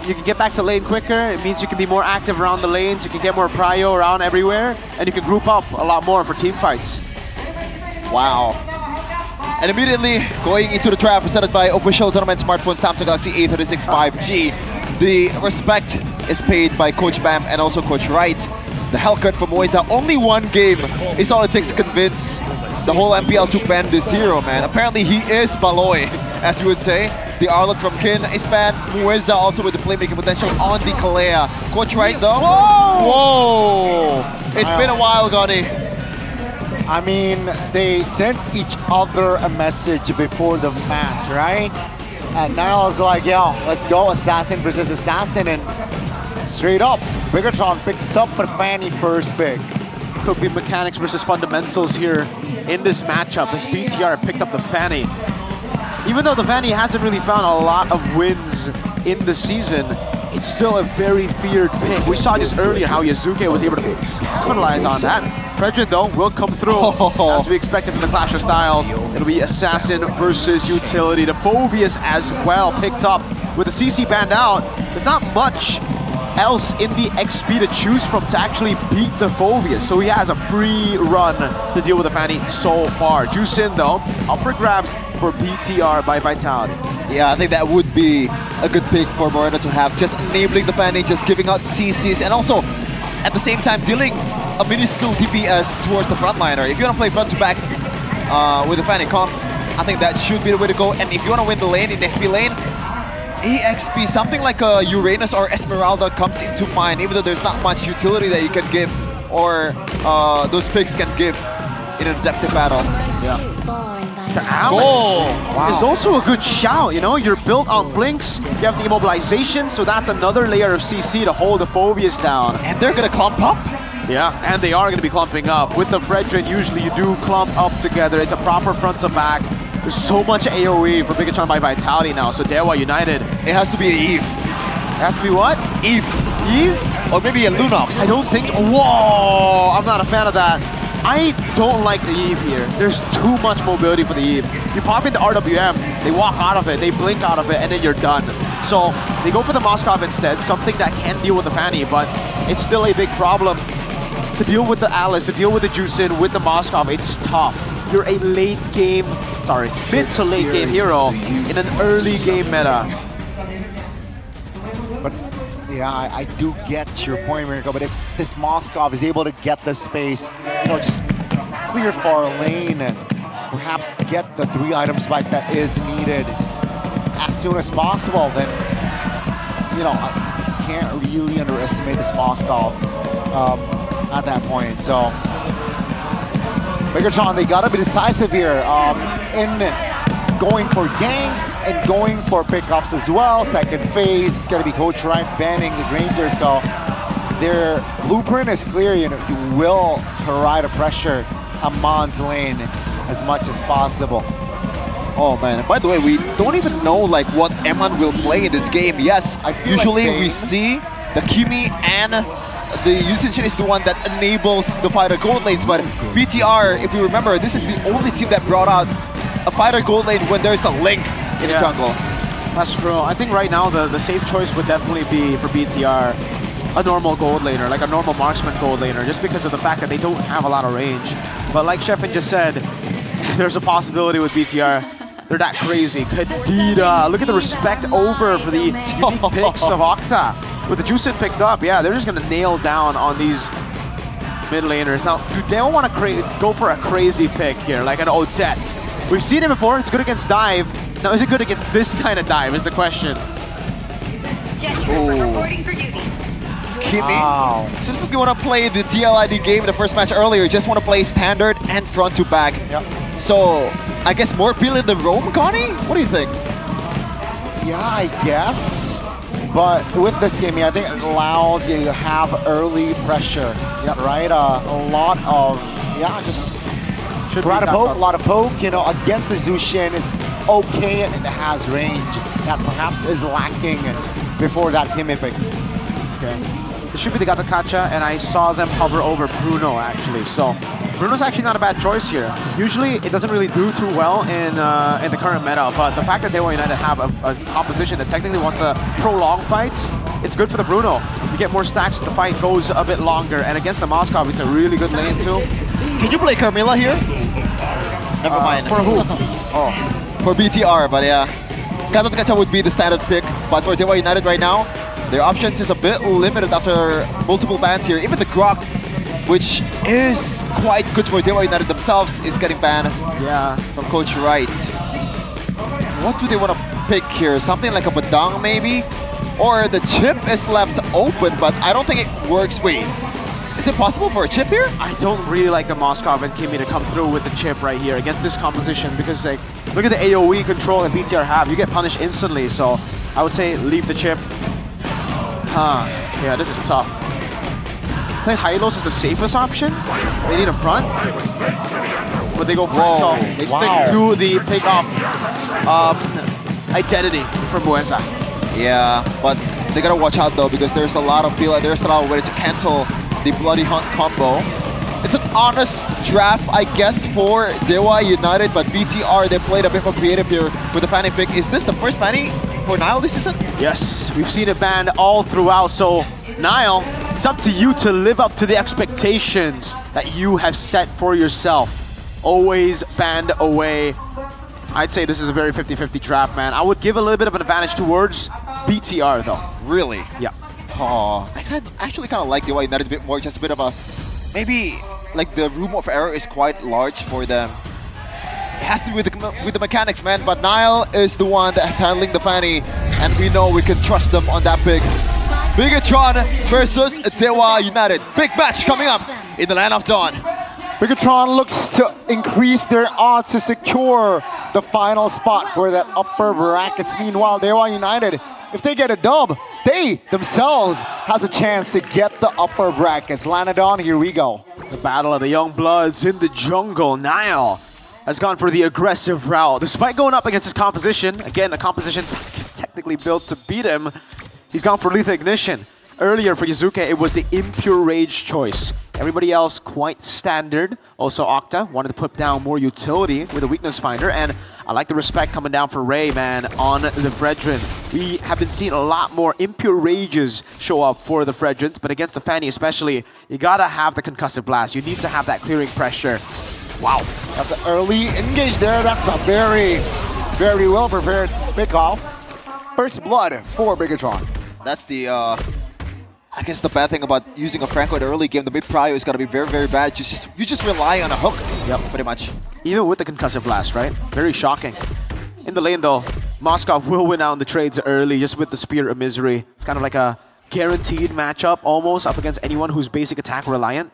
you can get back to lane quicker. It means you can be more active around the lanes. You can get more prio around everywhere, and you can group up a lot more for team fights. Wow. And immediately going into the trap presented by official tournament smartphone Samsung Galaxy A36 5G. The respect is paid by Coach Bam and also Coach Wright. The Hellcat from Moisa, only one game is all it takes to convince the whole MPL to ban this hero, man. Apparently he is Baloy, as we would say. The Arlot from Kin is banned. Moisa also with the playmaking potential on the Kalea. Coach Wright though. Whoa! It's been a while, Gotti. I mean, they sent each other a message before the match, right? And now it's like, yo, let's go Assassin versus Assassin, and straight up, Bigatron picks up the Fanny first pick. Could be mechanics versus fundamentals here in this matchup as BTR picked up the Fanny. Even though the Fanny hasn't really found a lot of wins in the season, it's still a very feared pick. We saw just earlier how Yazuke was able to capitalize on that. Predrin though will come through as we expected from the Clash of Styles. It'll be Assassin versus Utility. The Phobius as well picked up. With the CC banned out, there's not much else in the XP to choose from to actually beat the Phobius. So he has a free run to deal with the Fanny so far. Jusin though, up for grabs for BTR by Vitality. Yeah, I think that would be a good pick for Moreno to have. Just enabling the Fanny, just giving out CCs, and also at the same time dealing a minuscule DPS towards the frontliner. If you want to play front to back with the Fanny comp, I think that should be the way to go. And if you want to win the lane in XP lane, EXP, something like a Uranus or Esmeralda comes into mind, even though there's not much utility that you can give or those picks can give in an objective battle. Yeah. The Alice is also a good shout, you know, you're built on blinks, you have the immobilization, so that's another layer of CC to hold the Phobius down. And they're gonna clump up? Yeah, and they are gonna be clumping up. With the Fredrin, usually you do clump up together, it's a proper front to back. There's so much AoE for Bigatron by Vitality now, so Dewa United. It has to be Eve. It has to be what? Eve. Eve? Or maybe a Lunox. I don't think, whoa, I'm not a fan of that. I don't like the Eve here. There's too much mobility for the Eve. You pop into RWM, they walk out of it, they blink out of it, and then you're done. So they go for the Moskov instead, something that can deal with the Fanny, but it's still a big problem. To deal with the Alice, to deal with the Jusin, with the Moskov, it's tough. You're a mid to late game hero in an early game meta. But yeah, I do get your point, Mirko, but if this Moskov is able to get the space, you know, just clear far lane and perhaps get the 3 item spikes that is needed as soon as possible, then, you know, I can't really underestimate this Moskov at that point. So, Bigatron, they gotta be decisive here in going for ganks and going for pickups as well. Second phase, it's gonna be Coach Wright banning the Granger, so their blueprint is clear. You know, you will try to pressure Amon's lane as much as possible. Oh man, and by the way, we don't even know like what Eman will play in this game. Yes, usually we see the Kimi and the usage is the one that enables the fighter gold lanes, but BTR, if you remember, this is the only team that brought out a fighter gold lane when there's a link in the jungle. That's true. I think right now the safe choice would definitely be for BTR a normal gold laner, like a normal marksman gold laner, just because of the fact that they don't have a lot of range. But like Sheffin just said, there's a possibility with BTR. They're that crazy. Kadita, look at the respect over for the unique picks of Octa. With the Jusin picked up, yeah, they're just gonna nail down on these mid laners. Now, do they want to go for a crazy pick here, like an Odette? We've seen it before, it's good against dive. Now, is it good against this kind of dive is the question. Kimi. Seems like they want to play the TLID game in the first match earlier. Just want to play standard and front to back. Yep. So, I guess more appealing than Rome, Connie? What do you think? Yeah, I guess. But with this game, I think it allows you to have early pressure, right? A lot of, just a lot of poke, you know, against the Zushin. It's okay and it has range that perhaps is lacking before that Pime pick. Okay. It should be the Gatakacha, and I saw them hover over Bruno actually. So Bruno's actually not a bad choice here. Usually it doesn't really do too well in the current meta, but the fact that Dewa United have a composition that technically wants to prolong fights, it's good for the Bruno. You get more stacks, the fight goes a bit longer, and against the Moskov, it's a really good lane too. Can you play Carmilla here? Never mind. For who? For BTR, but yeah. Gatakacha would be the standard pick, but for Dewa United right now, their options is a bit limited after multiple bans here. Even the Grok, which is quite good for Dewa United themselves, is getting banned from Coach Wright. What do they want to pick here? Something like a Badang maybe? Or the chip is left open, but I don't think it works. Wait, is it possible for a chip here? I don't really like the Moskov and Kimi to come through with the chip right here against this composition because like, look at the AoE control that BTR have. You get punished instantly, so I would say leave the chip. Yeah, this is tough. I think Hylos is the safest option. They need a front, but they go for it. They stick to the pick-off identity from Muesa. Yeah, but they gotta watch out though because there's a lot of people, there's a lot of way to cancel the Bloody Hunt combo. It's an honest draft, I guess, for Dewa United, but BTR, they played a bit more creative here with the Fanny pick. Is this the first Fanny for Nile this season? Yes, we've seen it banned all throughout, so Nile, it's up to you to live up to the expectations that you have set for yourself. Always banned away. I'd say this is a very 50-50 draft, man. I would give a little bit of an advantage towards BTR, though. Really? Yeah. Oh, I actually kind of like Dewa United a bit more, just a bit of a... Maybe, like, the room of error is quite large for them. It has to be with the mechanics, man, but Nile is the one that's handling the Fanny, and we know we can trust them on that pick. Bigatron versus Dewa United. Big match coming up in the Land of Dawn. Bigatron looks to increase their odds to secure the final spot for that upper brackets. Meanwhile, Dewa United, if they get a dub, they themselves has a chance to get the upper brackets. Lanadon, here we go. The battle of the young bloods in the jungle. Nile has gone for the aggressive route. Despite going up against his composition, again, a composition technically built to beat him, he's gone for Lethal Ignition. Earlier for Yuzuke, it was the Impure Rage choice. Everybody else quite standard. Also, Octa wanted to put down more utility with a Weakness Finder, and I like the respect coming down for Ray, man, on the Fredrin. We have been seeing a lot more Impure Rages show up for the Fredrins, but against the Fanny especially, you gotta have the Concussive Blast. You need to have that clearing pressure. Wow. That's an early engage there. That's a very, very well prepared pickoff. First blood for Bigatron. That's the, I guess the bad thing about using a Franco in the early game, the mid prio is gonna be very, very bad. You just rely on a hook. Yep, pretty much. Even with the Concussive Blast, right? Very shocking. In the lane though, Moskov will win out in the trades early just with the Spear of Misery. It's kind of like a guaranteed matchup almost up against anyone who's basic attack reliant.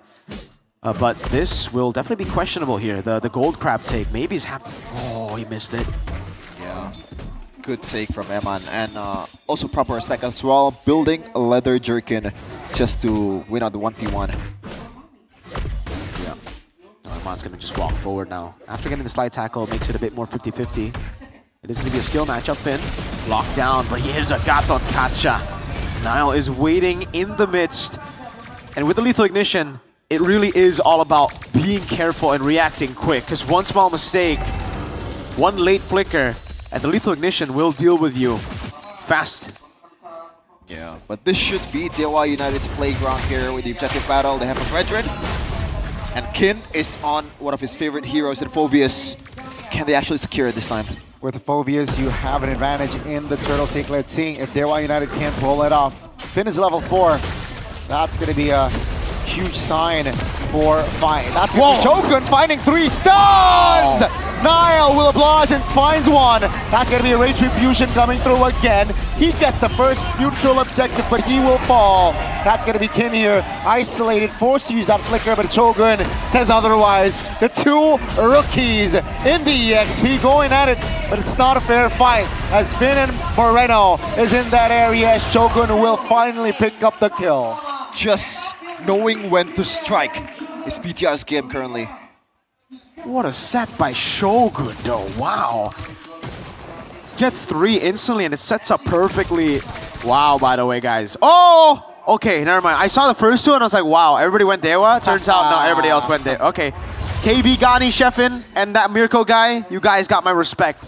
But this will definitely be questionable here. The gold crab take, maybe he's oh, he missed it. Yeah, good take from Eman, and also proper respect as well, building a leather jerkin just to win on the 1v1. Yeah, Eman's gonna just walk forward now. After getting the slide tackle, it makes it a bit more 50-50. It is gonna be a skill matchup, Finn. Locked down, but here's a Gaton Kacha. Nile is waiting in the midst, and with the Lethal Ignition, it really is all about being careful and reacting quick, because one small mistake, one late flicker, and the Lethal Ignition will deal with you fast. Yeah, but this should be Dewa United's playground here with the objective battle. They have a Fredrin, and Kin is on one of his favorite heroes in Phobius. Can they actually secure it this time? With the Phobias, you have an advantage in the turtle take. Let's see if Dewa United can't pull it off. Finn is level 4. That's going to be a huge sign for fight. That's Shogun finding 3 stuns! Nile will oblige and finds one. That's gonna be a Retribution coming through again. He gets the first neutral objective, but he will fall. That's gonna be Kin here, isolated, forced to use that flicker, but Shogun says otherwise. The two rookies in the EXP going at it, but it's not a fair fight as Finn and Moreno is in that area. Shogun will finally pick up the kill. Just knowing when to strike is BTR's game currently. What a set by Shogun though, wow. Gets 3 instantly, and it sets up perfectly. Wow, by the way, guys. Oh! Okay, never mind. I saw the first two, and I was like, wow, everybody went Dewa? Turns out, no, everybody else went Dewa. Okay. KB, Gani, Sheffin, and that Mirko guy, you guys got my respect.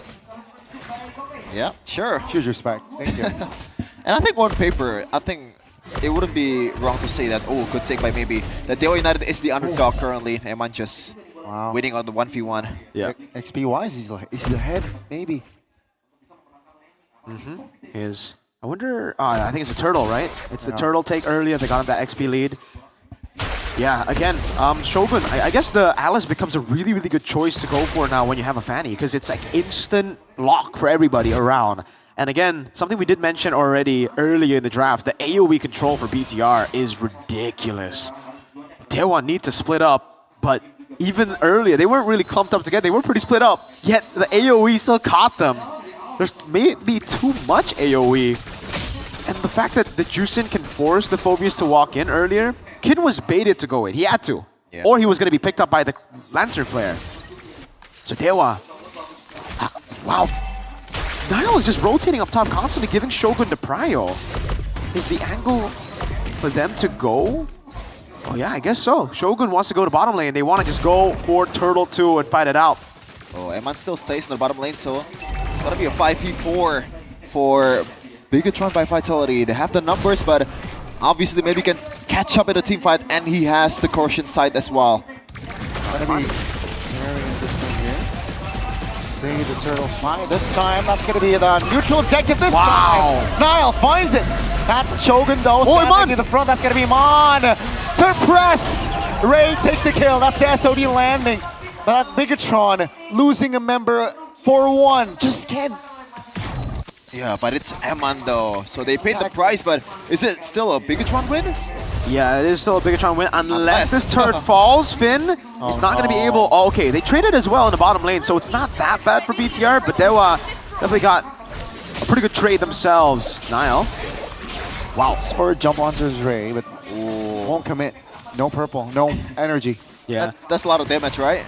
Yeah, sure. Huge respect. Thank you. And I think on paper, I think it wouldn't be wrong to say that, oh, good take by maybe, that Dewa United is the underdog currently, and Eman just winning on the 1v1. Yeah. XP-wise, he's the head, maybe. Is I wonder, I think it's a turtle, right? It's the turtle take earlier, they got him that XP lead. Yeah, again, Shogun, I guess the Alice becomes a really, really good choice to go for now when you have a Fanny, because it's like instant lock for everybody around. And again, something we did mention already earlier in the draft, the AoE control for BTR is ridiculous. Dewa need to split up, but even earlier, they weren't really clumped up together, they were pretty split up, yet the AoE still caught them. There's maybe too much AoE. And the fact that the Jusin can force the Phobius to walk in earlier, Kin was baited to go in. He had to. Yeah. Or he was going to be picked up by the Lantern Flare. So Dewa. Wow. Niall is just rotating up top, constantly giving Shogun the prio. Is the angle for them to go? Oh yeah, I guess so. Shogun wants to go to bottom lane. They want to just go for Turtle 2 and fight it out. Oh, Eman still stays in the bottom lane, so it's going to be a 5v4 for Bigatron by Vitality. They have the numbers, but obviously maybe can catch up in a team fight, and he has the caution side as well. Gonna be very interesting here. See the turtle fly this time. That's gonna be the neutral objective this time. Niall finds it. That's Shogun though. Standing in the front. That's gonna be Mon. Turn pressed. Ray takes the kill. That's the SOD landing. But Bigatron losing a member for 1. Just can't. Yeah, but it's Eman though, so they paid the price, but is it still a Bigatron win? Yeah, it is still a Bigatron win, unless this turret falls. Finn is not going to be able... Oh, okay, they traded as well in the bottom lane, so it's not that bad for BTR, but Dewa definitely got a pretty good trade themselves. Niall. Wow. Spur jump onto his Ray, but won't commit. No purple, no energy. Yeah. That's a lot of damage, right?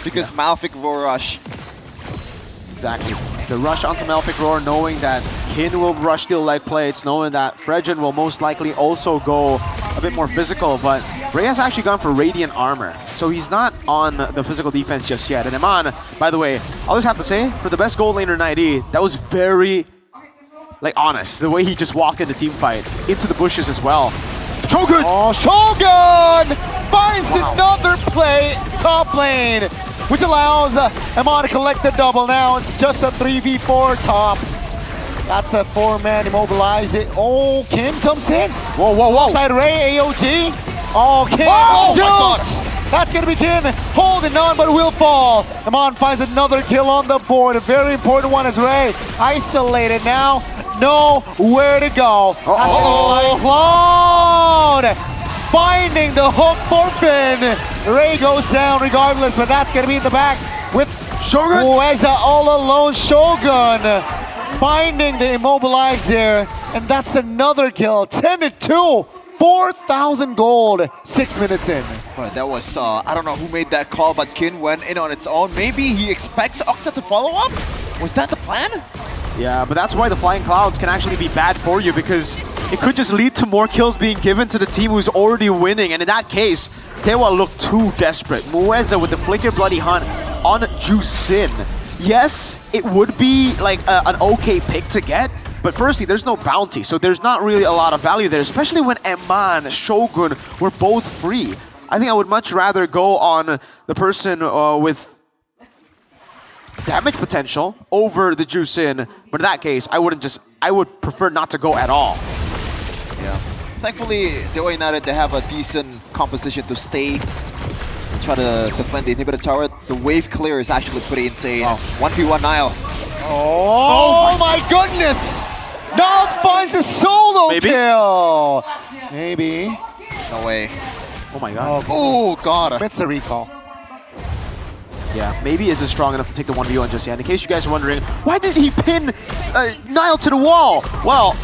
Because Malefic Roar Rush. Exactly. The rush onto Malefic Roar, knowing that Kin will rush steel leg plates, knowing that Fredgen will most likely also go a bit more physical, but Ray has actually gone for Radiant Armor, so he's not on the physical defense just yet. And Eman, by the way, I'll just have to say, for the best gold laner in ID, that was very, like, honest. The way he just walked in the team fight, into the bushes as well. Shogun! Oh, Shogun finds another play top lane, which allows Eman to collect the double. Now it's just a 3v4 top. That's a 4-man immobilize it. Oh, Kim comes in. Whoa, whoa, whoa. Side Ray, AOG. Oh, Kim. Oh, my God. That's going to be Kim holding on, but will fall. Eman finds another kill on the board. A very important one as Ray isolated now. Know where to go. Cloud finding the hook for Finn. Ray goes down regardless, but that's going to be in the back with Shogun. Ueza all alone. Shogun finding the immobilize there, and that's another kill. 10-2, 4,000 gold, 6 minutes in. But that was, I don't know who made that call, but Kin went in on its own. Maybe he expects Octa to follow up? Was that the plan? Yeah, but that's why the Flying Clouds can actually be bad for you, because it could just lead to more kills being given to the team who's already winning, and in that case, Dewa looked too desperate. Mueza with the Flicker Bloody Hunt on Jusin. Yes, it would be like an okay pick to get, but firstly, there's no bounty, so there's not really a lot of value there, especially when Eman, Shogun were both free. I think I would much rather go on the person with damage potential over the Jusin, but in that case, I would prefer not to go at all. Yeah. Thankfully, Dewa United, they have a decent composition to stay and try to defend the inhibitor tower. The wave clear is actually pretty insane. 1v1 Niall. Oh my goodness! Niall finds a solo kill! Maybe. No way. Oh my god. Oh god. It's a recall. Yeah, maybe he isn't strong enough to take the 1v1 just yet. In case you guys are wondering, why did he pin Niall to the wall? Well,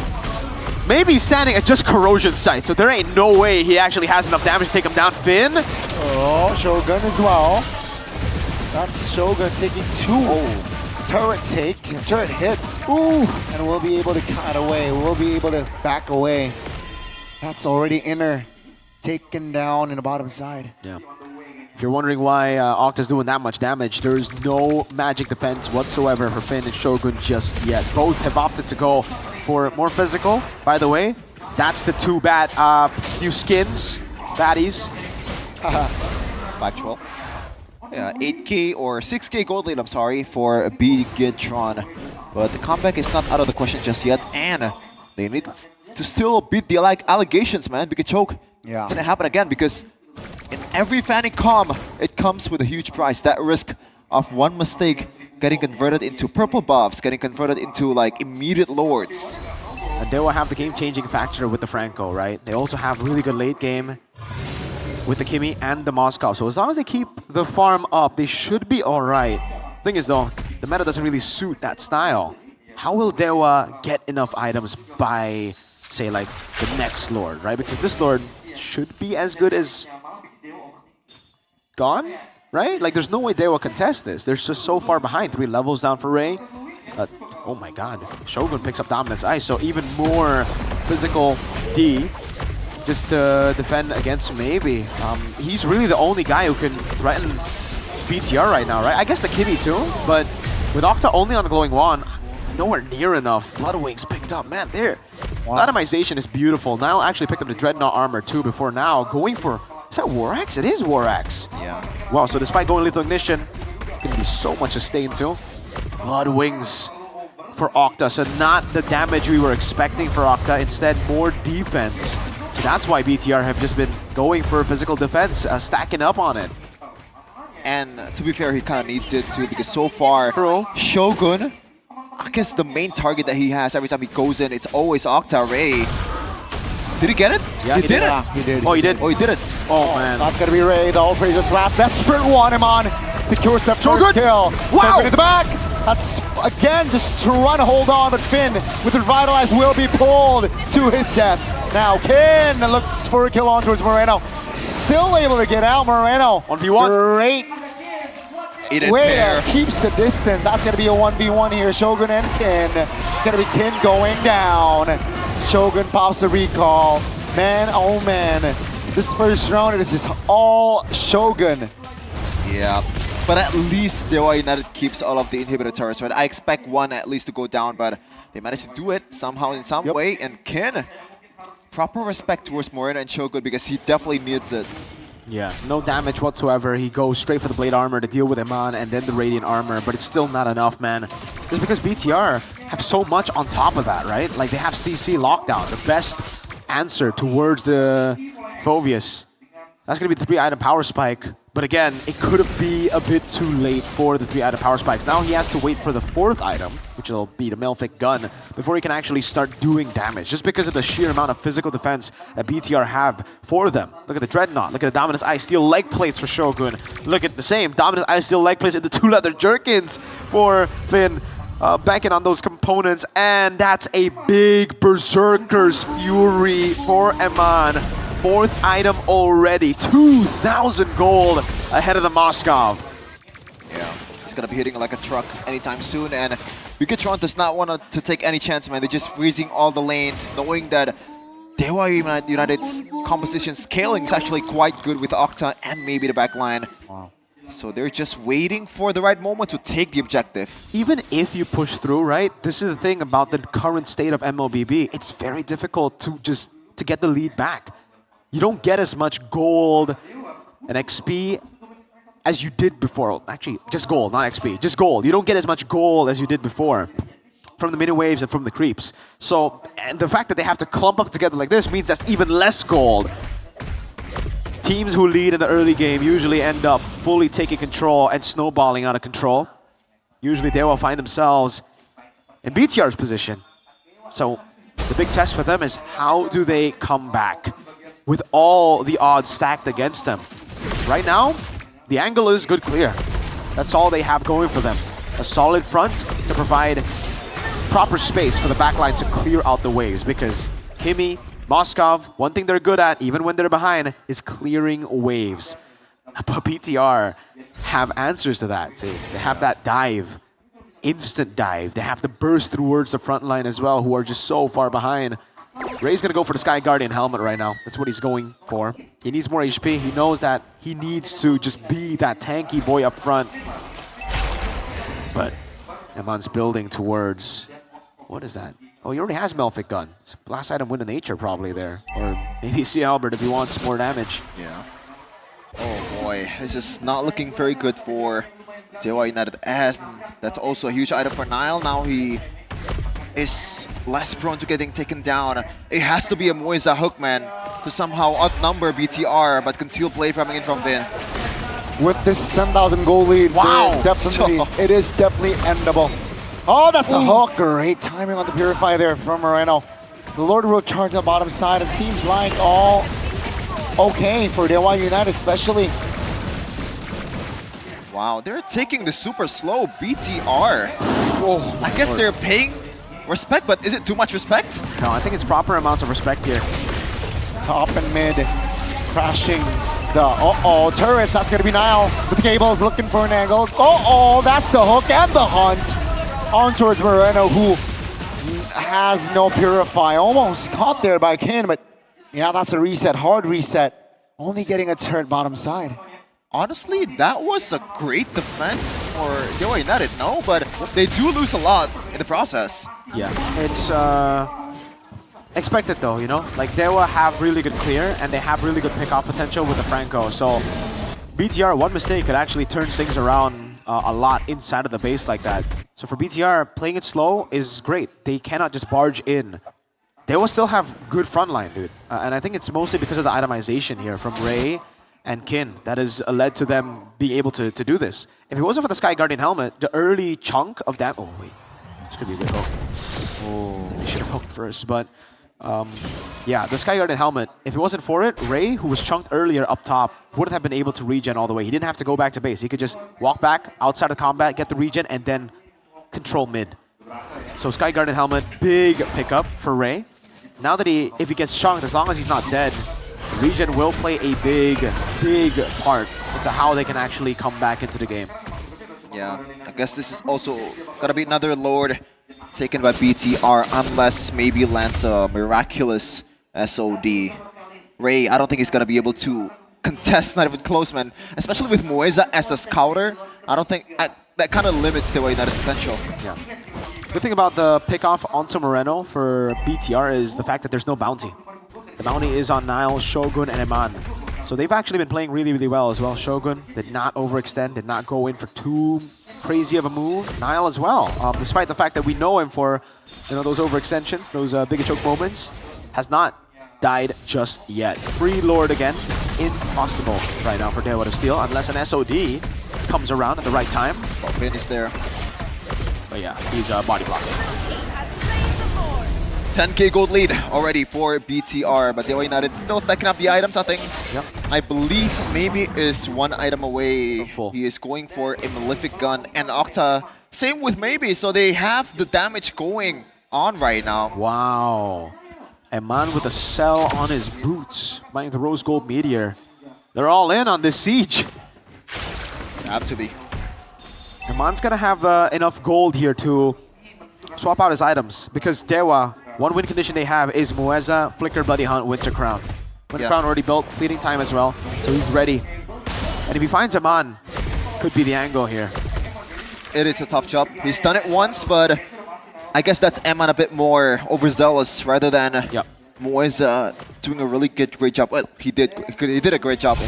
maybe he's standing at just corrosion sight, so there ain't no way he actually has enough damage to take him down. Finn? Oh, Shogun as well. That's Shogun taking 2. turret takes, turret hits. Ooh, and we'll be able to cut away. We'll be able to back away. That's already inner, taken down in the bottom side. Yeah. If you're wondering why Octa's doing that much damage, there is no magic defense whatsoever for Finn and Shogun just yet. Both have opted to go for more physical. By the way, that's the two new skins, baddies. Factual. Yeah, 8k or 6k gold lead, I'm sorry, for Bigetron. But the comeback is not out of the question just yet, and they need to still beat the allegations, man. Big choke. Yeah. It's gonna happen again because in every fanning com, it comes with a huge price. That risk of one mistake getting converted into purple buffs, getting converted into like immediate lords. And they will have the game-changing factor with the Franco, right? They also have really good late game with the Kimi and the Moscow. So as long as they keep the farm up, they should be all right. Thing is though, the meta doesn't really suit that style. How will Dewa get enough items by, say, like the next Lord, right? Because this Lord should be as good as gone, right? Like there's no way Dewa can test this. They're just so far behind. 3 levels down for Ray. Oh my god. Shogun picks up Dominance Ice, so even more physical D just to defend against maybe. He's really the only guy who can threaten BTR right now, right? I guess the Kimi too, but with Octa only on Glowing Wand, nowhere near enough. Bloodwings picked up, man, there. Atomization is beautiful. Nile actually picked up the Dreadnought armor too before now, going for, is that War Axe? It is War Axe. Yeah. Wow, so despite going Lethal Ignition, it's gonna be so much sustain too. Bloodwings for Octa, so not the damage we were expecting for Octa, instead more defense. So that's why BTR have just been going for physical defense, stacking up on it. And to be fair, he kind of needs it too, because so far, Shogun, I guess the main target that he has every time he goes in, it's always Octa Ray. Did he get it? Yeah, he did it. He did. Oh, he did? Oh, he did it. Oh, man. That's gonna be Ray. The old just wrap. Desperate one him on. Secures the Shogun. first kill. Wow. Shogun in the back. That's again just trying to hold on, but Finn with Revitalize will be pulled to his death. Now Ken looks for a kill on towards Moreno. Still able to get out. Moreno 1v1. Great way keeps the distance. That's gonna be a 1v1 here. Shogun and Ken. Gonna be Ken going down. Shogun pops the recall. Man, oh man. This first round is just all Shogun. Yeah, but at least Dewa United keeps all of the inhibitor turrets, right? I expect one at least to go down, but they managed to do it somehow in some way. And Ken, proper respect towards Moreno and Shogun because he definitely needs it. Yeah, no damage whatsoever. He goes straight for the Blade Armor to deal with Iman and then the Radiant Armor, but it's still not enough, man. Just because BTR have so much on top of that, right? Like they have CC lockdown, the best answer towards the Phoveus. That's going to be the 3-item power spike. But again, it could be a bit too late for the 3-item power spikes. Now he has to wait for the 4th item, which will be the Malefic Gun, before he can actually start doing damage. Just because of the sheer amount of physical defense that BTR have for them. Look at the Dreadnought. Look at the Dominance Ice Steel leg plates for Shogun. Look at the same Dominance Ice Steel leg plates and the 2 leather jerkins for Finn. Banking on those components, and that's a big Berserker's Fury for Eman. 4th item already, 2,000 gold ahead of the Moscow. Yeah, he's gonna be hitting like a truck anytime soon, and Bigetron does not want to take any chance, man. They're just freezing all the lanes, knowing that Dewa United's composition scaling is actually quite good with Octa and maybe the backline. Wow. So they're just waiting for the right moment to take the objective. Even if you push through, right? This is the thing about the current state of MLBB. It's very difficult to get the lead back. You don't get as much gold and XP as you did before. Actually, just gold, not XP. Just gold. You don't get as much gold as you did before from the mini waves and from the creeps. So, and the fact that they have to clump up together like this means that's even less gold. Teams who lead in the early game usually end up fully taking control and snowballing out of control. Usually they will find themselves in BTR's position. So the big test for them is how do they come back with all the odds stacked against them. Right now, the angle is good clear. That's all they have going for them. A solid front to provide proper space for the backline to clear out the waves, because Kimi, Moskov, one thing they're good at, even when they're behind, is clearing waves. But BTR have answers to that. See, they have that dive instant dive. They have to burst towards the front line as well, who are just so far behind. Ray's gonna go for the Sky Guardian helmet right now. That's what he's going for. He needs more HP. He knows that he needs to just be that tanky boy up front. But Eman's building towards... What is that? Oh, he already has Melfic Gun. It's last item Wind of Nature probably there. Or maybe C. Albert if he wants more damage. Yeah. Oh boy, it's just not looking very good for Dewa United. As that's also a huge item for Nile. Now he is less prone to getting taken down. It has to be a Moisa Hookman to somehow outnumber BTR, but concealed play coming in from Vin. With this 10,000 goal lead, Wow. definitely, it is definitely endable. Oh, that's a hook. Great timing on the Purify there from Moreno. The Lord will charge on the bottom side. It seems like all okay for Dewa United, especially. Wow, they're taking the super slow BTR. Oh, I guess they're paying respect, but is it too much respect? No, I think it's proper amounts of respect here. Top and mid, crashing the turrets. That's gonna be Nile. The cables looking for an angle. That's the hook and the hunt on towards Moreno, who has no Purify. Almost caught there by Kin, but yeah, that's a reset, hard reset. Only getting a turret bottom side. Honestly, that was a great defense for Dewa United, no? But they do lose a lot in the process. Yeah, it's expected though, you know? Like, Dewa have really good clear, and they have really good pick-off potential with the Franco. So, BTR, one mistake could actually turn things around a lot inside of the base like that. So for BTR, playing it slow is great. They cannot just barge in. They will still have good frontline, dude. And I think it's mostly because of the itemization here from Ray and Kin that has led to them being able to do this. If it wasn't for the Sky Guardian helmet, the early chunk of that... Oh, wait. This could be a good hook. Oh, they should have hooked first, but... yeah, the Sky Guardian helmet, if it wasn't for it, Ray, who was chunked earlier up top, wouldn't have been able to regen all the way. He didn't have to go back to base. He could just walk back outside of combat, get the regen, and then control mid. So Sky Guardian helmet, big pickup for Ray. Now that if he gets chunked, as long as he's not dead, regen will play a big part into how they can actually come back into the game. Yeah, I guess this is also gonna be another Lord taken by BTR, unless maybe lands a miraculous SOD. Ray, I don't think he's gonna be able to contest, not even close, man. Especially with Moisa as a scouter, I don't think that kind of limits the way that potential. Yeah. Good thing about the pick-off onto Moreno for BTR is the fact that there's no bounty. The bounty is on Nile, Shogun, and Eman. So they've actually been playing really well as well. Shogun did not overextend, did not go in for too crazy of a move. Nile as well, despite the fact that we know him for those overextensions, those big choke moments, has not died just yet. Free Lord again, impossible right now for Dewa to steal unless an SOD comes around at the right time. Finn is there. But yeah, he's body blocking. 10k gold lead already for BTR, but Dewa United still stacking up the items, I think. Yep. I believe maybe is one item away. He is going for a Malefic Gun and Octa. Same with maybe, so they have the damage going on right now. Wow. Eman with a cell on his boots, buying the Rose Gold Meteor. They're all in on this siege. Have to be. Eman's gonna have enough gold here to swap out his items, because Dewa, one win condition they have is Moeza, Flicker, Bloody Hunt, Winter Crown. Winter Crown already built, fleeting time as well, so he's ready. And if he finds Eman, could be the angle here. It is a tough job. He's done it once, but I guess that's Eman a bit more overzealous rather than Moeza doing a really great job. Well, he did a great job in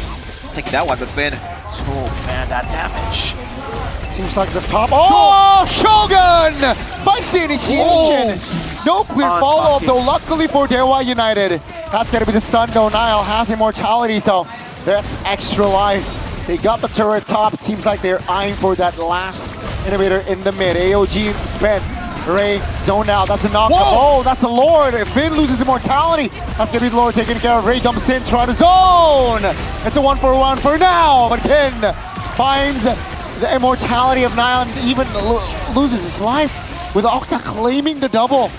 taking that one, but Finn. Oh man, that damage. Seems like the top. Oh, Shogun! Vice initiation! No clear follow-up though, luckily for Dewa United. That's gonna be the stun though. Nile has immortality, so that's extra life. They got the turret top. It seems like they're eyeing for that last innovator in the mid. AOG spent. Ray zoned out. That's a knock. Oh, that's a Lord. If Finn loses immortality, that's gonna be the Lord taken care of. Ray jumps in, trying to zone. It's a 1-for-1 for now, but Kin finds the immortality of Nile and even loses his life with Octa claiming the double.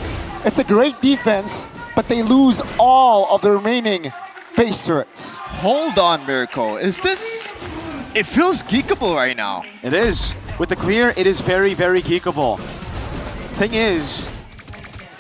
It's a great defense, but they lose all of the remaining base turrets. Hold on, Miracle. Is this... It feels geekable right now. It is. With the clear, it is very, very geekable. Thing is,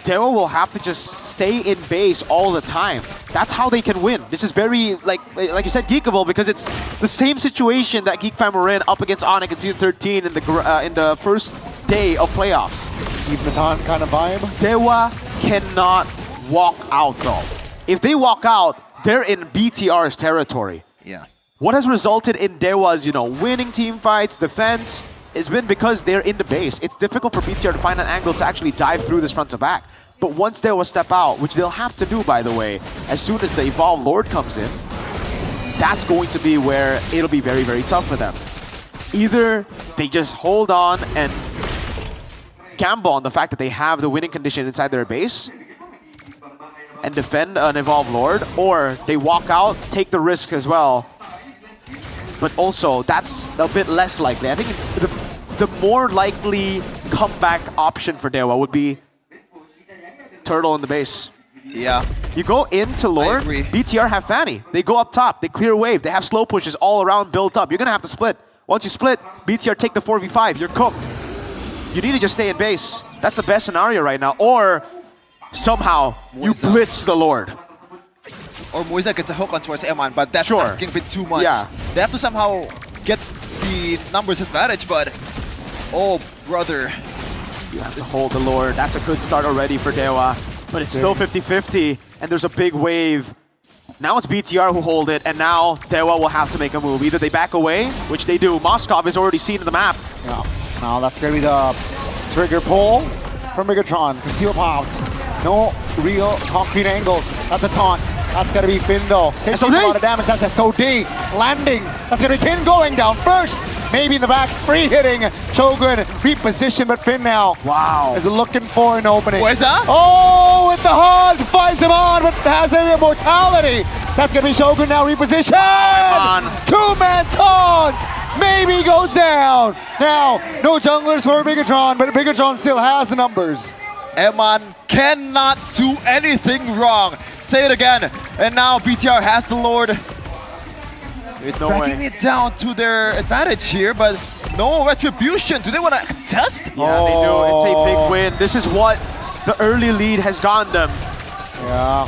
Dewa will have to just stay in base all the time. That's how they can win. This is very, like you said, geekable, because it's the same situation that Geek Fam were in up against Onyx in Season 13 in the first day of playoffs. Keep Matan kind of vibe. Dewa cannot walk out though. If they walk out, they're in BTR's territory. Yeah. What has resulted in Dewa's, winning team fights, defense, has been because they're in the base. It's difficult for BTR to find an angle to actually dive through this front to back. But once Dewa step out, which they'll have to do, by the way, as soon as the Evolved Lord comes in, that's going to be where it'll be very, very tough for them. Either they just hold on and gamble on the fact that they have the winning condition inside their base and defend an Evolved Lord, or they walk out, take the risk as well. But also, that's a bit less likely. I think the more likely comeback option for Dewa would be Turtle in the base. Yeah. You go into Lord, BTR have Fanny. They go up top, they clear wave, they have slow pushes all around built up. You're gonna have to split. Once you split, BTR take the 4v5, you're cooked. You need to just stay in base. That's the best scenario right now. Or somehow you blitz the Lord. Or Moisa gets a hook on towards Eman, but that's asking a bit too much. Yeah. They have to somehow get the numbers advantage, but oh brother. You have to hold the Lord. That's a good start already for Dewa. But it's still 50-50, and there's a big wave. Now it's BTR who hold it, and now Dewa will have to make a move. Either they back away, which they do. Moskov is already seen in the map. Yeah. Now that's going to be the trigger pull from Megatron. Conceal pout. No real concrete angles. That's a taunt. That's going to be Finn though. Taking a lot of damage. That's SOD. Landing. That's going to be Finn going down first. Maybe in the back. Free hitting. Shogun reposition, but Finn now. Wow. Is looking for an opening. Where's that? Oh, with the hug. Finds him on, but has an immortality. That's going to be Shogun now reposition. Two-man taunt. Maybe goes down. Now, no junglers for Bigatron, but Bigatron still has the numbers. Eman cannot do anything wrong. Say it again. And now BTR has the Lord. It's backing it down to their advantage here, but no retribution. Do they want to contest? Yeah, they do. It's a big win. This is what the early lead has gotten them. Yeah.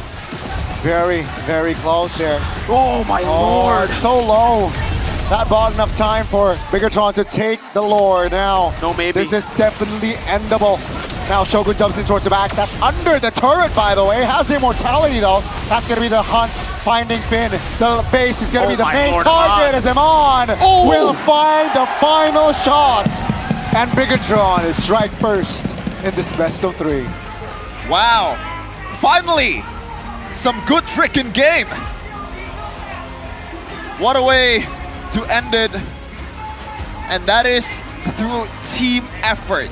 Very, very close there. Oh my lord. So low. Not bought enough time for Bigatron to take the Lord. Now, no, maybe. This is definitely endable. Now Shogun jumps in towards the back. That's under the turret, by the way. Has the immortality, though. That's going to be the hunt, finding Finn. The base is going to be the main target as Eman will find the final shot. And Bigatron is strike first in this best of 3. Wow. Finally, some good freaking game. What a way to end it. And that is through team effort.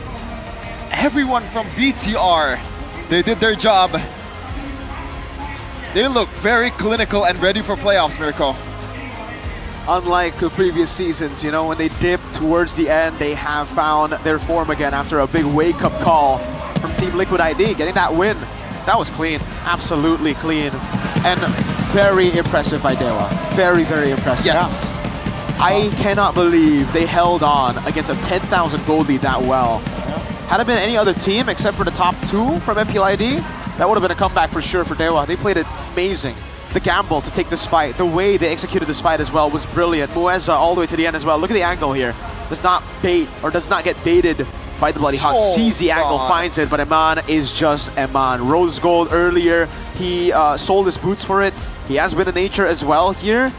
Everyone from BTR, they did their job. They look very clinical and ready for playoffs, Miracle. Unlike the previous seasons, when they dipped towards the end, they have found their form again after a big wake-up call from Team Liquid ID, getting that win. That was clean, absolutely clean, and very impressive by Dewa. Very, very impressive. Yes. Yeah. I cannot believe they held on against a 10,000 gold lead that well. Had it been any other team except for the top 2 from MPL ID, that would have been a comeback for sure for Dewa. They played it amazing. The gamble to take this fight, the way they executed this fight as well was brilliant. Mueza all the way to the end as well. Look at the angle here. Does not bait or does not get baited by the Bloody Hawk. Sees the angle, finds it, but Eman is just Eman. Rose gold earlier. He sold his boots for it. He has Win of Nature as well here.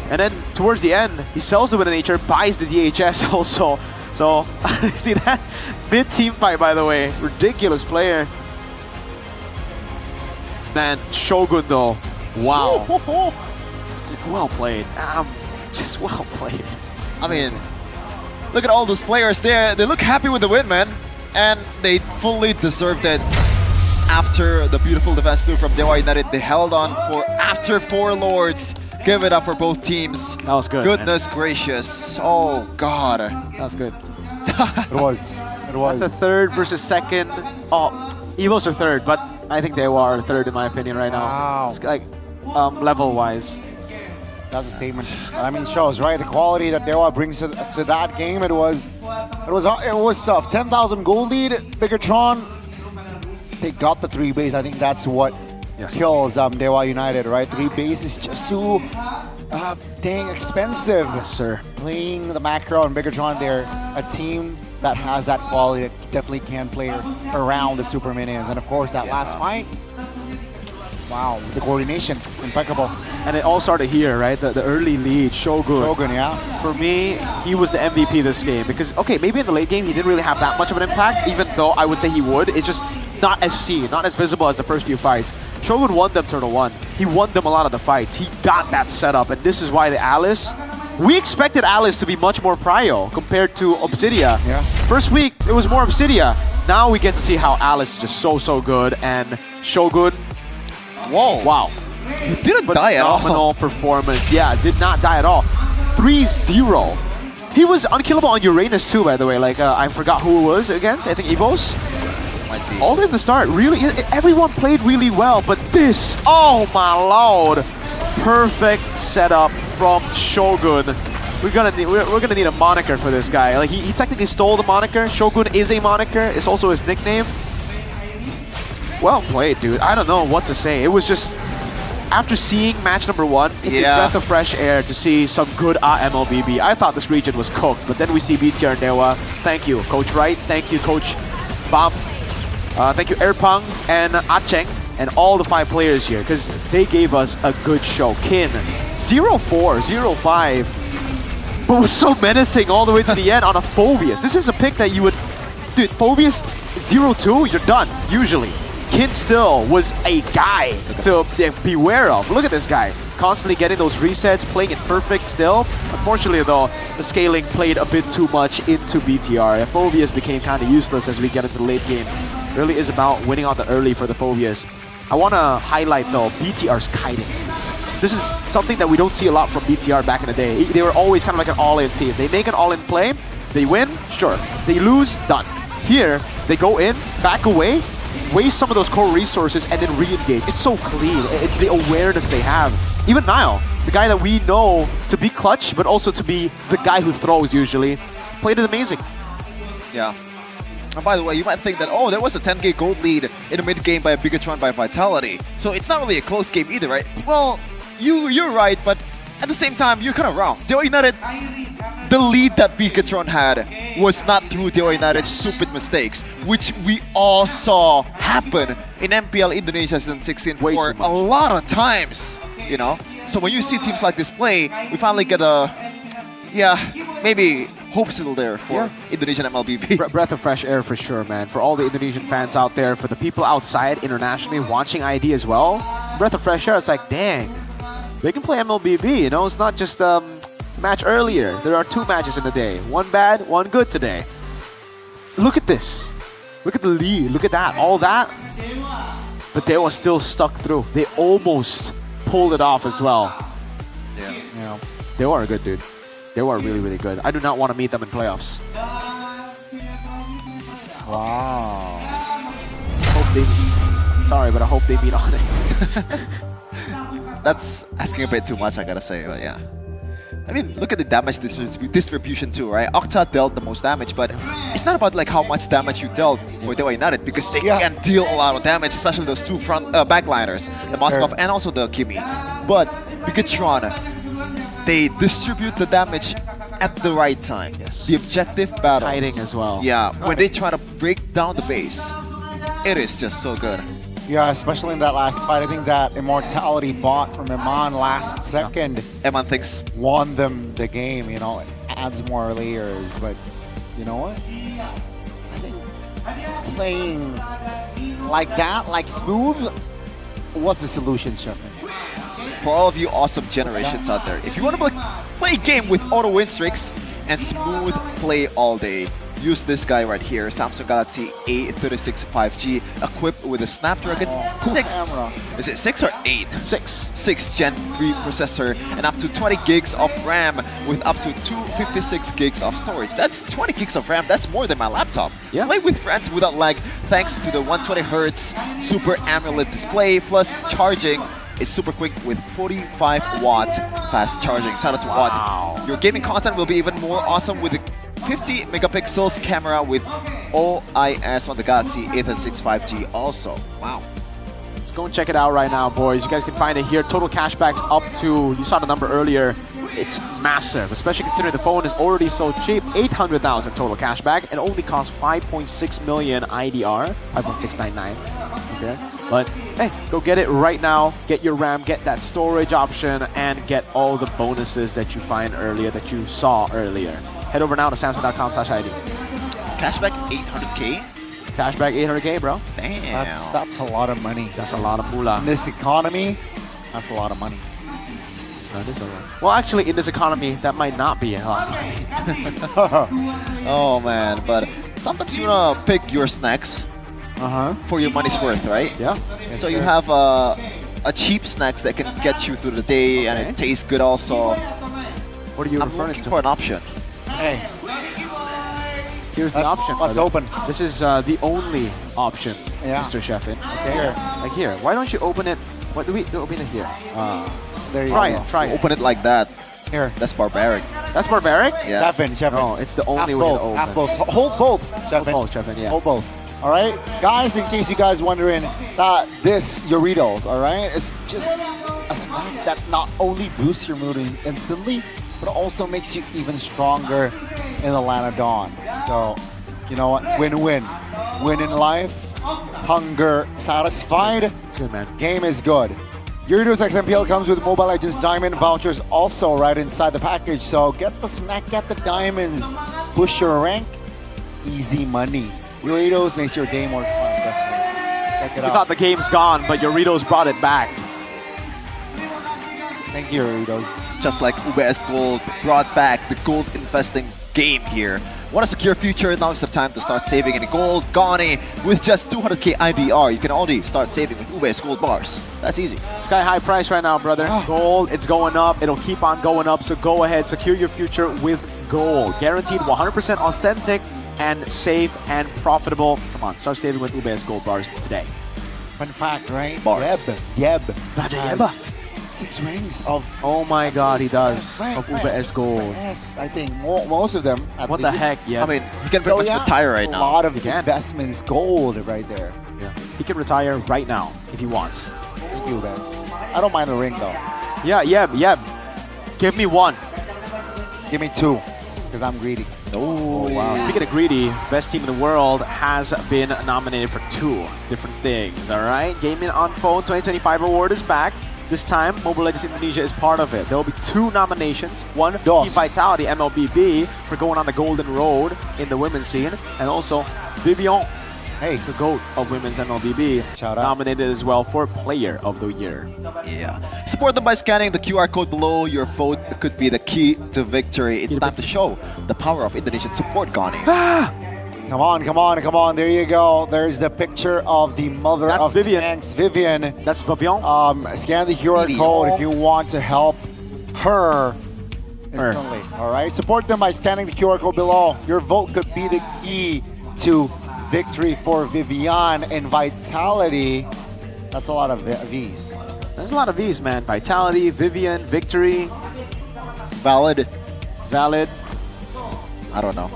And then towards the end, he sells the Win of Nature, buys the DHS also. So, see that? Mid-team fight, by the way. Ridiculous player. Man, Shogun though. Wow. Well played. Just well played. I mean, look at all those players there. They look happy with the win, man. And they fully deserved it. After the beautiful defense too from Dewa United, they held on for after 4 Lords. Give it up for both teams. That was good. Goodness gracious. Oh, God. That was good. It was. It was. That's a 3rd versus 2nd. Oh, Evos are 3rd, but I think they are 3rd in my opinion right now. Wow. It's like level-wise. That's a statement. But I mean, shows, right? The quality that Dewa brings to that game. It was tough. 10,000 gold lead. Bigatron, they got the 3 base. I think that's what kills Dewa United, right? 3 base is just too dang expensive. Yes, sir. Playing the macro and Bigatron, they're a team that has that quality that definitely can play around the super minions. And of course, that last fight, wow, the coordination, impeccable. And it all started here, right? The early lead, Shogun. Shogun, yeah. For me, he was the MVP this game because, okay, maybe in the late game he didn't really have that much of an impact, even though I would say he would. It's just not as seen, not as visible as the first few fights. Shogun won them Turtle 1. He won them a lot of the fights. He got that setup, and this is why the Alice, we expected Alice to be much more prio compared to Obsidia. Yeah. First week, it was more Obsidia. Now we get to see how Alice is just so good, and Shogun, whoa, wow. He didn't die at all. Phenomenal performance. Yeah, did not die at all. 3-0. He was unkillable on Uranus too, by the way. Like, I forgot who it was against. I think Evos. Might be. All the way at the start, really, everyone played really well, but this, oh my lord. Perfect setup from Shogun. We're gonna need a moniker for this guy. Like, he technically stole the moniker. Shogun is a moniker. It's also his nickname. Well played, dude. I don't know what to say. It was just, after seeing match number 1, it's a breath of fresh air to see some good MLBB. I thought this region was cooked, but then we see BTR and Dewa. Thank you, Coach Wright. Thank you, Coach Bam. Thank you, Erpang and Acheng and all the 5 players here, because they gave us a good show. Kin, 0-4, 0-5, but was so menacing all the way to the end on a Phobius. This is a pick that you would, dude, Phobius 0-2, you're done, usually. Kin still was a guy to beware of. Look at this guy, constantly getting those resets, playing it perfect still. Unfortunately though, the scaling played a bit too much into BTR. Phobius became kind of useless as we get into the late game. Really is about winning out the early for the Phobius. I want to highlight though BTR's kiting. This is something that we don't see a lot from BTR back in the day. They were always kind of like an all-in team. They make an all-in play, they win, sure. They lose, done. Here, they go in, back away, waste some of those core resources, and then re-engage. It's so clean. It's the awareness they have. Even Nile, the guy that we know to be clutch, but also to be the guy who throws usually, played it amazing. Yeah. And by the way, you might think that, oh, there was a 10k gold lead in the mid game by a Bigatron by Vitality. So it's not really a close game either, right? Well, you're right, but at the same time, you're kind of wrong. Dewa United, the lead that Bigatron had was not through Dewa United's stupid mistakes, which we all saw happen in MPL Indonesia Season 16 for a lot of times, you know? So when you see teams like this play, we finally get a, maybe hope still there for Indonesian MLBB. Breath of fresh air for sure, man. For all the Indonesian fans out there, for the people outside internationally watching ID as well, breath of fresh air. It's like, dang, they can play MLBB, you know? It's not just match earlier. There are 2 matches in a day. 1 bad, 1 good today. Look at this. Look at the lead. Look at that. All that. But they were still stuck through. They almost pulled it off as well. Yeah. You know, they were a good dude. They were really, really good. I do not want to meet them in playoffs. Wow. Hope they meet. Sorry, but I hope they meet on it. That's asking a bit too much, I gotta say, but yeah. I mean, look at the damage distribution too, right? Octa dealt the most damage, but it's not about like how much damage you dealt for Dewa United, because they can deal a lot of damage, especially those 2 backliners, the Moskov and also the Kimi. But Bigatron, they distribute the damage at the right time. Yes. The objective battle. Hiding as well. Yeah, when they try to break down the base, it is just so good. Yeah, especially in that last fight. I think that Immortality bot from Iman last second. Iman thinks won them the game, you know, it adds more layers, but you know what? I think playing like that, like smooth, what's the solution, Shepard? For all of you awesome generations out there, if you want to play a game with auto win streaks and smooth play all day, use this guy right here, Samsung Galaxy A36 5G, equipped with a Snapdragon 6. Is it 6 or 8? 6 Gen 3 processor and up to 20 gigs of RAM with up to 256 gigs of storage. That's 20 gigs of RAM. That's more than my laptop. Yeah. Play with friends without lag thanks to the 120Hz Super AMOLED display plus charging is super quick with 45-watt fast charging. Shout out to Watt. Your gaming content will be even more awesome with the 50 megapixels camera with OIS on the Galaxy A36 5G also. Wow. Let's go and check it out right now, boys. You guys can find it here. Total cashbacks up to, you saw the number earlier, it's massive, especially considering the phone is already so cheap. 800,000 total cashback and only costs 5.6 million IDR, 5.699. Okay, but hey, go get it right now. Get your RAM, get that storage option, and get all the bonuses that you find earlier, that you saw earlier. Head over now to Samsung.com/ID. Cashback 800K. Cashback 800K, bro. Damn. That's a lot of money. That's a lot of moolah. In this economy, that's a lot of money. That is a lot. Well, actually, in this economy, that might not be a lot. Oh man, but sometimes you wanna pick your snacks for your money's worth, right? Yeah. So you have a cheap snacks that can get you through the day and it tastes good also. What are you I'm referring looking to? for an option. Hey, Here's the option. What's brother. open? This is the only option, Yeah. Mr. Sheffin. Okay. Here. Like here. Why don't you open it? What do we open it here? There you Try go. it. Try it. Open it like that. Here. That's barbaric. That's barbaric? Yeah. Sheffin. No, it's the only Half way to both, open. half both. Hold both, Sheffin. Hold both, Sheffin, yeah. Hold both. All right, guys. In case you guys wondering, that this Doritos, all right, it's just a snack that not only boosts your mood instantly, but also makes you even stronger in the land of dawn. So, you know what? Win-win. Win in life. Hunger satisfied. Good, man. Game is good. Doritos X MPL comes with Mobile Legends Diamond vouchers also right inside the package. So get the snack, get the diamonds, push your rank, easy money. Doritos makes your day more fun. Definitely. Check it We out. thought the game's gone, but Doritos brought it back. Thank you, Doritos. Just like UBS Gold brought back the gold investing game here. Want a secure future? Now is the time to start saving in gold. Gani with just 200k IBR. You can already start saving with UBS Gold bars. That's easy. Sky high price right now, brother. Gold, it's going up. It'll keep on going up. So go ahead, secure your future with gold. Guaranteed 100% authentic and safe and profitable. Come on, start saving with UBS Gold bars today. Fun fact, right? Bars. Yeb. Raja has Yeba. 6 rings of. Oh my God, he does. Right, Of right. UBS Gold. Yes, I think most of them. At What the least. heck, yeah. I mean, you can pretty much retire right a now. lot of You can. investments, gold right there. Yeah. He can retire right now if he wants. Thank you, guys. I don't mind the ring though. Yeah, Yeb. Give me one. Give me 2, because I'm greedy. Oh, wow. Speaking of greedy, best team in the world has been nominated for 2 different things, all right? Gaming on Phone 2025 award is back. This time, Mobile Legends Indonesia is part of it. There will be 2 nominations. One, Team Vitality MLBB for going on the golden road in the women's scene. And also, Vivian, the GOAT of women's MLBB, Shout out. nominated as well for Player of the Year. Yeah. Support them by scanning the QR code below. Your vote could be the key to victory. It's time to show the power of Indonesian support, Gani. Come on. There you go. There's the picture of the mother That's of Vivian. tanks, Vivian. That's Vivian. Scan the QR Vivian. code if you want to help her instantly. All right. Support them by scanning the QR code below. Your vote could be the key to victory for Vivian and Vitality. That's a lot of V's. There's a lot of V's, man. Vitality, Vivian, Victory, Valid. I don't know.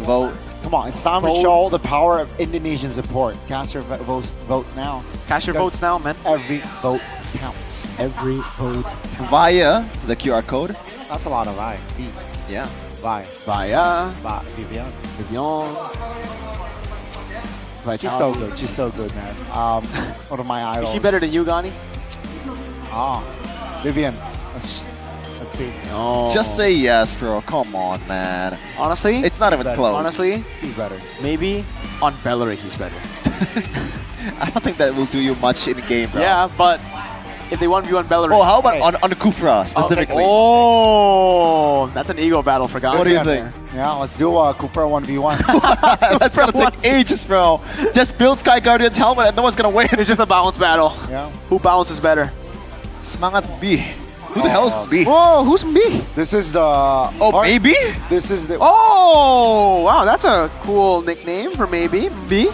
Vote. Come on, it's time to show the power of Indonesian support. Cast your vote now. Cast your Because votes now, man. Every vote counts. Every vote Via the QR code. That's a lot of I. V. Yeah. Vi. Via Vivian. Vivian. She's so good. She's so good, man. One of my idols. Is she better than you, Gani? Vivian. Let's see. No. Just say yes, bro. Come on, man. Honestly, It's not even close. honestly, He's better. maybe on Belleric he's better. I don't think that will do you much in game, bro. Yeah, but if they 1v1 Belleric. Oh, how about on the Kufra specifically? Oh, that's an ego battle for Gani. What do you out think? there. Yeah, let's do a Cooper 1v1. That's gonna take ages, bro. Just build Sky Guardian's helmet and no one's gonna win. It's just a bounce battle. Yeah. Who bounces better? Semangat B. Who the hell is B? Whoa, who's me? This is the. Oh, maybe? This is the. Oh, wow, that's a cool nickname for maybe. B?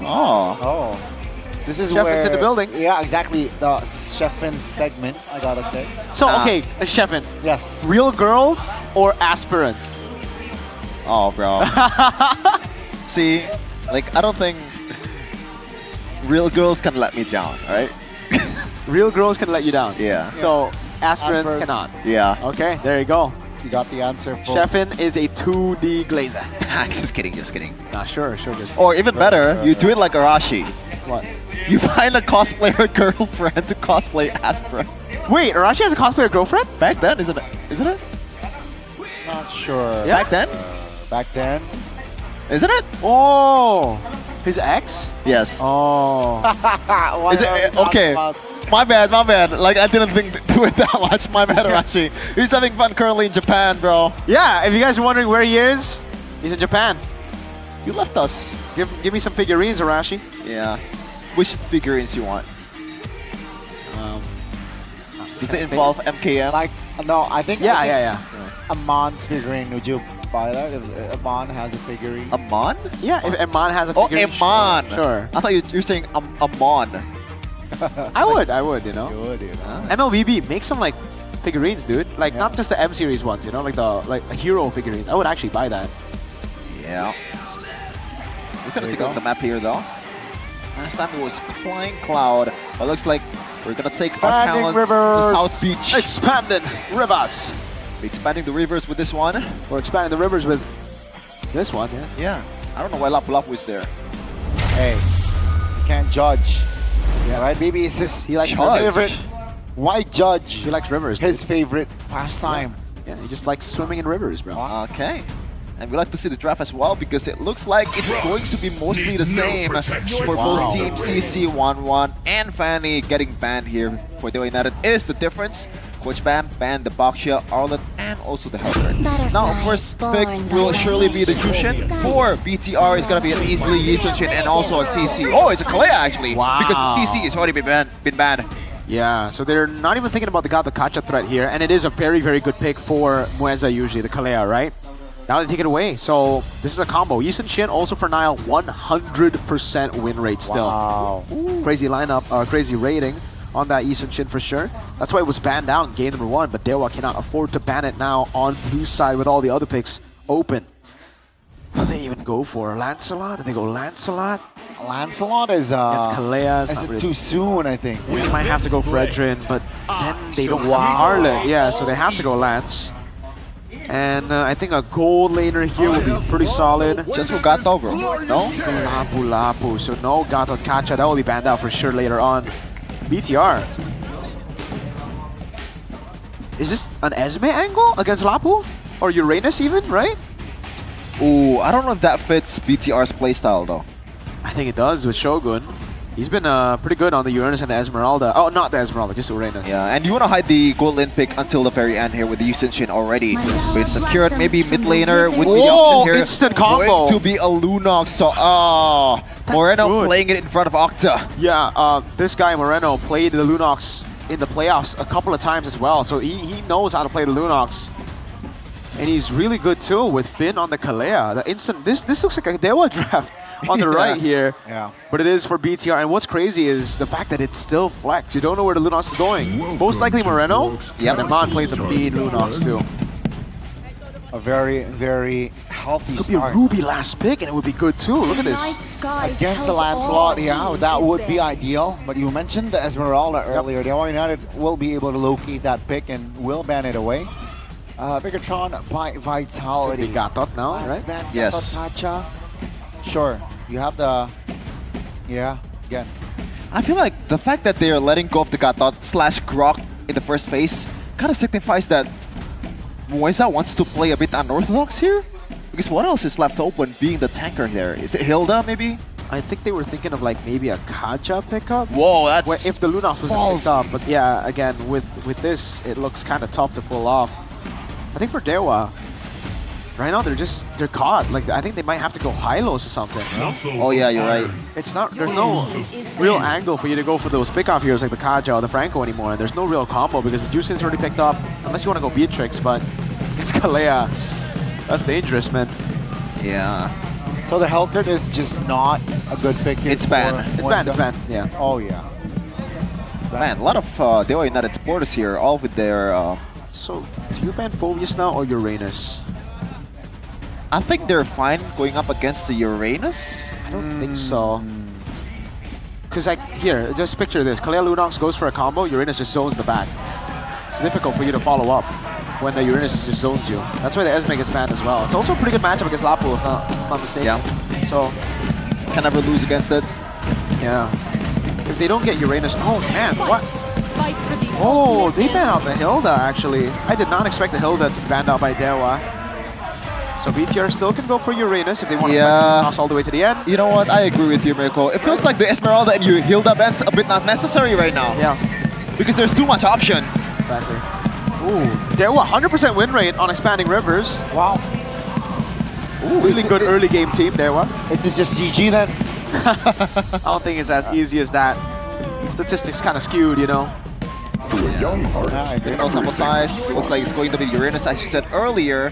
Oh. Oh. This is Chef where. into the building. Yeah, exactly. The Shefin's segment, I gotta say. So, okay, Shefin. Yes. Real girls or aspirants? Oh, bro. See, like, I don't think real girls can let me down, alright? Real girls can let you down. Yeah. So, aspirants cannot. Yeah. Okay, there you go. You got the answer. Shefin is a 2D glazer. Just kidding, just kidding. Nah, sure, just. Or even better, you do it like Arashi. What? You find a cosplayer girlfriend to cosplay aspirant. Wait, Arashi has a cosplayer girlfriend? Back then, isn't it? Isn't it? Not sure. Yeah? Back then? Back then. Isn't it? Oh, his ex? Yes. Oh. Is it okay? My bad. Like, I didn't think to it that much. My bad, Arashi. He's having fun currently in Japan, bro. Yeah, if you guys are wondering where he is, he's in Japan. You left us. Give me some figurines, Arashi. Yeah. Which figurines you want? Does it involve MKM? Like, no, I think. Yeah. Amon's figurine. Would you buy that? If Amon has a figurine. Amon? Yeah, if Amon has a figurine. Oh, Amon. Sure. I thought you're saying Amon. I would, you know. You would, MLBB, make some like figurines, dude. Like not just the M series ones, you know, like hero figurines. I would actually buy that. Yeah. We're gonna take a look at the map here though. Last time it was Flying Cloud, but looks like we're gonna take our talents to South Beach. Expanding rivers. Expanding the rivers with this one. We're expanding the rivers with this one, yes. Yeah. I don't know why Lapu Lapu is there. Hey, you can't judge. Yeah, right? Maybe it's his favorite. Why judge? He likes rivers. His favorite pastime. Yeah, he just likes swimming in rivers, bro. Okay. And we'd like to see the draft as well because it looks like it's going to be mostly the same for both teams. CC 1-1 and Fanny getting banned here for Dewa United is the difference. Coach Bam banned the Baxia, Arlet, and also the Helper. Now, first pick will surely be the Jushin. For BTR, it's going to be an easily Yisungshin and also a CC. Oh, it's a Kalea actually, because the CC has already been banned. Yeah, so they're not even thinking about the Kacha threat here, and it is a very, very good pick for Mueza usually, the Kalea, right? Now they take it away, so this is a combo. Yisungshin also for Nile, 100% win rate still. Wow. Crazy lineup, crazy rating on that Yisungshin for sure. That's why it was banned out in game number 1, but Dewa cannot afford to ban it now on blue side with all the other picks open. What do they even go for? Lancelot? Did they go Lancelot? Lancelot is Kalea. Is it too soon, I think. We might have to go Fredrin, but then they don't have Arlet. Yeah, so they have to go Lance. And I think a gold laner here will be pretty solid. Just for Gato, bro. No? Lapu. So no Gato Kacha. That will be banned out for sure later on. BTR. Is this an Esme angle against Lapu? Or Uranus even, right? Ooh, I don't know if that fits BTR's playstyle though. I think it does with Shogun. He's been pretty good on the Uranus and the Esmeralda. Oh, not the Esmeralda, just Uranus. Yeah, and you want to hide the gold lane pick until the very end here with the Yisungshin already. Been secured, maybe mid laner would be the option here. Instant combo! Going to be a Lunox, so Moreno playing it in front of Octa. Yeah, this guy Moreno played the Lunox in the playoffs a couple of times as well, so he knows how to play the Lunox. And he's really good too with Finn on the Kalea. The instant, this looks like a Dewa draft on the right here. Yeah. But it is for BTR. And what's crazy is the fact that it's still flex. You don't know where the Lunox is going. Most likely Moreno. Yep. And Amon plays a mean Lunox too. A very, very healthy Could be a Ruby last pick and it would be good too. Look at this. Against the Lancelot, yeah, that would be ideal. But you mentioned the Esmeralda earlier. Dewa United will be able to locate that pick and will ban it away. Bigatron by Vitality. They got that now, right? Yes. Kacha. Sure. You have the... Yeah, again. I feel like the fact that they are letting go of the Gatot / Grok in the first phase kind of signifies that Mueza wants to play a bit unorthodox here? Because what else is left open being the tanker there? Is it Hilda maybe? I think they were thinking of like maybe a Kaja pickup. Whoa, that's... Where if the Lunox was picked up. But yeah, again, with this, it looks kind of tough to pull off. I think for Dewa, right now they're caught. Like I think they might have to go Hylos or something. No? Oh yeah, you're right. It's not. There's no real angle for you to go for those pickoff heroes like the Kaja or the Franco anymore. And there's no real combo because the Jushin's already picked up. Unless you want to go Beatrix, but it's Kalea. That's dangerous, man. Yeah. So the Hellcat is just not a good pick. It's banned. It's banned. It's banned. Yeah. Oh yeah. Man, a lot of Dewa United supporters here, all with their... So, do you ban Phobius now or Uranus? I think they're fine going up against the Uranus. I don't think so. Because like, here, just picture this. Kalea Lunox goes for a combo, Uranus just zones the back. It's difficult for you to follow up when the Uranus just zones you. That's why the Esme gets banned as well. It's also a pretty good matchup against Lapu, if not mistaken. Yeah. So, can never lose against it. Yeah. If they don't get Uranus, oh man, what? Oh, they banned out the Hilda actually. I did not expect the Hilda to be banned out by Dewa. So BTR still can go for Uranus if they want to cross all the way to the end. You know what? I agree with you, Mirko. It feels like the Esmeralda and Hilda bans a bit not necessary right now. Yeah. Because there's too much option. Exactly. Ooh, Dewa 100% win rate on expanding rivers. Wow. Ooh, really good early game team, Dewa. Is this just GG then? I don't think it's as easy as that. Statistics kind of skewed, you know. No sample size. Looks like it's going to be Uranus, as you said earlier.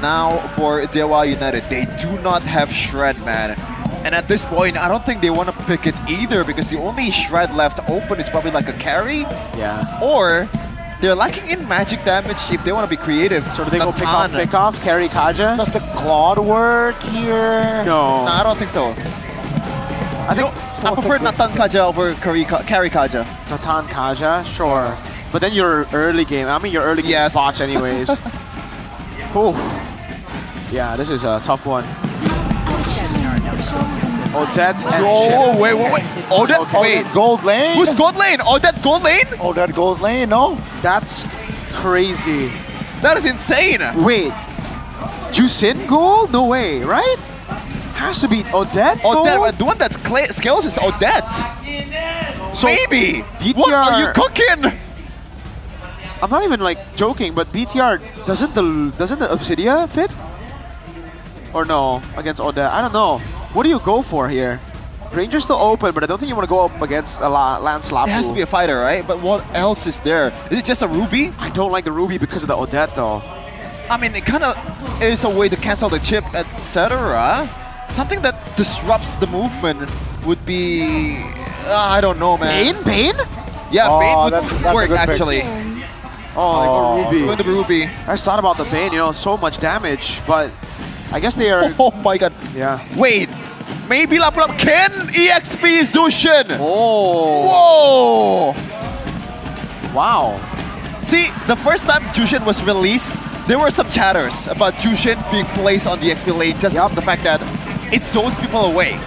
Now for Dewa United, they do not have Shred, man. And at this point, I don't think they want to pick it either because the only Shred left open is probably like a carry. Yeah. Or they're lacking in magic damage if they want to be creative. So do they go pick off, carry Kaja? Does the Claude work here? No. No, I don't think so. I think I prefer Natan Kaja over carry Kaja. Natan Kaja, sure. But then your early game, I mean your early game botch anyways. Ooh. Yeah, this is a tough one. Odette and oh, wait. Odette, okay. wait. Gold lane? Who's gold lane? Odette gold lane? Odette gold lane, no? That's crazy. That is insane. Wait. Jusin gold? No way, right? Has to be Odette gold? Odette, the one that scales is Odette. So maybe. BTR, what are you cooking? I'm not even like joking, but BTR, doesn't the Obsidia fit? Or no, against Odette? I don't know. What do you go for here? Ranger's still open, but I don't think you want to go up against a Lance Lapu. It has to be a fighter, right? But what else is there? Is it just a Ruby? I don't like the Ruby because of the Odette, though. I mean, it kind of is a way to cancel the chip, etc. Something that disrupts the movement would be... I don't know, man. Bane? Yeah, Bane would that's work, actually. Oh, they go Ruby. It's going to be Ruby. I just thought about the Bane, you know, so much damage, but I guess they are... Oh my god. Yeah. Wait. Maybe Lapu can EXP Zushin. Oh. Whoa. Wow. See, the first time Jushin was released, there were some chatters about Jushin being placed on the XP lane just because of the fact that it zones people away.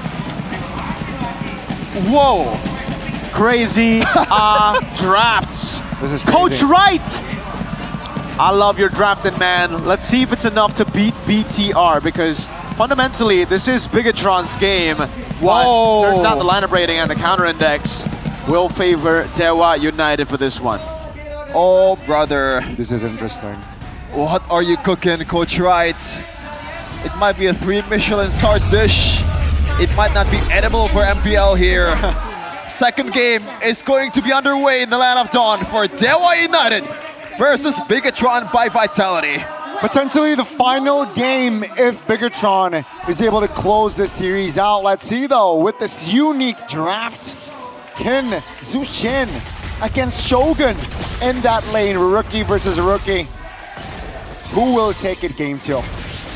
Whoa. Crazy drafts. This is Coach Wright. I love your drafting, man. Let's see if it's enough to beat BTR because fundamentally this is Bigatron's game. Whoa. But turns out the lineup rating and the counter index will favor Dewa United for this one. Oh, brother. This is interesting. What are you cooking, Coach Wright? It might be a 3 Michelin star dish. It might not be edible for MPL here. Second game is going to be underway in the Land of Dawn for Dewa United versus Bigatron by Vitality. Potentially the final game if Bigatron is able to close this series out. Let's see though, with this unique draft, can Zushin against Shogun in that lane, rookie versus rookie. Who will take it game 2?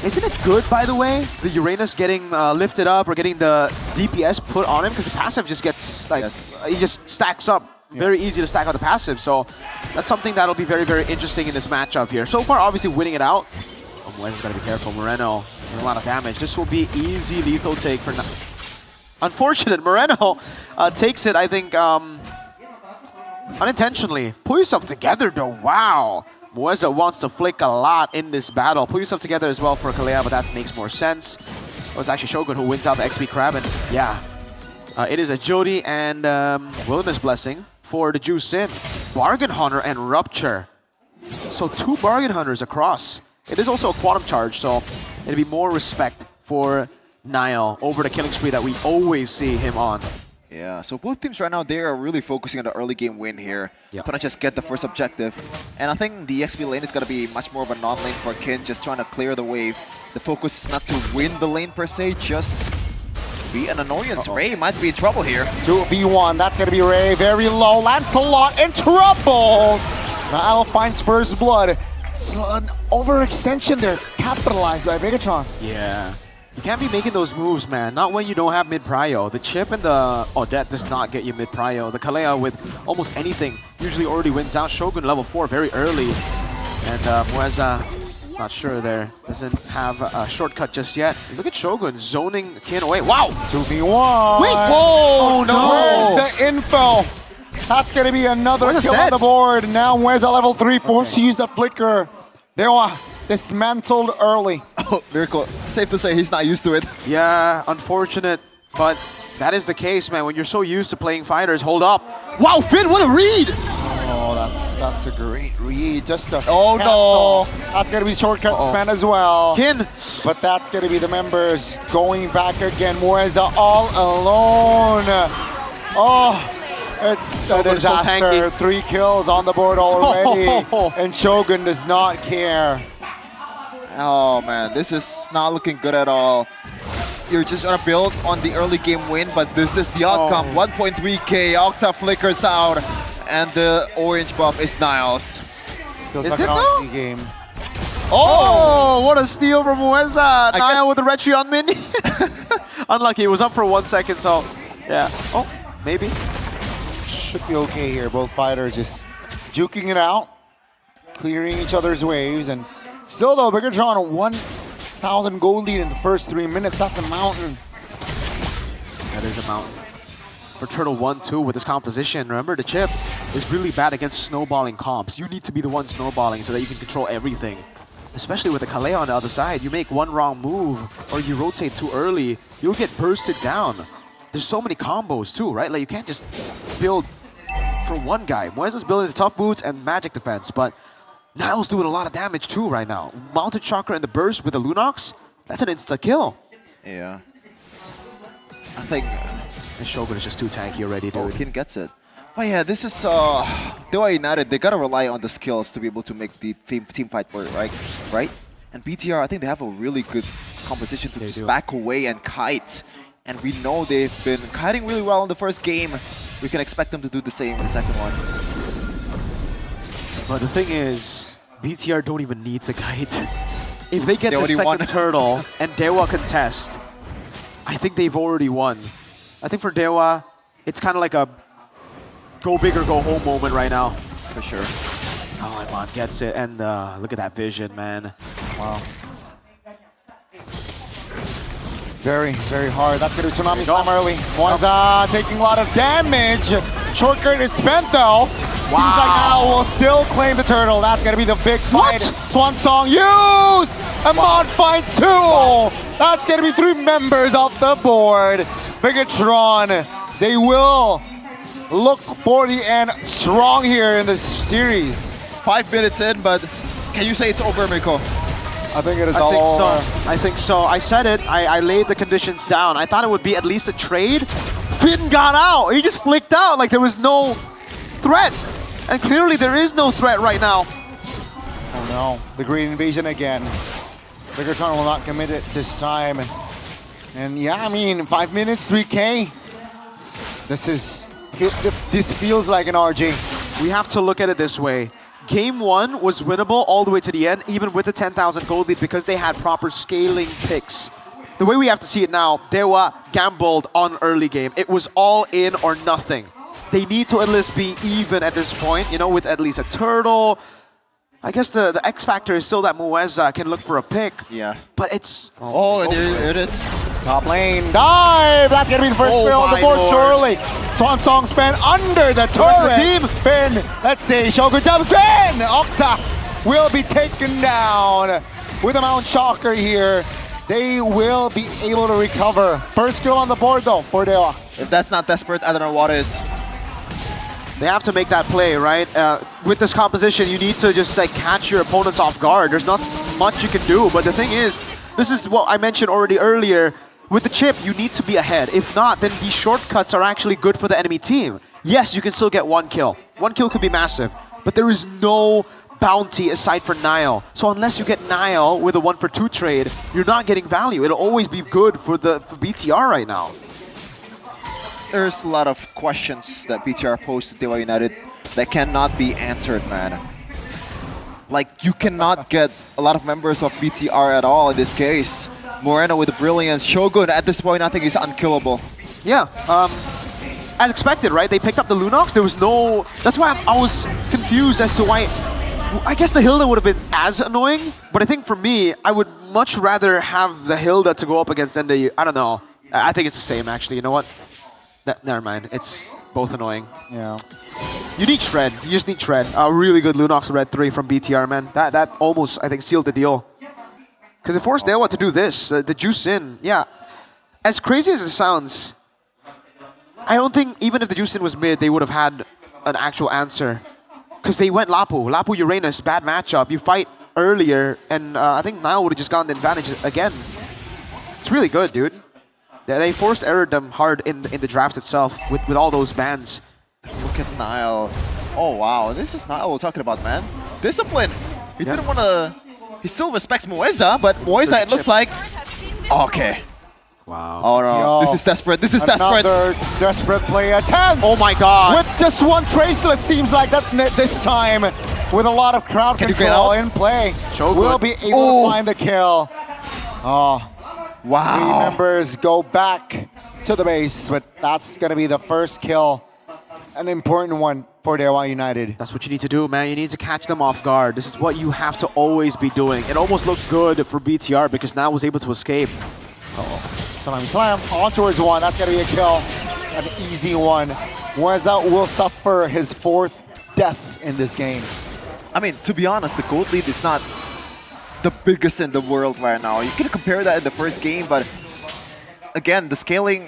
Isn't it good, by the way, the Uranus getting lifted up or getting the DPS put on him? Because the passive just gets, like, he just stacks up. Very easy to stack out the passive, so that's something that'll be very, very interesting in this matchup here. So far, obviously, winning it out. Oh, Moesa's got to be careful. Moreno, a lot of damage. This will be easy lethal take for... Unfortunate, Moreno takes it, I think, unintentionally. Pull yourself together, though. Wow. Moesa wants to flick a lot in this battle. Pull yourself together as well for Kalea, but that makes more sense. It was actually Shogun who wins out the XP Crab, and yeah. It is a Jody and Wilderness Blessing for the Jusin. Bargain Hunter and Rupture. So 2 Bargain Hunters across. It is also a Quantum Charge, so it'll be more respect for Niall over the killing spree that we always see him on. Yeah, so both teams right now, they are really focusing on the early game win here. Yep. Trying to just get the first objective. And I think the XP lane is going to be much more of a non-lane for Kin, just trying to clear the wave. The focus is not to win the lane per se, just be an annoyance. Ray might be in trouble here. 2v1, that's gonna be Ray, very low. Lancelot in trouble! Niall finds first blood. So an overextension there, capitalized by Megatron. Yeah. You can't be making those moves, man. Not when you don't have mid-prio. The chip and the Odette does not get you mid-prio. The Kalea with almost anything usually already wins out. Shogun level 4 very early. And Mueza, not sure there. Doesn't have a shortcut just yet. Look at Shogun zoning Kin away. Wow! 2v1! Wait! Whoa! No! Where's the info? That's gonna be another kill on the board. Now Mueza level 3, forced to use the flicker. Dewa dismantled early. Oh, Miracle. Safe to say he's not used to it. Yeah, unfortunate. But that is the case, man. When you're so used to playing fighters, hold up. Wow, Finn, what a read! Oh, that's a great read. Just a oh no! That's gonna be shortcut fan as well. Kin! But that's gonna be the members going back again. Mueza all alone. Oh! It's a disaster. 3 kills on the board already, and Shogun does not care. Oh man, this is not looking good at all. You're just gonna build on the early game win, but this is the outcome. 1.3k, Octa flickers out, and the orange buff is Niles. Feels like an easy game. Oh, what a steal from Mueza! Niall with the retry on mini. Unlucky, it was up for 1 second, so yeah. Oh, maybe. Should be okay here. Both fighters just juking it out, clearing each other's waves, and still though, Bigatron 1,000 gold lead in the first 3 minutes. That's a mountain. That is a mountain. For Turtle 1-2 with this composition, remember the chip is really bad against snowballing comps. You need to be the one snowballing so that you can control everything. Especially with the Kalea on the other side. You make one wrong move or you rotate too early, you'll get bursted down. There's so many combos too, right? Like you can't just build for one guy. Mueza's building the tough boots and magic defense, but Niall's doing a lot of damage too right now. Mounted Chakra and the burst with the Lunox, that's an insta-kill. Yeah. I think the Shogun is just too tanky already, dude. Oh, Kin gets it. Oh yeah, this is Dewa United, they gotta rely on the skills to be able to make the team fight work, right? And BTR, I think they have a really good composition to just back away and kite. And we know they've been kiting really well in the first game. We can expect them to do the same in the second one. But the thing is, BTR don't even need to kite. If they get the second turtle and Dewa contest, I think they've already won. I think for Dewa, it's kind of like a go big or go home moment right now. For sure. Oh, Iman gets it. And look at that vision, man. Wow. Very, very hard. That's going to be Tsunami Slam early. Mueza taking a lot of damage. Shortcut is spent though. Seems like now we'll still claim the turtle. That's going to be the big fight. Swan Song used! Amon finds 2! That's going to be 3 members off the board. Bigatron, they will look for the end strong here in this series. 5 minutes in, but can you say it's over, Miko? I think it is all over. I think so. I said it. I laid the conditions down. I thought it would be at least a trade. Finn got out. He just flicked out like there was no threat. And clearly there is no threat right now. Oh no. The Green Invasion again. Bigatron will not commit it this time. And yeah, I mean, 5 minutes, 3K. This feels like an RG. We have to look at it this way. Game 1 was winnable all the way to the end, even with the 10,000 gold lead, because they had proper scaling picks. The way we have to see it now, Dewa gambled on early game. It was all in or nothing. They need to at least be even at this point, you know, with at least a turtle. I guess the X factor is still that Mueza can look for a pick. Yeah. But it's... Oh, it is. Top lane dive! That's gonna be the first kill on the board, surely. Swan Song spin under the turret. Team Finn, let's see, Shogun jumps in! Octa will be taken down with a Mount Shocker here. They will be able to recover. First kill on the board though for Dewa. If that's not desperate, I don't know what is. They have to make that play, right? With this composition, you need to just like catch your opponents off guard. There's not much you can do, but the thing is, this is what I mentioned already earlier. With the chip, you need to be ahead. If not, then these shortcuts are actually good for the enemy team. Yes, you can still get 1 kill. 1 kill could be massive, but there is no bounty aside for Nile. So unless you get Nile with a 1-for-2 trade, you're not getting value. It'll always be good for BTR right now. There's a lot of questions that BTR posed to Dewa United that cannot be answered, man. Like, you cannot get a lot of members of BTR at all in this case. Moreno with the brilliance. Shogun at this point I think is unkillable. Yeah, as expected, right? They picked up the Lunox. There was no... That's why I was confused as to why... I guess the Hilda would have been as annoying, but I think for me, I would much rather have the Hilda to go up against than the... I don't know. I think it's the same, actually. You know what? Never mind. It's both annoying. Yeah. You need Shred. You just need Shred. A really good Lunox Red 3 from BTR, man. That almost, I think, sealed the deal. Because it forced Dewa to do this. The juice in. Yeah. As crazy as it sounds, I don't think even if the juice in was mid, they would have had an actual answer. Because they went Lapu. Lapu Uranus, bad matchup. You fight earlier, and I think Nile would have just gotten the advantage again. It's really good, dude. They forced errored them hard in the draft itself with all those bans. Look at Nile. Oh wow, this is Nile we're talking about, man. Discipline. He didn't want to... He still respects Moeza, but Moeza, it looks like... Okay. Wow. Oh no, Yo, this is desperate. This is desperate. Another desperate play attempt. Oh my god. With just one Traceless, seems like that this time. With a lot of crowd control in play. Will be able to find the kill. Oh. Wow. 3 members go back to the base, but that's going to be the first kill. An important one for Dewa United. That's what you need to do, man. You need to catch them off guard. This is what you have to always be doing. It almost looked good for BTR because now was able to escape. Slam on towards one. That's going to be a kill. An easy one. Moeza will suffer his 4th death in this game. I mean, to be honest, the gold lead is not the biggest in the world right now. You can compare that in the first game, but again, the scaling,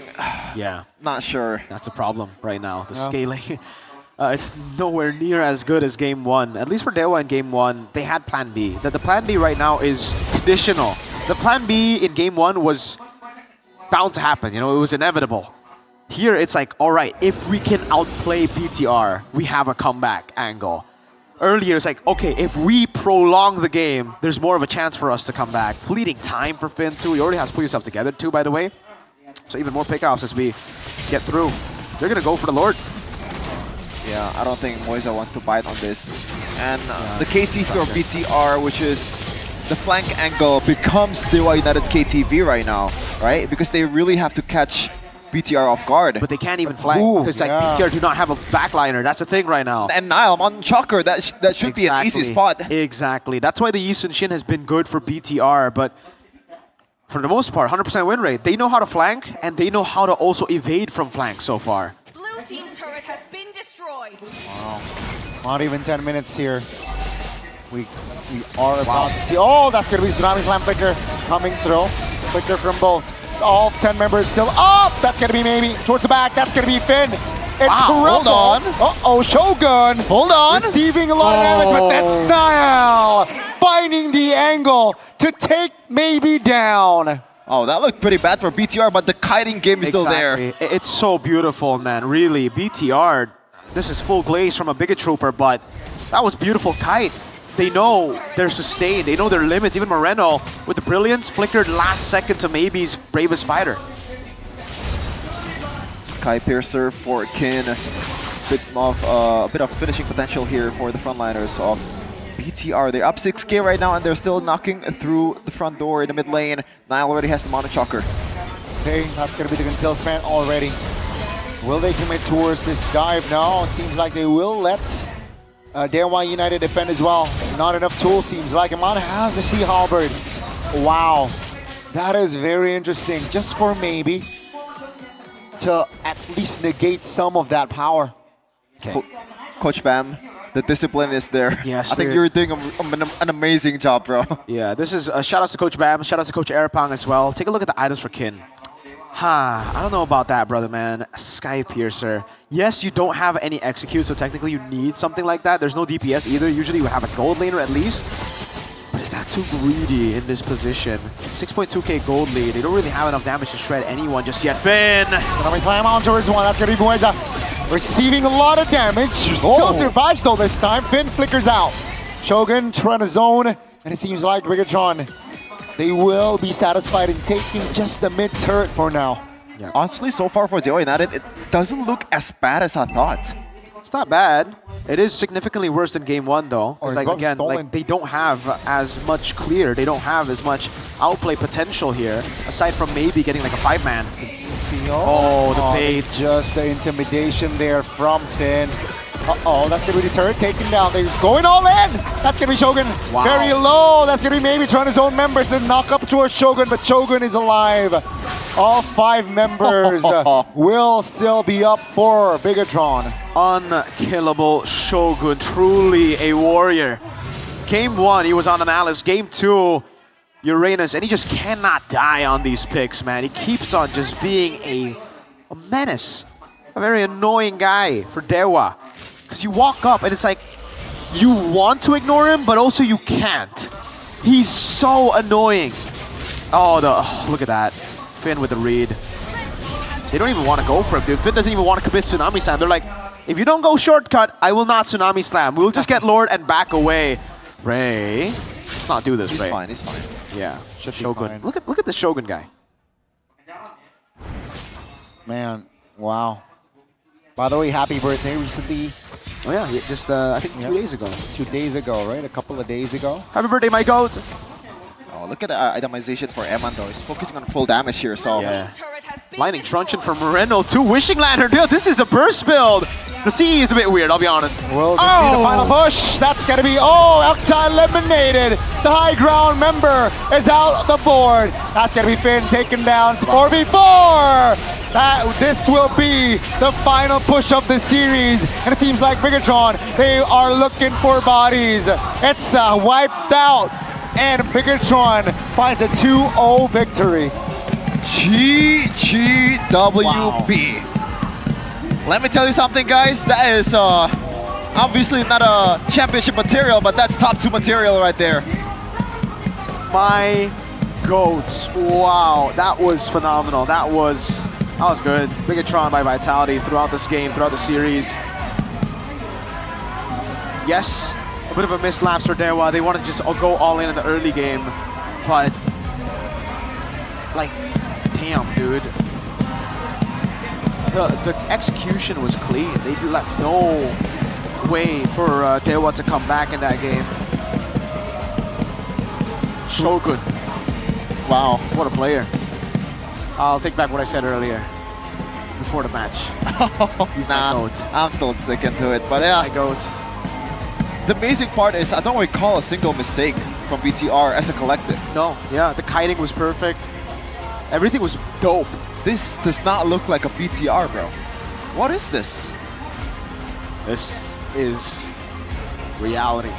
yeah, not sure. That's the problem right now. The scaling, it's nowhere near as good as Game 1. At least for Dewa in Game 1, they had Plan B. The Plan B right now is conditional. The Plan B in Game 1 was bound to happen. You know, it was inevitable. Here, it's like, all right, if we can outplay BTR, we have a comeback angle. Earlier, it's like, okay, if we prolong the game, there's more of a chance for us to come back. Fleeting time for Finn, too. He already has to put yourself together, too, by the way. So even more pickoffs as we get through. They're going to go for the Lord. Yeah, I don't think Moeza wants to bite on this. And the KT for BTR, which is the flank angle, becomes Dewa United's KTV right now, right? Because they really have to catch BTR off guard. But they can't even flank because like BTR do not have a backliner. That's the thing right now. And Nile on Choker, that should be an easy spot. Exactly. That's why the Yi Sun Shin has been good for BTR, but for the most part, 100% win rate. They know how to flank, and they know how to also evade from flank so far. Blue team turret has been destroyed. Wow. Not even 10 minutes here. We are about to see... Oh, that's going to be Tsunami Slam Flicker coming through. Flicker from both. All 10 members still up. That's going to be maybe towards the back. That's going to be Finn. And hold on. Uh-oh, Shogun. Hold on. Receiving a lot of damage, but that's Nile finding the angle to take maybe down. Oh, that looked pretty bad for BTR, but the kiting game is still there. It's so beautiful, man. Really, BTR, this is full glaze from a Bigot Trooper, but that was beautiful kite. They know they're sustained. They know their limits. Even Moreno, with the brilliance, flickered last second to maybe's bravest fighter. Sky Piercer for Kin. A bit of finishing potential here for the frontliners of BTR. They're up 6k right now, and they're still knocking through the front door in the mid lane. Nile already has the Mono Choker. Okay, that's going to be the conceal span already. Will they commit towards this dive? No, it seems like they will let Dewa United defend as well. Not enough tools, seems like. Amana has the Sea Halberd. Wow. That is very interesting. Just for maybe to at least negate some of that power. Okay. Coach Bam, the discipline is there. Yes, I think you're doing an amazing job, bro. Yeah, this is a shout out to Coach Bam, shout out to Coach Airpang as well. Take a look at the items for Kin. I don't know about that, brother, man. Sky Piercer. Yes, you don't have any execute, so technically you need something like that. There's no DPS either. Usually you have a gold laner at least. But is that too greedy in this position? 6.2k gold lead. They don't really have enough damage to shred anyone just yet. Finn! Tsunami Slam on towards one. That's going to be Moeza. Receiving a lot of damage. Still survives though this time. Finn flickers out. Shogun trying to zone, and it seems like Bigatron, they will be satisfied in taking just the mid turret for now. Yeah, honestly, so far for Daewoo United, it doesn't look as bad as I thought. It's not bad. It is significantly worse than game 1 though. It's like, again, like they don't have as much clear, they don't have as much outplay potential here, aside from maybe getting like a 5-man. Oh, the bait. Just the intimidation there from Finn. Uh-oh, that's gonna be the turret taken down. They're going all in! That's gonna be Shogun. Wow. Very low. That's gonna be maybe trying his own members and knock up towards Shogun, but Shogun is alive. All 5 members will still be up for Bigatron. Unkillable Shogun, truly a warrior. Game 1, he was on an Alice. Game 2, Uranus, and he just cannot die on these picks, man. He keeps on just being a menace. A very annoying guy for Daewoo. Because you walk up and it's like, you want to ignore him, but also you can't. He's so annoying. Oh, look at that. Finn with the read. They don't even want to go for him, dude. Finn doesn't even want to commit Tsunami Slam. They're like, if you don't go shortcut, I will not Tsunami Slam. We'll just get Lord and back away. Ray, let's not do this, He's Ray. fine, he's fine. Yeah, Shogun. Look at the Shogun guy. Man, wow. By the way, happy birthday recently. Oh yeah, just I think 2 days ago. 2 days ago, right? A couple of days ago. Happy birthday, my goat! Oh, look at the itemization for Eman though. He's focusing on full damage here, so... Yeah. Lightning Truncheon from Moreno, 2 Wishing Lantern. Dude, this is a burst build! The CE is a bit weird, I'll be honest. Will this be the final push? That's gonna be, Octa eliminated. The high ground member is out the board. That's gonna be Finn taken down 4v4. This will be the final push of the series. And it seems like Bigatron, they are looking for bodies. It's wiped out. And Bigatron finds a 2-0 victory. GGWP. Wow. Let me tell you something, guys. That is obviously not a championship material, but that's top 2 material right there. My goats. Wow, that was phenomenal. That was good. Bigatron by Vitality throughout this game, throughout the series. Yes, a bit of a mislapse for Daewoo. They want to just go all in the early game, but like, damn, dude. The execution was clean. They left no way for Daewoo to come back in that game. Shogun. Wow, what a player. I'll take back what I said earlier before the match. He's my goat. I'm still sticking to it, but yeah. My goat. The amazing part is I don't recall a single mistake from BTR as a collective. No, yeah, the kiting was perfect. Everything was dope. This does not look like a BTR, bro. What is this? This is reality.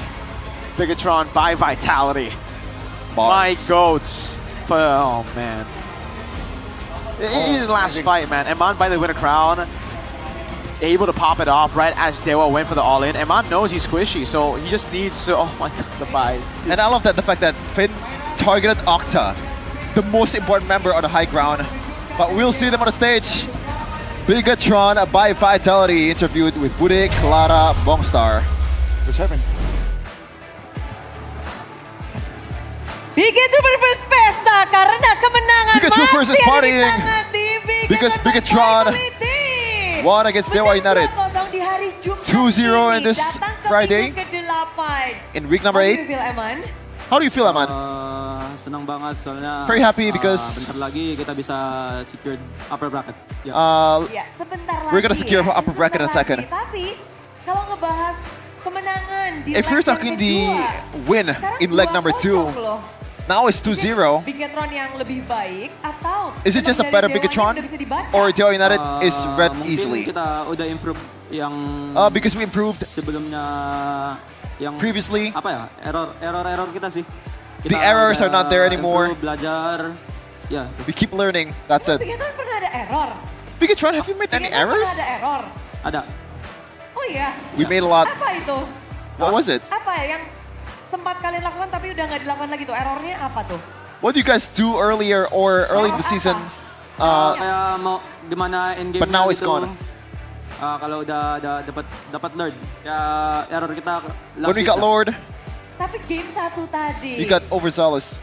Bigatron by Vitality. My goats. Oh, man. In the last fight, man, Eman by the winner crown, able to pop it off right as Daewoo went for the all-in. Eman knows he's squishy, so he just needs to, oh my god, the buy. And I love the fact that Finn targeted Octa, the most important member on the high ground. But we'll see them on the stage. Bigatron by Vitality interviewed with Bude, Clara, Bongstar. What's happening? Bigatron berpesta karena kemenangan Bigatron is partying because Bigatron won against Daewoo United 2-0 in this Friday in week number 8. How do you feel, Eman? Senang banget soalnya. Very happy because bentar lagi kita bisa secure upper bracket. Sebentar lagi. We're gonna secure upper bracket in a second. Tapi kalau ngebahas kemenangan di if you're talking the win in leg number 2, now it's 2-0. Bigatron yang lebih baik atau is it just a better Bigatron or Daewoo United is red easily? Kita udah improve yang because we improved sebelumnya yang previously. Apa ya? Error kita sih. The errors are not there anymore. Belajar. Yeah. We keep learning. That's it. Bigatron pernah ada error. Bigatron, have you made any errors? Pernah ada error. Ada. Oh iya. We made a lot. Apa itu? What was it? Apa yang sempat kalian lakukan tapi udah nggak dilakukan lagi tuh? Errornya apa tuh? What do you guys do earlier or early in the season? Kayak mau gimana in game. But now it's gone. Kalau udah dapat Lord, ya error kita. When we got Lord, Tapi game 1 tadi. You got overzealous.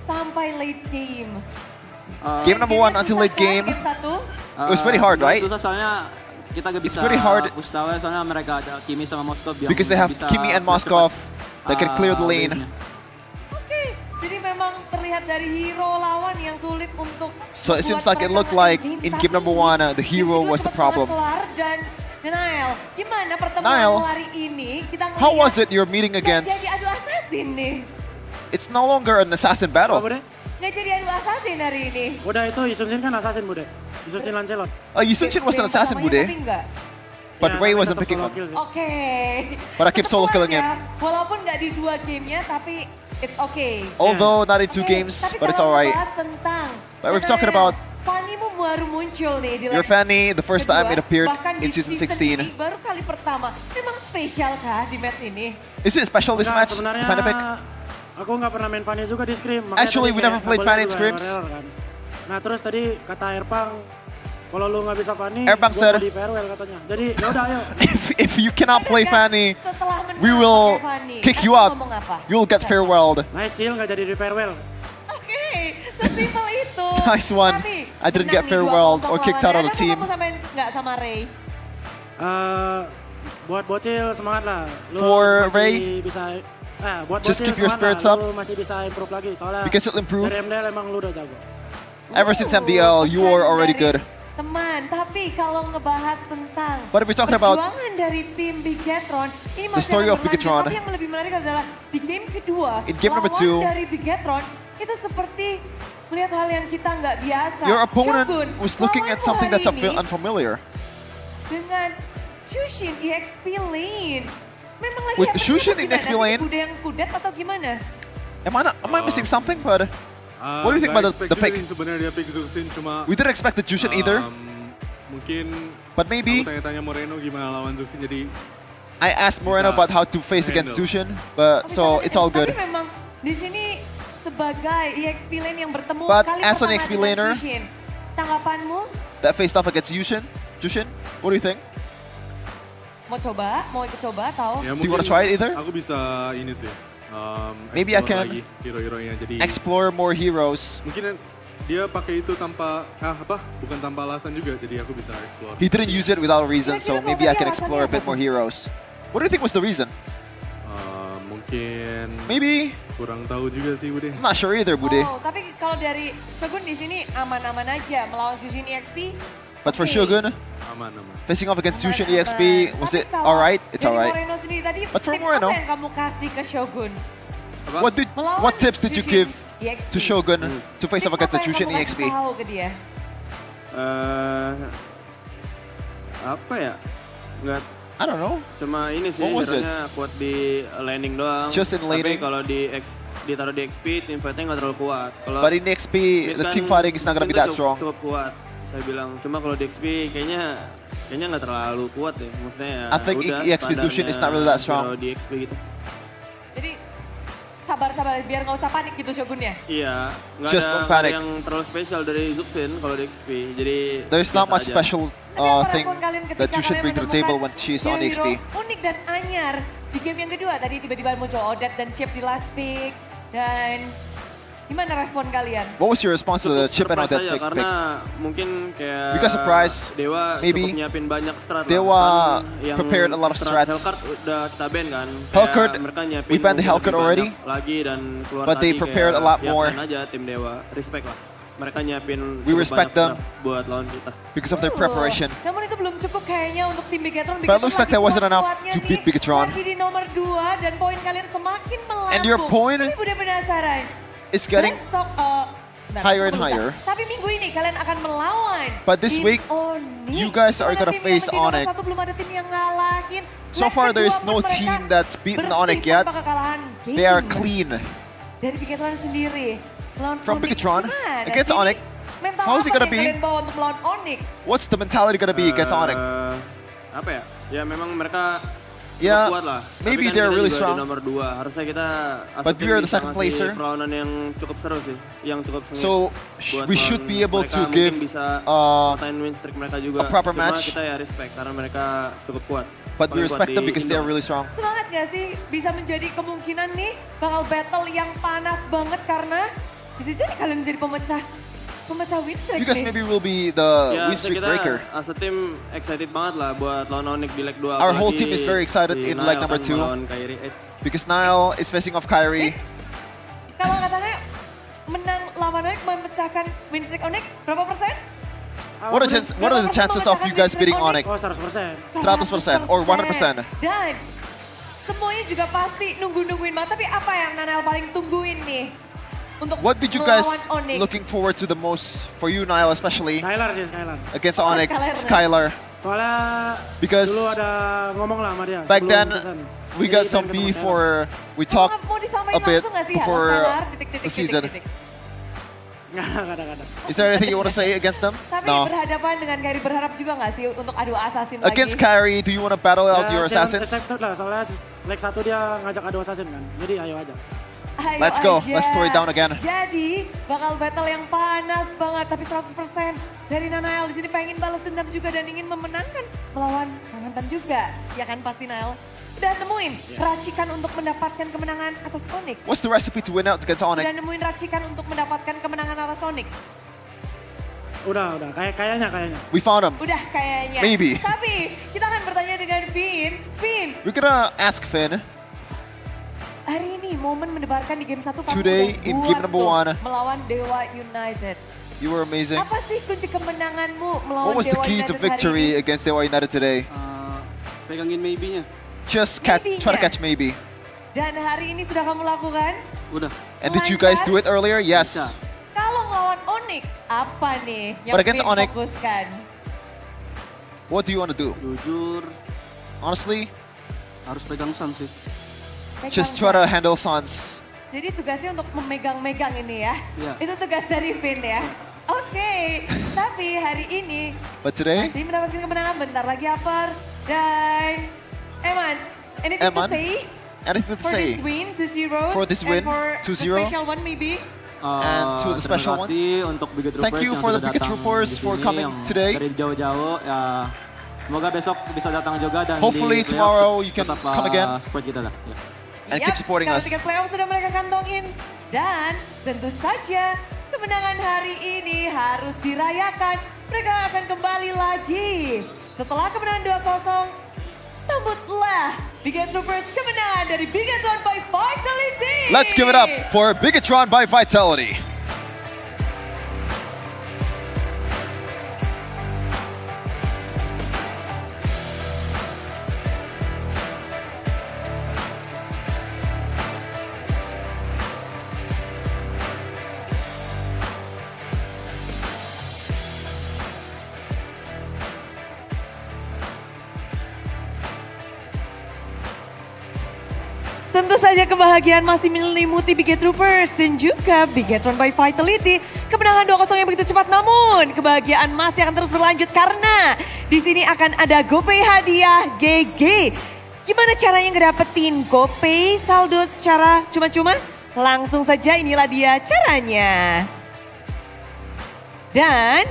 Sampai late game. Game number 1 until late game. Game 1. It was pretty hard, right? Susah soalnya kita gak bisa It's pretty hard push tower soalnya mereka ada Kimi sama Moskov yang because they have bisa Kimi and Moskov that can clear the lane. Oke, jadi memang terlihat dari hero lawan yang sulit untuk. So it seems like it looked like in game number 1, the hero was the problem. Kelar dan Nile, gimana pertemuan Nile, hari ini? Kita ngeliat how was it your meeting against? Jadi adu assassin nih. It's no longer an assassin battle. Nggak jadi adu assassin hari ini. Udah itu Yisunshin kan assassin Bude. Yisunshin Lancelot. Yisunshin was an assassin, Bude. But Ray wasn't picking him. Oke. But I keep solo killing him. Walaupun nggak di 2 gamenya, tapi it's okay. Although not in 2 games, but it's alright. But we're talking about Fanny-mu baru muncul nih di your Fanny, the first time it appeared in season 16. Ini baru kali pertama. Memang spesial kah di match ini? Is it special this match, Sebenarnya Fanny pick? aku nggak pernah main Fanny juga di Scrim. Actually, we never played Fanny in Scrims. Kan. Nah terus tadi kata Erpang, kalau lu nggak bisa Fanny, Erpang gua said, di farewell katanya. Jadi yaudah ayo. If you cannot play Fanny, we will kick you out. You will get farewelled. Nice Sil, nggak jadi di farewell. Oke, sesimpel itu. Nice one. I didn't get farewelled or kicked out of the team. Kamu sampai nggak sama Ray? Buat bocil semangat lah. Lu For masih Ray, bisa, buat just bocil keep your semangat spirits lah. up. Lu masih bisa improve lagi soalnya. You can still improve. Dari MDL emang lu udah jago. Ever since MDL, you are already good. Teman, tapi kalau ngebahas tentang But if we're talking about perjuangan dari tim Bigetron, ini the masih story akan of berlanjut. Bigetron, Tapi yang lebih menarik adalah di game kedua, in game number lawan 2, dari Bigetron itu seperti melihat hal yang kita nggak biasa. your opponent Shogun, was looking at lawanmu something hari that's ini unfamiliar. dengan Shushin EXP lane. Memang lagi With apa Shushin gimana? in EXP lane? Kuda yang kudet atau gimana? Am I missing something? But what do you think about the pick? Sebenarnya dia pick Zuxin cuma We didn't expect the Jushin either. mungkin But maybe aku tanya-tanya Moreno gimana lawan Zuxin, jadi I asked Moreno about how to face against Jushin, but so it's all good. Tapi memang di sini sebagai EXP lane yang bertemu But kali as an pertama EXP dengan laner, Shushin, tanggapanmu? That faced off against Jushin, what do you think? Mau coba? Mau ikut coba atau? ya Do you want to try it either? aku bisa ini sih. Maybe I explore can lagi hero-heronya, jadi explore more heroes. mungkin dia pakai itu tanpa bukan tanpa alasan juga, jadi aku bisa explore. He didn't use it without a reason, so maybe I can explore a bit more heroes. What do you think was the reason? Mungkin Maybe kurang tahu juga sih, Bude. I'm not sure either, Bude. Oh, tapi kalau dari Shogun di sini aman-aman aja melawan Shushin EXP. But for Shogun, aman. facing off against Jushin EXP, was it alright? It's Dari alright. Moreno sendiri tadi, But for tips Moreno, apa yang kamu kasih ke Shogun? what tips did you give EXP. to Shogun to face off against the Jushin Kamu EXP? kasih tahu ke dia? Apa ya? Nggak. I don't know. Cuma ini sih, What was it? hero-nya kuat di laning doang. Just in laning? Tapi kalau ditaruh di XP, team fight-nya nggak terlalu kuat. Kalau But in XP, the kan team fighting is not gonna be that strong. Cukup kuat, saya bilang. Cuma kalau di XP kayaknya nggak terlalu kuat ya. Maksudnya ya I think udah EXP Jushin is not really that strong. Kalau di XP gitu. Jadi sabar-sabar biar nggak usah panik gitu Shogunnya. Iya, nggak Just don't ada panic. yang terlalu spesial dari Zuxin kalau di XP. Jadi There's not biasa much aja. special thing that you should bring to the table when she's on hero XP. unik dan anyar di game yang kedua. Tadi tiba-tiba muncul Odette dan Chip di last pick. Dan gimana respon kalian? What was your response to the Chip and Surprise Odette aja, pick? karena mungkin kayak You got surprised, Dewa maybe. cukup nyiapin banyak strat lah. Dewa Kan yang prepared a lot of strats. Hellcard udah kita ban kan. Hellcard, Kayak mereka nyiapin we banned the mungkin Hellcard lebih already, banyak lagi dan keluar but they tadi prepared kayak a lot ya more. keren aja tim Dewa, respect lah. Mereka nyiapin We cukup respect banyak them strat buat lawan kita. because of their preparation. Namun itu belum cukup kayaknya untuk tim Bigetron. But it looks like that wasn't enough to beat Bigetron. Lagi di nomor 2 dan poin kalian semakin melambung. And your point Tapi udah penasaran. It's getting Besok, bentar, higher besok and lusa. higher. Tapi minggu ini kalian akan melawan. But this tim week, Onyx. you guys are Mana gonna tim yang face menjadi nomor Onyx. satu, belum ada tim yang ngalahin. So Leg far, there is kedua no pun mereka team that's beaten bersih Onyx yet. tanpa kekalahan game. They are clean. Dari Bigetron sendiri. Melawan From Onyx Bigetron gimana against sih? Onyx. Mental How is it apa gonna yang be? kalian bawa untuk melawan Onyx? What's the mentality gonna be against Onyx? Apa ya? Ya memang mereka Yeah, kuat lah. maybe Tapi kan they're kita really juga strong. di nomor 2. Harusnya kita But we are the second placer. perlawanan yang cukup seru sih, yang cukup sengit. So Buat we should lawan be able mereka to mungkin give bisa matain win streak mereka juga. a proper Cuma match. kita ya respect karena mereka cukup kuat. But we Paling kuat respect them di because they are Indo. really strong. Semangat gak sih? Bisa menjadi kemungkinan nih bakal battle yang panas banget karena bisa jadi kalian jadi pemecah win streak You guys nih. maybe will be the Ya, win streak kita breaker. as a team excited banget lah buat lawan Onyx di leg 2. Our whole Apalagi team is very excited in leg Nile number kan 2 melawan Kyrie X. because Nile is facing off Kyrie. Kalau katanya menang lawan Onyx memecahkan win streak Onyx berapa persen? What are the chances of you guys beating Onyx? Oh 100%. 100% or 100%? Dan semuanya juga pasti nungguin banget. Tapi apa yang Nanel paling tungguin nih? Untuk What did you guys melawan Onyx? looking forward to the most for you, Nile, especially Skylar sih, Skylar. against Onyx, Skylar? Soalnya Because dulu ada ngomong lah sama dia. back sebelum then season. we Jadi got pengen some ketemu beef Skylar. for we talked Mau disampaikan a bit langsung nggak sih? Halo, before Skylar, the season. Nggak ada. Is there anything you want to say against them? Tapi No. berhadapan dengan Kyrie berharap juga nggak sih untuk adu assassin Against lagi? Kyrie, do you want to battle out your jangan assassins? expected lah, soalnya leg 1 dia ngajak adu assassin kan. Jadi ayo aja. Ayo Let's go. aja. Let's throw it down again. Jadi bakal battle yang panas banget, tapi 100% dari Nanael di sini pengen balas dendam juga dan ingin memenangkan melawan mantan juga, ya kan pasti Nael. Udah nemuin racikan untuk mendapatkan kemenangan atas Onyx. What's the recipe to win out against Onyx? Udah nemuin racikan untuk mendapatkan kemenangan atas Onyx. Udah. Kayaknya. We found him. Udah kayaknya. Maybe. Tapi kita akan bertanya dengan Vin. Vin, We're gonna ask Finn. hari ini momen mendebarkan di game 1 kamu Today udah in buat game number tuh 1. melawan Dewa United. You were amazing. Apa sih kunci kemenanganmu melawan What was the Dewa key United to hari ini? victory against Dewa United today? Pegangin maybe-nya. Just try to Maybe-nya. catch maybe. Dan hari ini sudah kamu lakukan? Udah. And did you guys do it earlier? Yes. Kalau ngelawan Onyx, apa nih yang But against Vin Onyx- fokuskan? What do you want to do? Jujur, Honestly, harus pegang Sam sih. just try to handle Suns. Jadi tugasnya untuk memegang-megang ini ya? Iya. Itu tugas dari Vin ya? Oke, tapi hari ini But today, masih mendapatkan kemenangan bentar lagi Upper. Dan Eman, anything Eman, to say anything to for say? this win, 2-0? For this win, and for 2-0? the special one maybe? And to the special ones. Untuk Bigot Troopers Thank you yang for the sudah Bigot datang Troopers di for sini, coming yang today. Dari jauh-jauh ya. Semoga besok bisa datang juga dan Hopefully di playoff tomorrow you can tetap, come again. support kita lah. Ya. And keep supporting kalau us. tiket playoff sudah mereka kantongin. Dan tentu saja kemenangan hari ini harus dirayakan. Mereka akan kembali lagi. Setelah kemenangan 2-0, sambutlah Bigot Troopers kemenangan dari Bigatron by Vitality. Let's give it up for Bigatron by Vitality. Tentu saja kebahagiaan masih menyelimuti Bigot Troopers dan juga Bigatron by Vitality. Kemenangan 2-0 yang begitu cepat, namun kebahagiaan masih akan terus berlanjut karena di sini akan ada GoPay hadiah GG. Gimana caranya ngedapetin GoPay saldo secara cuma-cuma? Langsung saja inilah dia caranya. Dan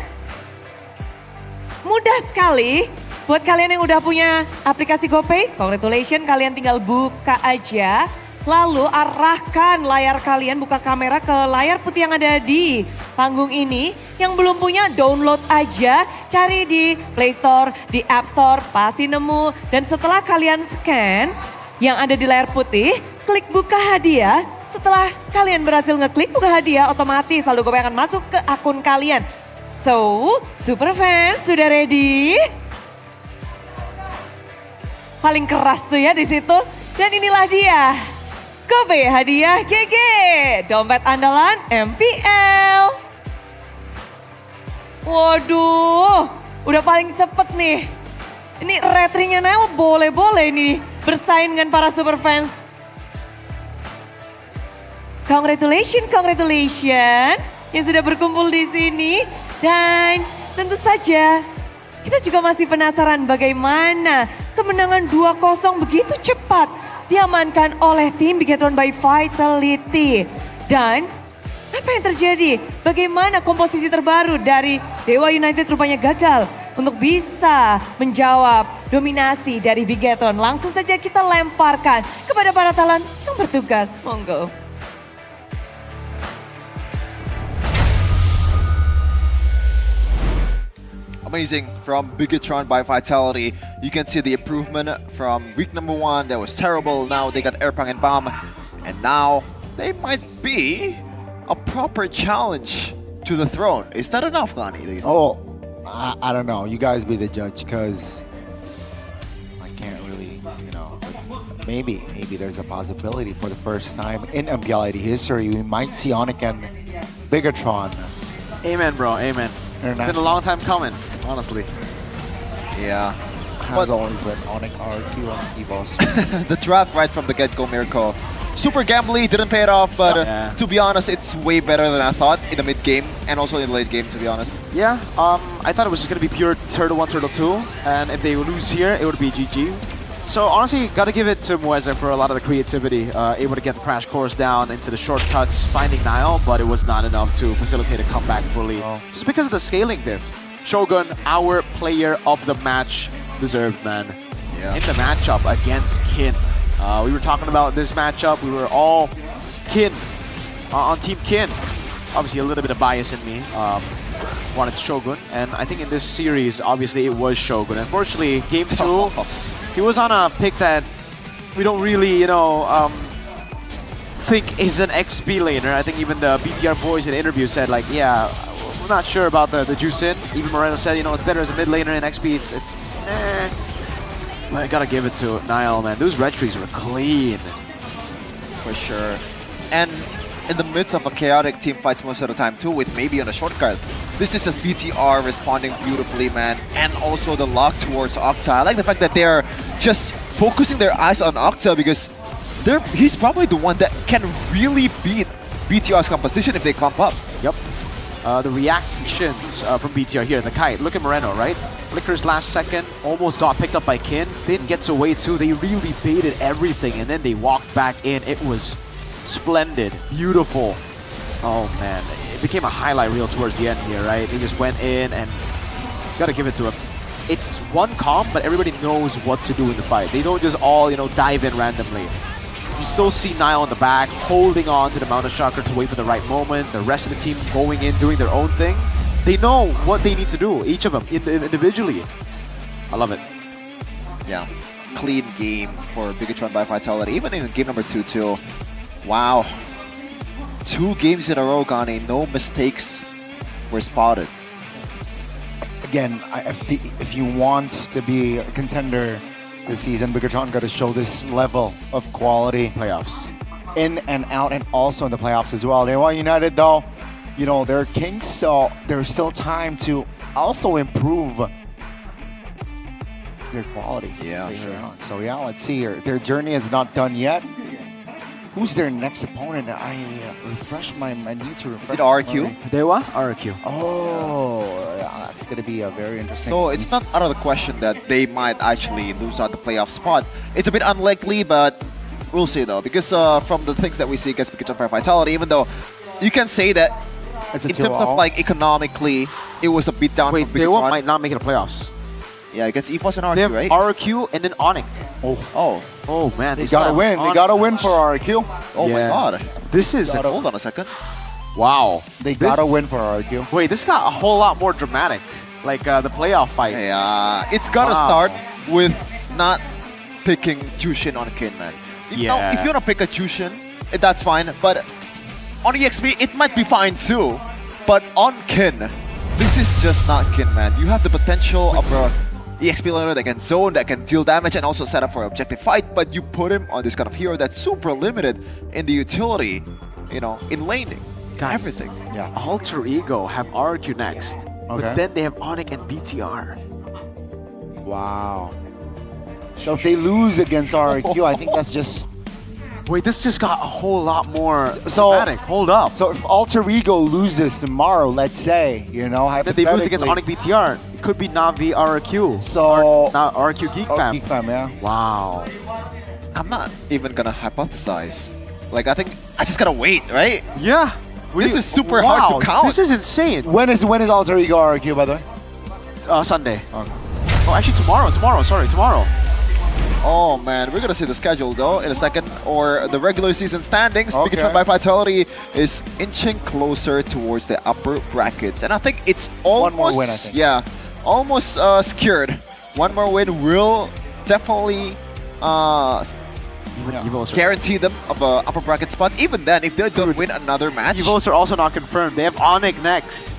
mudah sekali. Buat kalian yang udah punya aplikasi GoPay, congratulations, kalian tinggal buka aja. Lalu arahkan layar kalian, buka kamera ke layar putih yang ada di panggung ini. Yang belum punya, download aja, cari di Play Store, di App Store, pasti nemu. Dan setelah kalian scan yang ada di layar putih, klik buka hadiah. Setelah kalian berhasil ngeklik buka hadiah, otomatis saldo GoPay akan masuk ke akun kalian. So, super fans sudah ready? Paling keras tuh ya di situ. Dan inilah dia. GoPay hadiah GG. Dompet andalan MPL. Waduh, udah paling cepet nih. Ini retrinya Nel boleh-boleh nih bersaing dengan para super fans. Congratulations yang sudah berkumpul di sini. Dan tentu saja kita juga masih penasaran bagaimana kemenangan 2-0 begitu cepat diamankan oleh tim Bigetron by Vitality. Dan apa yang terjadi? Bagaimana komposisi terbaru dari Dewa United rupanya gagal untuk bisa menjawab dominasi dari Bigetron. Langsung saja kita lemparkan kepada para talent yang bertugas. Monggo. Amazing from Bigetron by Vitality. You can see the improvement from week number 1 that was terrible. Now they got Airpang and Bomb. And now they might be a proper challenge to the throne. Is that enough, Gani? Oh, I don't know. You guys be the judge, because I can't really, maybe there's a possibility for the first time in MPL ID history we might see Onyx and Bigetron. Amen, bro. Amen. It's been a long time coming, honestly. Yeah. Has always been Onyx RQ on EVOS. The draft right from the get-go, Mirko. Super gambly, didn't pay it off, but to be honest, it's way better than I thought in the mid-game and also in the late game, to be honest. Yeah, I thought it was just going to be pure Turtle 1, Turtle 2, and if they lose here, it would be GG. So honestly, gotta give it to Mueze for a lot of the creativity, able to get the crash course down into the shortcuts, finding Nile, but it was not enough to facilitate a comeback fully. Just because of the scaling diff. Shogun, our player of the match, deserved, man. Yeah. In the matchup against Kin. We were talking about this matchup, we were all Kin, on Team Kin. Obviously a little bit of bias in me, wanted Shogun, and I think in this series, obviously it was Shogun. Unfortunately, game 2, he was on a pick that we don't really, think is an XP laner. I think even the BTR boys in the interview said, like, yeah, we're not sure about the Juicin. Even Moreno said, it's better as a mid laner in XP. It's I gotta give it to Nile, man. Those red trees were clean. For sure. And in the midst of a chaotic team fights most of the time too, with maybe on a shortcut. This is just BTR responding beautifully, man. And also the lock towards Octa. I like the fact that they're just focusing their eyes on Octa because he's probably the one that can really beat BTR's composition if they clump up. Yep. The reactions from BTR here, the kite. Look at Moreno, right? Flickers last second, almost got picked up by Kin. Finn gets away too. They really baited everything and then they walked back in. It was splendid, beautiful. Oh man, it became a highlight reel towards the end here, right? They just went in and gotta give it to him. It's one comp, but everybody knows what to do in the fight. They don't just all, dive in randomly. You still see Nile in the back, holding on to the Mountain Chakra to wait for the right moment. The rest of the team going in, doing their own thing. They know what they need to do, each of them, individually. I love it. Yeah, clean game for Bigetron by Vitality, even in game number 2 too. Wow. 2 games in a row, Gani, no mistakes were spotted. Again, if you want to be a contender this season, Bigetron got to show this level of quality. Playoffs. In and out, and also in the playoffs as well. Dewa United, though, they're kings, so there's still time to also improve their quality. Yeah, sure. So yeah, let's see here. Their journey is not done yet. Who's their next opponent? I need to refresh. Is it RQ? Dewa? RQ. Oh, yeah, that's going to be a very interesting. So it's not out of the question that they might actually lose out the playoff spot. It's a bit unlikely, but we'll see though. Because from the things that we see against Bigetron by Vitality, even though you can say that in terms of like economically, it was a beatdown. Wait, Dewa might not make it to playoffs. Yeah, against EVOS and RQ, they have right? RQ and then Onyx. Oh man, they gotta win. They gotta win for RQ. Oh my god. This is hold on a second. Wow. They gotta win for RQ. Wait, this got a whole lot more dramatic. Like the playoff fight. Yeah, it's gotta start with not picking Jushin on Kin, man. Now, if you wanna pick a Jushin, that's fine. But on EXP, it might be fine too. But on Kin, this is just not Kin, man. You have the potential of a EXP laner that can zone, that can deal damage, and also set up for an objective fight, but you put him on this kind of hero that's super limited in the utility, in laning. Guys, everything. Yeah. Alter Ego have RQ next, but then they have Onyx and BTR. Wow. So if they lose against RQ, I think that's just... Wait, this just got a whole lot more dramatic. Hold up. So if Alter Ego loses tomorrow, let's say, then they lose against Onyx BTR. could be Navi RRQ. So now RRQ Geek Fam. Geek Fam, yeah. Wow. I'm not even gonna hypothesize. Like, I think I just gotta wait, right? Yeah. This is super hard to count. This is insane. When is Alter Ego RRQ, by the way? Sunday. Oh, actually tomorrow. Sorry, tomorrow. Oh man, we're gonna see the schedule though in a second, or the regular season standings. Okay. Pikachu by Vitality is inching closer towards the upper brackets, and I think it's almost one more win. I think. Yeah, almost secured. One more win will definitely guarantee them of a upper bracket spot. Even then, if they don't win another match, Evos are also not confirmed. They have Onyx next.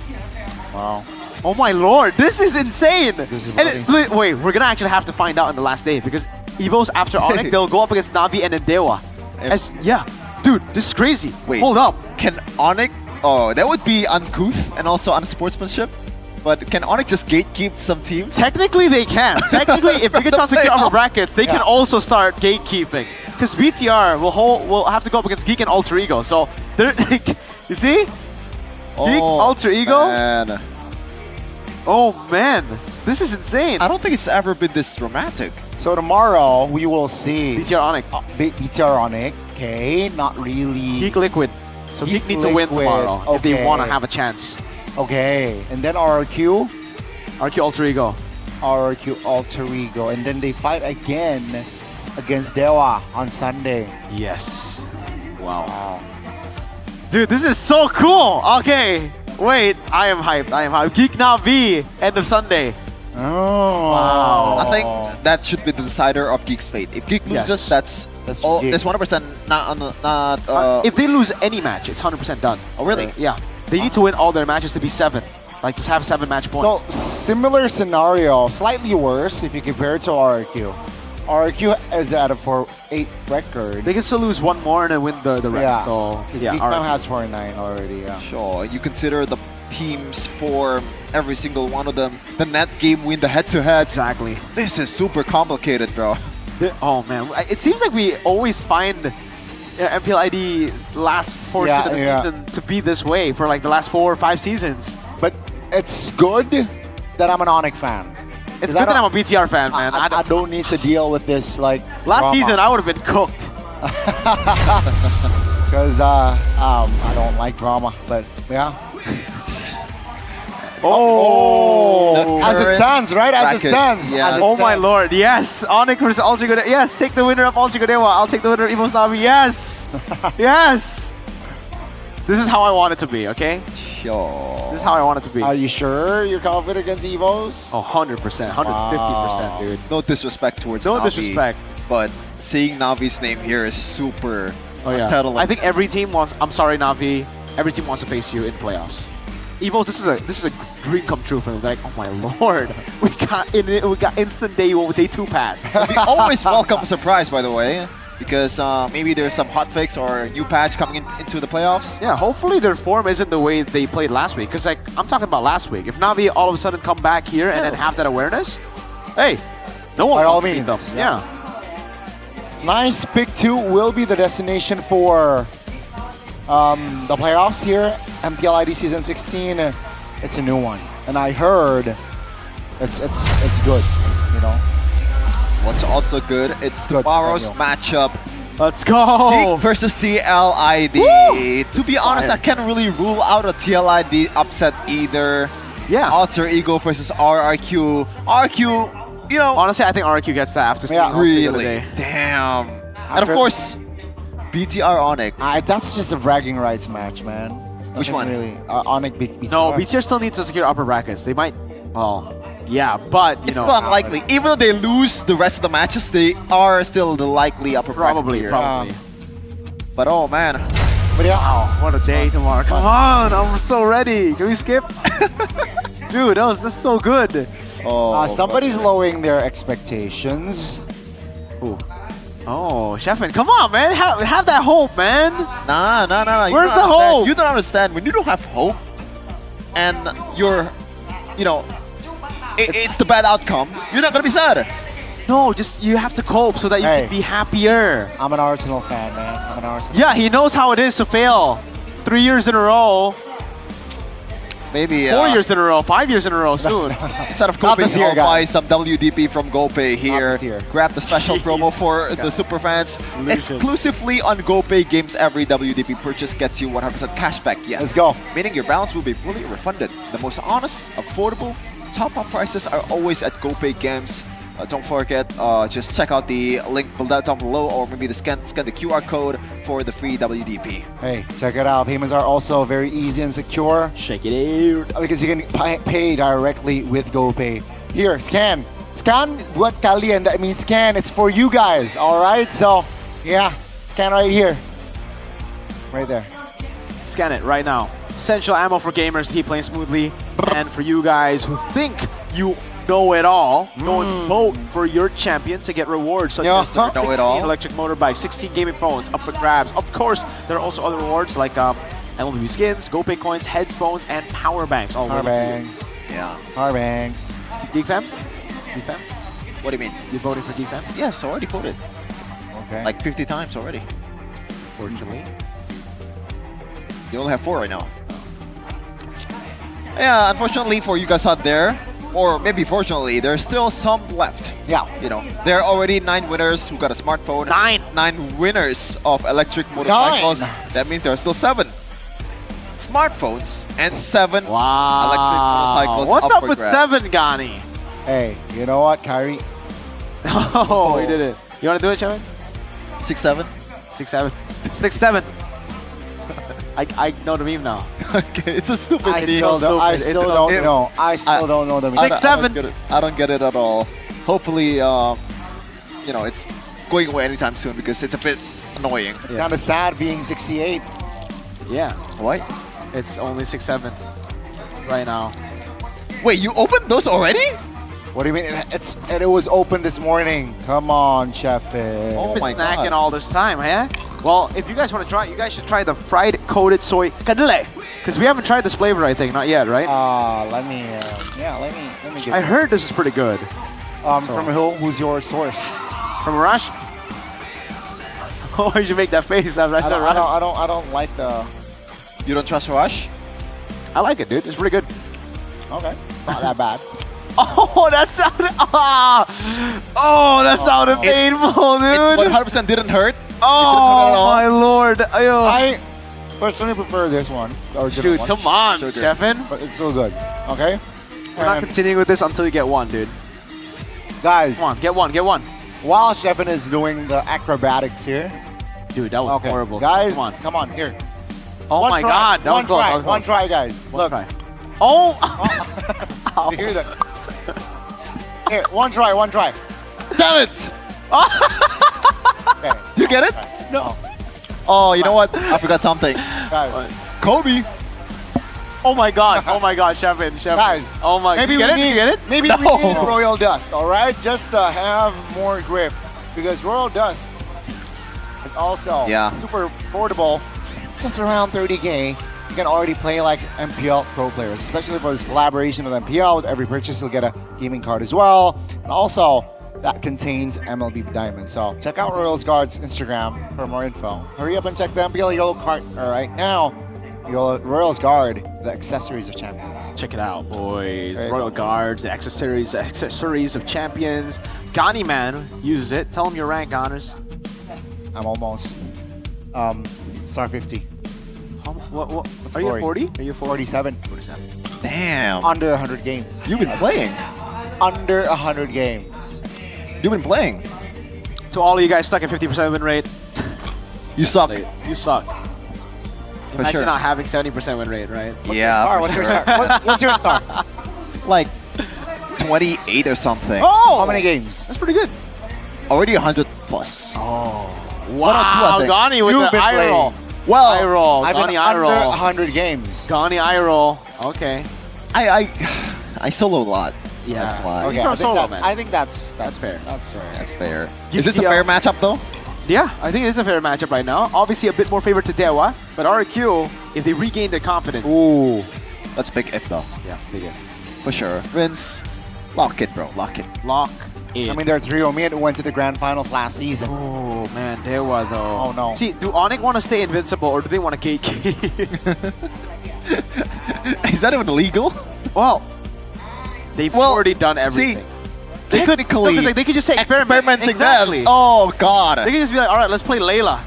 Wow. Oh my lord, this is insane! Is Wait, we're gonna actually have to find out in the last day because Evos after Onyx, they'll go up against Navi and then Dewa. Yeah, dude, this is crazy. Wait, hold up. Can Onyx? Oh, that would be uncouth and also unsportsmanship. But can Onyx just gatekeep some teams? Technically, they can. Technically, if Pikachu secure upper brackets, they can also start gatekeeping. Because BTR will have to go up against Geek and Alter Ego. So, they're you see? Geek, Alter Ego. Man. Oh man, this is insane. I don't think it's ever been this dramatic. So tomorrow we will see BTR Onyx. BTR Onyx, okay, not really. Geek Liquid. So Geek needs to win tomorrow if they want to have a chance. Okay, and then RRQ. RRQ Alter Ego. RRQ Alter Ego, and then they fight again against Dewa on Sunday. Yes. Wow. Dude, this is so cool. Okay. Wait, I am hyped. Geek Navi, end of Sunday. Oh. Wow. I think that should be the decider of Geek's fate. If Geek loses, that's 100% not. If they lose any match, it's 100% done. Oh, really? Yeah. They need to win all their matches to be 7. Like, just have 7 match points. So, similar scenario, slightly worse if you compare it to RRQ. RRQ is at a 4-8 record. They can still lose one more and then win the rest. Yeah. So, yeah, Geek Fam has 4-9 already, yeah. Sure, you consider the teams for every single one of them, the net game win, the head-to-heads. Exactly. This is super complicated, bro. Oh man, it seems like we always find MPL ID last portion of the season to be this way for like the last 4 or 5 seasons. But it's good that I'm an Onyx fan. It's good that I'm a BTR fan, man. I don't need to deal with this like last season. I would have been cooked because I don't like drama. But yeah. As it stands, right? As it stands. Yeah. Oh my lord, yes! Onyx versus Alter Ego. Yes, take the winner of Alter Ego Dewa. I'll take the winner of Evos Navi. Yes! Yes! This is how I want it to be, okay? Sure. This is how I want it to be. Are you sure you're confident against Evos? Oh, 100%, 150%, dude. No disrespect towards No Navi, disrespect. but seeing Navi's name here is super unsettling. I think every team wants. I'm sorry, Navi. Every team wants to face you in playoffs. Evos, this is a dream come true for them. Like, oh my lord, we got instant day 2 pass. We always welcome a surprise, by the way, because maybe there's some hotfix or new patch coming into the playoffs. Yeah, hopefully their form isn't the way they played last week. Because like I'm talking about last week, if Navi all of a sudden come back here and then have that awareness, hey, no one wants to beat them. Yeah. Nice. Pick 2 will be the destination for the playoffs here. MPL ID Season 16. It's a new one, and I heard it's good. You know. What's also good? It's tomorrow's matchup. Let's go! Geek versus TLID. Woo! To be honest, I can't really rule out a TLID upset either. Yeah. Alter Ego versus RRQ. RRQ, you know. Honestly, I think RRQ gets that after seeing really. Damn. And of course, BTR Onyx. That's just a bragging rights match, man. Which one? Really, Onyx BTR. No, BTR still needs to secure upper brackets. They might. Well, yeah, but you it's know, still unlikely. Even though they lose the rest of the matches, they are still the likely upper bracket player. Probably. But oh man. But yeah. Wow, what a day tomorrow. Come on, I'm so ready. Can we skip? Dude, that's so good. Somebody's lowering their expectations. Who? Oh, Sheffin, come on, man. Have that hope, man. Nah. Where's the hope? You don't understand. When you don't have hope and you're, you know, it's the bad outcome, you're not going to be sad. No, just you have to cope so that you can be happier. I'm an Arsenal fan, man. I'm an Arsenal Yeah, he knows how it is to fail 3 years in a row. Maybe 4 years in a row, 5 years in a row soon. instead of Not Gopay, this year, I'll buy guys. some WDP from Gopay here. this year. Grab the special promo for the super fans. Exclusively on Gopay games, every WDP purchase gets you 100% cashback. Yes. Let's go. Meaning your balance will be fully refunded. The most honest, affordable, top-up prices are always at Gopay games. Don't forget, just check out the link down below, or maybe scan the QR code for the free WDP. Hey, check it out. Payments are also very easy and secure. Check it out. Because you can pay directly with GoPay. Here, scan. Scan buat kalian. That means scan. It's for you guys. All right. So, yeah, scan right here. Right there. Scan it right now. Essential ammo for gamers to keep playing smoothly. And for you guys who think you know it all, go and vote for your champion to get rewards such as the 16 electric motorbike, 16 gaming phones up for grabs. Of course, there are also other rewards like MLB skins, GoPay coins, headphones, and power banks. Power banks. Yeah. Power banks. Geek Fam? Geek Fam? What do you mean? You voting for Geek Fam? Yes, already voted. Okay. Like 50 times already. Fortunately. You only have 4 right now. Yeah, unfortunately for you guys out there, or maybe fortunately, there's still some left. Yeah. You know, there are already 9 winners who got a smartphone. 9 winners of electric 9. motorcycles. That means there are still 7 smartphones and 7 electric motorcycles. What's up for with grabs. 7, Gani? Hey, you know what, Kyrie? Oh, we did it. You want to do it, Shaman? 6-7? 6-7. 6-7. I know the meme now. Okay, it's a stupid I video. still don't know. I still don't know the meme. 6-7. I don't get it at all. Hopefully, you know, it's going away anytime soon because it's a bit annoying. It's kind of sad being 68. Yeah. What? It's only 6-7 right now. Wait, you opened those already? What do you mean? It was open this morning. Come on, Chef. Oh Been my snacking god. all this time, yeah? Well, if you guys want to try, you guys should try the fried coated soy kadile. Because we haven't tried this flavor, I think. Not yet, right? Let me get I heard this is pretty good. From who? Who's your source? From Rush? Oh, you should make that face. I don't like the. You don't trust Rush? I like it, dude. It's pretty good. Okay. Not that bad. Oh, that sounded. Oh, that sounded painful, dude. It 100% didn't hurt. Oh, my lord. Ayo. I personally prefer this one. Or Dude, come on, Stefan. But it's still good. Okay? We're not continuing with this until you get one, dude. Guys. Come on, get one, get one. While Stefan is doing the acrobatics here. Dude, that was horrible. Guys, come on. Here. Oh One my try. god, that was close. That was One close. try, guys. Look. Try. Oh! You hear that? Here, one try. Damn it! Okay. You get it? No. Oh, you know what? I forgot something. Guys. Kobe. Oh my god, Shevin. Guys, Oh my maybe you get it? You get it? Maybe we need Royal Dust, alright? Just to have more grip. Because Royal Dust is also super affordable. Just around 30K. You can already play like MPL pro players, especially for this collaboration with MPL. With every purchase, you'll get a gaming card as well. And also, that contains MLB Diamond. So check out Royals Guard's Instagram for more info. Hurry up and check the MPL Yellow card. Alright, now, Royals Guard, the accessories of champions. Check it out, boys. There you Royal go. Guards, the accessories of champions. Gani Man uses it. Tell him your rank, Honors. I'm almost star 50. What's Are you at 40? Are you 47. Damn. Under 100 games. You've been playing. Under 100 games. You've been playing. To all of you guys stuck at 50% win rate, You suck. you suck. For Imagine sure. not having 70% win rate, right? Yeah. Star, for what's your sure. star? What's your star? Like 28 or something. Oh! How many games? That's pretty good. Already 100 plus. Oh. Wow, Gani with You've the been eye playing. roll. Well, Eye roll. I've Gani been eye under roll. 100 games. Gani eye roll. Okay. I solo a lot. Yeah. That's why. Okay, from I think, solo, that, man. I think that's fair. That's fair. That's fair. You Is this a see, fair matchup though? Yeah, I think it is a fair matchup right now. Obviously a bit more favor to Dewa, but RQ, if they regain their confidence. Ooh. That's big if though. Yeah, big if. For sure. Vince, lock it, bro. Lock it. Lock it. I mean, there are 3 Omid who went to the grand finals last season. Oh man, Dewa though. Oh no. See, do Onyx want to stay invincible or do they want to gatekeep? Is that even illegal? Well, they've already done everything. See, technically, no, like, they could just say experimenting exactly. that. Oh god. They could just be like, all right, let's play Layla.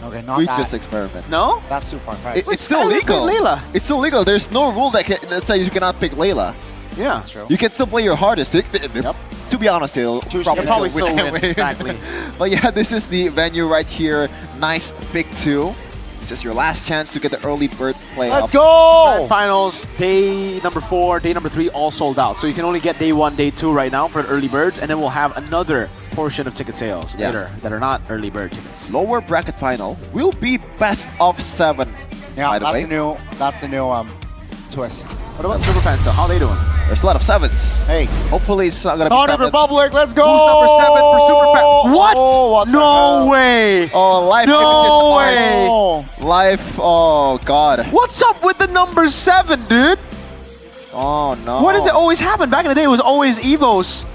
Okay, not We that. just experiment. No? That's too far. Right. It's still legal. Layla. It's still legal. There's no rule that says you cannot pick Layla. Yeah. That's true. You can still play your hardest. To be honest, he'll probably still win. anyway. Exactly. But yeah, this is the venue right here. Nice pick 2. This is your last chance to get the early bird playoff. Let's go! Grand finals, day number 4, day number 3, all sold out. So you can only get day 1, day 2 right now for the early birds, and then we'll have another portion of ticket sales later that are not early bird tickets. Lower bracket final will be best of 7. Yeah, by the way. That's the new twist. What about Superfans though? How are they doing? There's a lot of 7s. Hey, hopefully it's not gonna be Sonic 7. Republic, let's go! Who's number 7 for Superfans? What? Oh, what the No hell? way! Oh, life. No way! Life. Oh god. What's up with the number 7, dude? Oh no. What does it always happen? Back in the day, it was always Evos.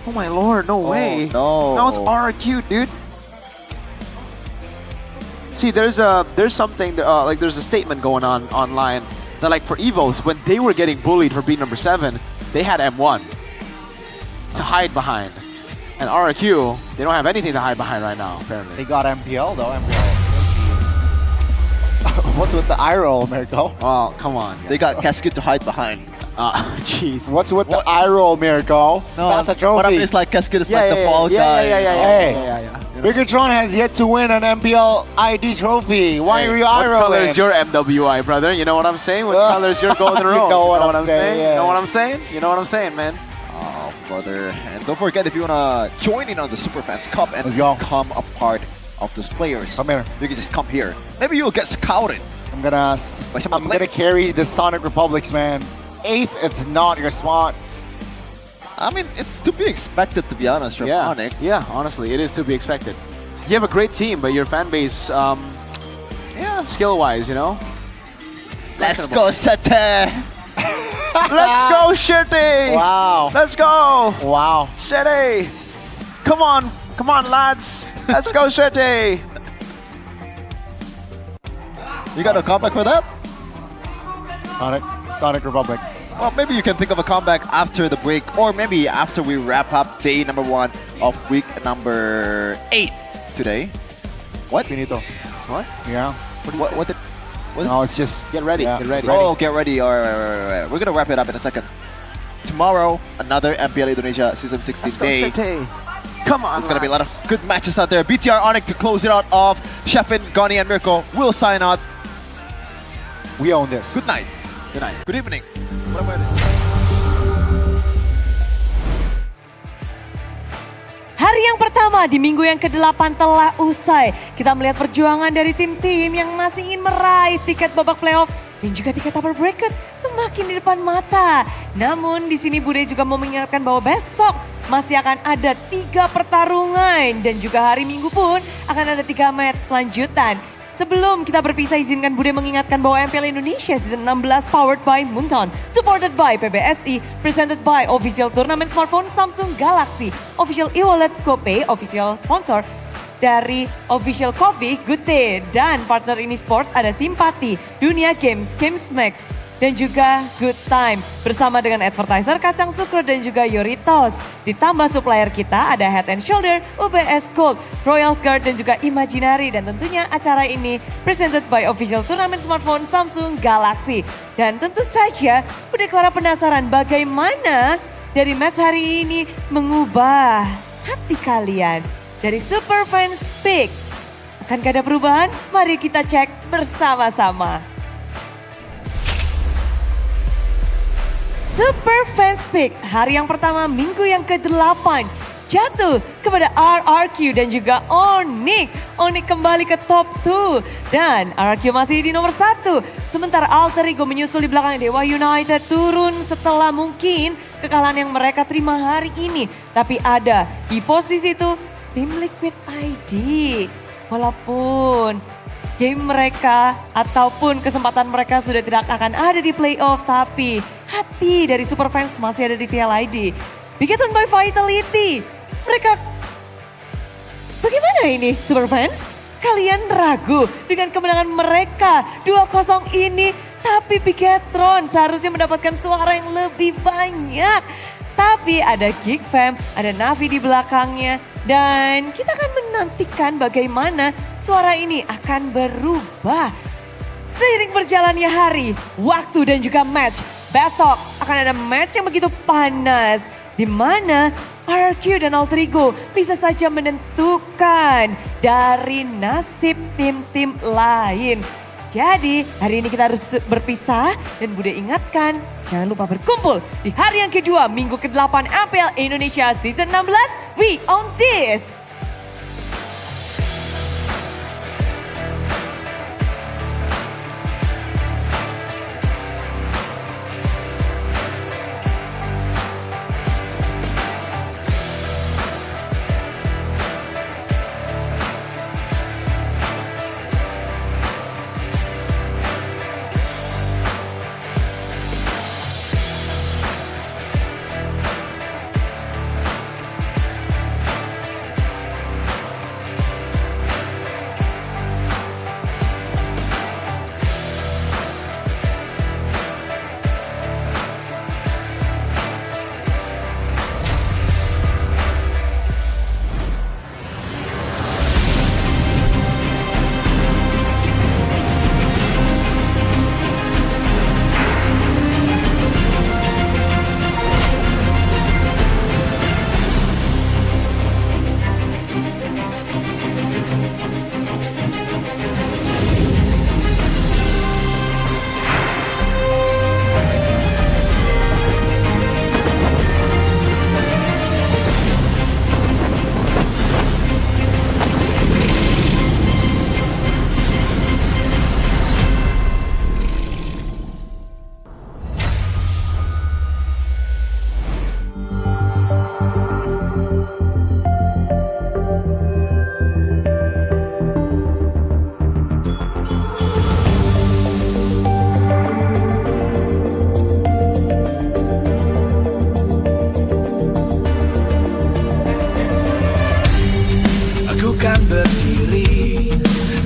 Oh my lord, no way. No. Now it's RQ, dude. See, there's something like there's a statement going on online that like for Evos, when they were getting bullied for being number 7, they had M1 to hide behind. And RQ, they don't have anything to hide behind right now, apparently. They got MPL though, MPL. What's with the eye roll, Mirko? Oh, come on. They got Cascade to hide behind. Jeez. What's with the eye roll, Mirko? No, that's a trophy. What I mean is like Cascade is like the fall guy. Yeah. Bigatron has yet to win an MPL ID trophy. Why are you eye What color rolling? is your MWI, brother? You know what I'm saying? What color is your golden roll? You know what I'm saying, You know what I'm saying? You know what I'm saying, man? Oh, brother. And don't forget, if you want to join in on the Superfans Cup and Let's go. become a part of those players, Come here. you can just come here. Maybe you'll get scouted. I'm gonna some players. carry the Sonic Republics, man. 8th, it's not your spot. I mean, it's to be expected, to be honest, from Onyx. Yeah, honestly, it is to be expected. You have a great team, but your fan base, skill-wise, you know? Let's go, Sete! Let's go, Shitty! Wow. Let's go! Wow. Shitty! Come on, lads! Let's go, Shitty! You got a comeback for that? Sonic Republic. Well, maybe you can think of a comeback after the break, or maybe after we wrap up day number 1 of week number 8 today. What? Finito. What? Yeah. What did... No, it's just... Get ready, Yeah. get ready. Oh, get ready. All right. We're going to wrap it up in a second. Tomorrow, another MPL Indonesia Season 16 Let's go, day. Shitty! Come on, There's going to be a lot of good matches out there. BTR Onyx to close it out of Sheffin, Goni, and Mirko will sign out. We own this. Good night. Good night. Good evening. Whatever it is. Hari yang pertama di minggu yang ke-8 telah usai. Kita melihat perjuangan dari tim-tim yang masih ingin meraih tiket babak playoff dan juga tiket upper bracket semakin di depan mata. Namun di sini Bude juga mau mengingatkan bahwa besok masih akan ada 3 pertarungan dan juga hari Minggu pun akan ada 3 match lanjutan. Sebelum kita berpisah, izinkan Bude mengingatkan bahwa MPL Indonesia Season 16 powered by Munton, supported by PBSI, presented by official turnamen smartphone Samsung Galaxy, official e-wallet GoPay, official sponsor dari official coffee Good Day, dan partner ini sports ada Simpati, Dunia Games, Games Max, dan juga Good Time bersama dengan advertiser Kacang Sukro dan juga Yoritos. Ditambah supplier kita ada Head and Shoulder, UBS Gold, Royals Guard dan juga Imaginary, dan tentunya acara ini presented by official turnamen smartphone Samsung Galaxy. Dan tentu saja udah Clara penasaran bagaimana dari match hari ini mengubah hati kalian. Dari Super Fans Pick, akankah ada perubahan? Mari kita cek bersama-sama. Super Fans Pick, hari yang pertama minggu yang ke-8 jatuh kepada RRQ dan juga Onyx. Onyx kembali ke top 2 dan RRQ masih di nomor 1. Sementara Alter Ego menyusul di belakang. Dewa United turun setelah mungkin kekalahan yang mereka terima hari ini. Tapi ada EVOS di situ, tim Liquid ID. Walaupun game mereka ataupun kesempatan mereka sudah tidak akan ada di playoff, tapi hati dari Super Fans masih ada di TLID. Bigetron by Vitality. Mereka, bagaimana ini Super Fans? Kalian ragu dengan kemenangan mereka 2-0 ini? Tapi Bigetron seharusnya mendapatkan suara yang lebih banyak. Tapi ada Geek Fam, ada Navi di belakangnya. Dan kita akan menantikan bagaimana suara ini akan berubah. Seiring berjalannya hari, waktu dan juga match. Besok akan ada match yang begitu panas. Di mana RQ dan Alter Ego bisa saja menentukan dari nasib tim-tim lain. Jadi hari ini kita harus berpisah dan Bude ingatkan jangan lupa berkumpul di hari yang kedua minggu ke-8 MPL Indonesia Season 16. We own this!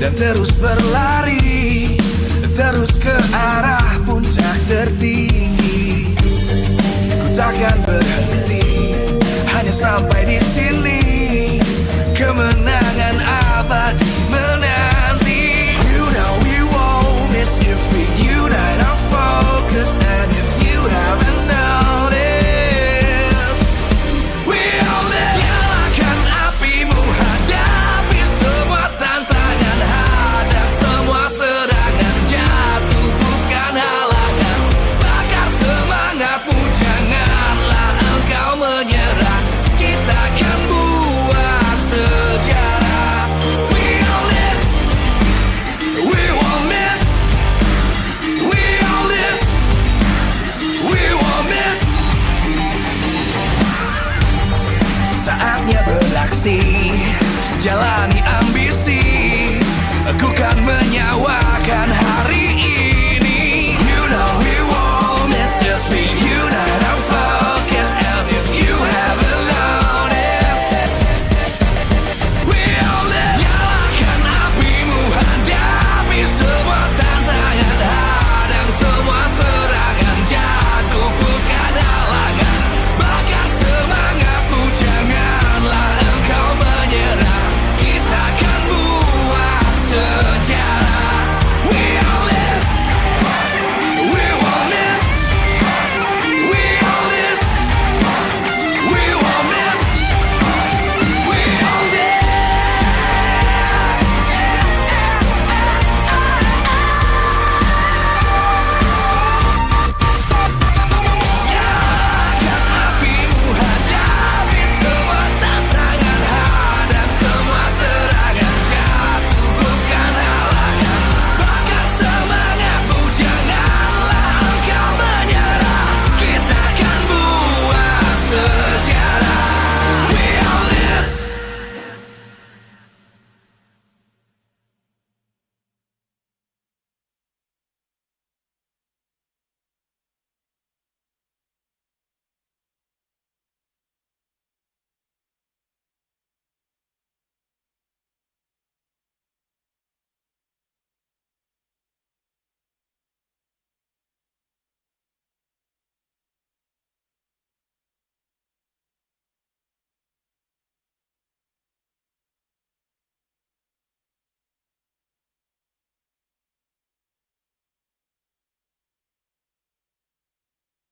dan terus berlari, terus ke arah puncak tertinggi. Ku takkan